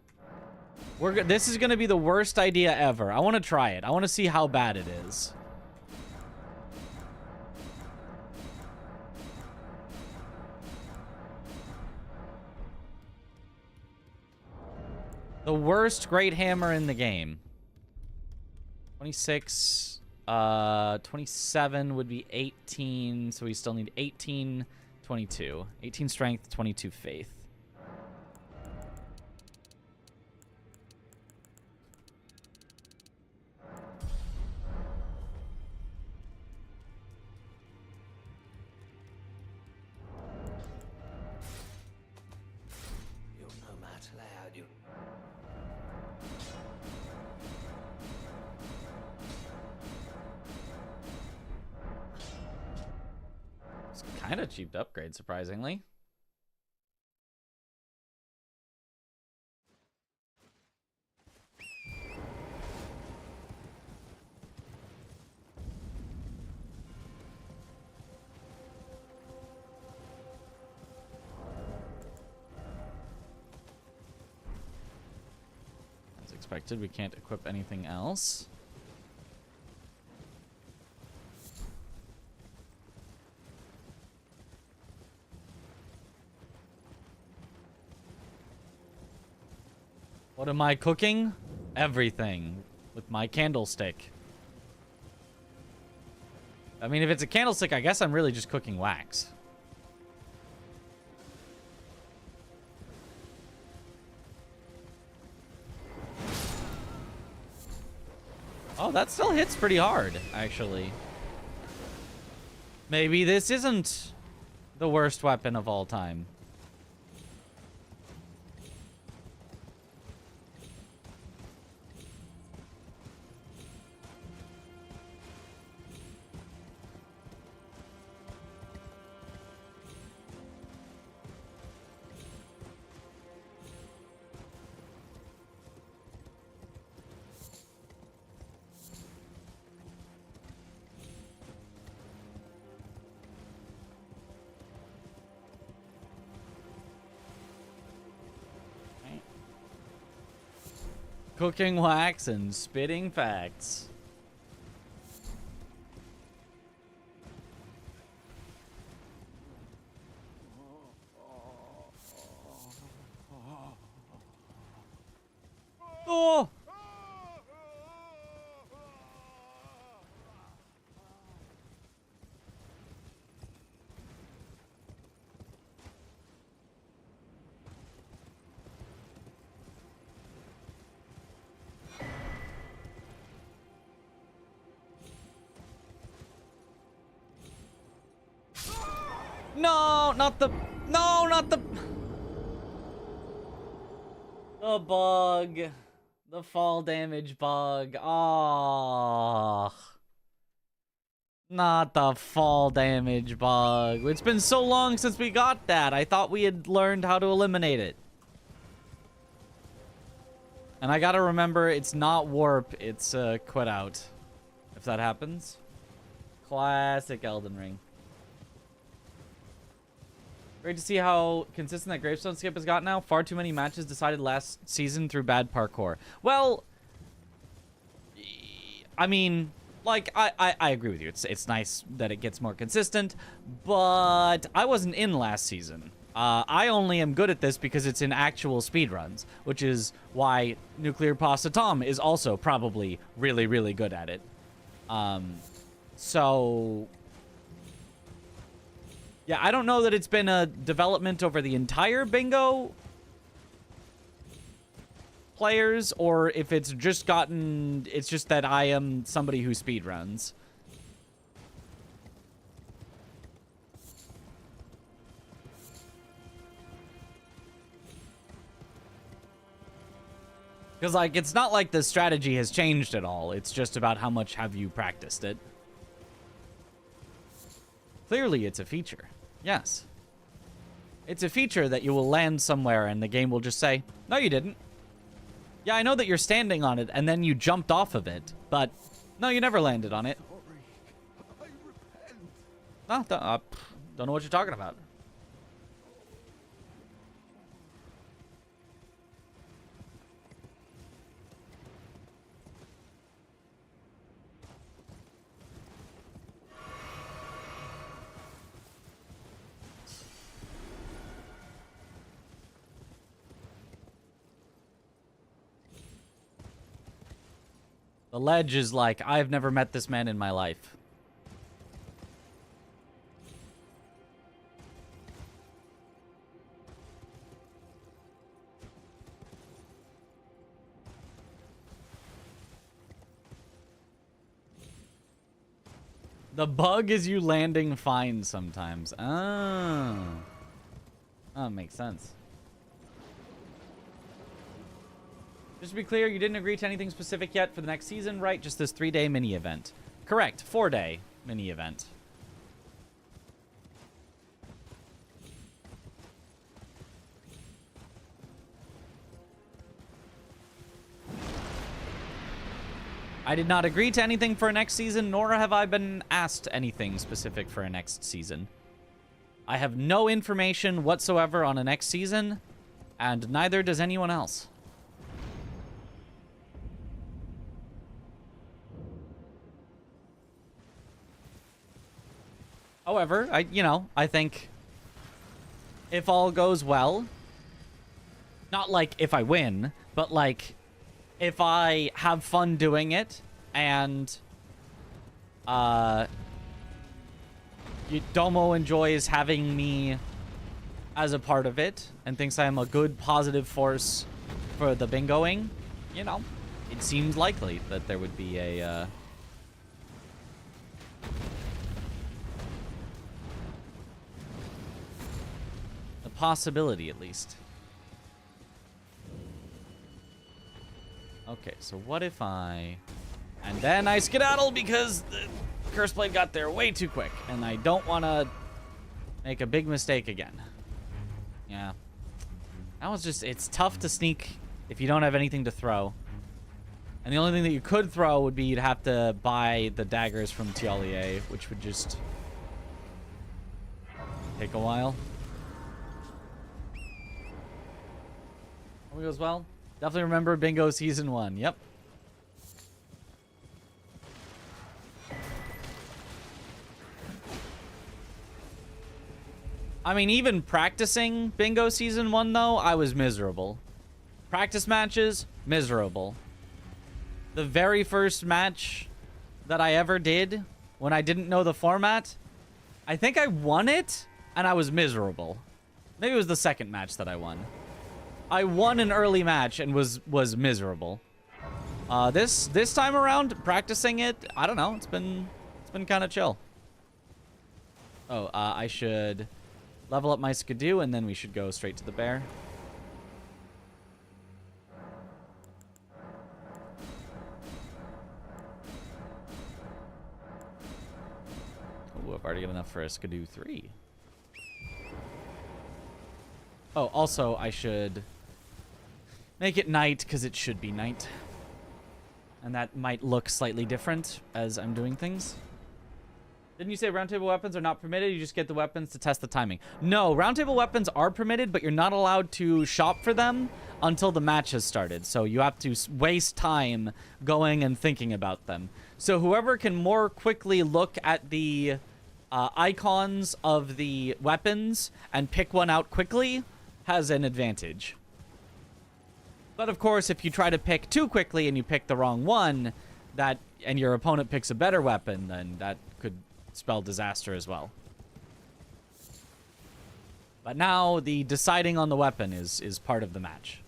This is going to be the worst idea ever. I want to try it. I want to see how bad it is. The worst great hammer in the game. 26... 27 would be 18, so we still need 18, 22. 18 strength, 22 faith. Kind of cheap upgrade, surprisingly. As expected, we can't equip anything else. What am I cooking? Everything with my candlestick. I mean, if it's a candlestick, I guess I'm really just cooking wax. Oh, that still hits pretty hard, actually. Maybe this isn't the worst weapon of all time. Cooking wax and spitting facts. Oh! No, not the... No, not the... The bug. The fall damage bug. Oh. Not the fall damage bug. It's been so long since we got that. I thought we had learned how to eliminate it. And I gotta remember, it's not warp, it's quit out. If that happens. Classic Elden Ring. Great to see how consistent that gravestone skip has got now. Far too many matches decided last season through bad parkour. Well, I mean, like, I agree with you. It's nice that it gets more consistent, but I wasn't in last season. I only am good at this because it's in actual speedruns, which is why Nuclear Pasta Tom is also probably really, really good at it. So... yeah, I don't know that it's been a development over the entire bingo players, or if it's just gotten... it's just that I am somebody who speedruns. Because, like, it's not like the strategy has changed at all. It's just about how much have you practiced it. Clearly, it's a feature. Yes. It's a feature that you will land somewhere and the game will just say, no, you didn't. Yeah, I know that you're standing on it and then you jumped off of it, but no, you never landed on it. No, don't know what you're talking about. The ledge is like, I've never met this man in my life. The bug is you landing fine sometimes. Oh. Oh, makes sense. Just to be clear, you didn't agree to anything specific yet for the next season, right? Just this 3-day mini event. Correct. 4-day mini event. I did not agree to anything for a next season, nor have I been asked anything specific for a next season. I have no information whatsoever on a next season, and neither does anyone else. However, I think if all goes well, not like if I win, but like if I have fun doing it and Domo enjoys having me as a part of it and thinks I am a good, positive force for the bingoing, you know, it seems likely that there would be a possibility, at least. Okay, so what if I... And then I skedaddle because the Curse Blade got there way too quick, and I don't want to make a big mistake again. Yeah. That was just... It's tough to sneak if you don't have anything to throw. And the only thing that you could throw would be you'd have to buy the daggers from Tialier, which would just take a while. All goes well. Definitely remember Bingo Season 1. Yep. I mean, even practicing Bingo Season 1, though, I was miserable. Practice matches, miserable. The very first match that I ever did, when I didn't know the format, I think I won it, and I was miserable. Maybe it was the second match that I won. I won an early match and was miserable. This time around, practicing it, I don't know. It's been kind of chill. Oh, I should level up my skidoo, and then we should go straight to the bear. Oh, I've already got enough for a skidoo 3. Oh, also, I should make it night, because it should be night. And that might look slightly different as I'm doing things. Didn't you say roundtable weapons are not permitted? You just get the weapons to test the timing. No, roundtable weapons are permitted, but you're not allowed to shop for them until the match has started. So you have to waste time going and thinking about them. So whoever can more quickly look at the icons of the weapons and pick one out quickly has an advantage. But of course, if you try to pick too quickly and you pick the wrong one, and your opponent picks a better weapon, then that could spell disaster as well. But now the deciding on the weapon is part of the match.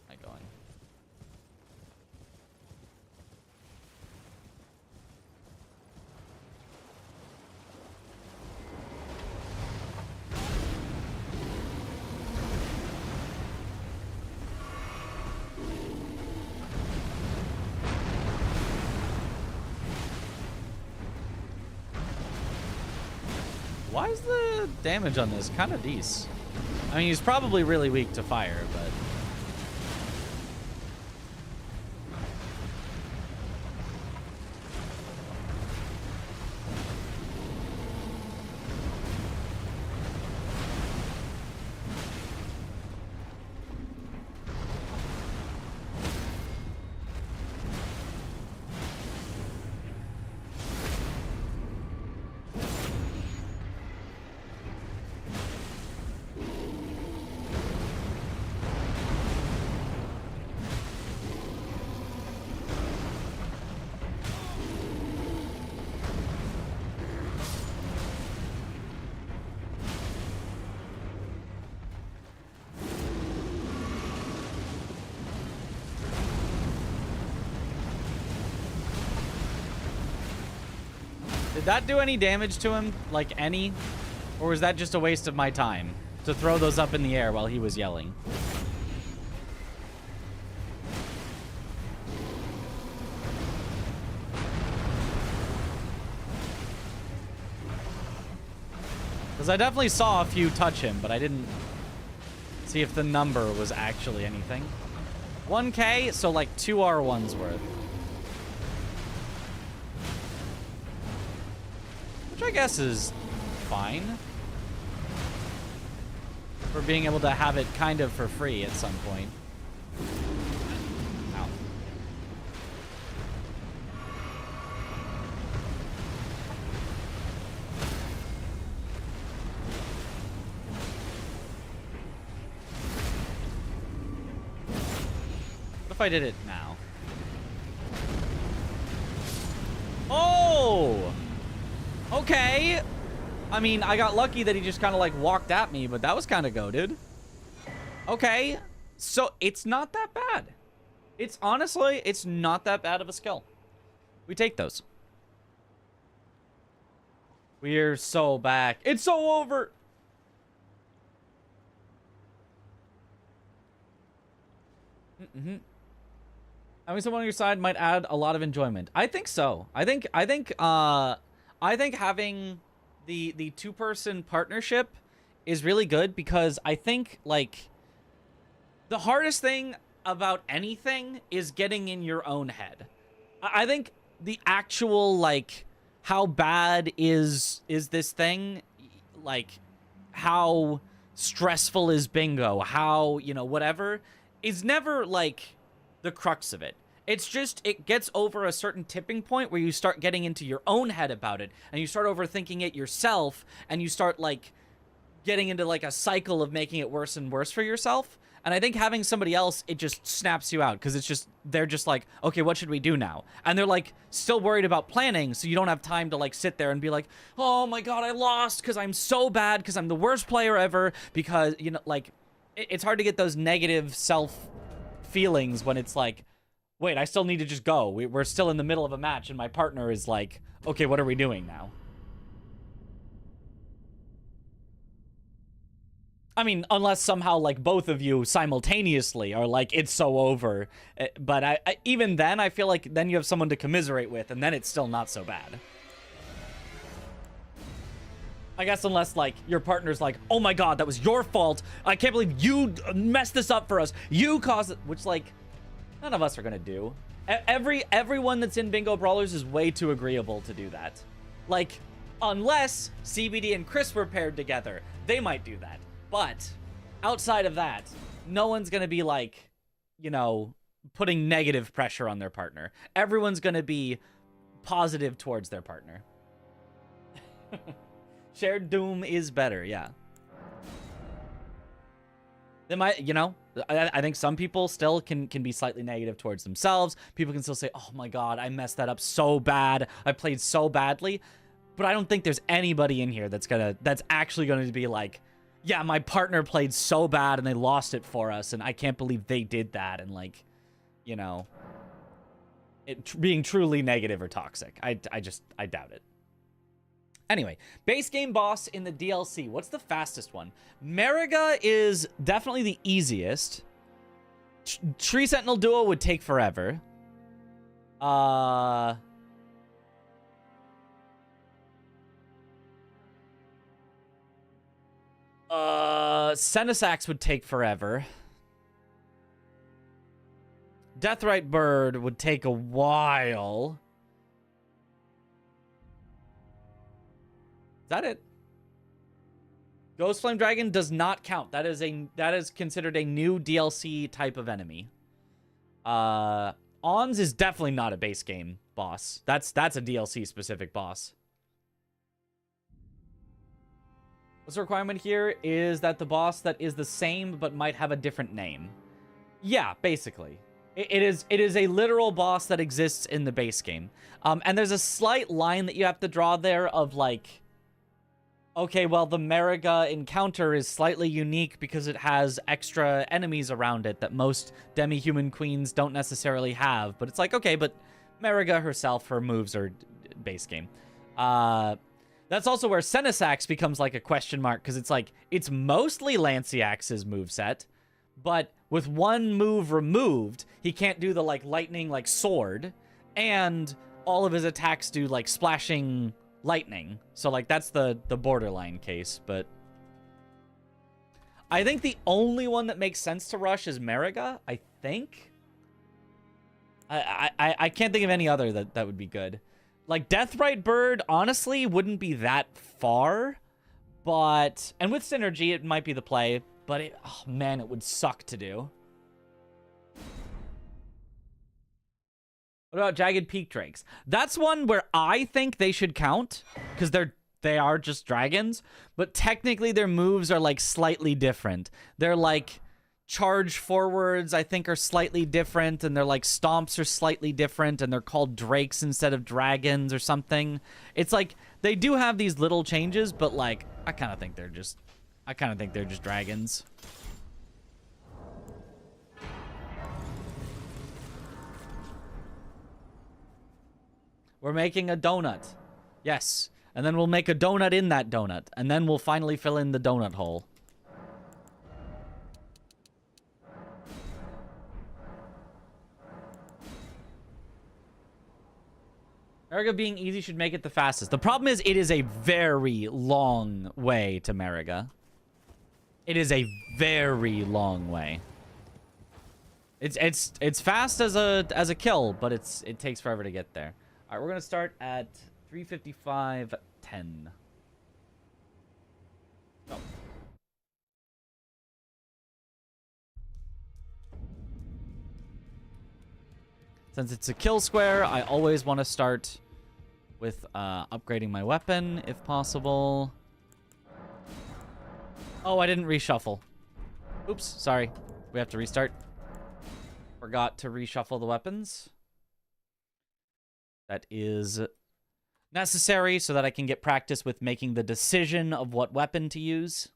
Am I going? Why is the damage on this kind of decent? I mean, he's probably really weak to fire, but... Did that do any damage to him? Like, any? Or was that just a waste of my time to throw those up in the air while he was yelling? Because I definitely saw a few touch him, but I didn't see if the number was actually anything. 1K, so like 2 R1's worth. Which I guess is fine. For being able to have it kind of for free at some point. Ow. What if I did it now? Okay. I mean, I got lucky that he just kind of like walked at me, but that was kind of goated. Okay. So it's not that bad. It's honestly, it's not that bad of a skill. We take those. We're so back. It's so over. Having someone on your side might add a lot of enjoyment. I think so. I think having the two-person partnership is really good, because I think like the hardest thing about anything is getting in your own head. I think the actual like how bad is this thing, like how stressful is bingo, how, you know, whatever, is never like the crux of it. It's just, it gets over a certain tipping point where you start getting into your own head about it, and you start overthinking it yourself, and you start like getting into like a cycle of making it worse and worse for yourself. And I think having somebody else, it just snaps you out, because it's just, they're just like, okay, what should we do now? And they're like still worried about planning, so you don't have time to like sit there and be like, oh my god, I lost because I'm so bad, because I'm the worst player ever, because, you know, like, it's hard to get those negative self feelings when it's like, wait, I still need to just go. We're still in the middle of a match, and my partner is like, okay, what are we doing now? I mean, unless somehow, like, both of you simultaneously are like, it's so over. But I even then, I feel like then you have someone to commiserate with, and then it's still not so bad. I guess unless, like, your partner's like, oh my god, that was your fault. I can't believe you messed this up for us. You caused it. Which, like, none of us are gonna do. Everyone that's in Bingo Brawlers is way too agreeable to do that. Like, unless CBD and Chris were paired together. They might do that. But outside of that, no one's going to be like, you know, putting negative pressure on their partner. Everyone's going to be positive towards their partner. Shared doom is better, yeah. They might, you know, I think some people still can be slightly negative towards themselves. People can still say, oh my god, I messed that up so bad. I played so badly. But I don't think there's anybody in here that's actually going to be like, yeah, my partner played so bad and they lost it for us, and I can't believe they did that, and like, you know, being truly negative or toxic. I doubt it. Anyway, base game boss in the DLC. What's the fastest one? Mariga is definitely the easiest. Tree Sentinel Duo would take forever. Senisax would take forever. Deathrite Bird would take a while. Is that it? Ghost Flame Dragon does not count. That is considered a new DLC type of enemy. Ons is definitely not a base game boss. That's a DLC specific boss. What's the requirement here is that the boss that is the same but might have a different name. Yeah, basically. It is a literal boss that exists in the base game. And there's a slight line that you have to draw there of like, okay, well, the Mariga encounter is slightly unique because it has extra enemies around it that most demi-human queens don't necessarily have. But it's like, okay, but Mariga herself, her moves are base game. That's also where Senisax becomes like a question mark, because it's like, it's mostly Lanciax's moveset, but with one move removed, he can't do the like lightning like sword, and all of his attacks do like splashing lightning. So like that's the borderline case, but I think the only one that makes sense to rush is Mariga, I think. I can't think of any other that would be good. Like, Deathrite Bird, honestly, wouldn't be that far, but... And with Synergy, it might be the play, but it... Oh, man, it would suck to do. What about Jagged Peak Drakes? That's one where I think they should count, because they are just dragons, but technically their moves are, like, slightly different. They're, like, charge forwards, I think, are slightly different, and their like stomps are slightly different, and they're called drakes instead of dragons or something. It's like they do have these little changes, but like I kind of think they're just dragons. We're making a donut. Yes. And then we'll make a donut in that donut. And then we'll finally fill in the donut hole. Mariga being easy should make it the fastest. The problem is it is a very long way to Mariga. It is a very long way. It's fast as a kill, but it takes forever to get there. All right, we're gonna start at 3:55:10. Oh. Since it's a kill square, I always want to start with upgrading my weapon if possible. Oh, I didn't reshuffle. Oops, sorry. We have to restart. Forgot to reshuffle the weapons. That is necessary so that I can get practice with making the decision of what weapon to use.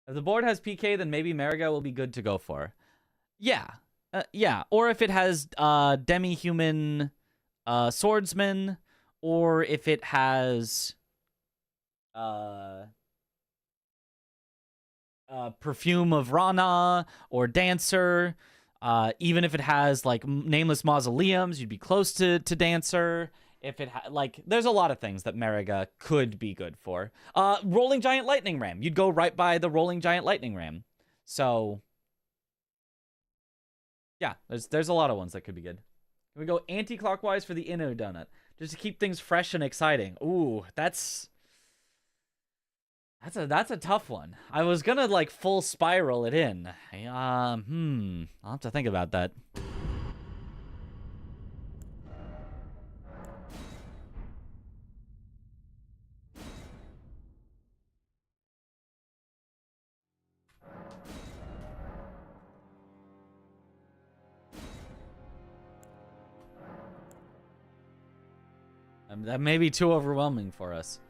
If the board has PK, then maybe Mariga will be good to go for. Yeah. Yeah. Or if it has demi-human swordsman, or if it has Perfume of Rana or Dancer. Even if it has like Nameless Mausoleums, you'd be close to Dancer. If it like, there's a lot of things that Mariga could be good for. Rolling Giant Lightning Ram, you'd go right by the Rolling Giant Lightning Ram. So yeah, there's a lot of ones that could be good. Can we go anti-clockwise for the Inno Donut just to keep things fresh and exciting? Ooh, that's a tough one. I was gonna like full spiral it in. I'll have to think about that. That may be too overwhelming for us.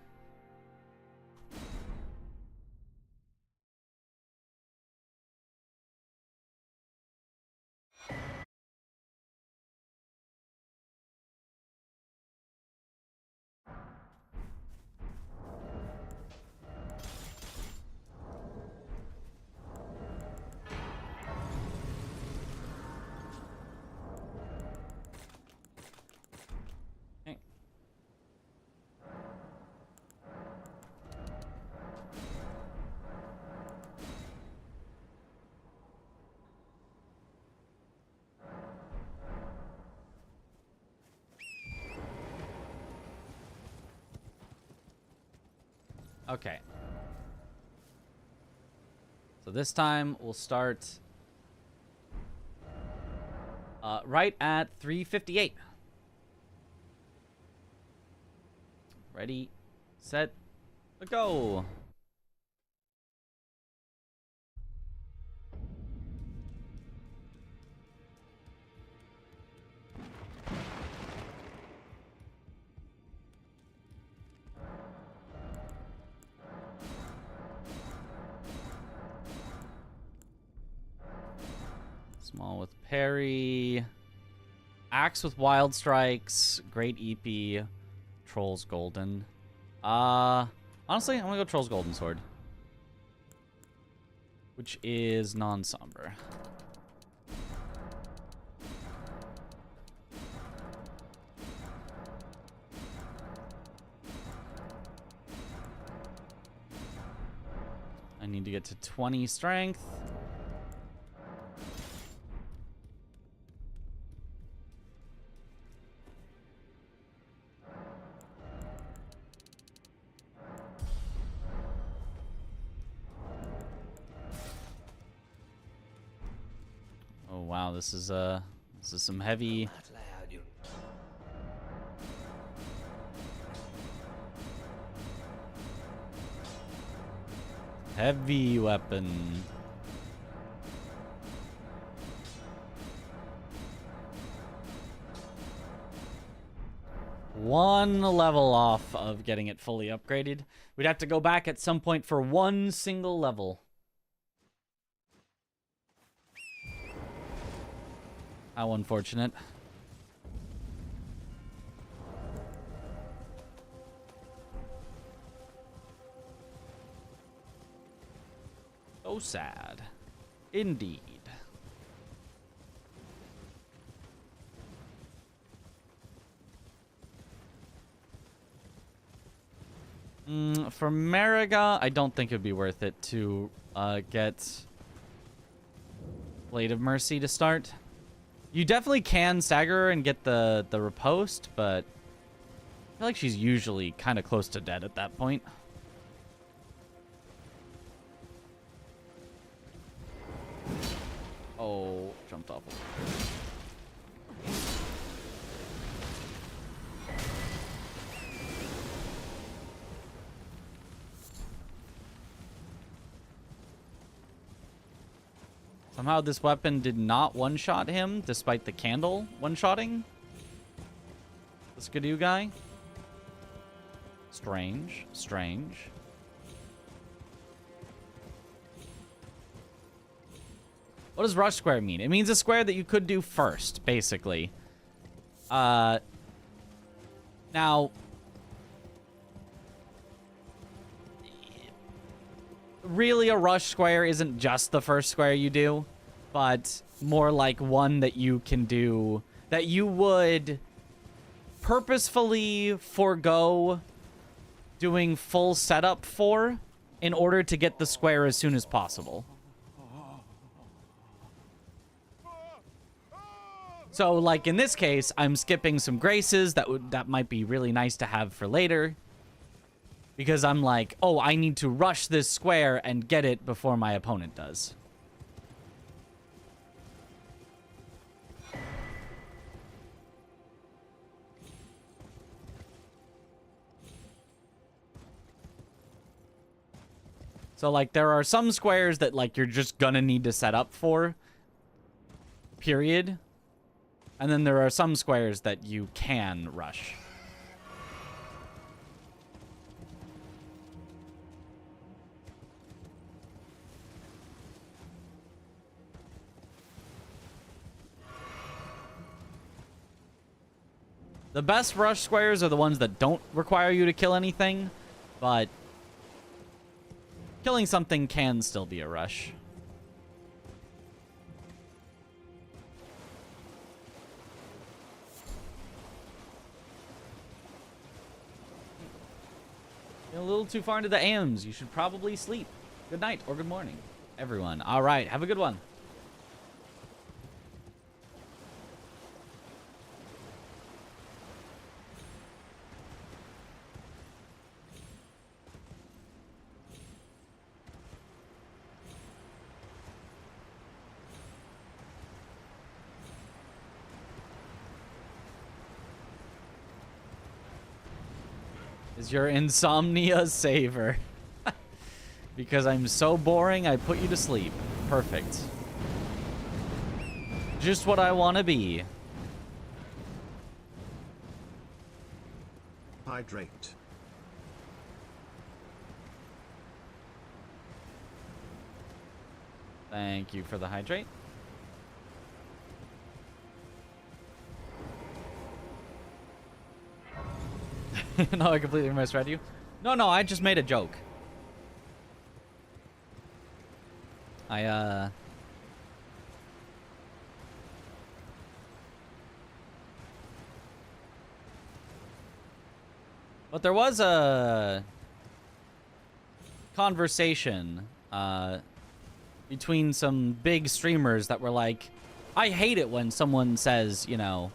Okay. So this time we'll start right at 3:58. Ready, set, go. Small with parry. Axe with wild strikes. Great EP. Trolls golden. Honestly, I'm gonna go Trolls golden sword. Which is non-somber. I need to get to 20 strength. Oh wow, this is some heavy. Heavy weapon. One level off of getting it fully upgraded. We'd have to go back at some point for one single level. How unfortunate. So sad. Indeed. For Mariga, I don't think it would be worth it to get Blade of Mercy to start. You definitely can stagger her and get the riposte, but I feel like she's usually kind of close to dead at that point. Oh, jumped off. Somehow this weapon did not one-shot him, despite the candle one-shotting. The Skidoo guy. Strange, strange. What does rush square mean? It means a square that you could do first, basically. Now, really a rush square isn't just the first square you do, but more like one that you can do, that you would purposefully forego doing full setup for in order to get the square as soon as possible. So, like in this case, I'm skipping some graces that might be really nice to have for later. Because I'm like, oh, I need to rush this square and get it before my opponent does. So, like, there are some squares that, like, you're just gonna need to set up for. Period. And then there are some squares that you can rush. The best rush squares are the ones that don't require you to kill anything, but killing something can still be a rush. You're a little too far into the AMs. You should probably sleep. Good night or good morning, everyone. All right, have a good one. Is your insomnia saver? Because I'm so boring, I put you to sleep. Perfect. Just what I want to be. Hydrate. Thank you for the hydrate. No, I completely misread you. No, I just made a joke. But there was a conversation between some big streamers that were like, I hate it when someone says, you know,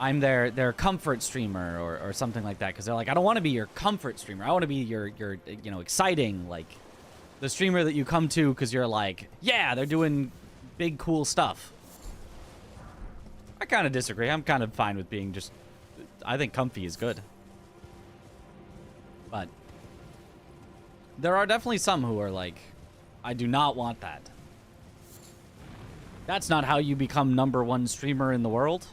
I'm their comfort streamer or something like that, because they're like, I don't want to be your comfort streamer. I want to be your you know, exciting, like, the streamer that you come to because you're like, yeah, they're doing big cool stuff. I kind of disagree. I'm kind of fine with being just, I think comfy is good. But There are definitely some who are like, I do not want that. That's not how you become #1 streamer in the world.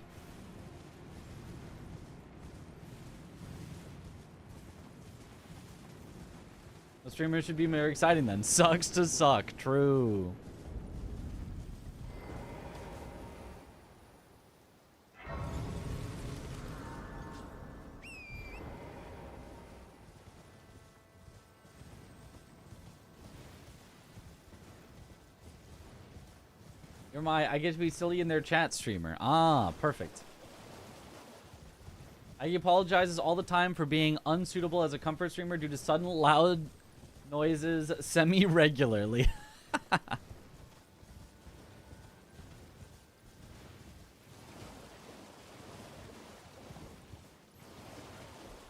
The streamer should be more exciting then. Sucks to suck. True. You're my, I get to be silly in their chat streamer. Ah, perfect. He apologizes all the time for being unsuitable as a comfort streamer due to sudden loud noises semi-regularly. I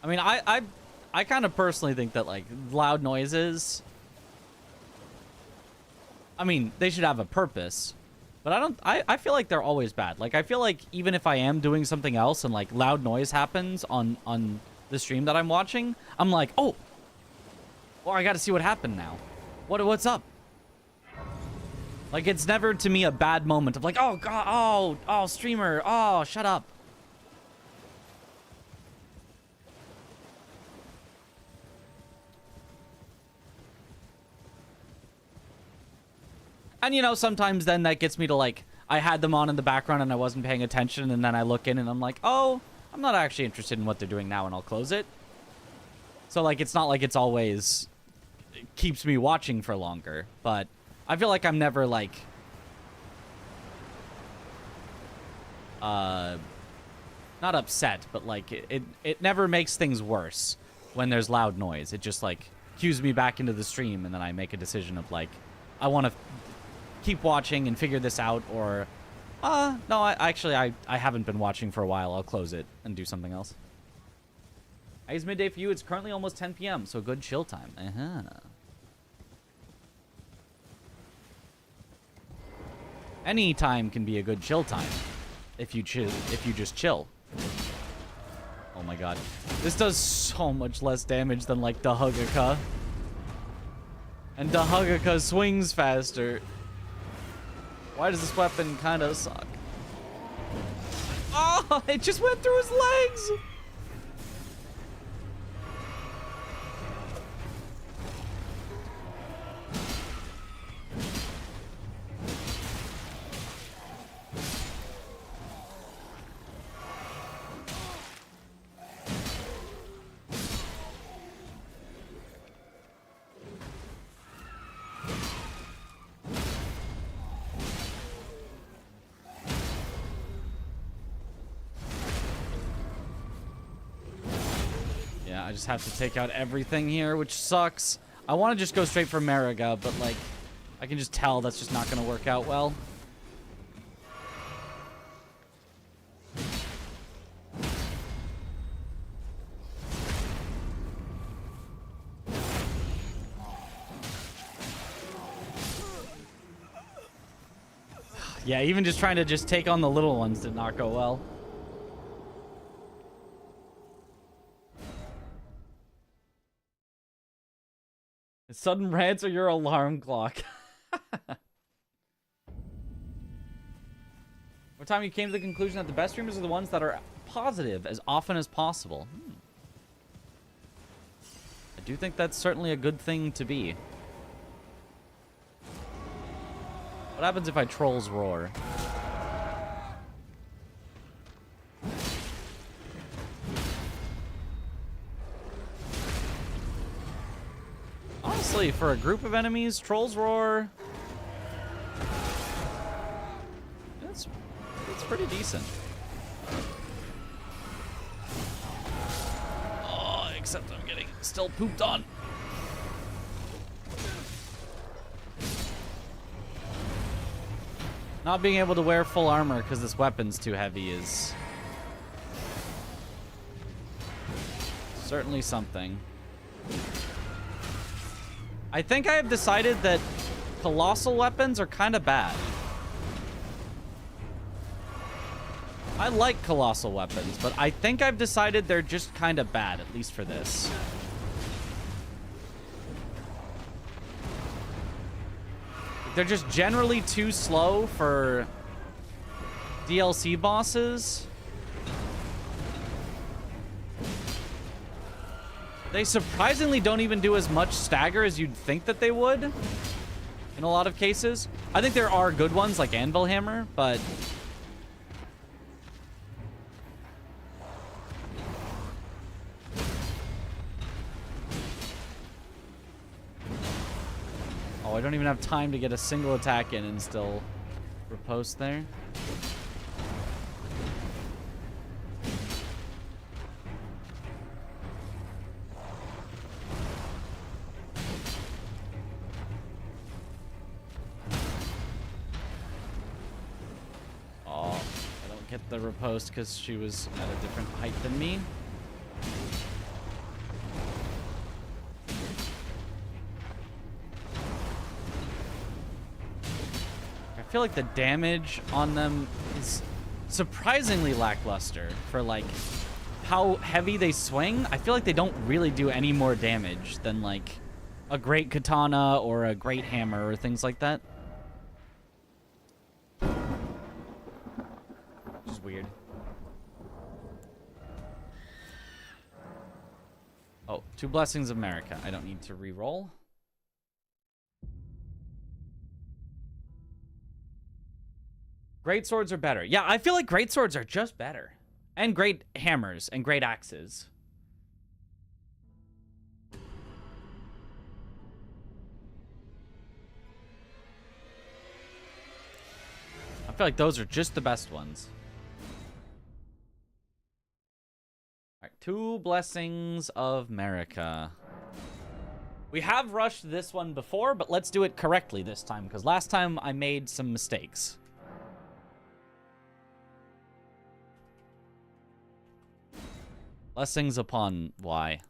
mean, I kind of personally think that, like, loud noises, I mean, they should have a purpose. But I feel like they're always bad. Like, I feel like even if I am doing something else and, like, loud noise happens on the stream that I'm watching, I'm like, oh, well, I got to see what happened now. What's up? Like, it's never, to me, a bad moment of like, oh, God, oh, streamer, oh, shut up. And, you know, sometimes then that gets me to, like, I had them on in the background and I wasn't paying attention, and then I look in and I'm like, oh, I'm not actually interested in what they're doing now, and I'll close it. So, like, it's not like it's always it keeps me watching for longer, but I feel like I'm never, like, not upset, but, like, it never makes things worse when there's loud noise. It just, like, cues me back into the stream, and then I make a decision of, like, I want to keep watching and figure this out, or no, I haven't been watching for a while. I'll close it and do something else. It's midday for you. It's currently almost 10 p.m., so good chill time. Any time can be a good chill time if you just chill. Oh my god, this does so much less damage than, like, Dahugaca, and Dahugaca swings faster. Why does this weapon kind of suck? Oh, it just went through his legs! I just have to take out everything here, which sucks. I want to just go straight for Mariga, but, like, I can just tell that's just not going to work out well. Yeah, even just trying to just take on the little ones did not go well. Sudden rants are your alarm clock. What time you came to the conclusion that the best streamers are the ones that are positive as often as possible? I do think that's certainly a good thing to be. What happens if I trolls roar? Honestly, for a group of enemies, trolls roar, it's pretty decent. Oh, except I'm getting still pooped on. Not being able to wear full armor because this weapon's too heavy is certainly something. I think I have decided that colossal weapons are kind of bad. I like colossal weapons, but I think I've decided they're just kind of bad, at least for this. They're just generally too slow for DLC bosses. They surprisingly don't even do as much stagger as you'd think that they would in a lot of cases. I think there are good ones like Anvil Hammer, but oh, I don't even have time to get a single attack in and still riposte there. Get the riposte because she was at a different height than me. I feel like the damage on them is surprisingly lackluster for like how heavy they swing. I feel like they don't really do any more damage than like a great katana or a great hammer or things like that. Weird. Oh, 2 Blessings of America. I don't need to re-roll. Great swords are better. Yeah, I feel like great swords are just better. And great hammers and great axes. I feel like those are just the best ones. All right, 2 Blessings of America. We have rushed this one before, but let's do it correctly this time, because last time I made some mistakes. Blessings upon Y.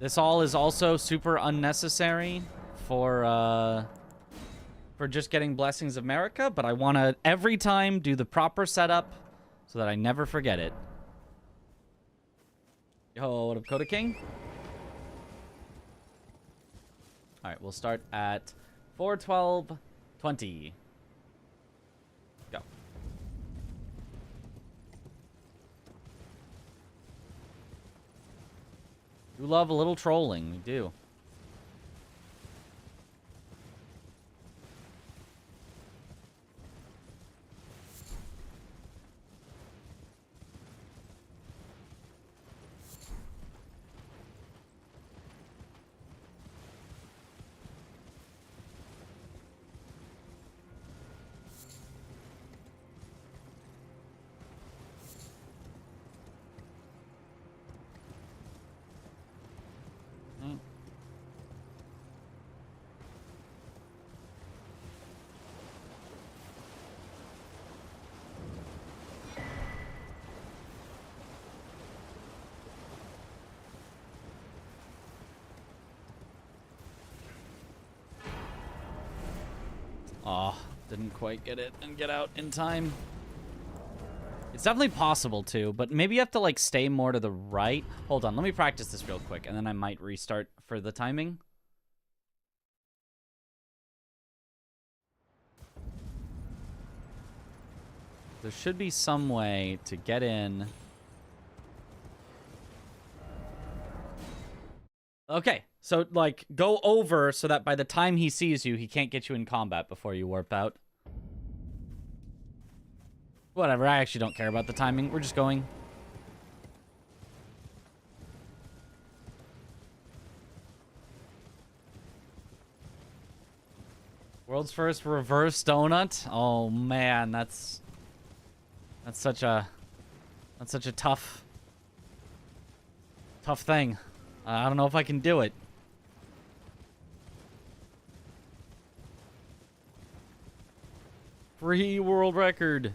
This all is also super unnecessary for just getting Blessings of America, but I want to every time do the proper setup so that I never forget it. Yo, what up, Coda King? All right, we'll start at 4:12:20. Go. We love a little trolling. We do. Oh, didn't quite get it and get out in time. It's definitely possible to, but maybe you have to like stay more to the right. Hold on, let me practice this real quick and then I might restart for the timing. There should be some way to get in. Okay, so like go over so that by the time he sees you, he can't get you in combat before you warp out. Whatever, I actually don't care about the timing. We're just going. World's first reverse donut? Oh man, that's such a tough thing. I don't know if I can do it. Free world record.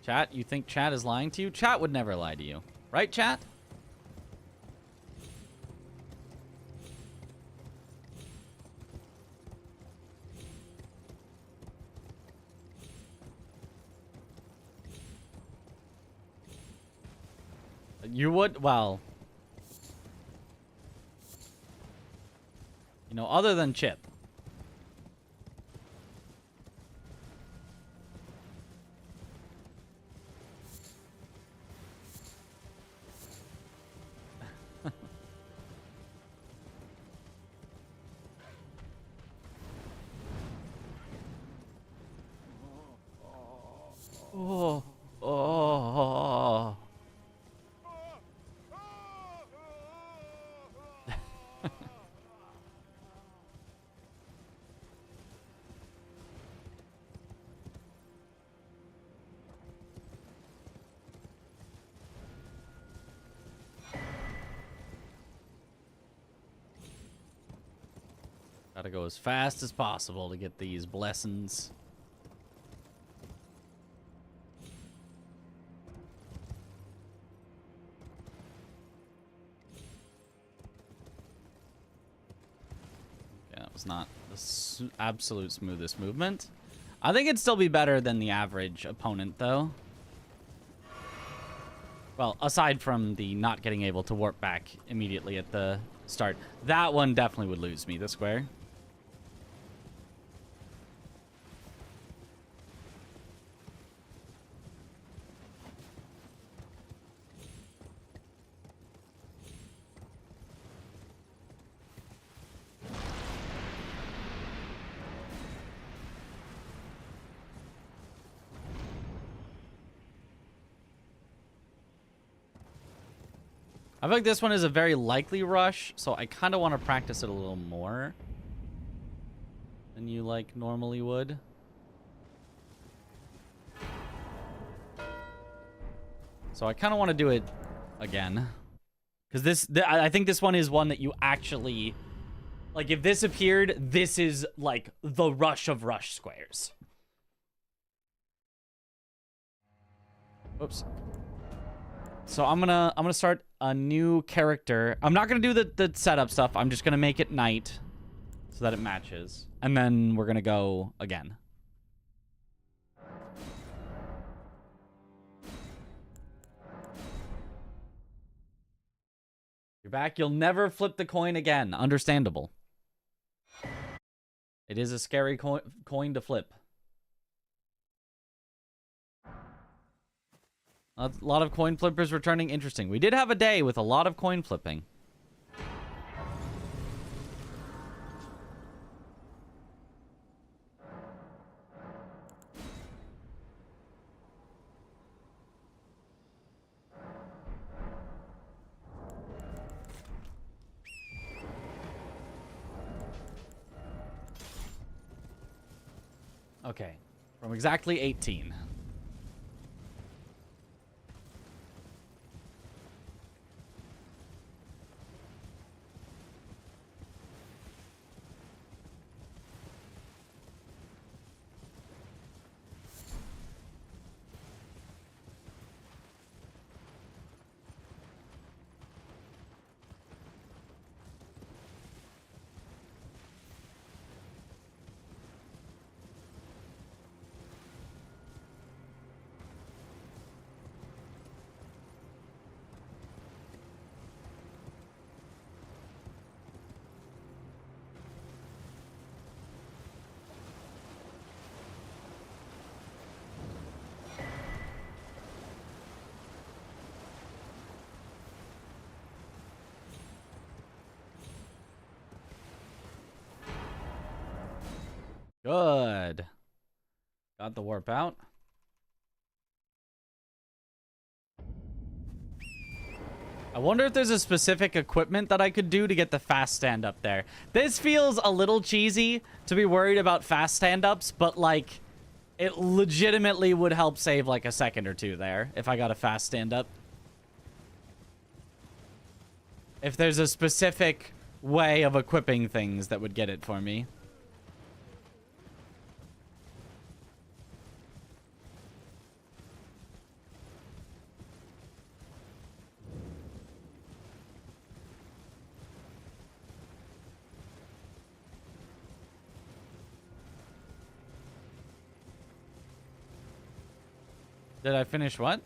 Chat, you think chat is lying to you? Chat would never lie to you. Right, chat? You would? Well, you know, other than Chip. Oh, oh. Gotta go as fast as possible to get these blessings. Yeah, it was not the absolute smoothest movement. I think it'd still be better than the average opponent, though. Well, aside from the not getting able to warp back immediately at the start. That one definitely would lose me, the square. I feel like this one is a very likely rush, so I kind of want to practice it a little more than you, like, normally would. So I kind of want to do it again. Because I think this one is one that you actually... Like, if this appeared, this is, like, the rush of rush squares. Oops. So I'm gonna start a new character. I'm not gonna do the setup stuff. I'm just gonna make it night so that it matches. And then we're gonna go again. You're back. You'll never flip the coin again. Understandable. It is a scary coin to flip. A lot of coin flippers returning. Interesting. We did have a day with a lot of coin flipping. Okay. From exactly 18. Good. Got the warp out. I wonder if there's a specific equipment that I could do to get the fast stand up there. This feels a little cheesy to be worried about fast stand ups, but like It legitimately would help save like a second or two there if I got a fast stand-up. If there's a specific way of equipping things that would get it for me. Did I finish what?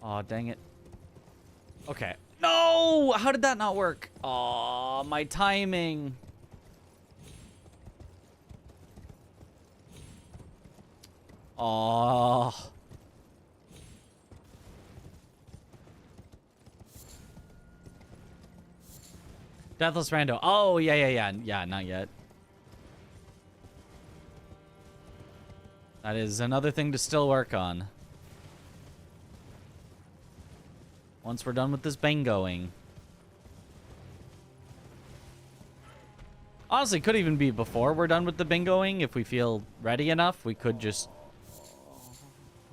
Aw, dang it. Okay. No! How did that not work? Aw, my timing. Aw. Deathless Rando. Oh, yeah. Yeah, not yet. That is another thing to still work on. Once we're done with this bingoing. Honestly, could even be before we're done with the bingoing. If we feel ready enough, we could just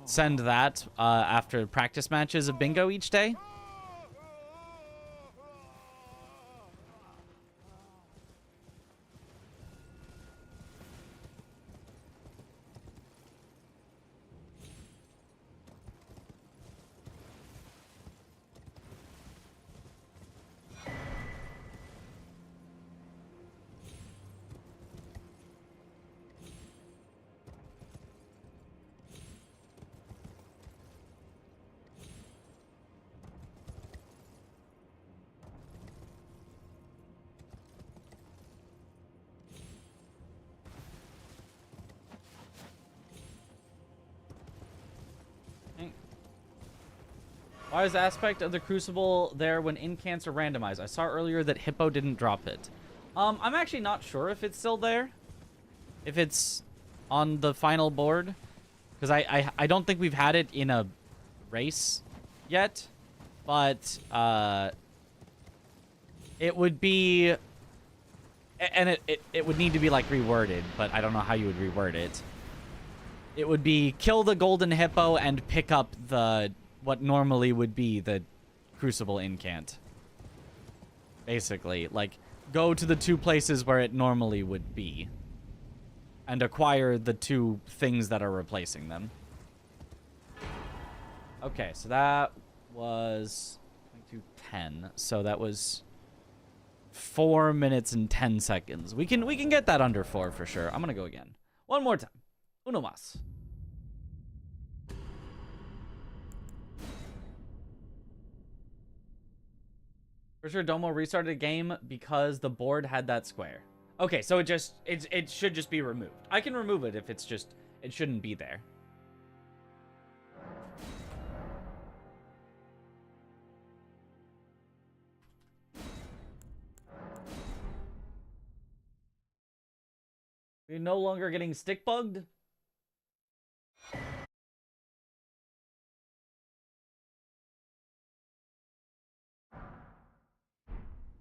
send that after practice matches of bingo each day. Why is the aspect of the Crucible there when incants are randomized? I saw earlier that Hippo didn't drop it. I'm actually not sure if it's still there. If it's on the final board. Because I don't think we've had it in a race yet. But, it would be... And it would need to be, like, reworded. But I don't know how you would reword it. It would be kill the golden hippo and pick up the... what normally would be the Crucible incant. Basically, like, go to the two places where it normally would be. And acquire the two things that are replacing them. Okay, so that was 10. So that was 4 minutes and 10 seconds. We can get that under 4 for sure. I'm gonna go again. One more time. Uno mas. For sure, Domo restarted the game because the board had that square. Okay, so it should just be removed. I can remove it if it's just, it shouldn't be there. You're no longer getting stick bugged?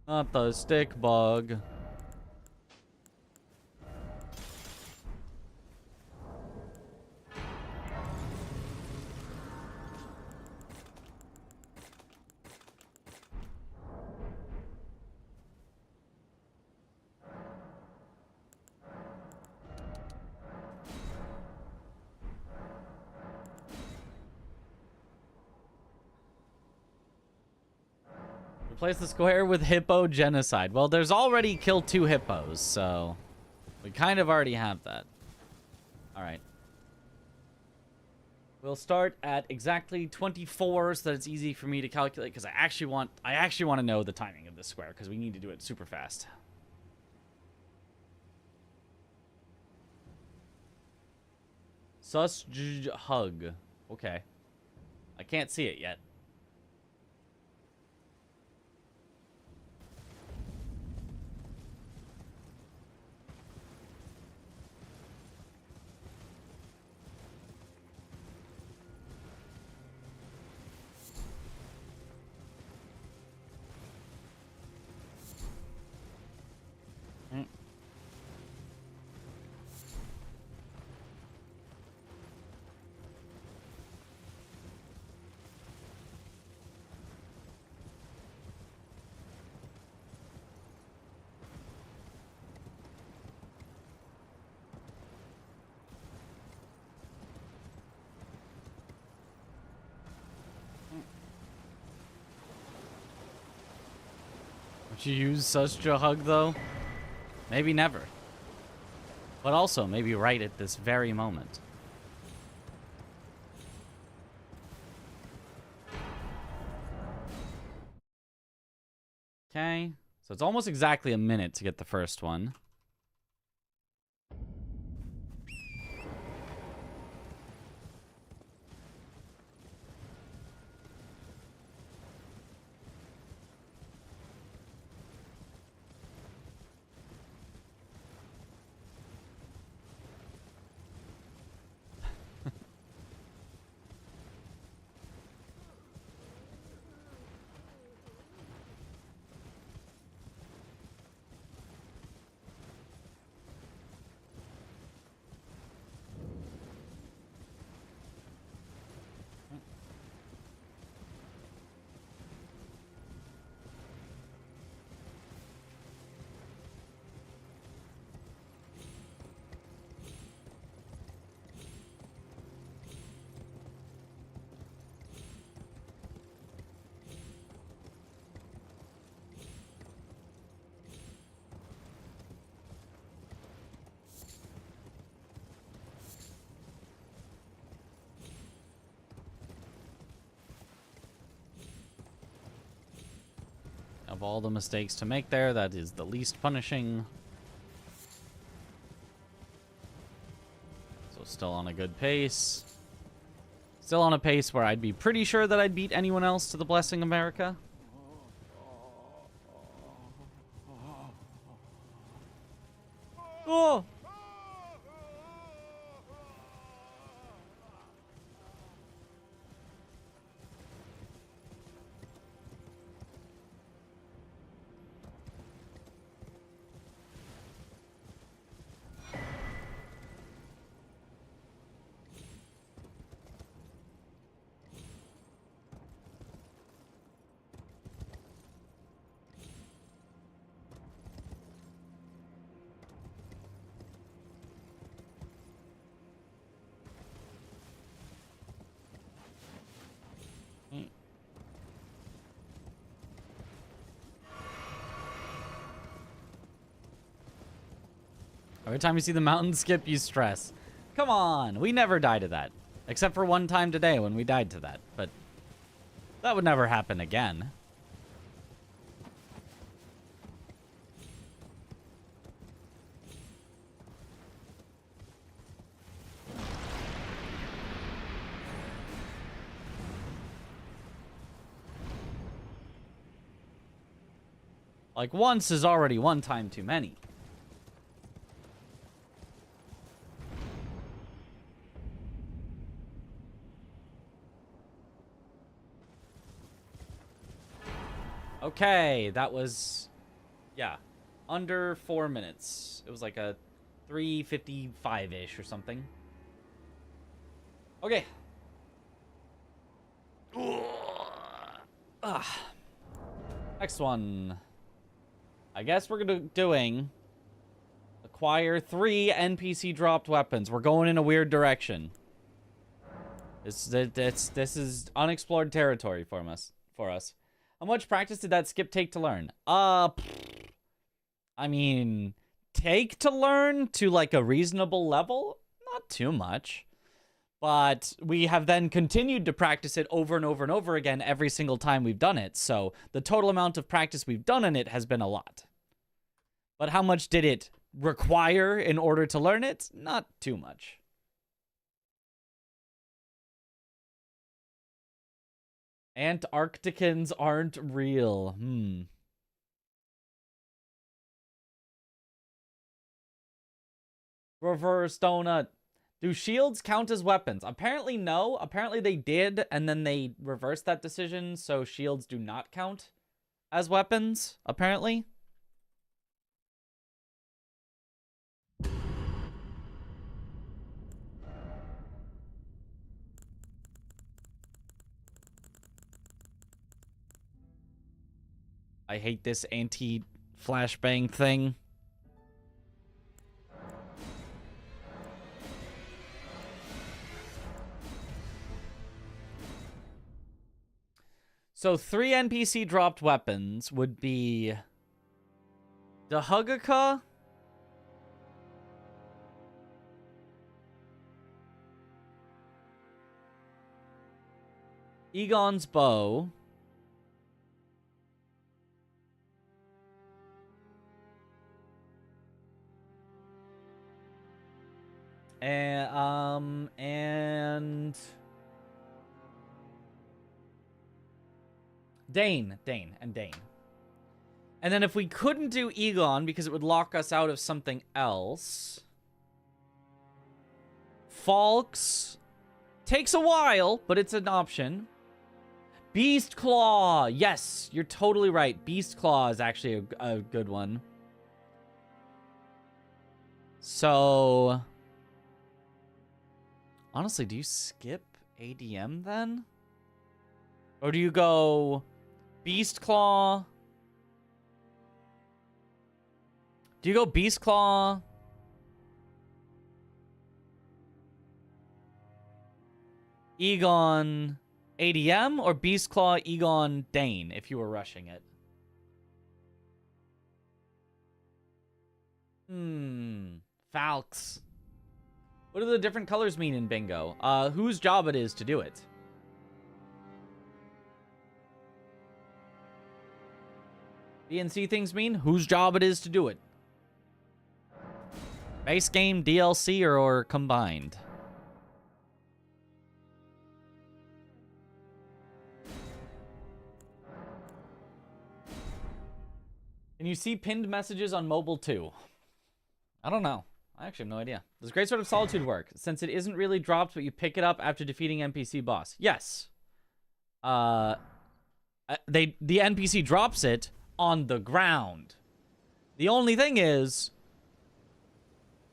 Not the stick bug. Replace the square with hippo genocide. Well, there's already killed 2 hippos, so we kind of already have that. All right. We'll start at exactly 24 so that it's easy for me to calculate because I actually want to know the timing of this square because we need to do it super fast. Hug. Okay. I can't see it yet. Would you use such a hug, though? Maybe never. But also, maybe right at this very moment. Okay. So it's almost exactly a minute to get the first one. Of all the mistakes to make there, that is the least punishing. So still on a good pace. Still on a pace where I'd be pretty sure that I'd beat anyone else to the Blessing America. Oh! Every time you see the mountain skip, you stress. Come on, we never die to that. Except for one time today when we died to that. But that would never happen again. Like, once is already one time too many. Okay, that was, yeah, under 4 minutes. It was like a 3:55-ish or something. Okay. Next one. I guess we're doing acquire 3 NPC dropped weapons. We're going in a weird direction. This is unexplored territory for us. How much practice did that skip take to learn? I mean, take to learn to like a reasonable level? Not too much. But we have then continued to practice it over and over and over again every single time we've done it. So the total amount of practice we've done in it has been a lot. But how much did it require in order to learn it? Not too much. Antarcticans aren't real. Reverse donut. Do shields count as weapons? Apparently no. Apparently they did, and then they reversed that decision, so shields do not count as weapons, apparently. I hate this anti-flashbang thing. So 3 NPC dropped weapons would be Dahugaka? Egon's bow. And Dane. And then if we couldn't do Egon because it would lock us out of something else, Falks takes a while, but it's an option. Beast Claw. Yes, you're totally right. Beast Claw is actually a good one. So, honestly, do you skip ADM then? Or do you go Beast Claw? Do you go Beast Claw? Egon ADM or Beast Claw Egon Dane if you were rushing it? Falks. What do the different colors mean in bingo? Whose job it is to do it? DNC things mean whose job it is to do it. Base game, DLC, or combined? Can you see pinned messages on mobile too? I don't know. I actually have no idea. Does Great Sword of Solitude work? Since it isn't really dropped, but you pick it up after defeating NPC boss. Yes. The NPC drops it on the ground. The only thing is,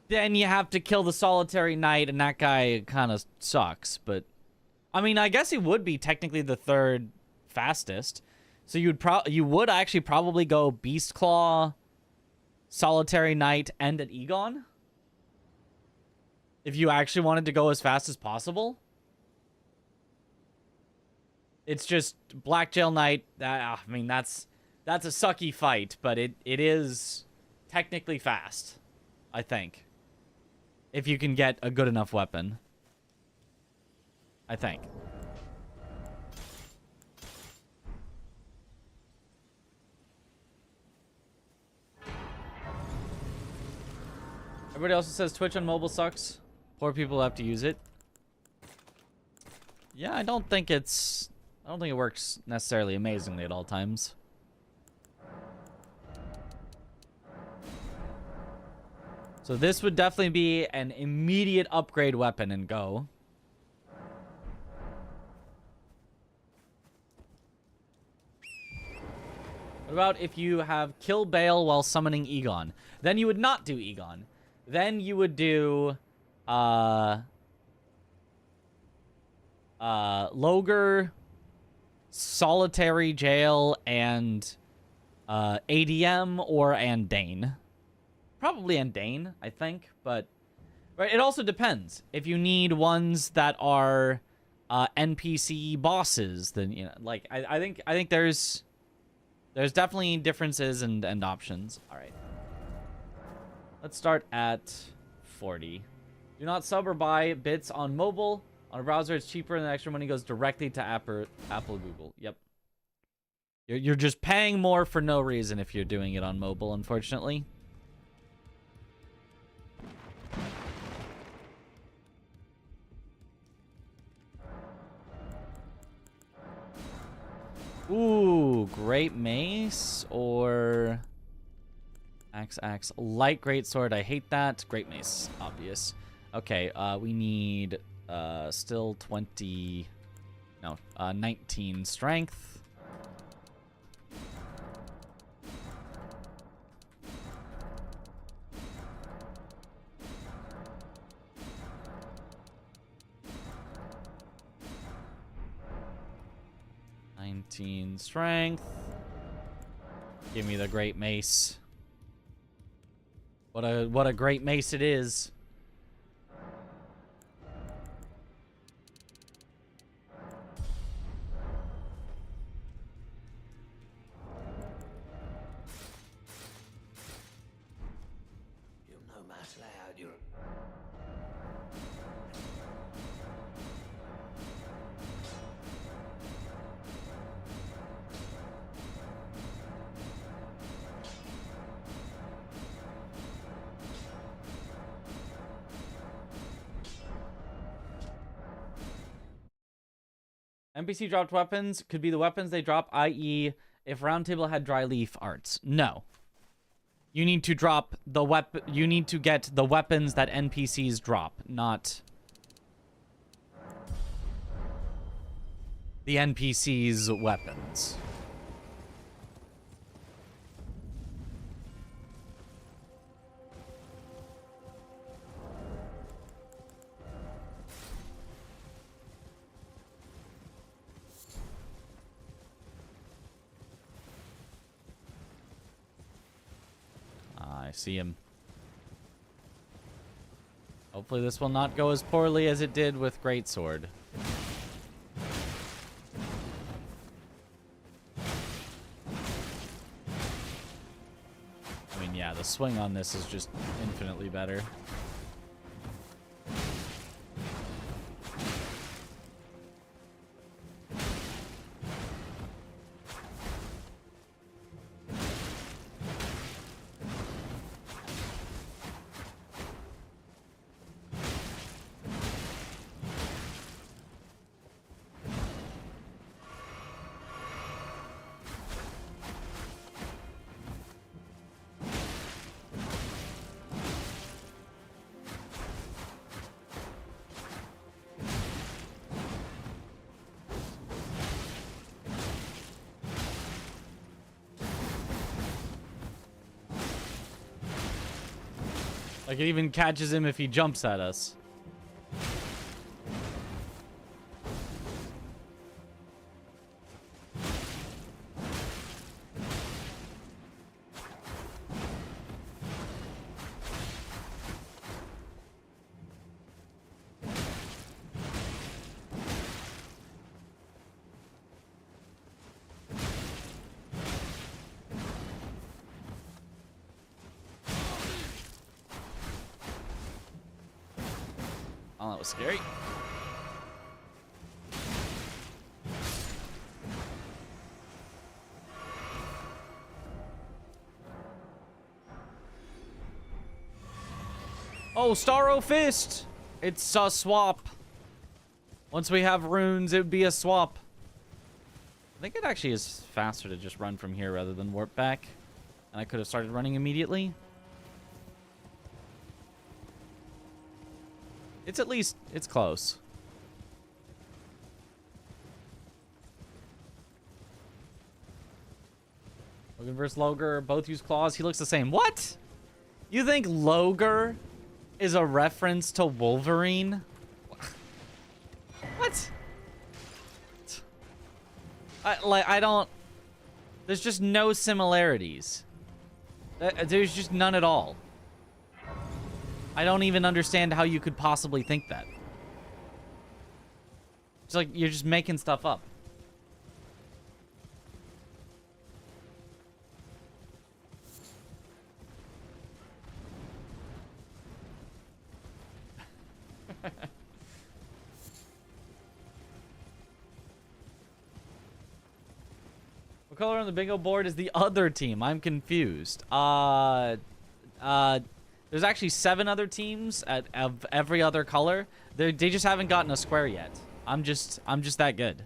then you have to kill the solitary knight, and that guy kind of sucks. But I mean, I guess he would be technically the third fastest. So you would actually probably go Beast Claw, Solitary Knight, and an Egon? If you actually wanted to go as fast as possible? It's just Black Jail Knight. I mean, that's a sucky fight, but it is technically fast, I think. If you can get a good enough weapon. I think. Everybody also says Twitch on mobile sucks. Poor people have to use it. Yeah, I don't think it works necessarily amazingly at all times. So this would definitely be an immediate upgrade weapon in Go. What about if you have Kill Bale while summoning Egon? Then you would not do Egon. Then you would do Loger, Solitary Jail, and ADM or Andane. Probably Andane, I think, but right, it also depends. If you need ones that are NPC bosses, then you know, like I think there's definitely differences and options. All right. Let's start at 40. Do not sub or buy bits on mobile. On a browser, it's cheaper, and the extra money goes directly to Apple, Google. Yep. You're just paying more for no reason if you're doing it on mobile, unfortunately. Ooh, Great Mace or Axe. Light Great Sword. I hate that. Great Mace, obvious. Okay, we need still 19 strength. Strength. Give me the Great Mace. What a great mace it is. NPC dropped weapons could be the weapons they drop, i.e., if Roundtable had dry leaf arts. No. You need to drop the weapon. You need to get the weapons that NPCs drop, not the NPCs' weapons. I see him. Hopefully this will not go as poorly as it did with Greatsword. I mean, yeah, the swing on this is just infinitely better. Like, it even catches him if he jumps at us. Oh, that was scary. Oh, star0chris! It's a swap. Once we have runes, it would be a swap. I think it actually is faster to just run from here rather than warp back. And I could have started running immediately. It's at least, it's close. Logan versus Loger, both use claws. He looks the same. What? You think Loger is a reference to Wolverine? What? I don't... There's just no similarities. There's just none at all. I don't even understand how you could possibly think that. It's like you're just making stuff up. What color on the bingo board is the other team? I'm confused. There's actually 7 other teams of every other color. They just haven't gotten a square yet. I'm just that good.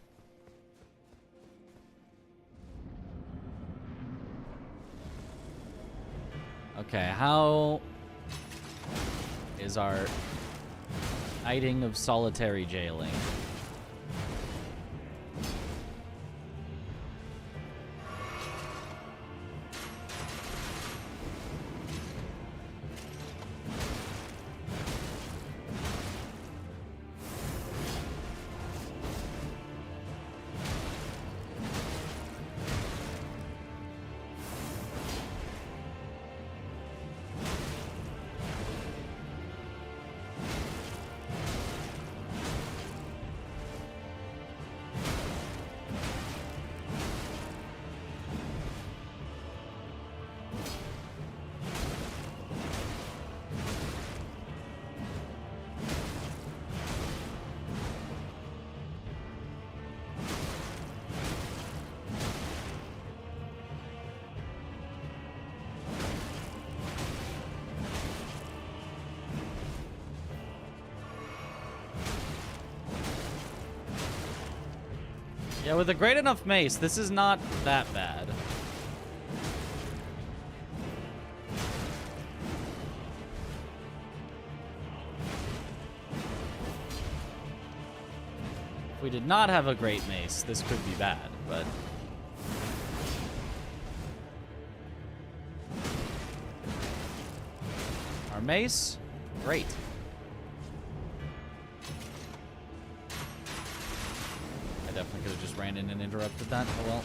Okay, how is our knighting of solitary jailing? Yeah, with a great enough mace, this is not that bad. If we did not have a great mace, this could be bad, but... Our mace, great. I definitely could have just ran in and interrupted that. Oh well.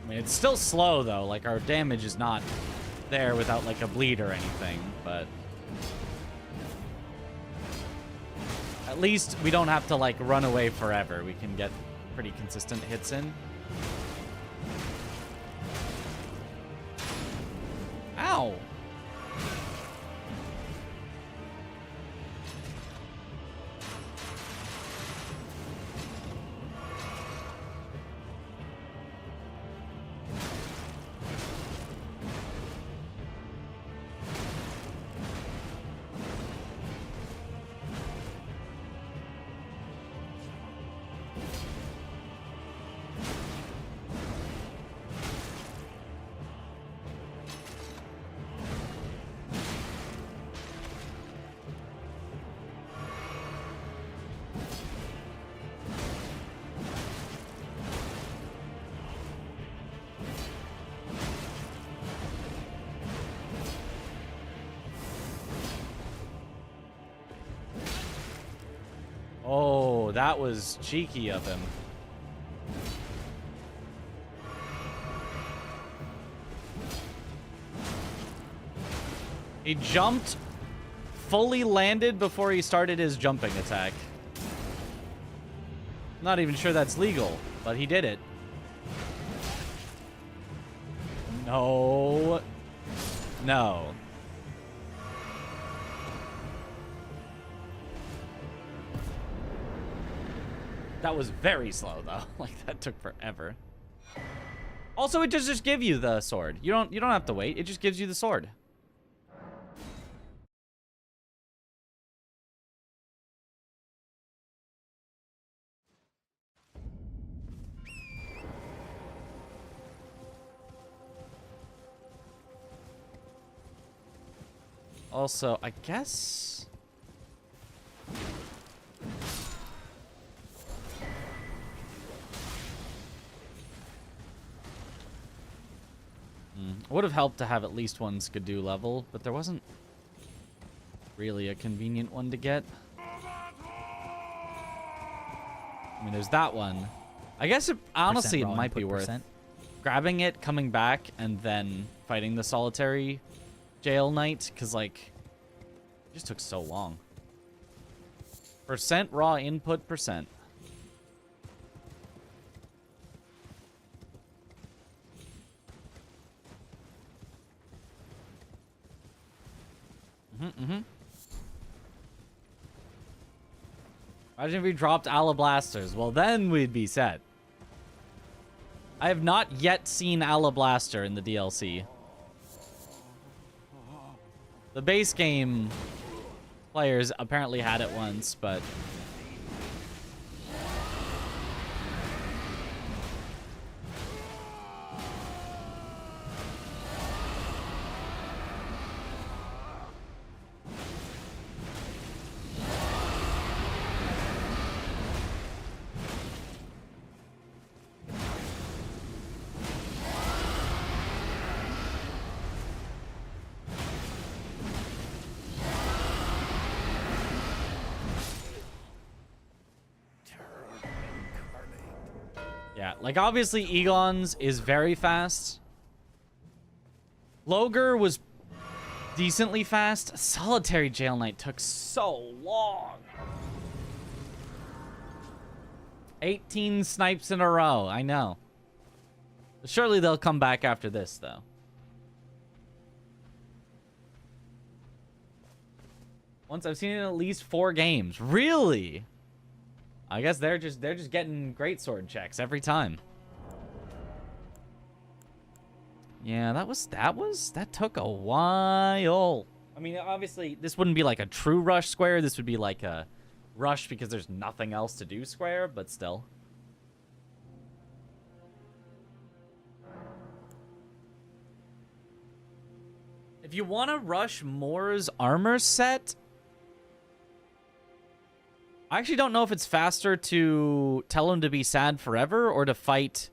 I mean, it's still slow though. Like, our damage is not there without like a bleed or anything, but at least we don't have to like run away forever. We can get pretty consistent hits in. Ow! Oh, that was cheeky of him. He jumped, fully landed before he started his jumping attack. Not even sure that's legal, but he did it. No. No. That was very slow though. Like, that took forever. Also, it just give you the sword. You don't have to wait. It just gives you the sword. Also, I guess it would have helped to have at least one Skidoo level, but there wasn't really a convenient one to get. I mean, there's that one. I guess it, honestly, it might be worth grabbing it, coming back, and then fighting the solitary jail knight, because, like, it just took so long. Percent raw input percent. Imagine if we dropped Alablasters. Well, then we'd be set. I have not yet seen Alablaster in the DLC. The base game players apparently had it once, but... yeah, like, obviously, Egon's is very fast. Logre was decently fast. Solitary Jail Knight took so long. 18 snipes in a row. I know. Surely they'll come back after this, though. Once I've seen it in at least 4 games. Really? I guess they're just getting great sword checks every time. Yeah, that took a while. I mean, obviously, this wouldn't be like a true rush square. This would be like a rush because there's nothing else to do square, but still. If you want to rush Moore's armor set, I actually don't know if it's faster to tell him to be sad forever or to fight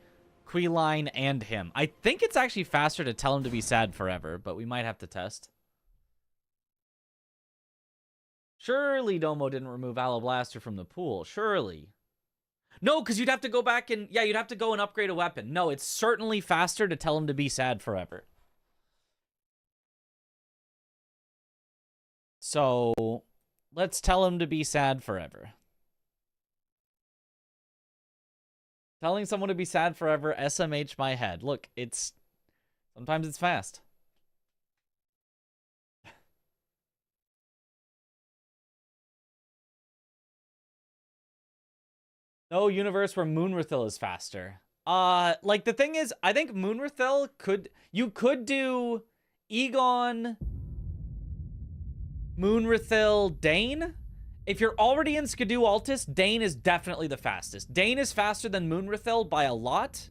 Queeline and him. I think it's actually faster to tell him to be sad forever, but we might have to test. Surely Domo didn't remove Alablaster from the pool. Surely. No, because you'd have to go back and... Yeah, you'd have to go and upgrade a weapon. No, it's certainly faster to tell him to be sad forever. So, let's tell him to be sad forever. Telling someone to be sad forever, SMH my head. Look, sometimes it's fast. No universe where Moonrathil is faster. Like, the thing is, I think Moonrathil you could do Egon, Moonrathil, Dane. If you're already in Skidoo Altus, Dane is definitely the fastest. Dane is faster than Moonrathil by a lot.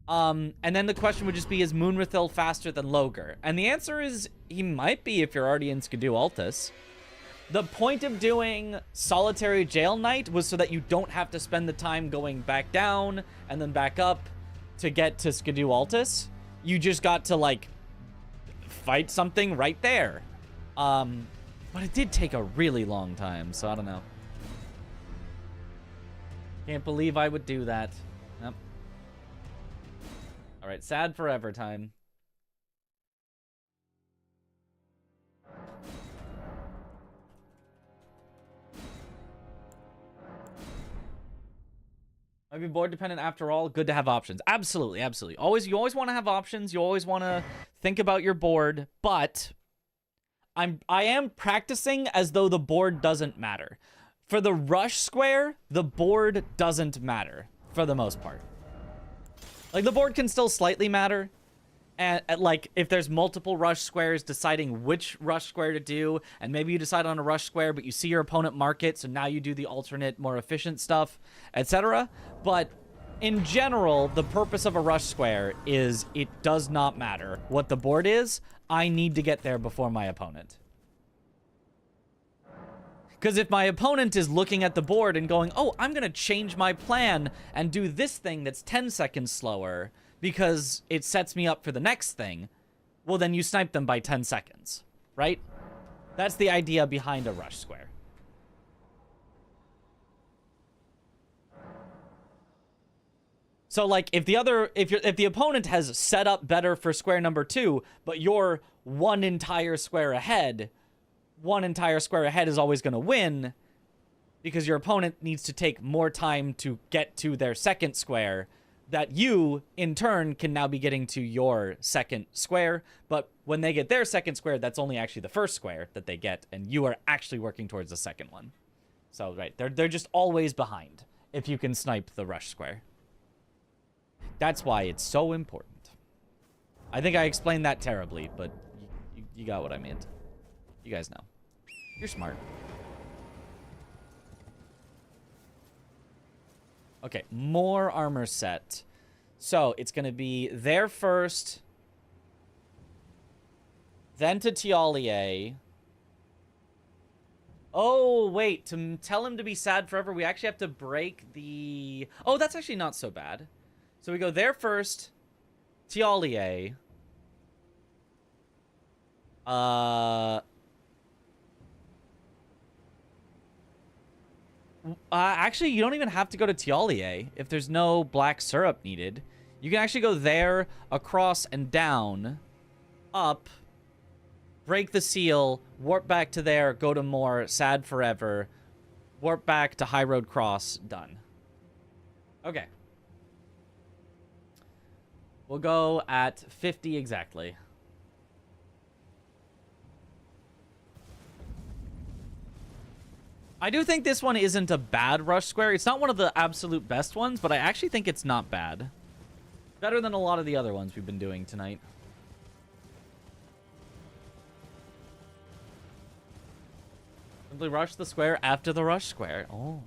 And then the question would just be, is Moonrathil faster than Logar? And the answer is, he might be if you're already in Skidoo Altus. The point of doing Solitary Jail Knight was so that you don't have to spend the time going back down and then back up to get to Skidoo Altus. You just got to, like, fight something right there. But it did take a really long time, so I don't know. Can't believe I would do that. Yep. Alright, sad forever time. Might be board dependent after all. Good to have options. Absolutely, absolutely. You always want to have options. You always want to think about your board, but I am practicing as though the board doesn't matter. For the rush square, the board doesn't matter for the most part. Like, the board can still slightly matter. And like, if there's multiple rush squares, deciding which rush square to do, and maybe you decide on a rush square, but you see your opponent mark it, so now you do the alternate, more efficient stuff, etc. But in general, the purpose of a rush square is it does not matter what the board is. I need to get there before my opponent. Because if my opponent is looking at the board and going, oh, I'm going to change my plan and do this thing that's 10 seconds slower because it sets me up for the next thing, well, then you snipe them by 10 seconds, right? That's the idea behind a rush square. So, like, if the opponent has set up better for square number 2, but you're one entire square ahead is always going to win because your opponent needs to take more time to get to their second square that you, in turn, can now be getting to your second square. But when they get their second square, that's only actually the first square that they get, and you are actually working towards the second one. So, right, they're just always behind if you can snipe the rush square. That's why it's so important. I think I explained that terribly, but you got what I meant. You guys know. You're smart. Okay, more armor set. So, it's going to be there first. Then to Tialier. Oh, wait. To tell him to be sad forever, we actually have to break the... Oh, that's actually not so bad. So we go there first. Tialier. Actually, you don't even have to go to Tialier if there's no black syrup needed. You can actually go there, across, and down, up, break the seal, warp back to there, go to more, sad forever, warp back to High Road Cross, done. Okay. We'll go at 50 exactly. I do think this one isn't a bad rush square. It's not one of the absolute best ones, but I actually think it's not bad. Better than a lot of the other ones we've been doing tonight. Simply rush the square after the rush square. Oh.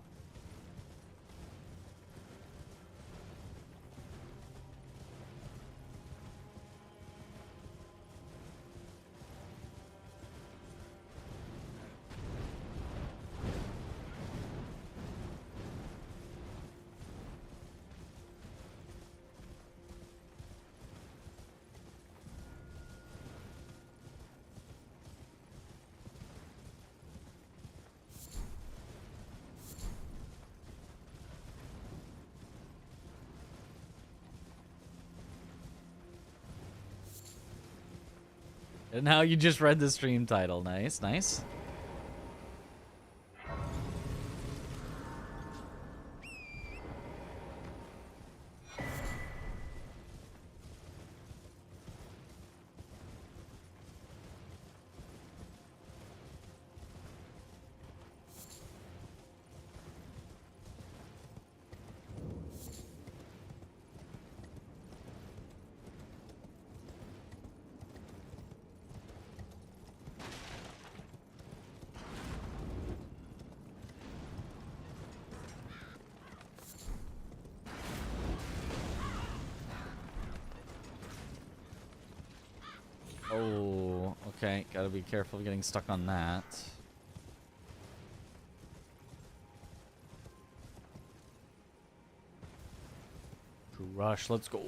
And now you just read the stream title. Nice, nice. Oh, okay. Gotta be careful of getting stuck on that. True rush, let's go.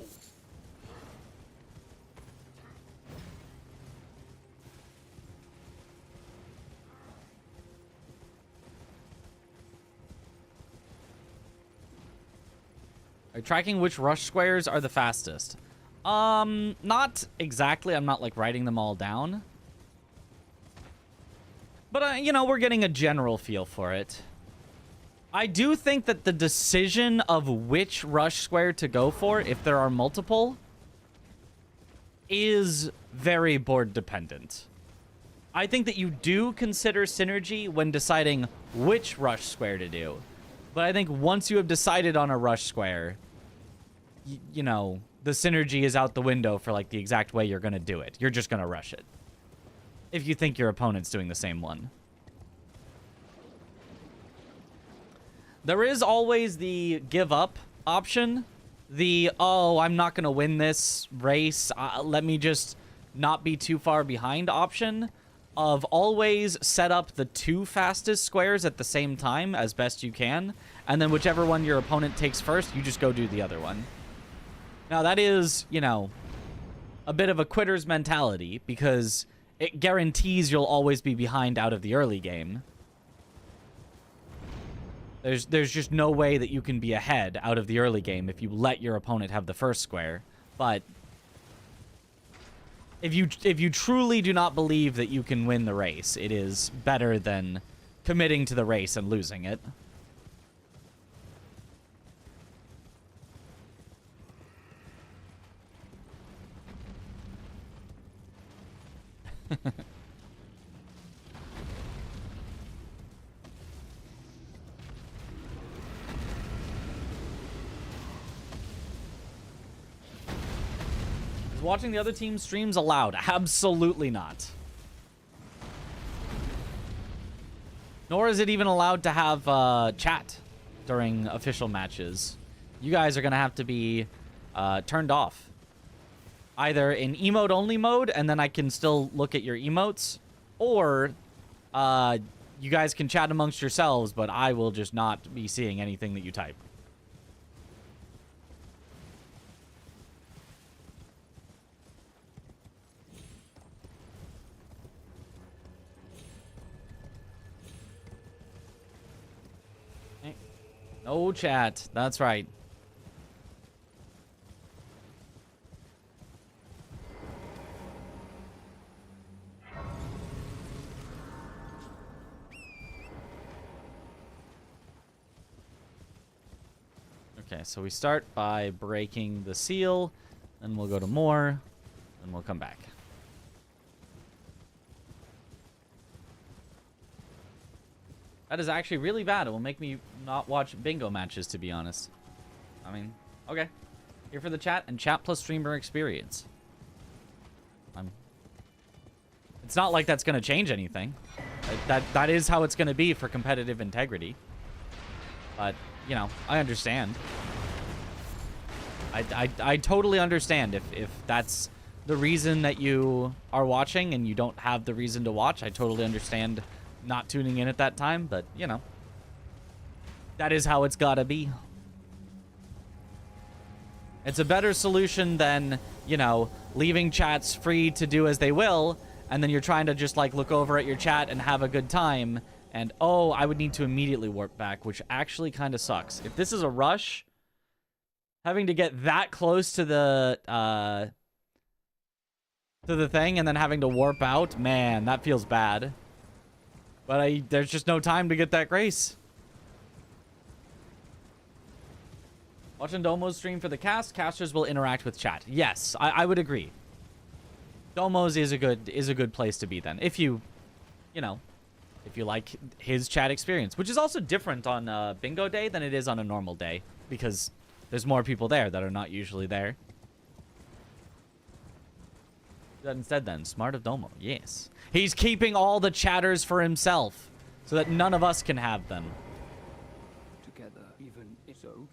Are you tracking which rush squares are the fastest? Not exactly. I'm not like writing them all down. But, you know, we're getting a general feel for it. I do think that the decision of which rush square to go for, if there are multiple, is very board dependent. I think that you do consider synergy when deciding which rush square to do. But I think once you have decided on a rush square, you know, the synergy is out the window for like the exact way you're going to do it. You're just going to rush it. If you think your opponent's doing the same one. There is always the give up option. The, oh, I'm not going to win this race. Let me just not be too far behind option. Of always set up the two fastest squares at the same time as best you can. And then whichever one your opponent takes first, you just go do the other one. Now, that is, you know, a bit of a quitter's mentality because it guarantees you'll always be behind out of the early game. There's just no way that you can be ahead out of the early game if you let your opponent have the first square. But if you truly do not believe that you can win the race, it is better than committing to the race and losing it. Is watching the other team's streams allowed? Absolutely not. Nor is it even allowed to have chat during official matches. You guys are going to have to be turned off. Either in emote-only mode, and then I can still look at your emotes, or you guys can chat amongst yourselves, but I will just not be seeing anything that you type. Okay. No chat. That's right. Okay, so we start by breaking the seal, then we'll go to more, and we'll come back. That is actually really bad. It will make me not watch bingo matches, to be honest. I mean, okay. Here for the chat, and chat plus streamer experience. It's not like that's going to change anything. That is how it's going to be for competitive integrity. But, you know, I understand. I totally understand if that's the reason that you are watching and you don't have the reason to watch. I totally understand not tuning in at that time, but, you know, that is how it's gotta be. It's a better solution than, you know, leaving chats free to do as they will, and then you're trying to just, like, look over at your chat and have a good time, and, oh, I would need to immediately warp back, which actually kind of sucks. If this is a rush, having to get that close to the thing and then having to warp out, man, that feels bad. But there's just no time to get that grace. Watching Domo's stream for the cast, casters will interact with chat. Yes, I would agree. Domo's is a good place to be then. If you know, if you like his chat experience, which is also different on bingo day than it is on a normal day, because there's more people there that are not usually there. That instead then, smart of Domo, yes. He's keeping all the chatters for himself, so that none of us can have them. Together, even if so,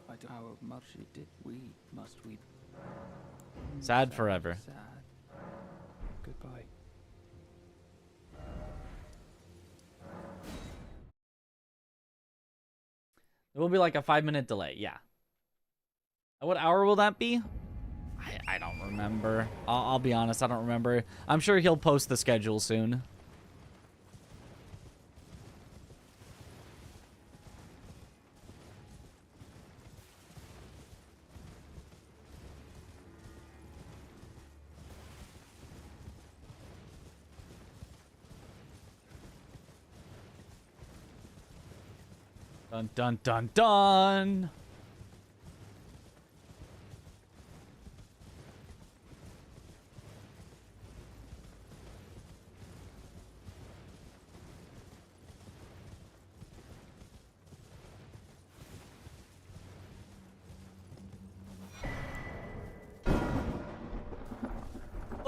at our mercy did we, must we? Sad forever. Sad. Goodbye. It will be like a 5-minute delay, yeah. What hour will that be? I don't remember. I'll be honest, I don't remember. I'm sure he'll post the schedule soon. Dun dun dun dun.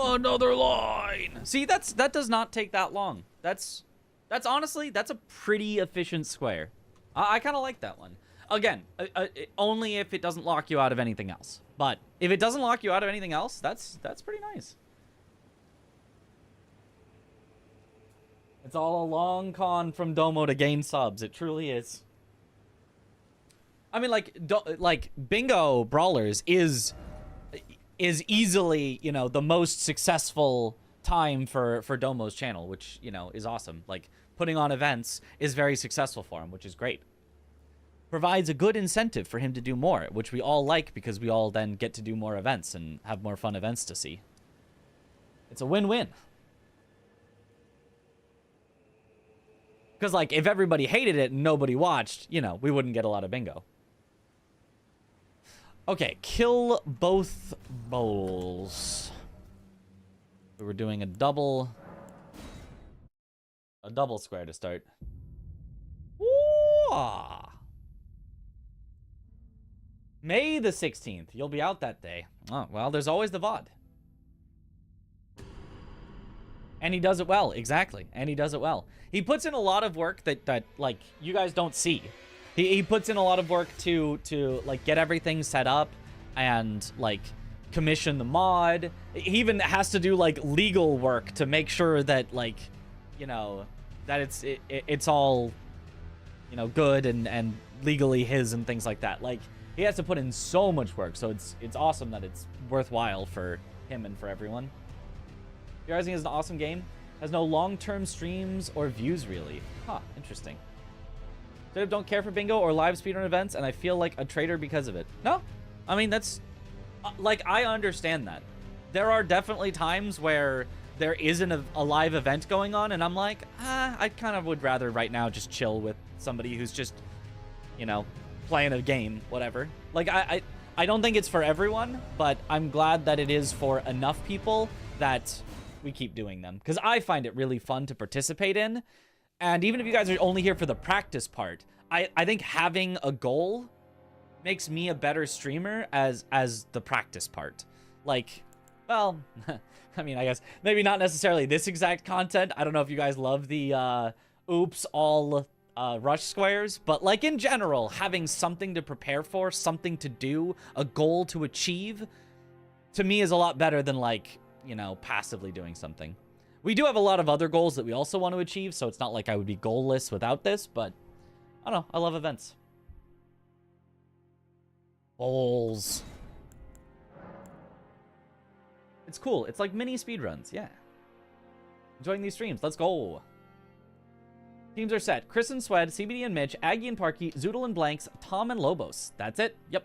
Another line. See, that does not take that long. That's honestly, that's a pretty efficient square. I kind of like that one. Again, only if it doesn't lock you out of anything else. But if it doesn't lock you out of anything else, that's pretty nice. It's all a long con from Domo to gain subs. It truly is. I mean, like Bingo Brawlers is easily, you know, the most successful time for Domo's channel, which, you know, is awesome. Like, putting on events is very successful for him, which is great. Provides a good incentive for him to do more, which we all like because we all then get to do more events and have more fun events to see. It's a win-win. Because, like, if everybody hated it and nobody watched, you know, we wouldn't get a lot of bingo. Okay, kill both bowls. We were doing a double square to start. Ooh. May the 16th. You'll be out that day. Oh, well, there's always the VOD. And he does it well, exactly. And he does it well. He puts in a lot of work that like, you guys don't see. He puts in a lot of work to like, get everything set up and, like, commission the mod. He even has to do, like, legal work to make sure that, like, you know, that it's all, you know, good and legally his and things like that. Like, he has to put in so much work, so it's awesome that it's worthwhile for him and for everyone. Rising is an awesome game. Has no long-term streams or views, really. Huh, interesting. Straight up don't care for bingo or live speedrun events, and I feel like a traitor because of it. No, I mean, that's... like, I understand that. There are definitely times where there isn't a live event going on, and I'm like, I kind of would rather right now just chill with somebody who's just, you know, playing a game, whatever. Like, I don't think it's for everyone, but I'm glad that it is for enough people that we keep doing them. Because I find it really fun to participate in. And even if you guys are only here for the practice part, I think having a goal makes me a better streamer as the practice part. Like, Well, I mean, I guess maybe not necessarily this exact content. I don't know if you guys love the oops all rush squares, but like in general, having something to prepare for, something to do, a goal to achieve, to me is a lot better than like, you know, passively doing something. We do have a lot of other goals that we also want to achieve, so it's not like I would be goalless without this, but I don't know. I love events. Bowls. It's cool. It's like mini speedruns. Yeah. Enjoying these streams. Let's go. Teams are set. Chris and Swed, CBD and Mitch, Aggie and Parky, Zoodle and Blanks, Tom and Lobos. That's it. Yep.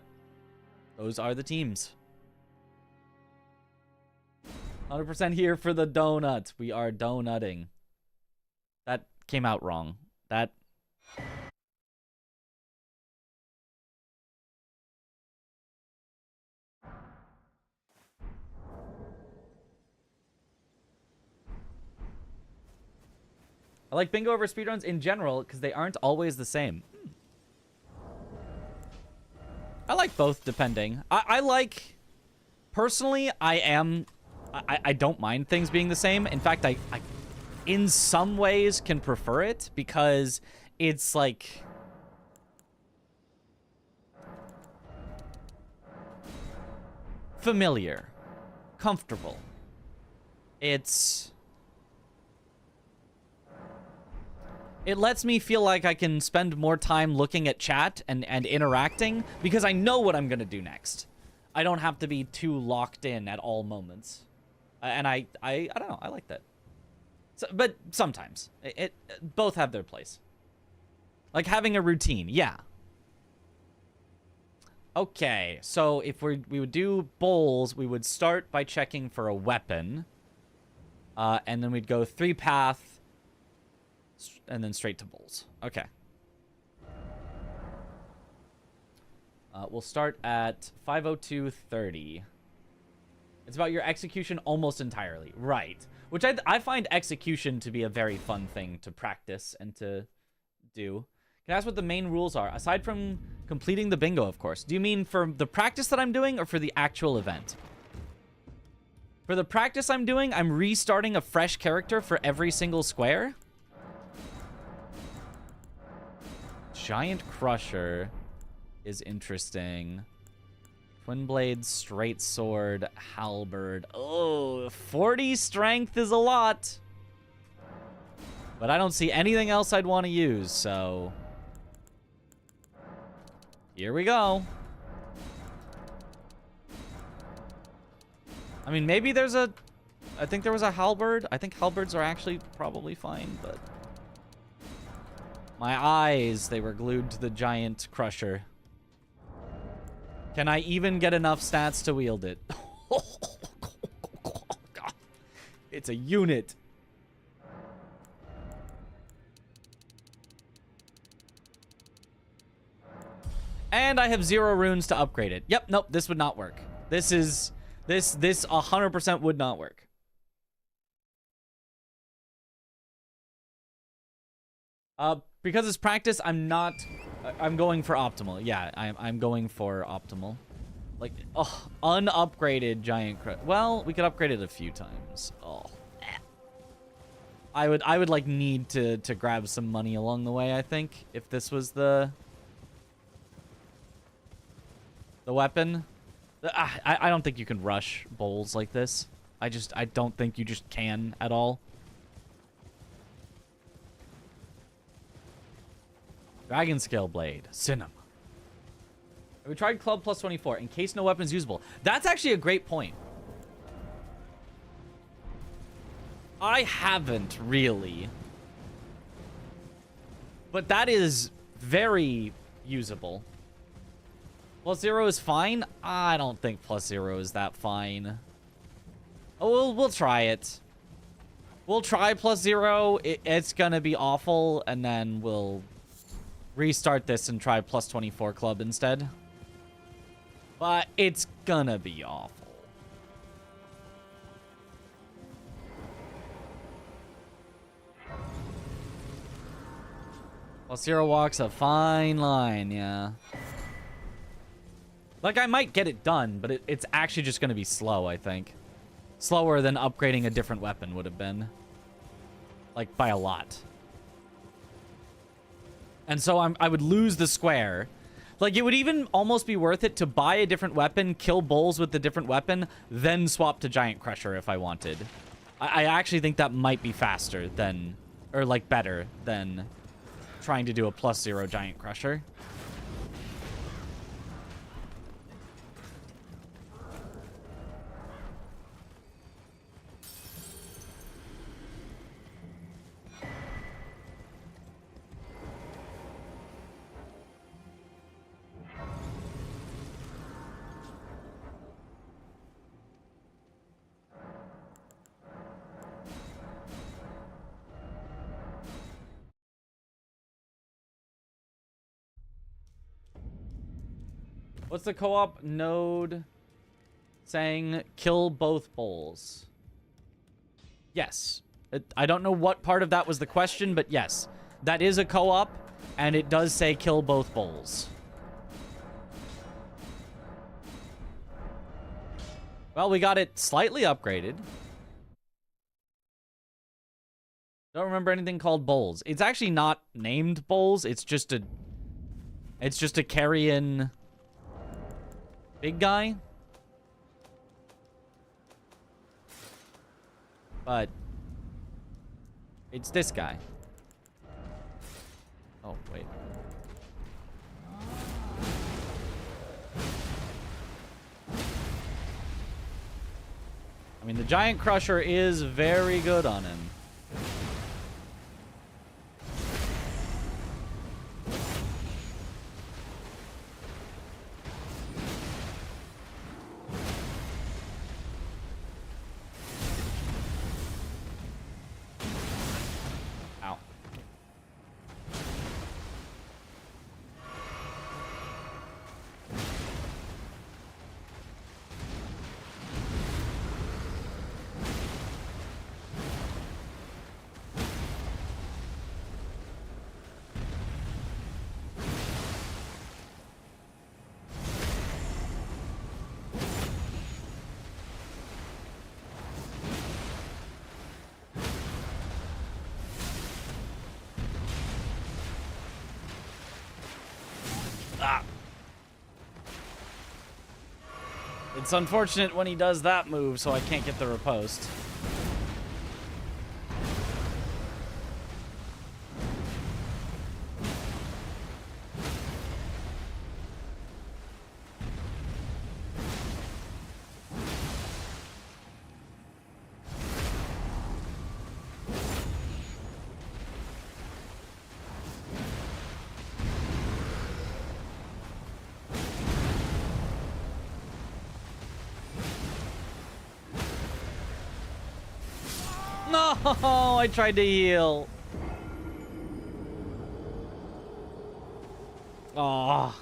Those are the teams. 100% here for the donut. We are donutting. That came out wrong. That... I like bingo over speedruns in general because they aren't always the same. I like both, depending. I like... Personally, I don't mind things being the same. In fact, I in some ways can prefer it because it's like... familiar. Comfortable. It's... It lets me feel like I can spend more time looking at chat and interacting because I know what I'm going to do next. I don't have to be too locked in at all moments. And I don't know. I like that. So, but sometimes. Both have their place. Like having a routine. Yeah. Okay. So if we would do bowls, we would start by checking for a weapon. And then we'd go 3 path. And then straight to bowls. Okay. We'll start at 5:02:30. It's about your execution almost entirely. Right. Which I find execution to be a very fun thing to practice and to do. Can I ask what the main rules are? Aside from completing the bingo, of course. Do you mean for the practice that I'm doing or for the actual event? For the practice I'm doing, I'm restarting a fresh character for every single square. Giant Crusher is interesting. Twin Blade, Straight Sword, Halberd. Oh, 40 strength is a lot. But I don't see anything else I'd want to use, so... here we go. I mean, maybe there's a... I think there was a Halberd. I think Halberds are actually probably fine, but... my eyes, they were glued to the Giant Crusher. Can I even get enough stats to wield it? It's a unit. And I have 0 runes to upgrade it. Yep, nope, this would not work. This 100% would not work. Because it's practice, I'm going for optimal. Yeah, I'm going for optimal. Like, oh, unupgraded Giant Crusher. Well, we could upgrade it a few times. Oh. I would like need to grab some money along the way, I think, if this was the weapon. I don't think you can rush bowls like this. I don't think you just can at all. Dragon Scale Blade. Cinema. We tried Club plus 24 in case no weapon's usable. That's actually a great point. I haven't really. But that is very usable. Plus 0 is fine? I don't think plus 0 is that fine. Oh, we'll try it. We'll try plus 0. It's gonna be awful, and then we'll restart this and try plus 24 club instead. But it's gonna be awful. Plus 0 walks a fine line, yeah. Like, I might get it done, but it's actually just gonna be slow, I think. slower than upgrading a different weapon would have been. Like, by a lot. And so I would lose the square. Like, it would even almost be worth it to buy a different weapon, kill bulls with the different weapon, then swap to Giant Crusher if I wanted. I actually think that might be faster than, or like better than trying to do a +0 Giant Crusher. What's the co-op node saying? Kill both bulls. Yes. I don't know what part of that was the question, but yes. That is a co-op, and it does say kill both bulls. Well, we got it slightly upgraded. Don't remember anything called bulls. It's actually not named bulls. It's just a carrion big guy. But it's this guy. Oh, wait. I mean, the Giant Crusher is very good on him. Ow. It's unfortunate when he does that move, so I can't get the riposte. No, I tried to heal. Oh.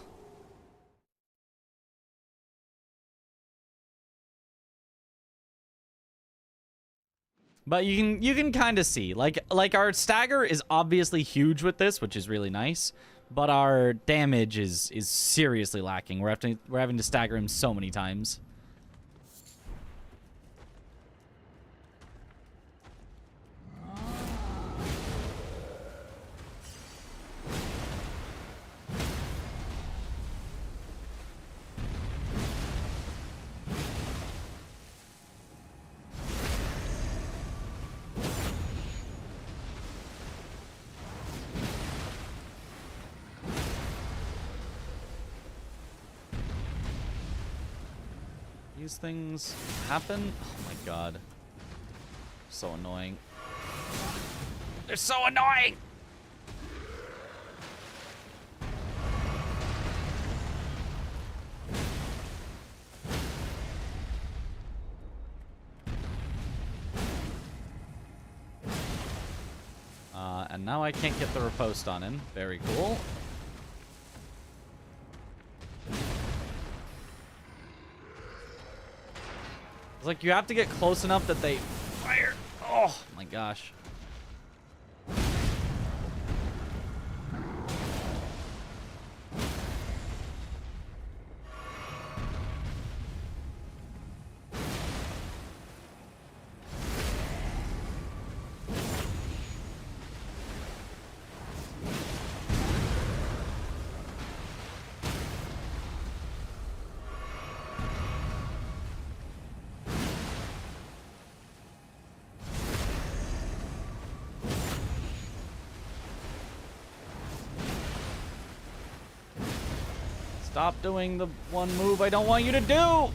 But you can kind of see like our stagger is obviously huge with this, which is really nice, but our damage is seriously lacking. We're having to stagger him so many times. These things happen? Oh my god. So annoying. They're so annoying! And now I can't get the riposte on him. Very cool. It's like you have to get close enough that they fire. Oh my gosh. Stop doing the one move I don't want you to do! You're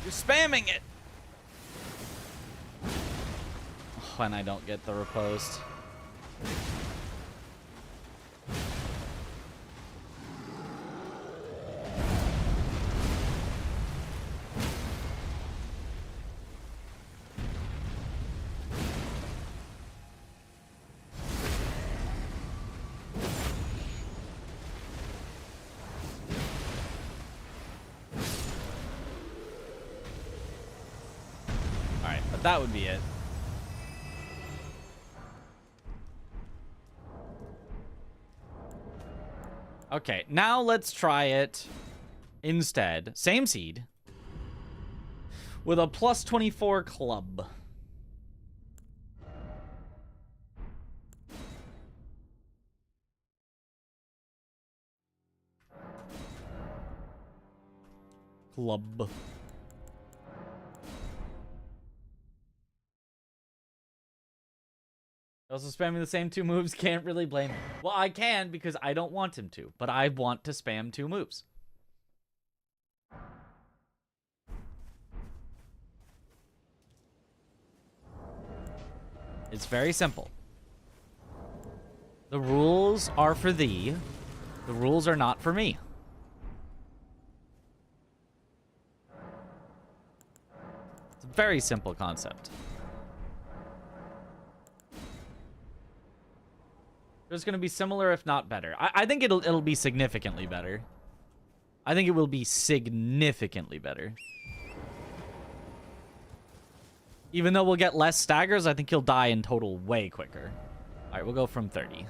spamming it! Oh, and I don't get the riposte. Alright, but that would be it. Okay, now let's try it instead. Same seed. With a plus 24 club. Club. Also spamming the same 2 moves, can't really blame him. Well, I can because I don't want him to, but I want to spam 2 moves. It's very simple. The rules are for thee. The rules are not for me. It's a very simple concept. It's going to be similar, if not better. I think it'll be significantly better. I think it will be significantly better. Even though we'll get less staggers, I think he'll die in total way quicker. All right, we'll go from 30.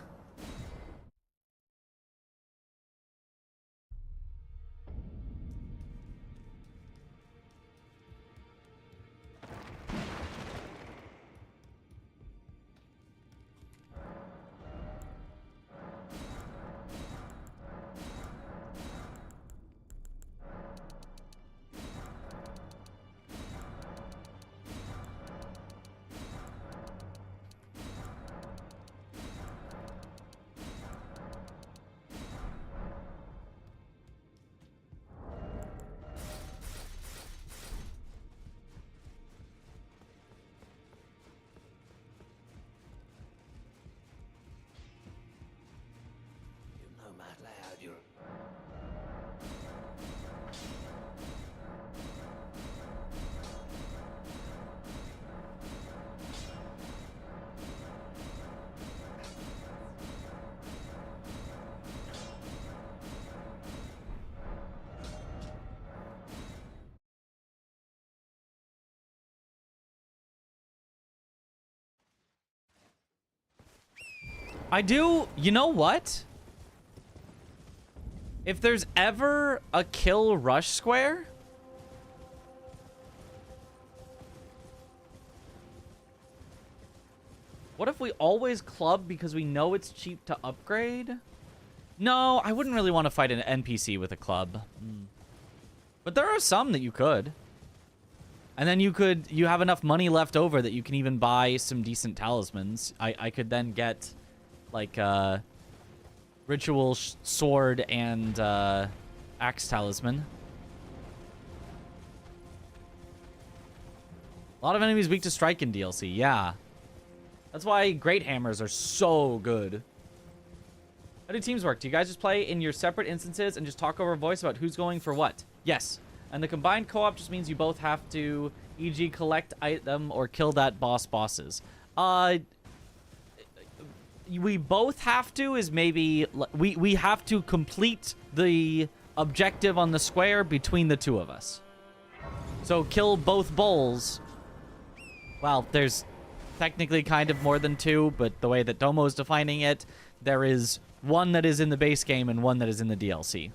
I do, you know what? If there's ever a kill rush square, what if we always club because we know it's cheap to upgrade? No, I wouldn't really want to fight an NPC with a club. But there are some that you could. And then you have enough money left over that you can even buy some decent talismans. I could then get like ritual sword and axe talisman. A lot of enemies weak to strike in DLC, yeah. That's why great hammers are so good. How do teams work? Do you guys just play in your separate instances and just talk over voice about who's going for what? Yes. And the combined co-op just means you both have to, e.g. collect item or kill that bosses. We both have to is maybe... We have to complete the objective on the square between the 2 of us. So kill both bowls. Well, there's technically kind of more than 2, but the way that Domo's defining it, there is one that is in the base game and one that is in the DLC.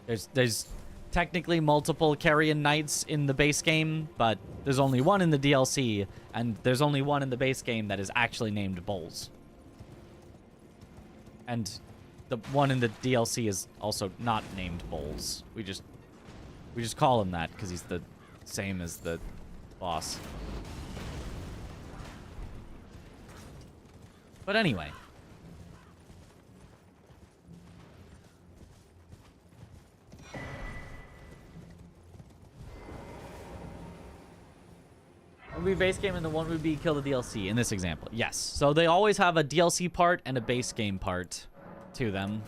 There's technically multiple Carrion Knights in the base game, but there's only one in the DLC, and there's only one in the base game that is actually named Bowls. And the one in the DLC is also not named Bowls. We just call him that because he's the same as the boss. But anyway. would be base game and the one would be kill the DLC in this example. Yes. So they always have a DLC part and a base game part to them.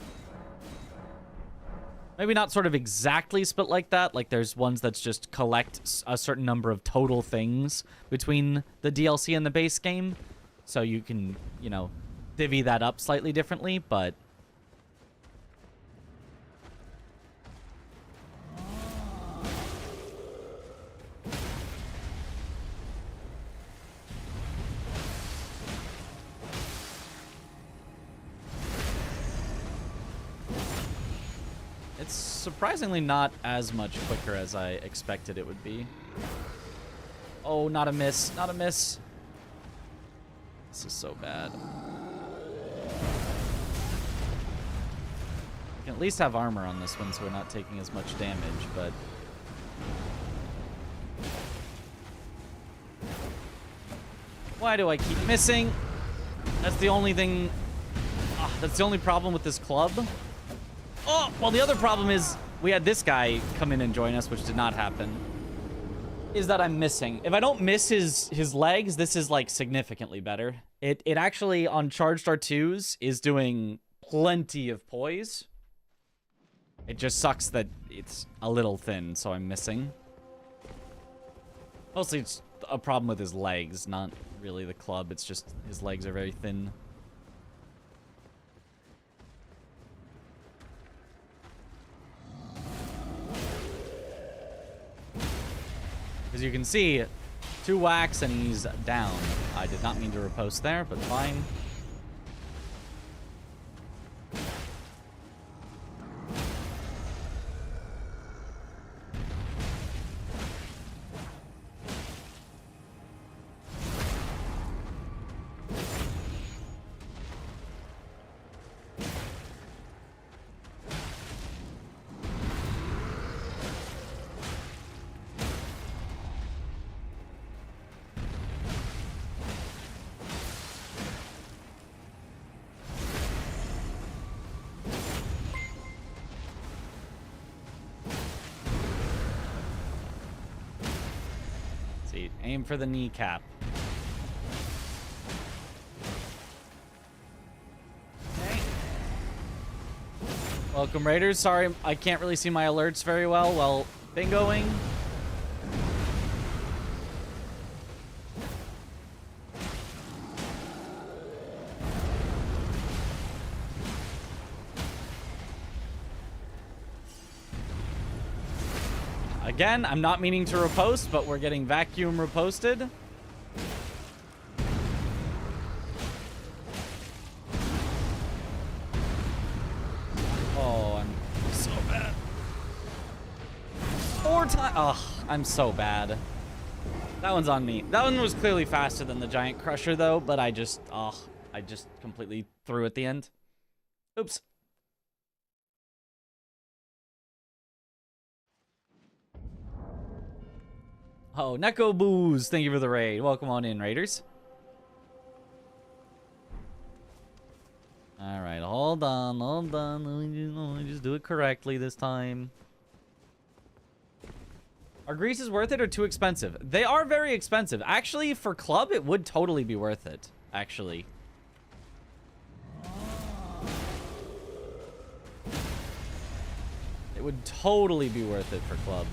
Maybe not sort of exactly split like that. Like there's ones that's just collect a certain number of total things between the DLC and the base game. So you can, you know, divvy that up slightly differently, but... It's surprisingly not as much quicker as I expected it would be. Oh, not a miss. Not a miss. This is so bad. We can at least have armor on this one so we're not taking as much damage, but... Why do I keep missing? That's the only thing... that's the only problem with this club. Oh, well, the other problem is we had this guy come in and join us, which did not happen. Is that I'm missing. If I don't miss his legs, this is, like, significantly better. It actually, on Charged R2s, is doing plenty of poise. It just sucks that it's a little thin, so I'm missing. Mostly it's a problem with his legs, not really the club. It's just his legs are very thin. As you can see, 2 whacks and he's down. I did not mean to riposte there, but fine. Aim for the kneecap. Okay. Welcome, Raiders. Sorry, I can't really see my alerts very well while bingoing. Again, I'm not meaning to riposte, but we're getting vacuum riposted. Oh, I'm so bad. 4 times. Oh, I'm so bad. That one's on me. That one was clearly faster than the Giant Crusher, though, but I just completely threw at the end. Oops. Oh, Neko Booze, thank you for the raid. Welcome on in, Raiders. Alright, hold on. Let me just do it correctly this time. Are greases worth it or too expensive? They are very expensive. Actually, for club, it would totally be worth it. Actually. It would totally be worth it for club.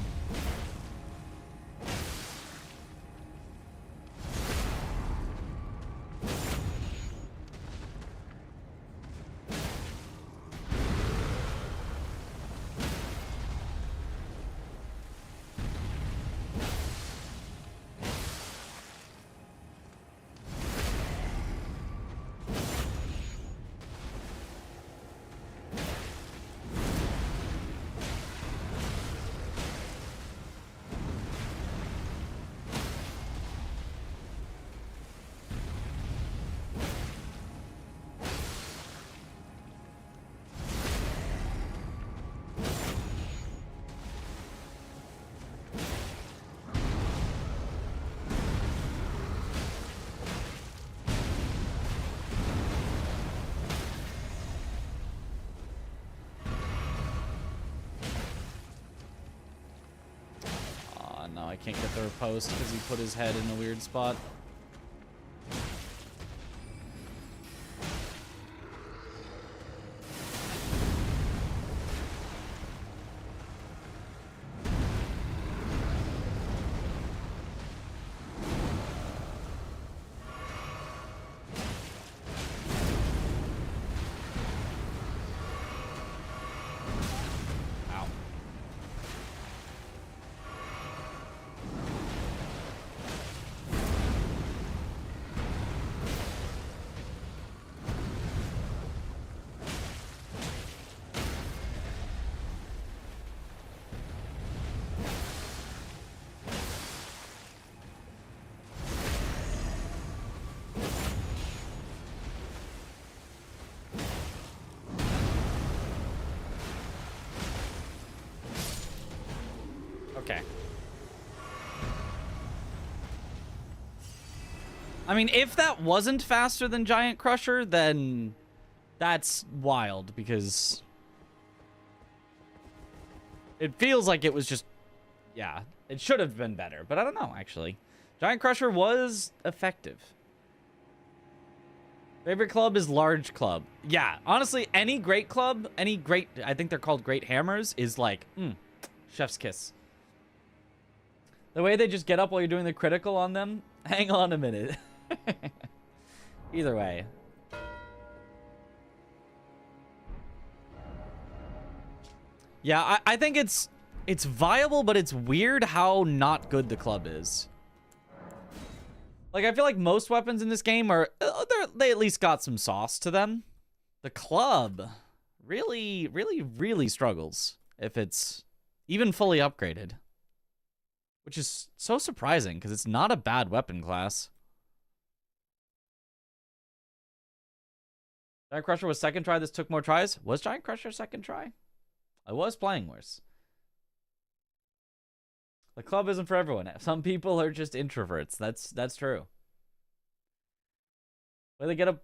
I can't get the riposte because he put his head in a weird spot. Okay. I mean, if that wasn't faster than Giant Crusher, then that's wild because it feels like it was just, yeah, it should have been better, but I don't know, actually. Giant Crusher was effective. Favorite club is large club. Yeah, honestly, any great club, any great, I think they're called great hammers, is like, chef's kiss. The way they just get up while you're doing the critical on them, hang on a minute. Either way. Yeah, I think it's viable, but it's weird how not good the club is. Like, I feel like most weapons in this game are, they at least got some sauce to them. The club really, really, really struggles if it's even fully upgraded. Which is so surprising, because it's not a bad weapon class. Giant Crusher was second try, this took more tries. Was Giant Crusher second try? I was playing worse. The club isn't for everyone. Some people are just introverts. That's true. Where they get a...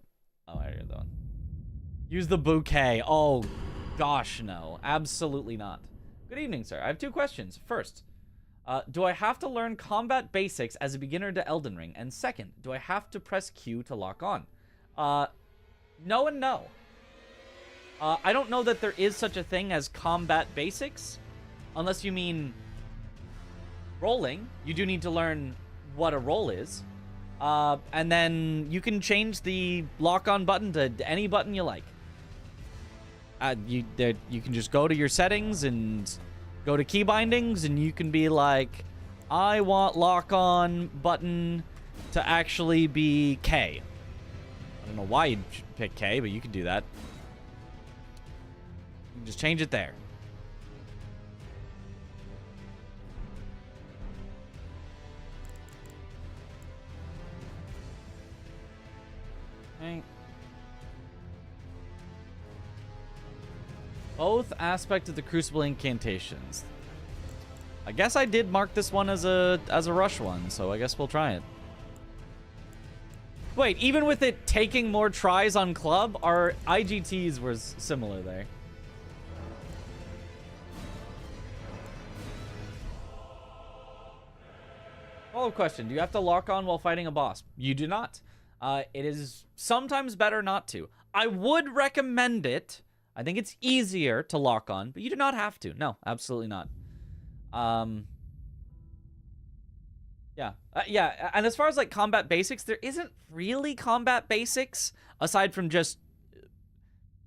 Oh, I hear that one. Use the bouquet. Oh, gosh, no. Absolutely not. Good evening, sir. I have 2 questions. First, do I have to learn combat basics as a beginner to Elden Ring? And second, do I have to press Q to lock on? No and no. I don't know that there is such a thing as combat basics. Unless you mean rolling. You do need to learn what a roll is. And then you can change the lock-on button to any button you like. You can just go to your settings and go to key bindings, and you can be like, I want lock-on button to actually be K. I don't know why you'd pick K, but you can do that. You can just change it there. Okay. Both aspects of the Crucible incantations. I guess I did mark this one as a rush one, so I guess we'll try it. Wait, even with it taking more tries on club, our IGTs were similar there. Follow-up question. Do you have to lock on while fighting a boss? You do not. It is sometimes better not to. I would recommend it. I think it's easier to lock on, but you do not have to. No, absolutely not. Yeah. Yeah, and as far as, like, combat basics, there isn't really combat basics aside from just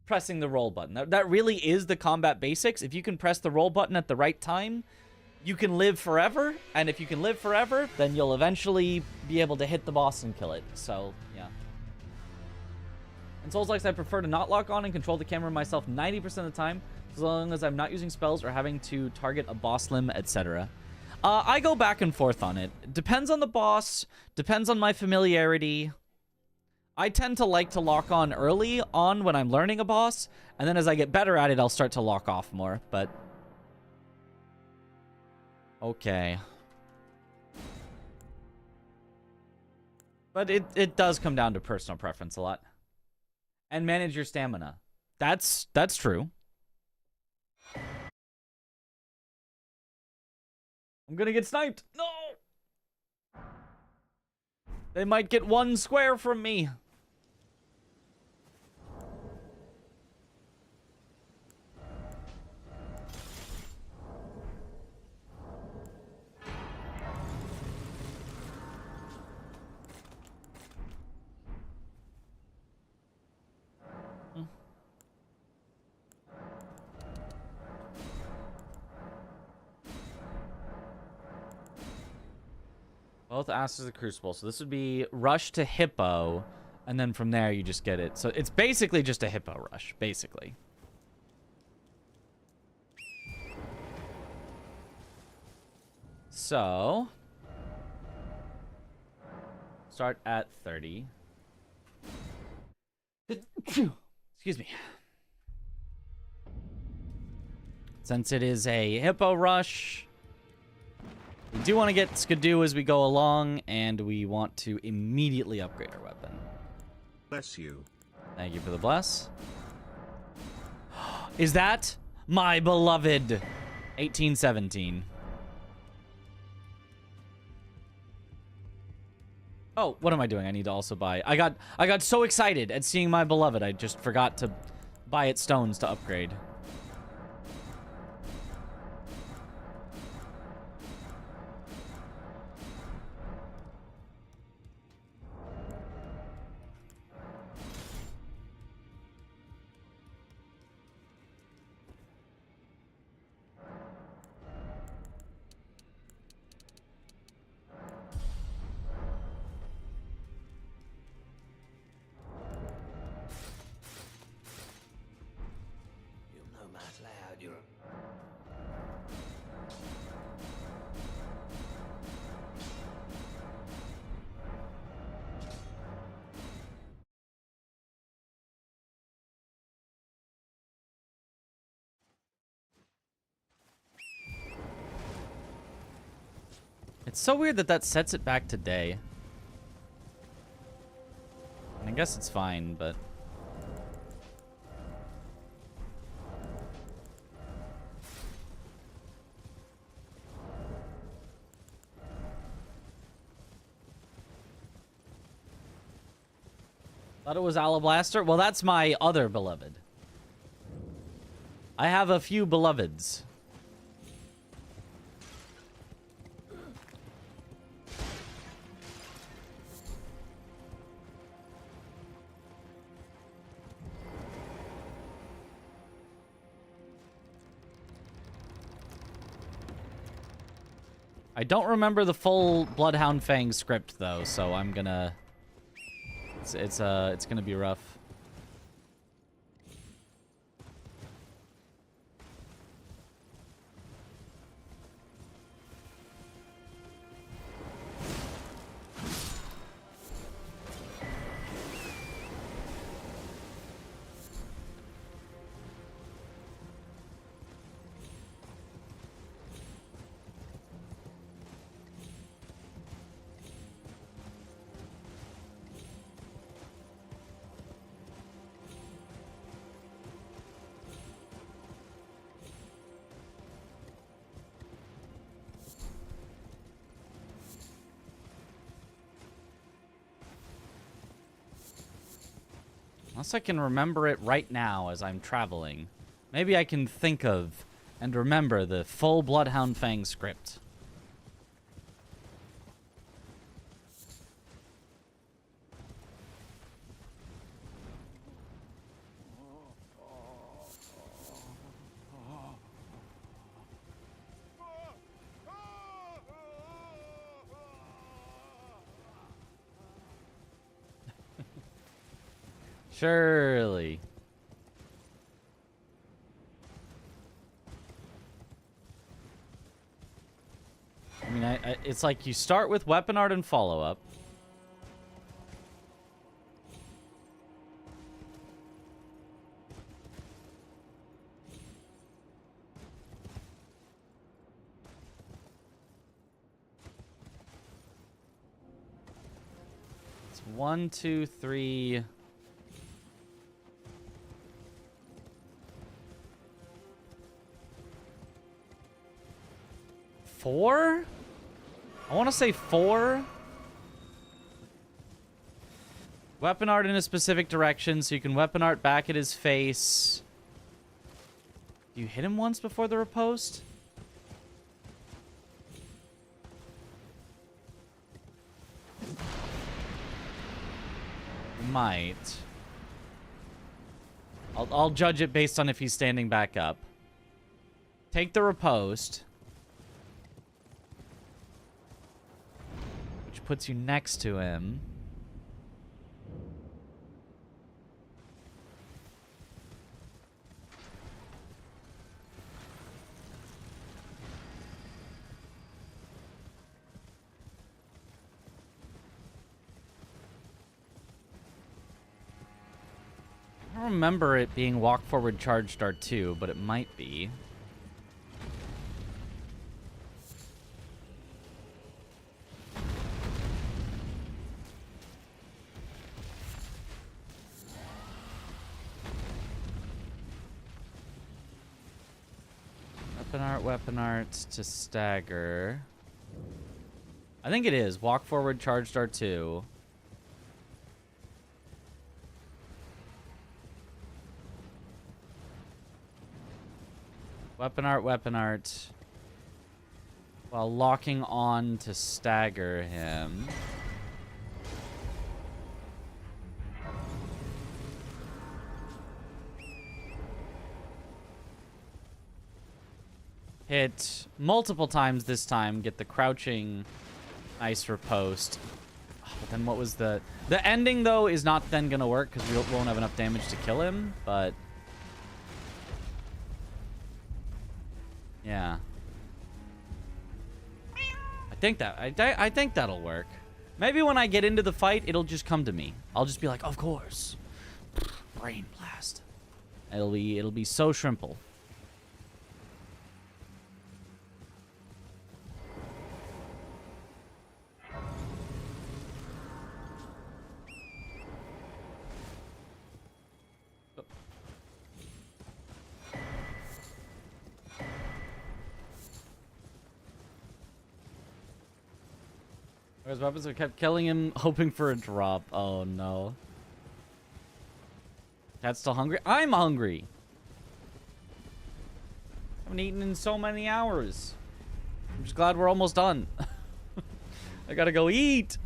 pressing the roll button. That really is the combat basics. If you can press the roll button at the right time, you can live forever, and if you can live forever, then you'll eventually be able to hit the boss and kill it. So, yeah. In Souls-likes, I prefer to not lock on and control the camera myself 90% of the time, as long as I'm not using spells or having to target a boss limb, etc. I go back and forth on it. Depends on the boss, depends on my familiarity. I tend to like to lock on early on when I'm learning a boss, and then as I get better at it, I'll start to lock off more, but... Okay. But it does come down to personal preference a lot. And manage your stamina. That's true. I'm gonna get sniped. No! They might get 1 square from me. Both asses of the Crucible. So this would be rush to Hippo, and then from there you just get it. So it's basically just a Hippo rush, basically. So start at 30. Excuse me. Since it is a Hippo rush, we do want to get Skidoo as we go along, and we want to immediately upgrade our weapon. Bless you. Thank you for the bless. Is that my beloved 1817? Oh, what am I doing? I need to also buy. I got so excited at seeing my beloved, I just forgot to buy it stones to upgrade. It's so weird that that sets it back to day. And I guess it's fine, but... Thought it was Alablaster? Well, that's my other beloved. I have a few beloveds. I don't remember the full Bloodhound Fang script though, so I'm gonna... It's gonna be rough. Unless I can remember it right now as I'm traveling. Maybe I can think of and remember the full Bloodhound Fang script. Surely. I mean, it's like you start with weapon art and follow-up. It's 1, 2, 3... 4? I want to say 4. Weapon art in a specific direction, so you can weapon art back at his face. Do you hit him once before the riposte? Might. I'll judge it based on if he's standing back up. Take the riposte. Which puts you next to him. I don't remember it being walk forward charge start 2, but it might be. Weapon art to stagger. I think it is. Walk forward charge start 2. Weapon art. While locking on to stagger him. Hit multiple times this time. Get the crouching nice riposte. Oh, but then what was the... The ending, though, is not then going to work because we won't have enough damage to kill him, but... Yeah. I think that'll work. Maybe when I get into the fight, it'll just come to me. I'll just be like, of course. Brain blast. It'll be so shrimple. His weapons kept killing him, hoping for a drop. Oh no. Cat's still hungry? I'm hungry. I haven't eaten in so many hours. I'm just glad we're almost done. I gotta go eat.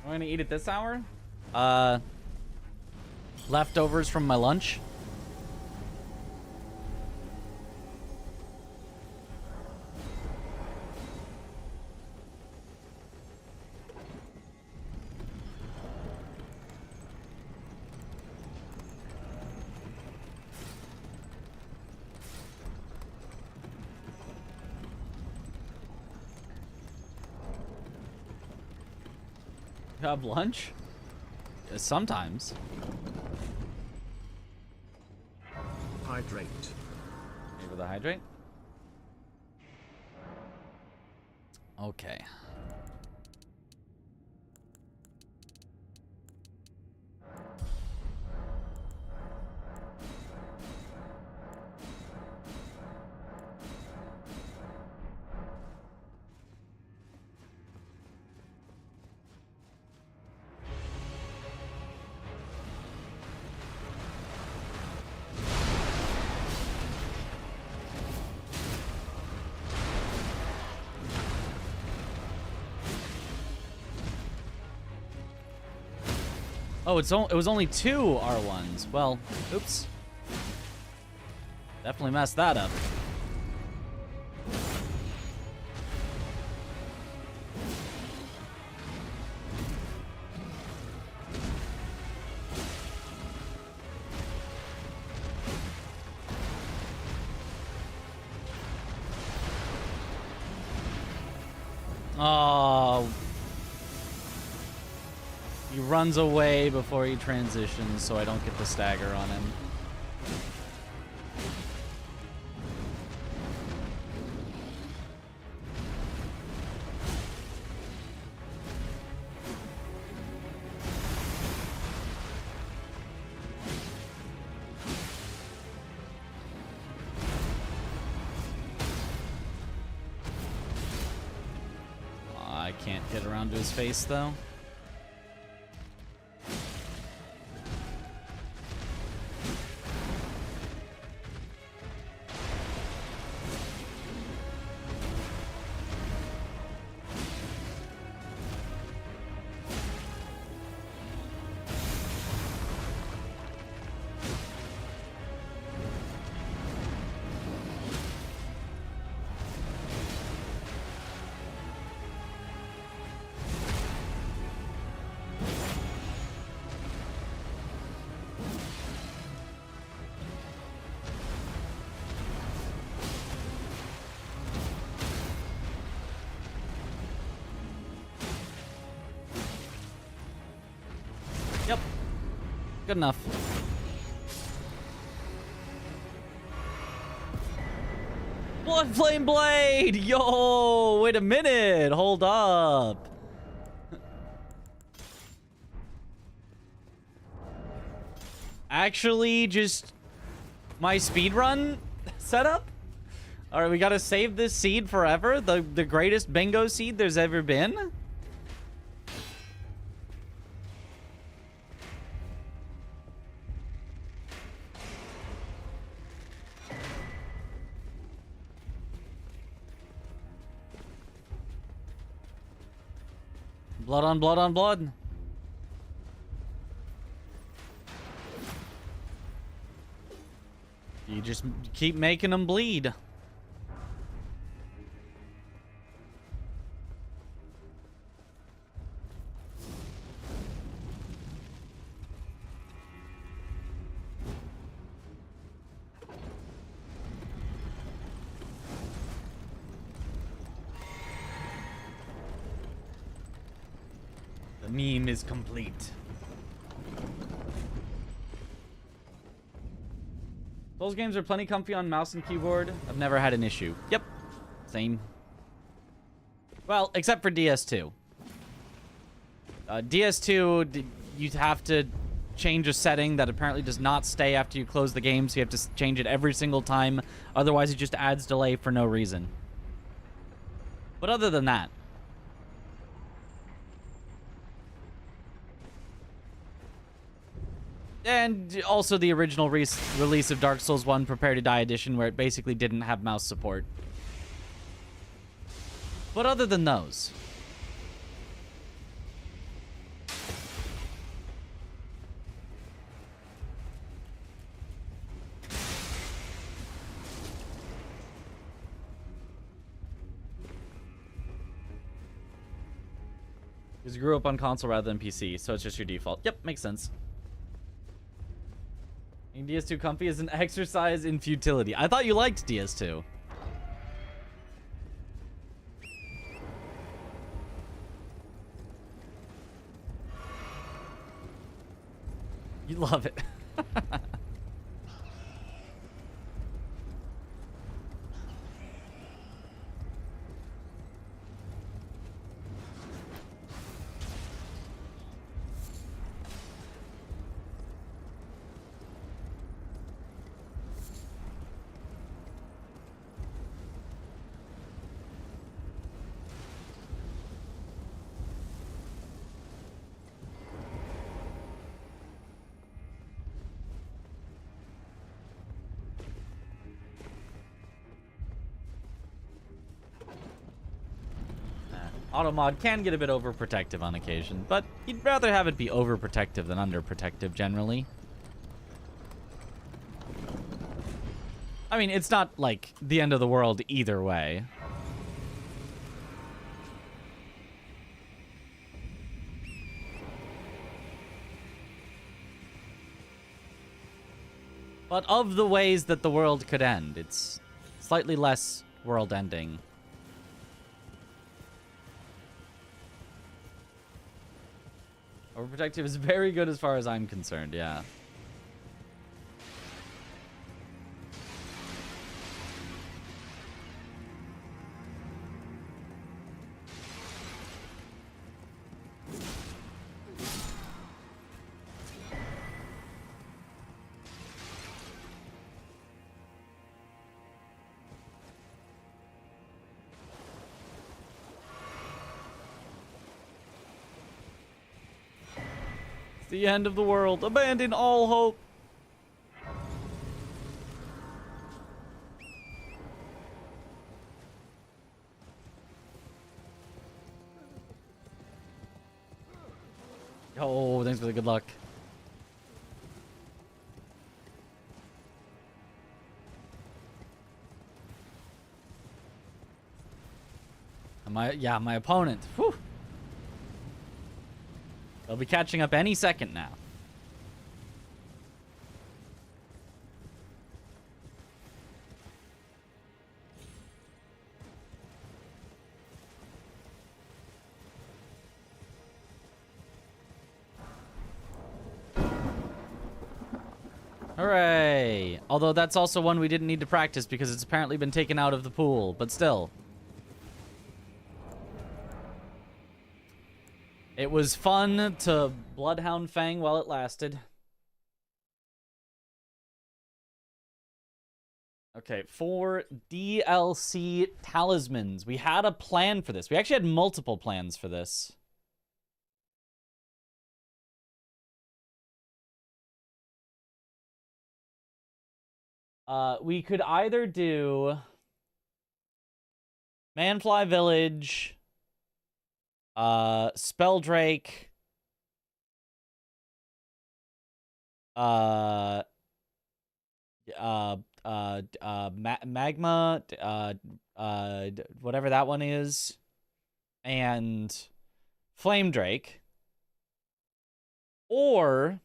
I'm gonna eat at this hour. Leftovers from my lunch. Have lunch? Sometimes. Hydrate. Maybe the hydrate? Okay. Oh, it was only 2 R1s. Well, oops. Definitely messed that up. Oh. He runs away before he transitions, so I don't get the stagger on him. I can't get around to his face, though. Yep. Good enough. Blood Flame Blade! Yo! Wait a minute! Hold up. Actually, just my speedrun setup? Alright, we gotta save this seed forever? The greatest bingo seed there's ever been? Blood on blood on blood. You just keep making them bleed. The meme is complete. Those games are plenty comfy on mouse and keyboard. I've never had an issue. Yep. Same. Well, except for DS2. DS2, you'd have to change a setting that apparently does not stay after you close the game, so you have to change it every single time. Otherwise, it just adds delay for no reason. But other than that, and also the original release of Dark Souls 1 Prepare to Die Edition, where it basically didn't have mouse support. But other than those, because you grew up on console rather than PC, so it's just your default. Yep, makes sense. DS2 comfy is an exercise in futility. I thought you liked DS2. You love it. Automod can get a bit overprotective on occasion, but you'd rather have it be overprotective than underprotective generally. I mean, it's not like the end of the world either way. But of the ways that the world could end, it's slightly less world-ending. Overprotective is very good as far as I'm concerned, yeah. The end of the world. Abandon all hope. Oh, thanks for the good luck. My opponent. Whew. They'll be catching up any second now. Hooray! Although that's also one we didn't need to practice because it's apparently been taken out of the pool, but still. It was fun to Bloodhound Fang while it lasted. Okay, for DLC talismans. We had a plan for this. We actually had multiple plans for this. We could either do Manfly Village, Spelldrake, Magma, whatever that one is, and Flame Drake, or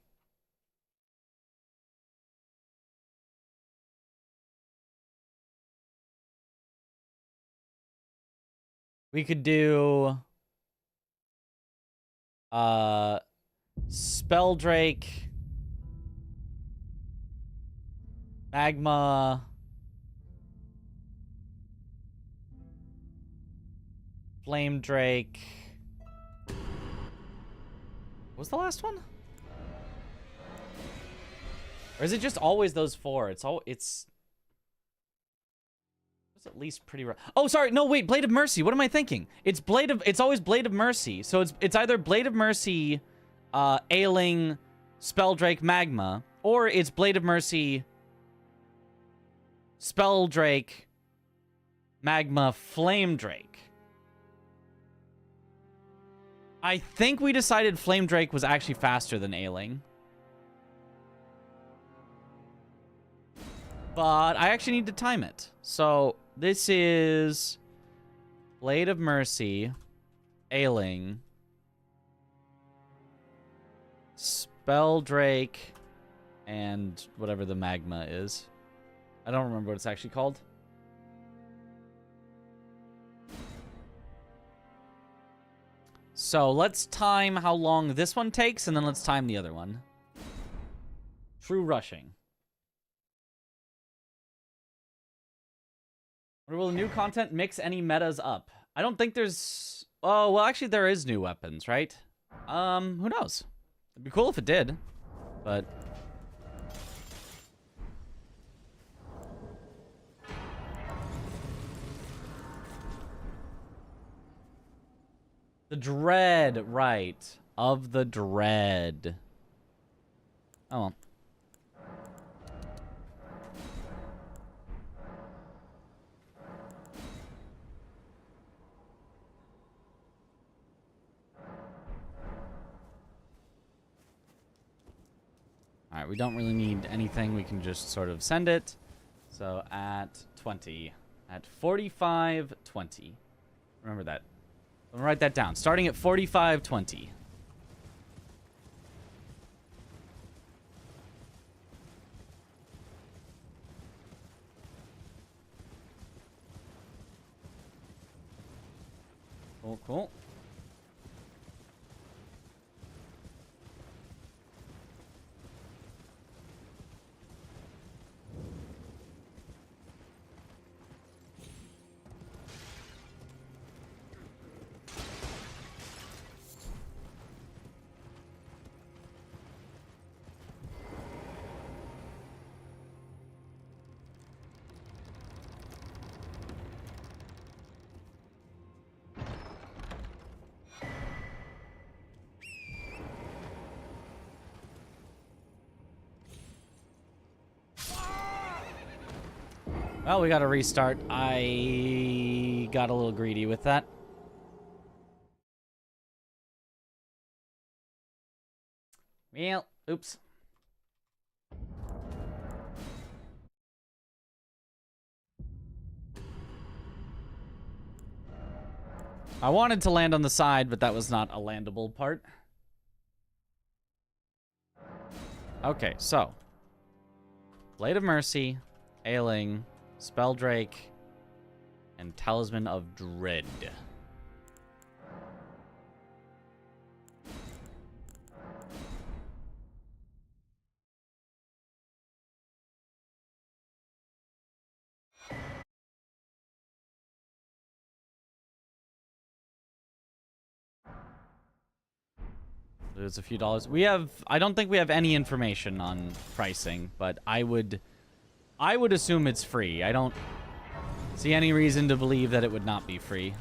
we could do Spelldrake, Magma, Flame Drake. What was the last one? Or is it just always those four? It's at least pretty rough. Oh, sorry. No, wait. Blade of Mercy. What am I thinking? It's always Blade of Mercy. So it's either Blade of Mercy, Ailing, Spelldrake, Magma, or it's Blade of Mercy, Spelldrake, Magma, Flame Drake. I think we decided Flame Drake was actually faster than Ailing. But I actually need to time it. So this is Blade of Mercy, Ailing, Spelldrake, and whatever the Magma is. I don't remember what it's actually called. So let's time how long this one takes, and then let's time the other one. True rushing. Or will new content mix any metas up? I don't think there's... Oh, well, actually, there is new weapons, right? Who knows? It'd be cool if it did, but... The Dread, right. Of the Dread. Oh, well. Alright, we don't really need anything. We can just sort of send it. So at 20. At 45:20. Remember that. I'll write that down. Starting at 45:20. Cool, cool. Well, we got to restart. I got a little greedy with that. Well, oops. I wanted to land on the side, but that was not a landable part. Okay, so. Blade of Mercy, Ailing, Spelldrake, and Talisman of Dread. There's a few dollars. I don't think we have any information on pricing, but I would assume it's free. I don't see any reason to believe that it would not be free.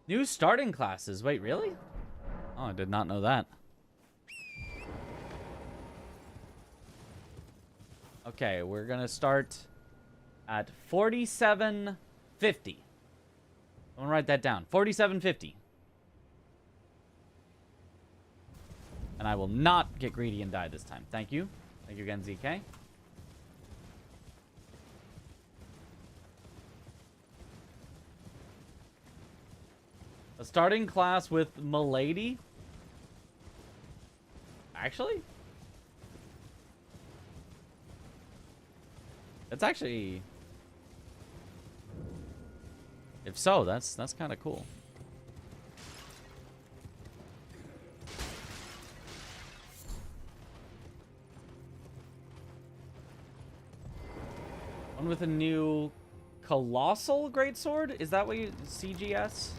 New starting classes. Wait, really? Oh, I did not know that. Okay, we're gonna start at 4750. I'm gonna write that down. 4750. And I will not get greedy and die this time. Thank you. Thank you again, ZK. A starting class with Milady? Actually? That's actually... If so, that's kind of cool. One with a new Colossal Greatsword? Is that what you... CGS?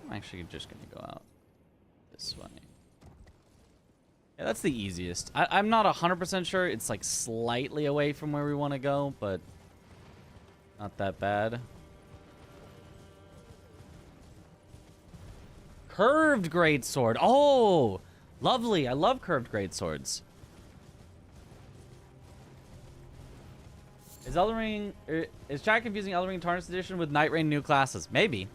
I'm actually just gonna go out this way. Yeah, that's the easiest. I'm not 100% sure. It's like slightly away from where we want to go, but not that bad. Curved greatsword. Oh, lovely. I love curved greatswords. Is Elden Ring... is chat confusing Elden Ring Tarnished Edition with Night Rain new classes? Maybe.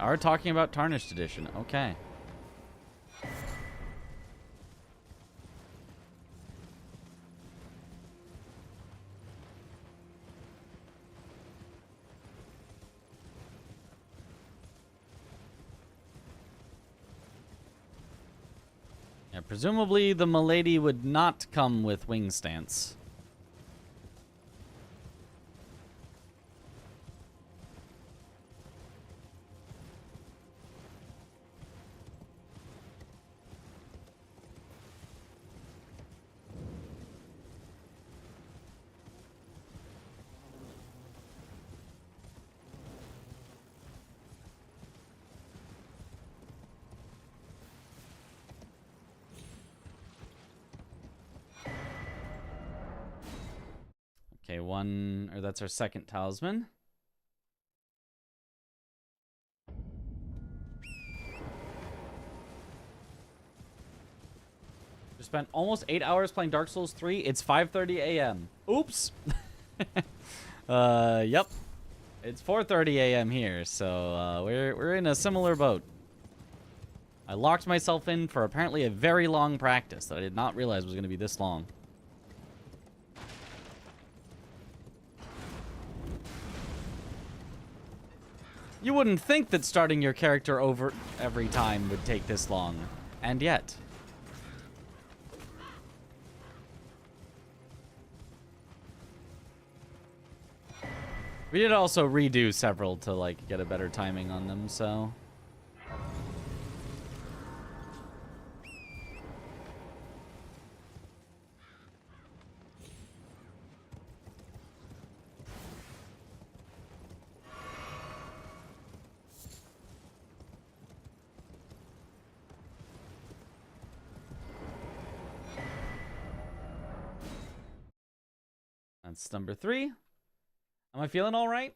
Are talking about Tarnished Edition. Okay. Yeah, presumably the Milady would not come with wing stance. Okay, that's our second talisman. We spent almost 8 hours playing Dark Souls 3. It's 5:30 a.m. Oops. Yep. It's 4:30 a.m. here, so we're in a similar boat. I locked myself in for apparently a very long practice that I did not realize was going to be this long. You wouldn't think that starting your character over every time would take this long, and yet. We did also redo several to like get a better timing on them, so. That's number 3. Am I feeling all right?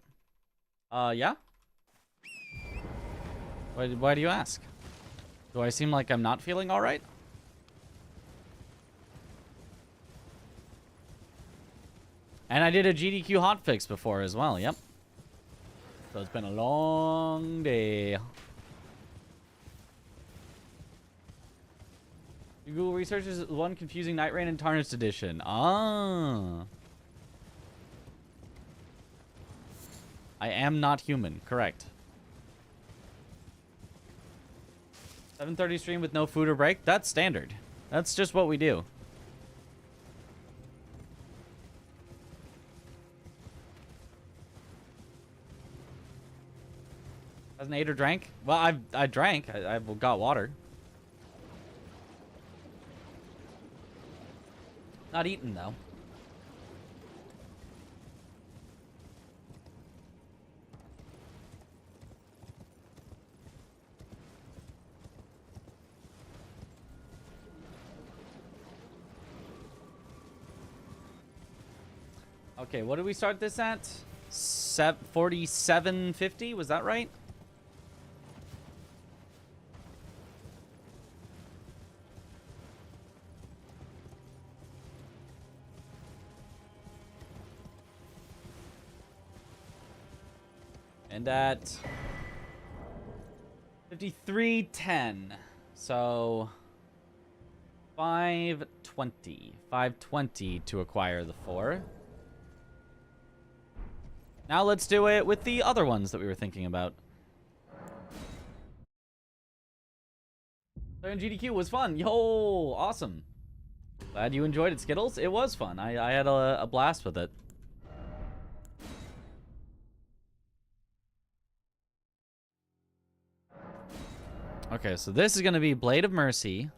Yeah. Why do you ask? Do I seem like I'm not feeling all right? And I did a GDQ hotfix before as well. Yep. So it's been a long day. Google researches one confusing Night Rain and Tarnished Edition. Ah. I am not human. Correct. 7:30 stream with no food or break. That's standard. That's just what we do. Hasn't ate or drank? Well, I drank. I've got water. Not eaten though. Okay, what did we start this at? 47.50, was that right? And at 53.10. So 520. 520 to acquire the 4. Now let's do it with the other ones that we were thinking about. Playing GDQ was fun. Yo, awesome. Glad you enjoyed it, Skittles. It was fun. I had a blast with it. Okay, so this is going to be Blade of Mercy.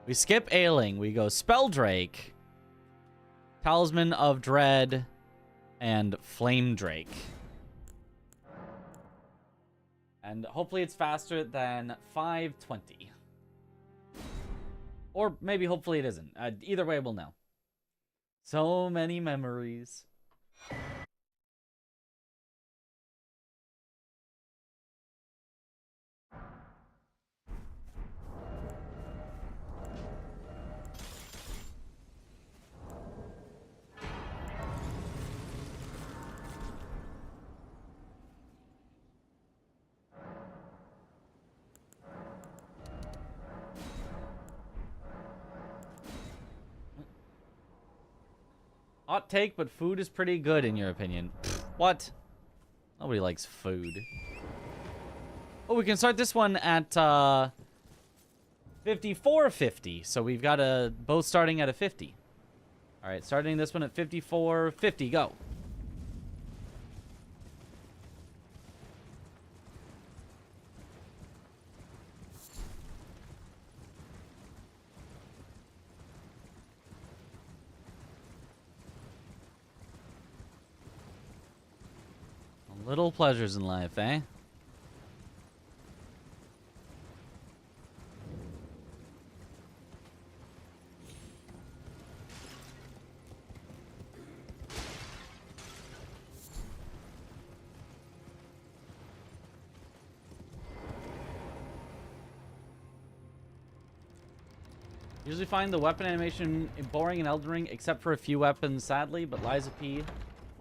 We skip Ailing. We go Spelldrake, Talisman of Dread, and Flame Drake. And hopefully it's faster than 520. Or maybe hopefully it isn't. Either way, we'll know. So many memories. Hot take, but food is pretty good in your opinion. Pfft, what? Nobody likes food. Oh, we can start this one at 54.50. So we've got both starting at a 50. All right, starting this one at 54.50. Go. Little pleasures in life, eh? Usually find the weapon animation boring in Elden Ring, except for a few weapons, sadly, but Liza P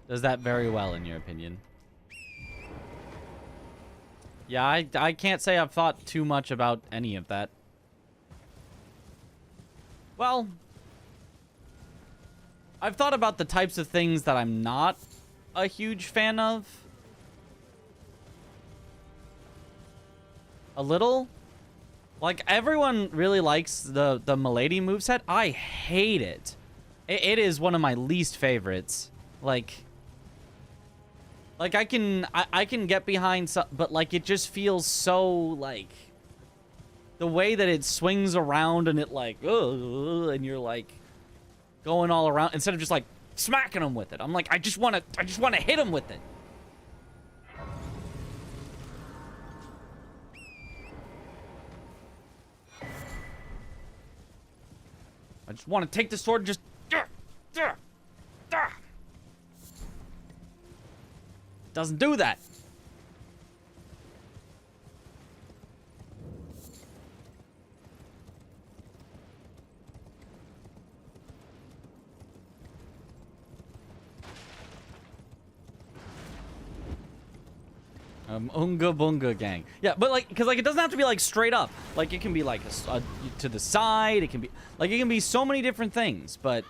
does that very well, in your opinion. Yeah, I can't say I've thought too much about any of that. Well, I've thought about the types of things that I'm not a huge fan of. A little. Like, everyone really likes the Milady moveset. I hate it. It is one of my least favorites. Like I can get behind some, but like it just feels so like the way that it swings around and it like and you're like going all around instead of just like smacking them with it. I'm like I just want to hit them with it. I just want to take the sword and just doesn't do that. Unga Bunga Gang. Yeah, but like, because like it doesn't have to be like straight up. Like it can be like to the side. It can be like it can be so many different things. But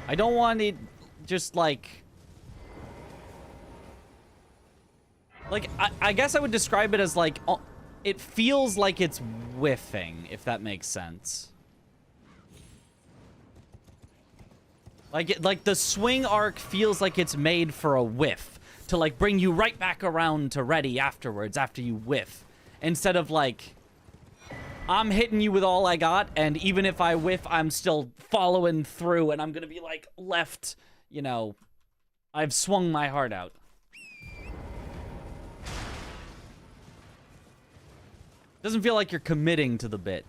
I don't want it just like I guess I would describe it as like it feels like it's whiffing, if that makes sense. Like the swing arc feels like it's made for a whiff to like bring you right back around to ready afterwards after you whiff, instead of like I'm hitting you with all I got, and even if I whiff, I'm still following through, and I'm gonna be like left, you know, I've swung my heart out. Doesn't feel like you're committing to the bit.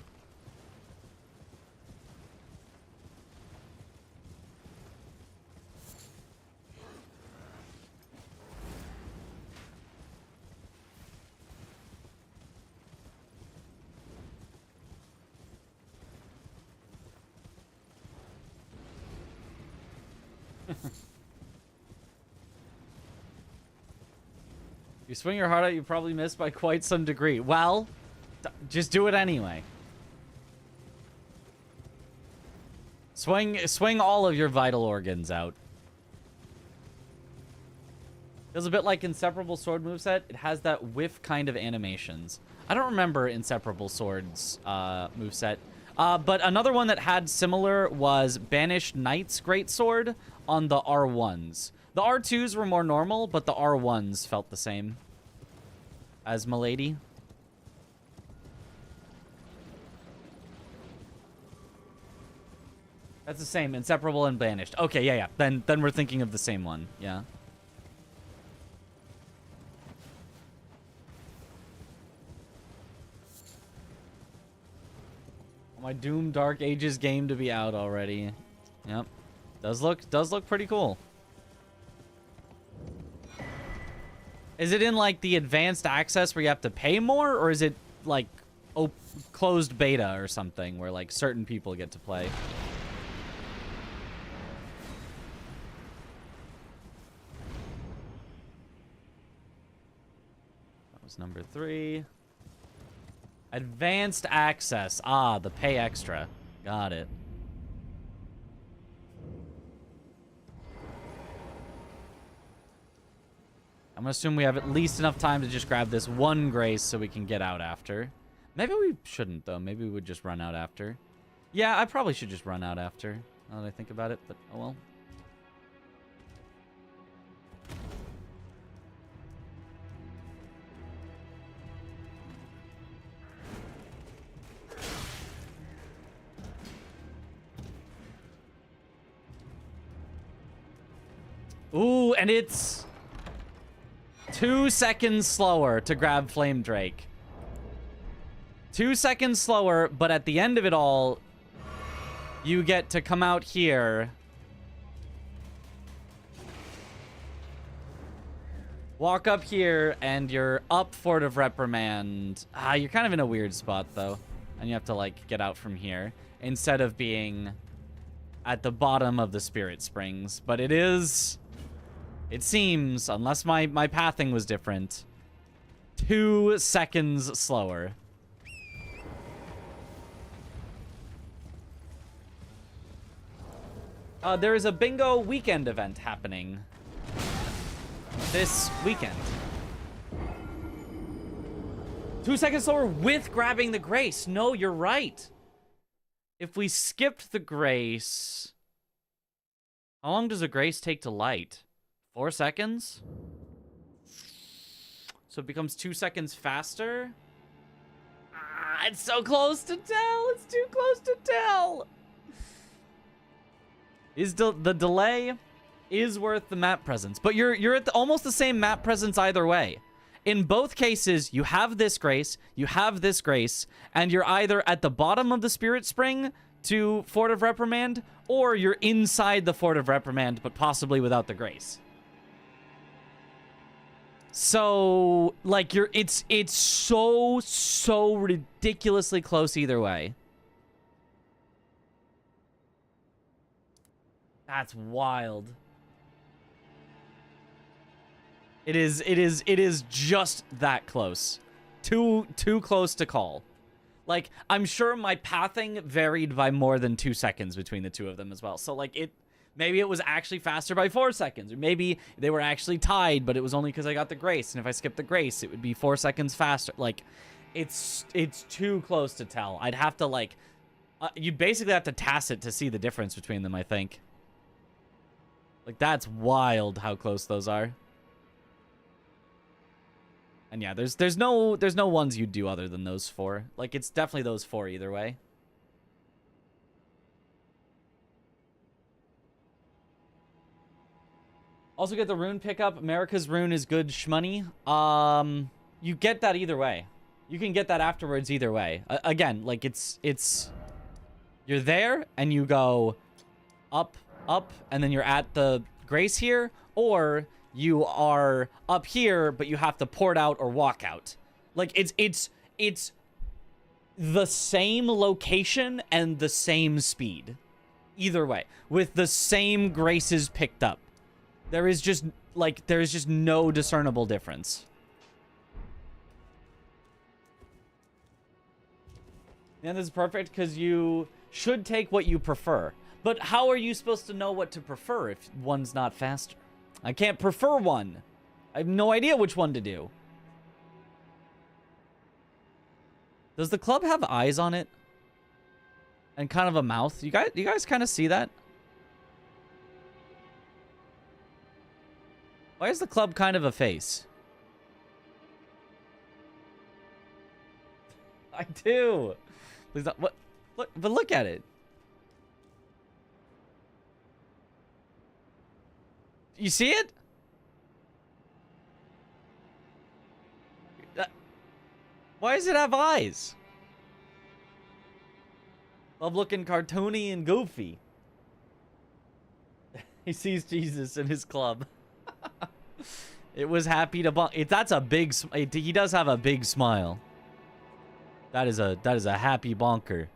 You swing your heart out, you probably miss by quite some degree. Well, just do it anyway. Swing all of your vital organs out. Feels a bit like Inseparable Sword moveset. It has that whiff kind of animations. I don't remember Inseparable Sword's moveset. But another one that had similar was Banished Knight's Greatsword on the R1s. The R2s were more normal, but the R1s felt the same as Milady. That's the same, Inseparable and Banished. Okay, yeah. Then we're thinking of the same one, yeah. My Doom Dark Ages game to be out already. Yep. Does look pretty cool. Is it in like the advanced access where you have to pay more, or is it like closed beta or something where like certain people get to play? That was number 3. Advanced access. Ah, the pay extra. Got it. I'm gonna assume we have at least enough time to just grab this one grace so we can get out after. Maybe we shouldn't, though. Maybe we would just run out after. Yeah, I probably should just run out after, now that I think about it, but oh well. Ooh, and it's 2 seconds slower to grab Flame Drake. 2 seconds slower, but at the end of it all, you get to come out here, walk up here, and you're up Fort of Reprimand. Ah, you're kind of in a weird spot, though. And you have to, like, get out from here, instead of being at the bottom of the Spirit Springs. But it is... It seems, unless my pathing was different, 2 seconds slower. There is a bingo weekend event happening this weekend. 2 seconds slower with grabbing the grace. No, you're right. If we skipped the grace... How long does a grace take to light? 4 seconds? So it becomes 2 seconds faster? Ah, it's so close to tell! It's too close to tell! The delay is worth the map presence. But you're at almost the same map presence either way. In both cases, you have this grace, and you're either at the bottom of the Spirit Spring to Fort of Reprimand, or you're inside the Fort of Reprimand, but possibly without the grace. So, like, it's so ridiculously close either way. That's wild. It is just that close. Too close to call. Like, I'm sure my pathing varied by more than 2 seconds between the two of them as well. So, like, maybe it was actually faster by 4 seconds. Or maybe they were actually tied, but it was only because I got the grace. And if I skipped the grace, it would be 4 seconds faster. Like, it's too close to tell. I'd have to, like... you basically have to tacit to see the difference between them, I think. Like, that's wild how close those are. And yeah, there's no ones you'd do other than those 4. Like, it's definitely those 4 either way. Also get the rune pickup. America's rune is good shmoney. You get that either way. You can get that afterwards either way. Again, like, it's you're there and you go up, and then you're at the grace here, or you are up here, but you have to port out or walk out. Like, it's the same location and the same speed. Either way. With the same graces picked up. There is just no discernible difference. And this is perfect because you should take what you prefer. But how are you supposed to know what to prefer if one's not faster? I can't prefer one. I have no idea which one to do. Does the club have eyes on it? And kind of a mouth? You guys kind of see that? Why is the club kind of a face? I do. Please don't, what? Look, but look at it. You see it? Why does it have eyes? Love looking cartoony and goofy. He sees Jesus in his club. It was happy to bonk. That's a big. He does have a big smile. That is a happy bonker.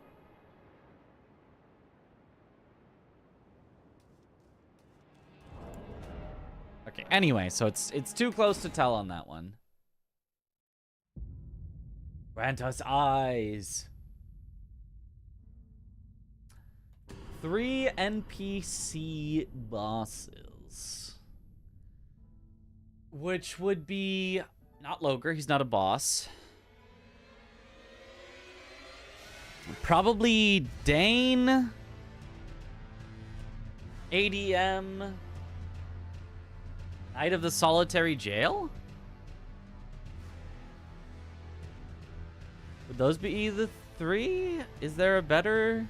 Okay. Anyway, so it's too close to tell on that one. Grant us eyes. 3 NPC bosses. Which would be... Not Loger, he's not a boss. Probably Dane. ADM. Knight of the Solitary Jail? Would those be the 3? Is there a better...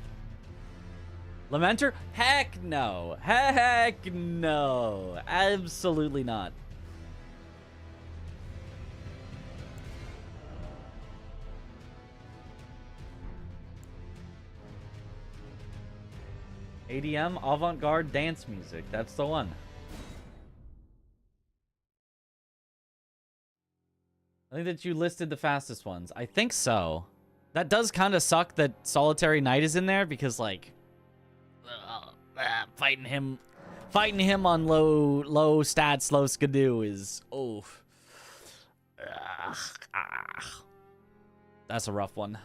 Lamenter? Heck no. Heck no. Absolutely not. ADM, avant-garde dance music. That's the one. I think that you listed the fastest ones. I think so. That does kind of suck that Solitary Knight is in there because, like, fighting him on low stats, low skidoo is that's a rough one.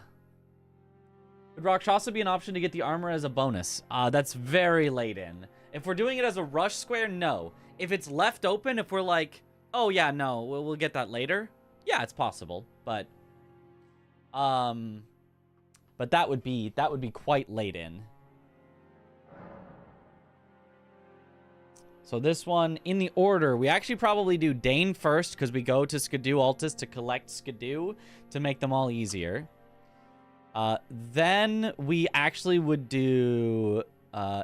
Would Rakshasa be an option to get the armor as a bonus? That's very late in. If we're doing it as a rush square, no. If it's left open, if we're like, oh yeah, no, we'll get that later. Yeah, it's possible, but that would be quite late in. So this one, in the order, we actually probably do Dane first because we go to Skidoo Altus to collect Skidoo to make them all easier. Then we actually would do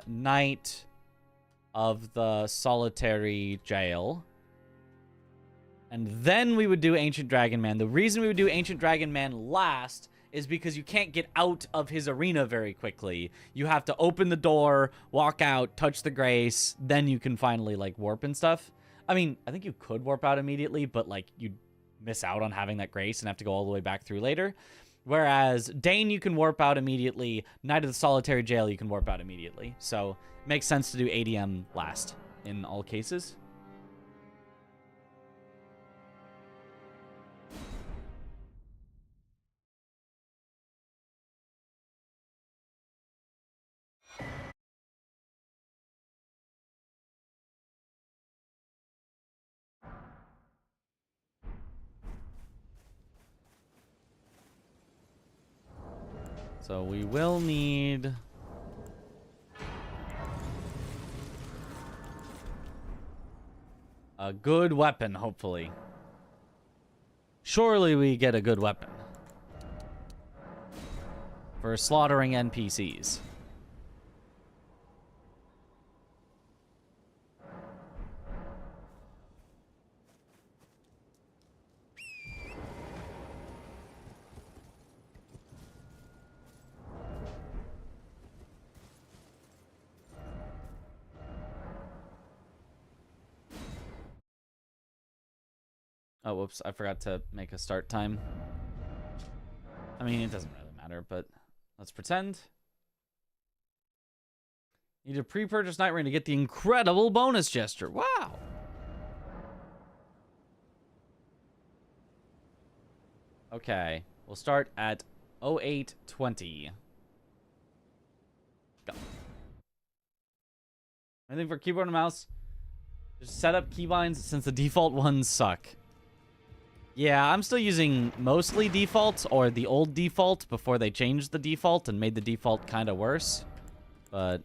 Knight of the Solitary Jail. And then we would do Ancient Dragon Man. The reason we would do Ancient Dragon Man last is because you can't get out of his arena very quickly. You have to open the door, walk out, touch the grace, then you can finally, like, warp and stuff. I mean, I think you could warp out immediately, but, like, you'd miss out on having that grace and have to go all the way back through later. Whereas Dane, you can warp out immediately. Knight of the Solitary Jail, you can warp out immediately. So, it makes sense to do ADM last in all cases. So we will need a good weapon, hopefully. Surely we get a good weapon for slaughtering NPCs. Oh, whoops. I forgot to make a start time. I mean, it doesn't really matter, but let's pretend. Need to pre-purchase Night Rain to get the incredible bonus gesture. Wow. Okay. We'll start at 0820. Go. Anything for keyboard and mouse? Just set up keybinds since the default ones suck. Yeah, I'm still using mostly default or the old default before they changed the default and made the default kind of worse. But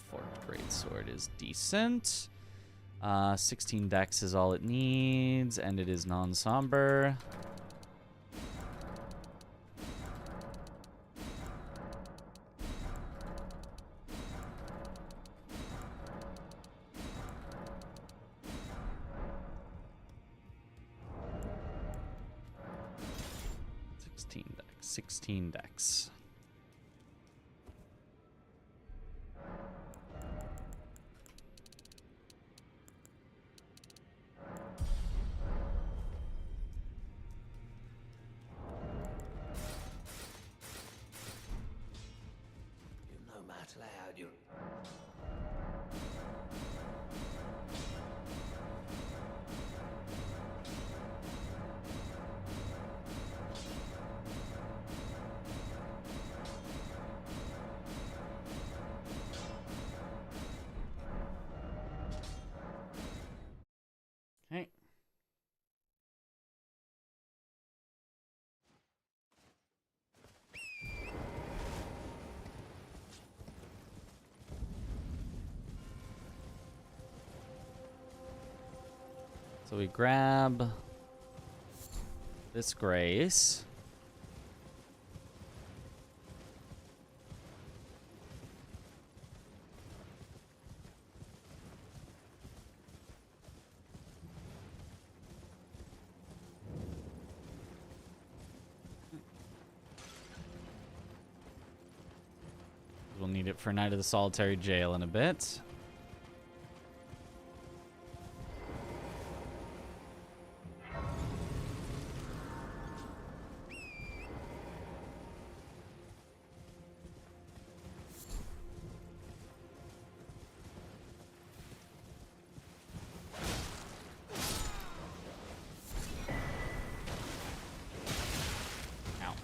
Forked Greatsword is decent. 16 dex is all it needs, and it is non-somber. Dex. 16 dex. No matter how you. Okay. So we grab this grace. We'll need it for Night of the Solitary Jail in a bit. Ow.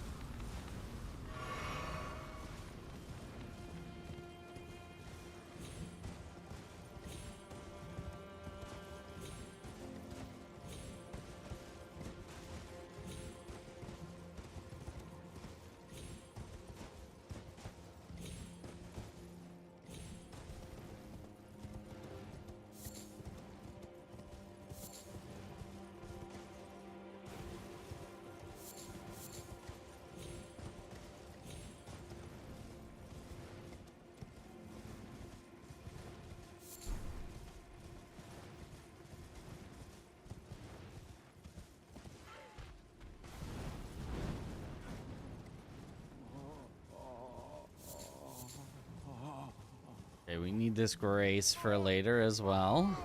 Okay, we need this grace for later as well.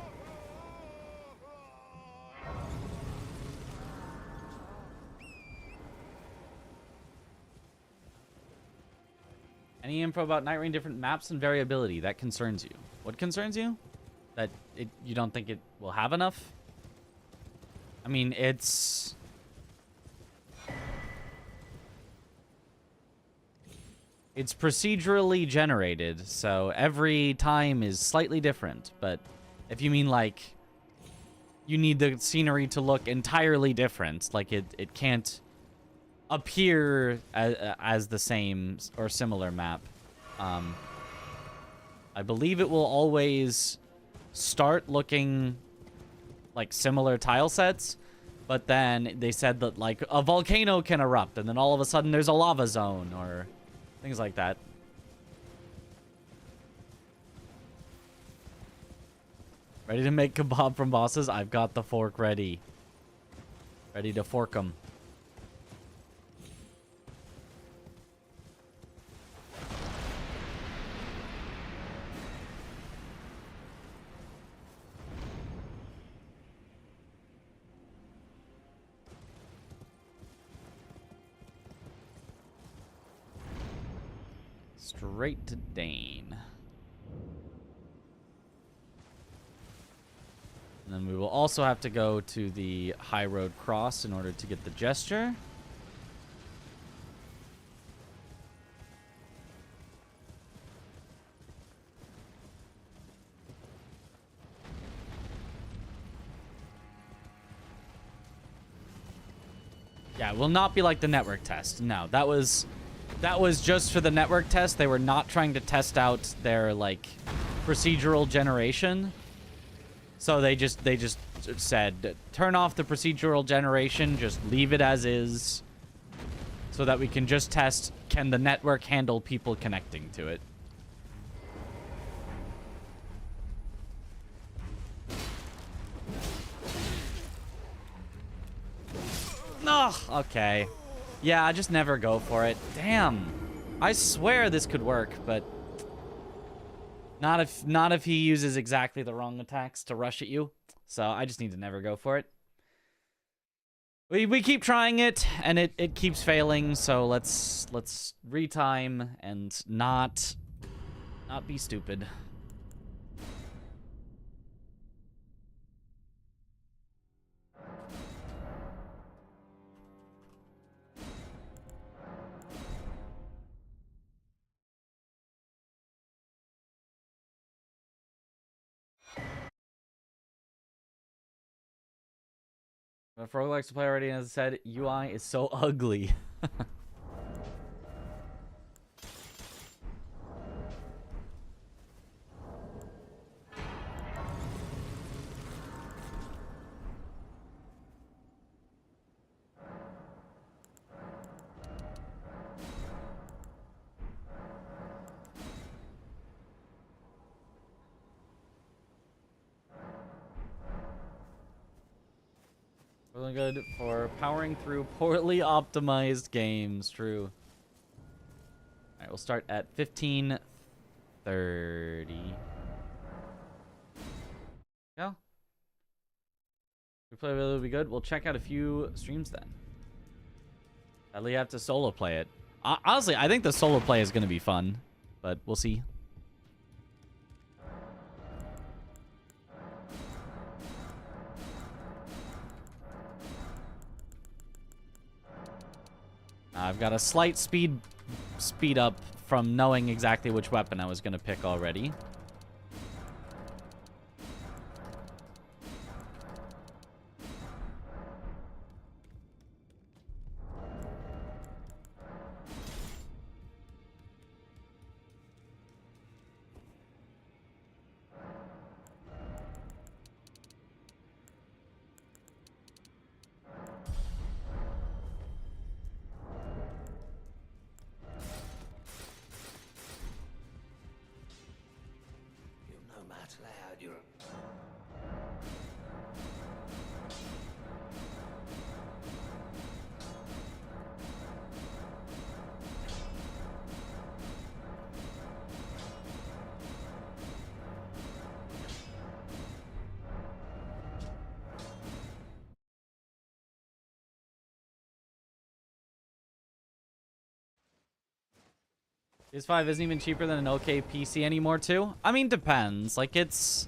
Any info about Night Rain different maps and variability? That concerns you. What concerns you? That you don't think it will have enough? I mean, it's procedurally generated, so every time is slightly different. But if you mean like you need the scenery to look entirely different, like it can't appear as the same or similar map. I believe it will always start looking like similar tile sets, but then they said that like a volcano can erupt and then all of a sudden there's a lava zone or things like that. Ready to make kebab from bosses? I've got the fork ready. Ready to fork them. Straight to Dane. And then we will also have to go to the High Road Cross in order to get the gesture. Yeah, it will not be like the network test. No, that was just for the network test. They were not trying to test out their like procedural generation. So they just said turn off the procedural generation, just leave it as is, so that we can just test can the network handle people connecting to it. Ugh, okay. Yeah, I just never go for it. Damn. I swear this could work, but not if he uses exactly the wrong attacks to rush at you. So I just need to never go for it. We keep trying it and it keeps failing, so let's retime and not be stupid. But Frog likes to play already, and as I said, UI is so ugly. Really good for powering through poorly optimized games. True. Alright, we'll start at 15:30. Yeah. Replayability will be good. We'll check out a few streams then. At least you have to solo play it. Honestly, I think the solo play is going to be fun, but we'll see. I've got a slight speed up from knowing exactly which weapon I was going to pick already. PS5 isn't even cheaper than an okay PC anymore, too? I mean, depends. Like, it's...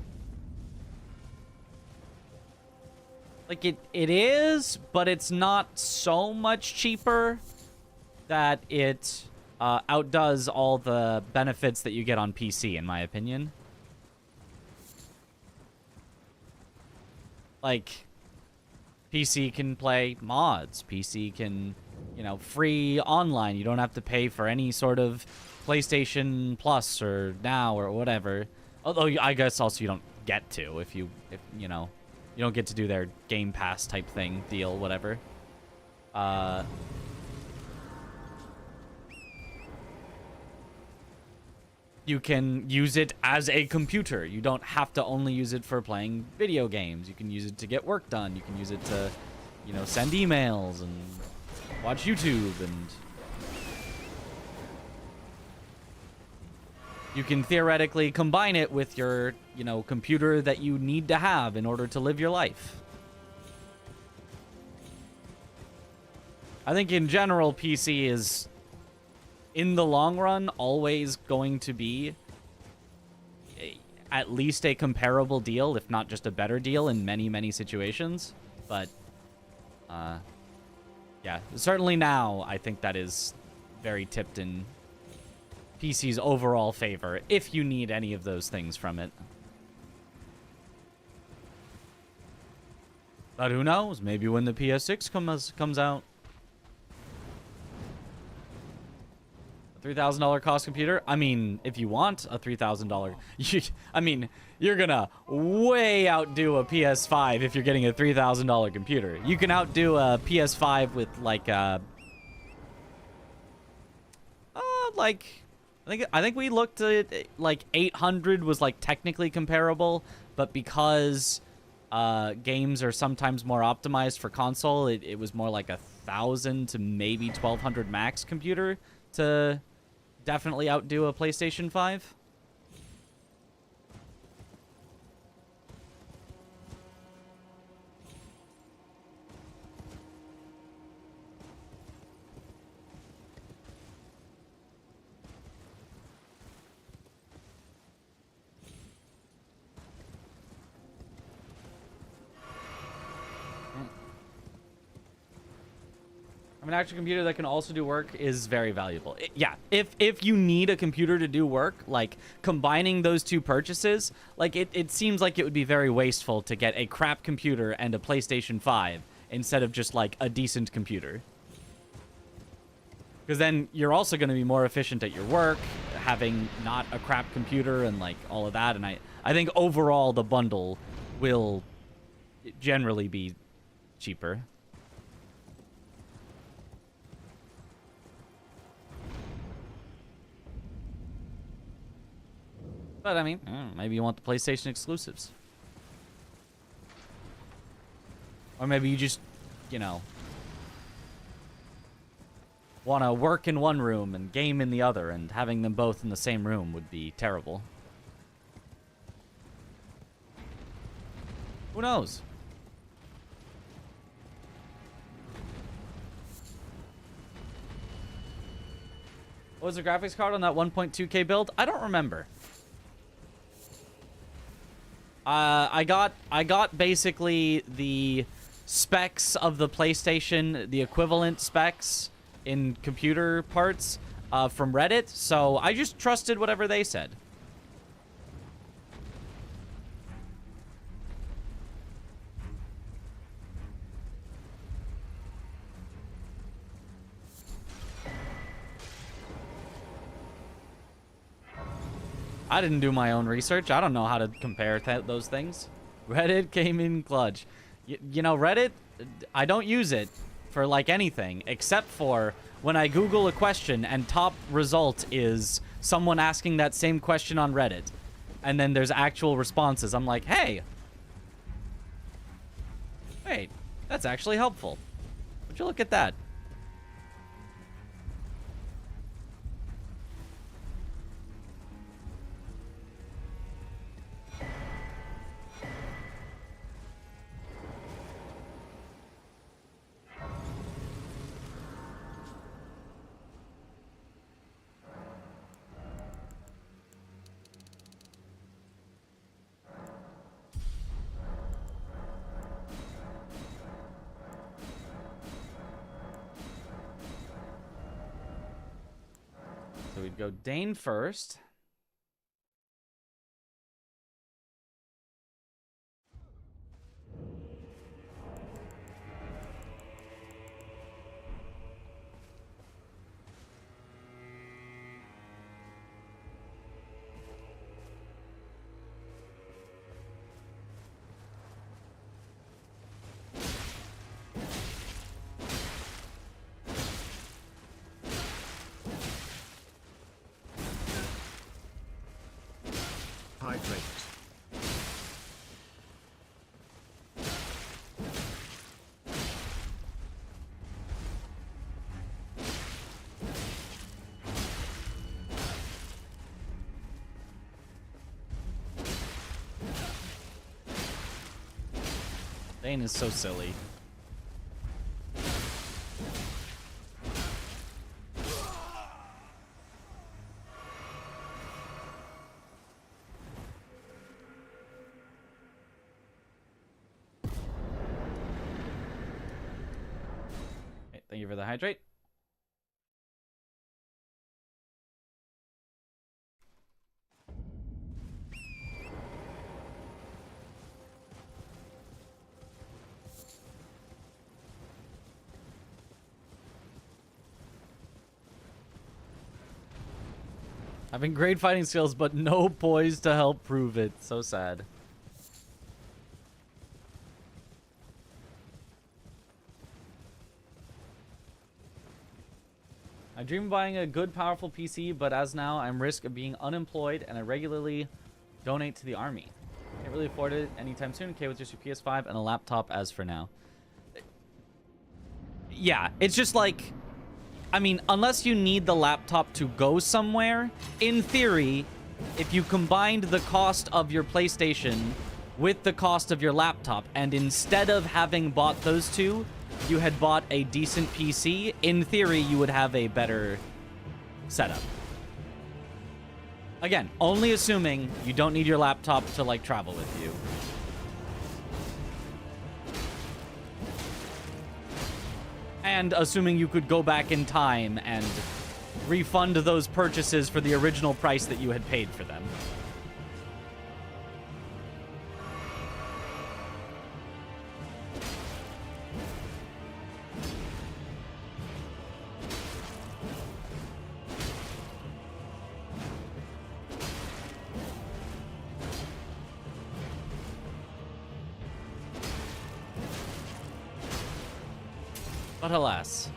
Like, it is, but it's not so much cheaper that it outdoes all the benefits that you get on PC, in my opinion. Like, PC can play mods. PC can, you know, free online. You don't have to pay for any sort of PlayStation Plus or Now or whatever. Although I guess also you don't get to if you know, you don't get to do their Game Pass type thing, deal, whatever. You can use it as a computer. You don't have to only use it for playing video games. You can use it to get work done. You can use it to, you know, send emails and watch YouTube, and you can theoretically combine it with your, you know, computer that you need to have in order to live your life. I think in general, PC is, in the long run, always going to be at least a comparable deal, if not just a better deal in many, many situations. But, yeah, certainly now, I think that is very tipped in PC's overall favor, if you need any of those things from it. But who knows? Maybe when the PS6 comes out. $3,000 cost computer? I mean, if you want a $3,000... I mean, you're gonna way outdo a PS5 if you're getting a $3,000 computer. You can outdo a PS5 with, like, I think we looked at it, like, 800 was, like, technically comparable, but because games are sometimes more optimized for console, it was more like 1,000 to maybe 1,200 max computer to definitely outdo a PlayStation 5. I mean, an actual computer that can also do work is very valuable. Yeah, if you need a computer to do work, like, combining those two purchases, like, it seems like it would be very wasteful to get a crap computer and a PlayStation 5 instead of just, like, a decent computer. Because then you're also going to be more efficient at your work, having not a crap computer and, like, all of that. And I think overall the bundle will generally be cheaper. But, I mean, maybe you want the PlayStation exclusives. Or maybe you just, you know, want to work in one room and game in the other, and having them both in the same room would be terrible. Who knows? What was the graphics card on that 1.2K build? I don't remember. I got basically the specs of the PlayStation, the equivalent specs in computer parts from Reddit, so I just trusted whatever they said. I didn't do my own research. I don't know how to compare those things. Reddit came in clutch. You know, Reddit, I don't use it for, like, anything, except for when I Google a question and top result is someone asking that same question on Reddit. And then there's actual responses. I'm like, hey. Wait, that's actually helpful. Would you look at that? So we'd go Dane first. Hydrate. Dane is so silly. Okay, thank you for the hydrate. Having great fighting skills, but no poise to help prove it. So sad. I dream of buying a good, powerful PC, but as now, I'm risk of being unemployed, and I regularly donate to the army. Can't really afford it anytime soon. Okay, with just your PS5 and a laptop as for now. Yeah, it's just like... I mean, unless you need the laptop to go somewhere, in theory, if you combined the cost of your PlayStation with the cost of your laptop, and instead of having bought those two, you had bought a decent PC, in theory, you would have a better setup. Again, only assuming you don't need your laptop to, like, travel with you. And assuming you could go back in time and refund those purchases for the original price that you had paid for them. But alas.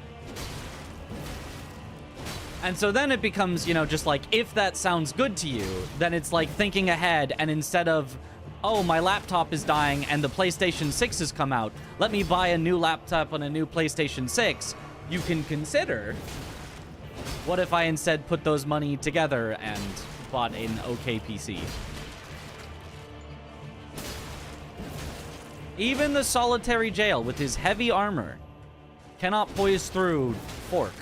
And so then it becomes, you know, just like, if that sounds good to you, then it's like thinking ahead, and instead of, oh, my laptop is dying and the PlayStation 6 has come out, let me buy a new laptop and a new PlayStation 6, you can consider, what if I instead put those money together and bought an okay PC? Even the solitary jail with his heavy armor cannot poise through fork.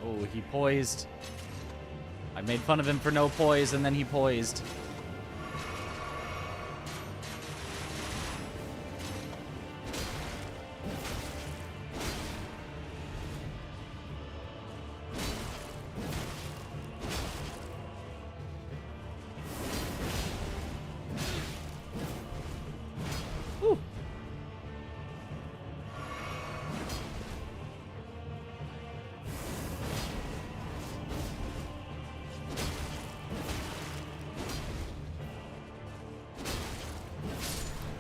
Oh, he poised. I made fun of him for no poise, and then he poised. Whew.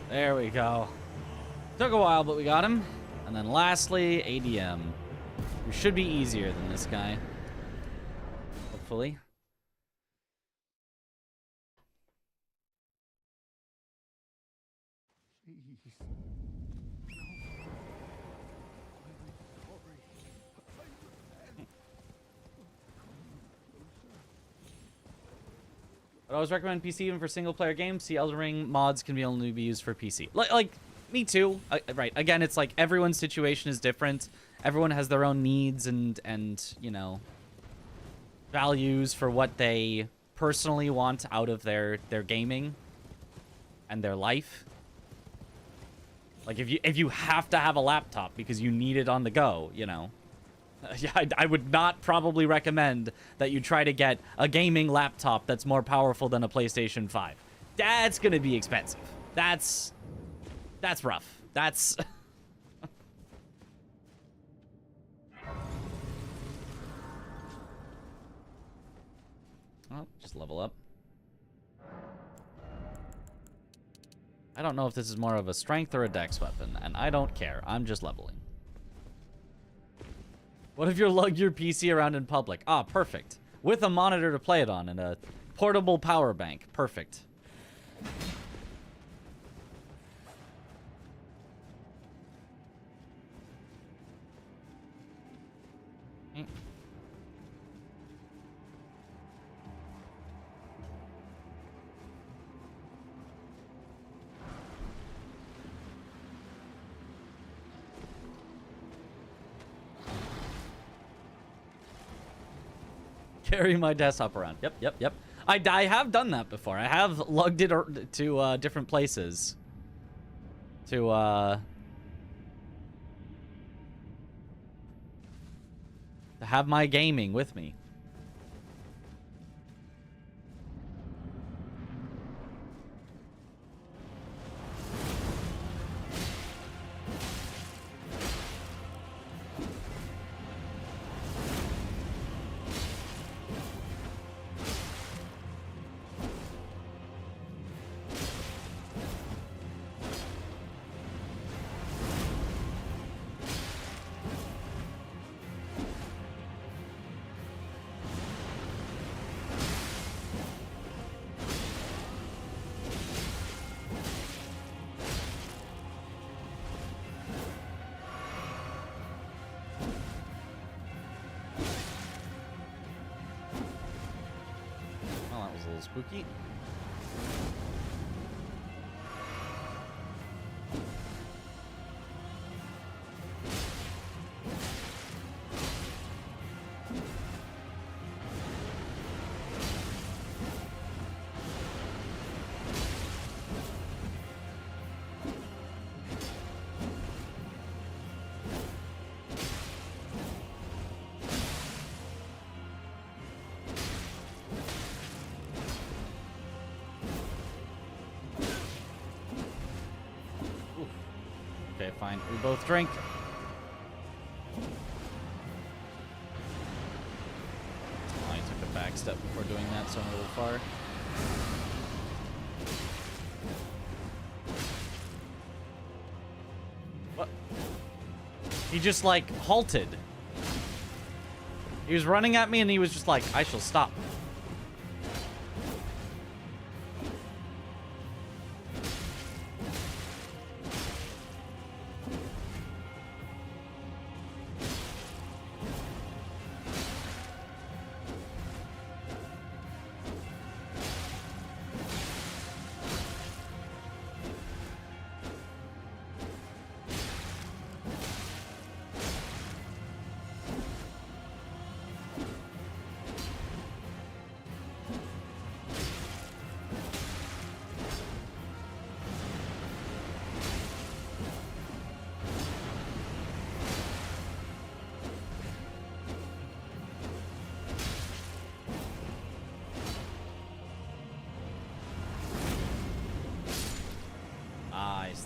There we go. Took a while, but we got him. And then lastly, ADM. Who should be easier than this guy. Hopefully. But I always recommend PC even for single-player games. See, Elden Ring mods can only be used for PC. Like me too. Right. Again, it's like everyone's situation is different. Everyone has their own needs and you know, values for what they personally want out of their gaming and their life. Like if you have to have a laptop because you need it on the go, you know. Yeah, I would not probably recommend that you try to get a gaming laptop that's more powerful than a PlayStation 5. That's gonna be expensive. That's rough. That's... Oh, just level up. I don't know if this is more of a strength or a dex weapon, and I don't care. I'm just leveling. What if you lug your PC around in public? Ah, perfect. With a monitor to play it on and a portable power bank. Perfect. Carry my desktop around. Yep. I have done that before. I have lugged it to different places. To have my gaming with me. Spooky. Okay, fine. We both drink. Oh, I took a back step before doing that, so I'm a little far. What? He just, like, halted. He was running at me, and he was just like, I shall stop.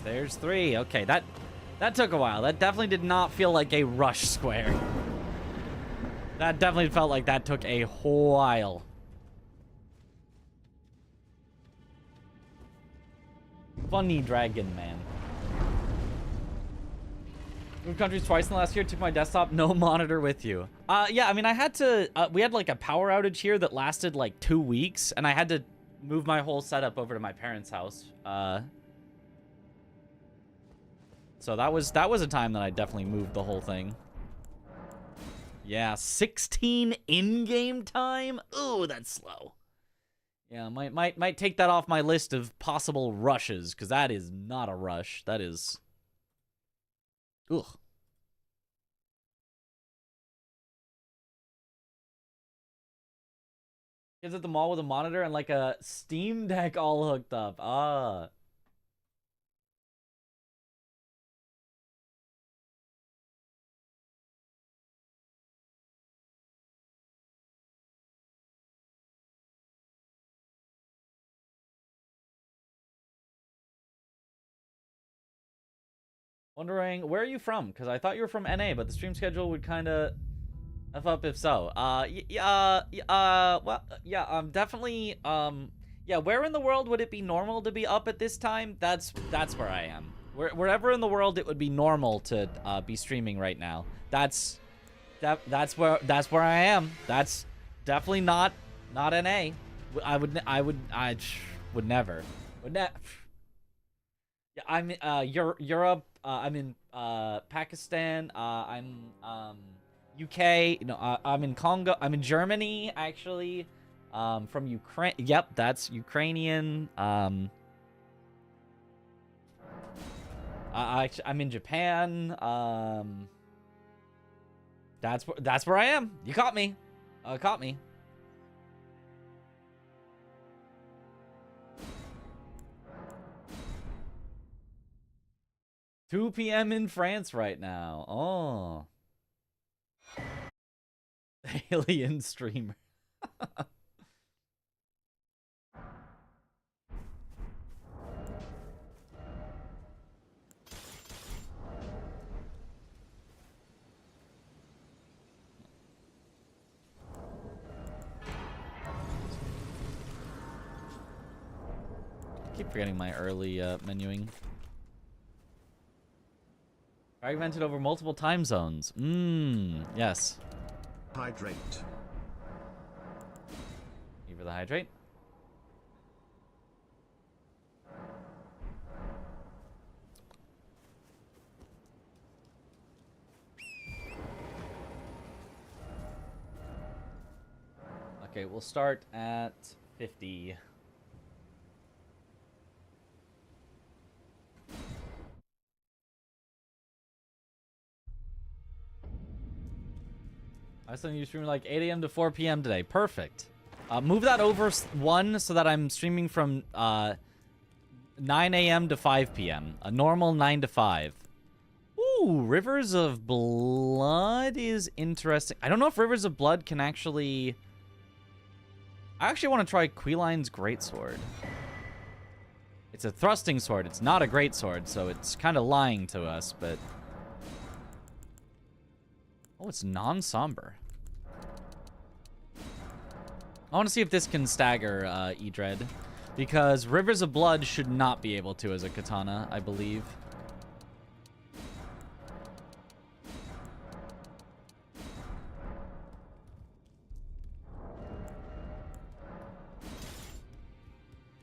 There's 3. Okay, that took a while. That definitely did not feel like a rush square. That definitely felt like that took a while. Funny dragon man. Moved countries twice in the last year. Took my desktop. No monitor with you. Yeah, I mean, I had to... we had, like, a power outage here that lasted, like, 2 weeks. And I had to move my whole setup over to my parents' house. So that was a time that I definitely moved the whole thing. Yeah, 16 in-game time? Ooh, that's slow. Yeah, might take that off my list of possible rushes, because that is not a rush. That is... Ugh. Kids at the mall with a monitor and like a Steam Deck all hooked up. Ah. Wondering, where are you from? Because I thought you were from NA, but the stream schedule would kind of F up if so. Definitely, yeah, where in the world would it be normal to be up at this time? That's where I am. Wherever in the world it would be normal to be streaming right now. That's where I am. That's definitely not NA. I would never. Yeah, I'm Europe. I'm in Pakistan. I'm UK. No, I'm in Congo. I'm in Germany actually. From Ukraine. Yep, that's Ukrainian. I'm in Japan. That's where I am. You caught me. Caught me. $2 p.m. in France right now. Oh. Alien streamer. Keep forgetting my early menuing. Fragmented over multiple time zones. Yes. Hydrate. You for the hydrate? Okay, we'll start at 50. I saw you streaming like 8 a.m. to 4 p.m. today. Perfect. Move that over one so that I'm streaming from 9 a.m. to 5 p.m. A normal 9 to 5. Ooh, Rivers of Blood is interesting. I don't know if Rivers of Blood can actually... I actually want to try Queline's Greatsword. It's a thrusting sword. It's not a greatsword, so it's kind of lying to us, but... Oh, it's non-somber. I want to see if this can stagger Edred, because Rivers of Blood should not be able to as a katana, I believe.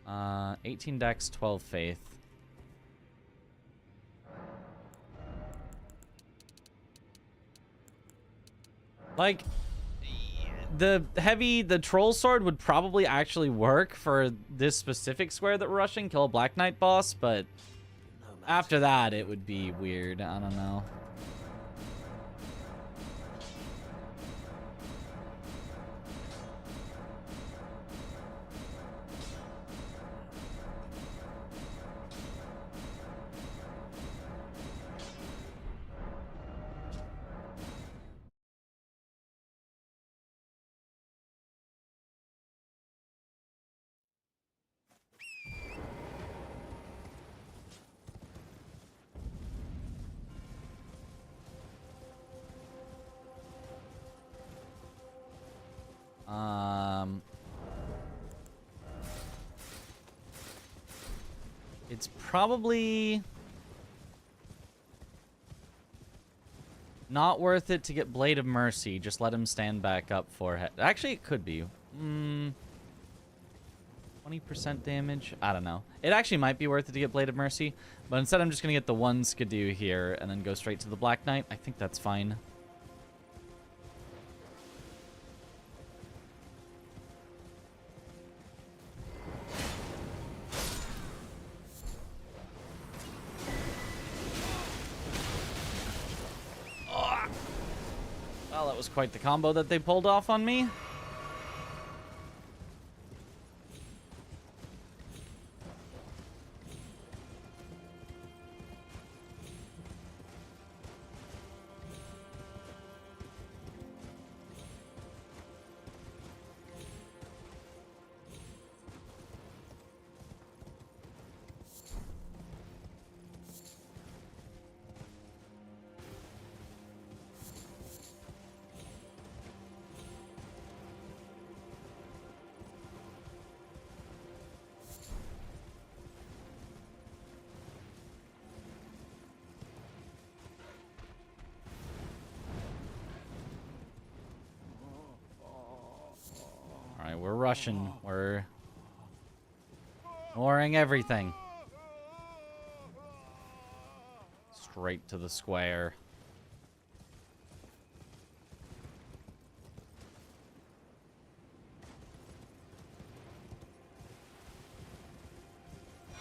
Uh, 18 Dex, 12 Faith. Like, the troll sword would probably actually work for this specific square that we're rushing, kill a Black Knight boss, but after that it would be weird. I don't know. It's probably not worth it to get Blade of Mercy. Just let him stand back up for head. Actually, it could be. 20% damage? I don't know. It actually might be worth it to get Blade of Mercy, but instead I'm just going to get the one Skidoo here and then go straight to the Black Knight. I think that's fine. was quite the combo that they pulled off on me. Alright, we're rushing. We're ignoring everything. Straight to the square.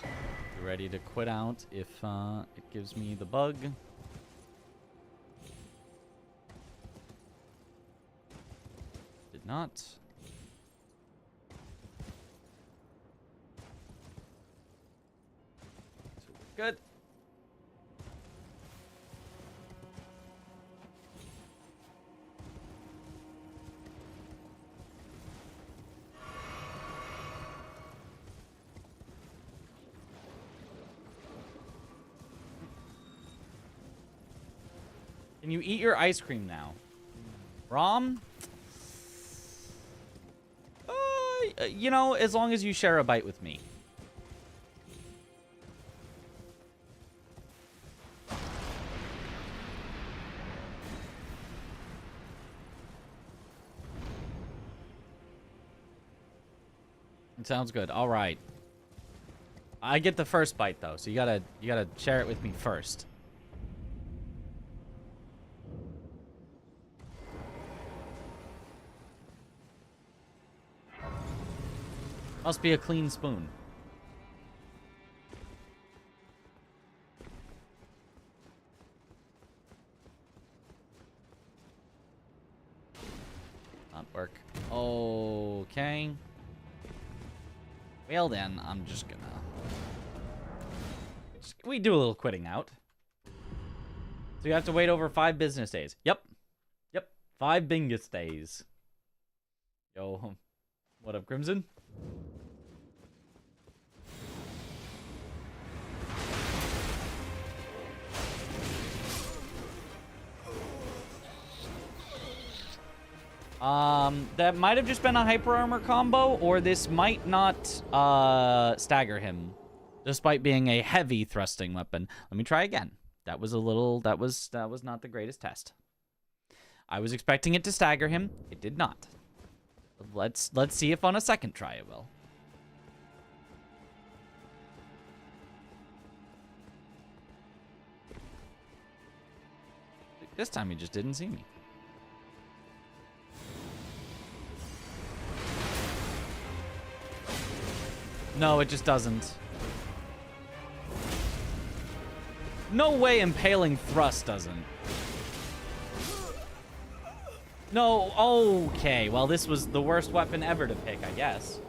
Be ready to quit out if it gives me the bug. Did not. Good. Can you eat your ice cream now? Rom? You know, as long as you share a bite with me. Sounds good. All right. I get the first bite though, so you gotta share it with me first. Must be a clean spoon. Not work. Okay. Well then, I'm just gonna... We do a little quitting out. So you have to wait over 5 business days. Yep. 5 bingus days. Yo, what up, Crimson? That might have just been a hyper armor combo, or this might not stagger him, despite being a heavy thrusting weapon. Let me try again. That was not the greatest test. I was expecting it to stagger him. It did not. Let's see if on a second try it will. This time he just didn't see me. No, it just doesn't. No way impaling thrust doesn't. No, okay. Well, this was the worst weapon ever to pick, I guess.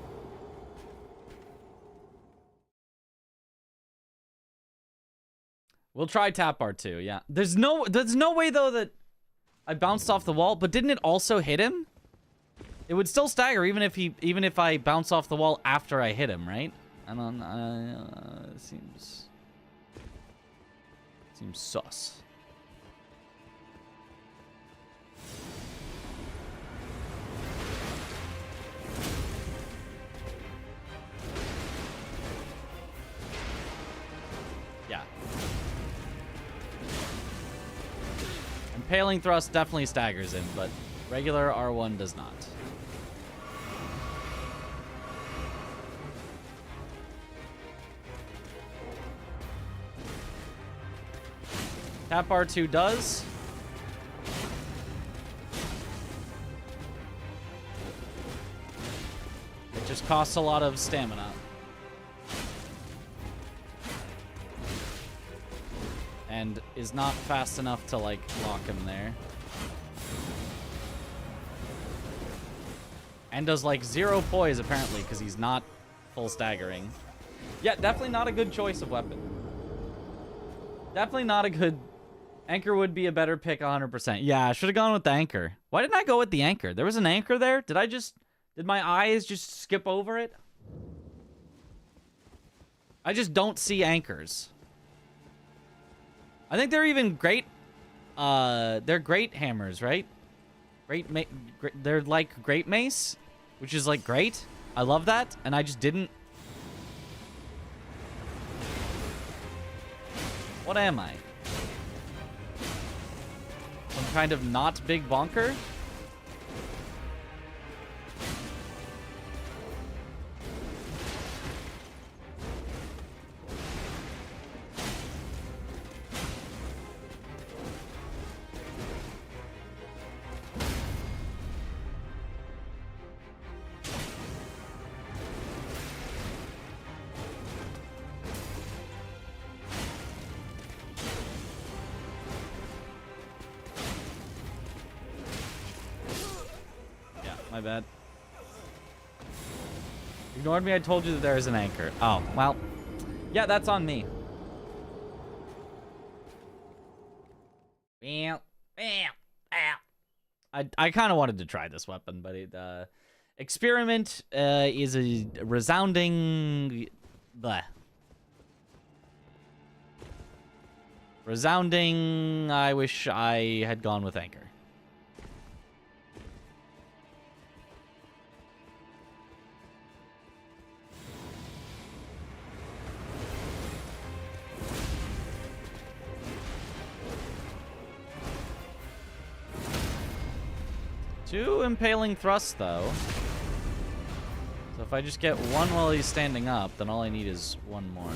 We'll try tap R2, yeah. There's no way though that I bounced off the wall, but didn't it also hit him? It would still stagger even if I bounce off the wall after I hit him, right? I don't seems sus. Yeah. Impaling thrust definitely staggers him, but regular R1 does not. Tap R2 does. It just costs a lot of stamina. And is not fast enough to, like, lock him there. And does like 0 poise apparently because he's not full staggering. Yeah, definitely not a good choice of weapon. Definitely not a good... Anchor would be a better pick 100%. Yeah, I should have gone with the anchor. Why didn't I go with the anchor? There was an anchor there? Did my eyes just skip over it? I just don't see anchors. I think they're even great. They're great hammers, right? They're like great mace, which is like great. I love that, and I just didn't. What am I? Some kind of not big bonker? My bad. Ignored me, I told you that there is an anchor. Oh, well. Yeah, that's on me. I kind of wanted to try this weapon, but it, experiment is a resounding... Bleh. Resounding, I wish I had gone with anchor. Two impaling thrusts, though. So if I just get one while he's standing up, then all I need is one more.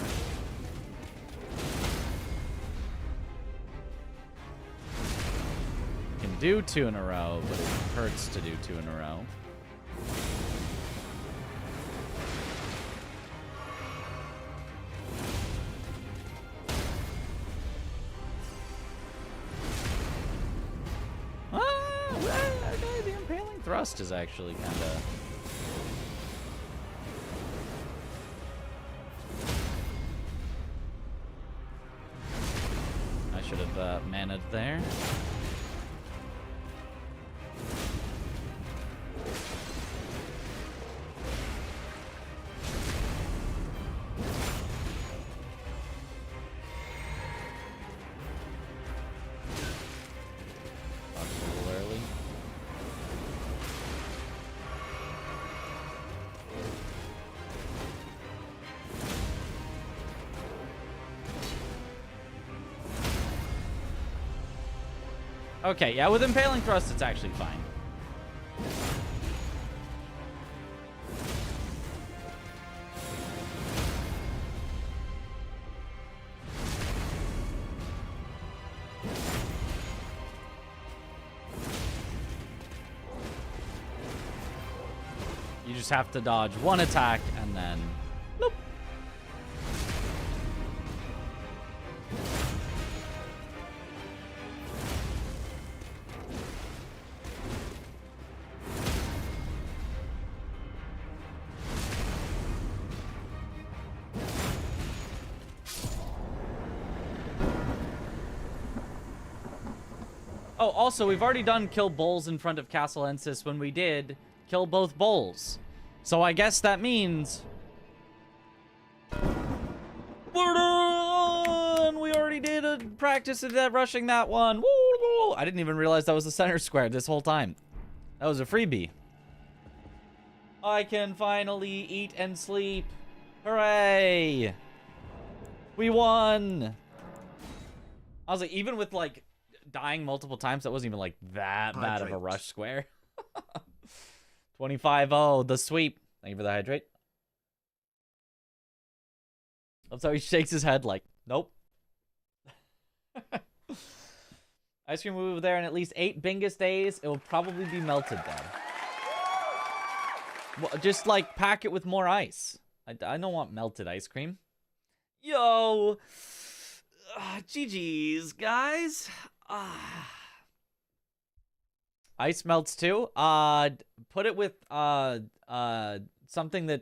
Can do 2 in a row, but it hurts to do 2 in a row. The impaling thrust is actually kind of... I should have managed there. Okay, yeah, with impaling thrust, it's actually fine. You just have to dodge one attack and then... Nope. Oh, also, we've already done kill bulls in front of Castle Ensis when we did kill both bulls. So I guess that means... We're done! We already did a practice of that, rushing that one. Woo! I didn't even realize that was the center square this whole time. That was a freebie. I can finally eat and sleep. Hooray! We won! I was like, even with, like, dying multiple times, that wasn't even like that bad of a rush square. 25-0, the sweep. Thank you for the hydrate. That's how he shakes his head like, nope. Ice cream will be there in at least 8 Bingus days. It will probably be melted then. Well, just like pack it with more ice. I don't want melted ice cream. Yo. GG's, guys. Ice melts too. Put it with something that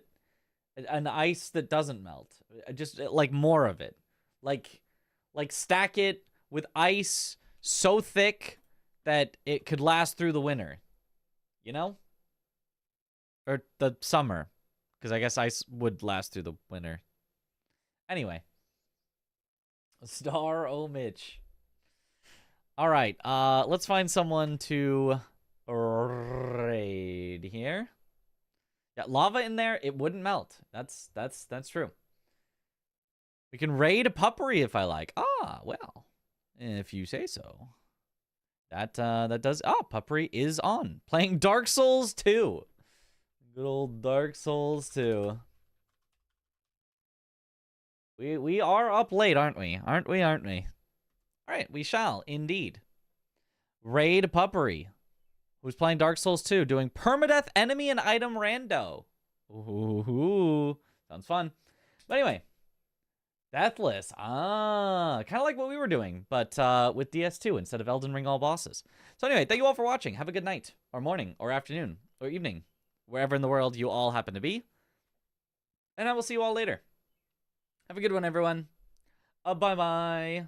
an ice that doesn't melt. Just like more of it. Like stack it with ice so thick that it could last through the winter. You know? Or the summer. Because I guess ice would last through the winter. Anyway. Star0 Mitch. All right, let's find someone to raid here. Yeah, lava in there, it wouldn't melt. That's true. We can raid a puppery if I like. Ah, well, if you say so. That does. Oh, puppery is on. Playing Dark Souls 2. Good old Dark Souls 2. We are up late, aren't we? Aren't we? All right, we shall indeed raid puppery, who's playing Dark Souls 2, doing permadeath enemy and item rando. Ooh, sounds fun. But anyway, deathless. Kind of like what we were doing, but with DS2 instead of Elden Ring all bosses. So anyway, thank you all for watching. Have a good night, or morning, or afternoon, or evening, wherever in the world you all happen to be. And I will see you all later. Have a good one, everyone. Bye-bye.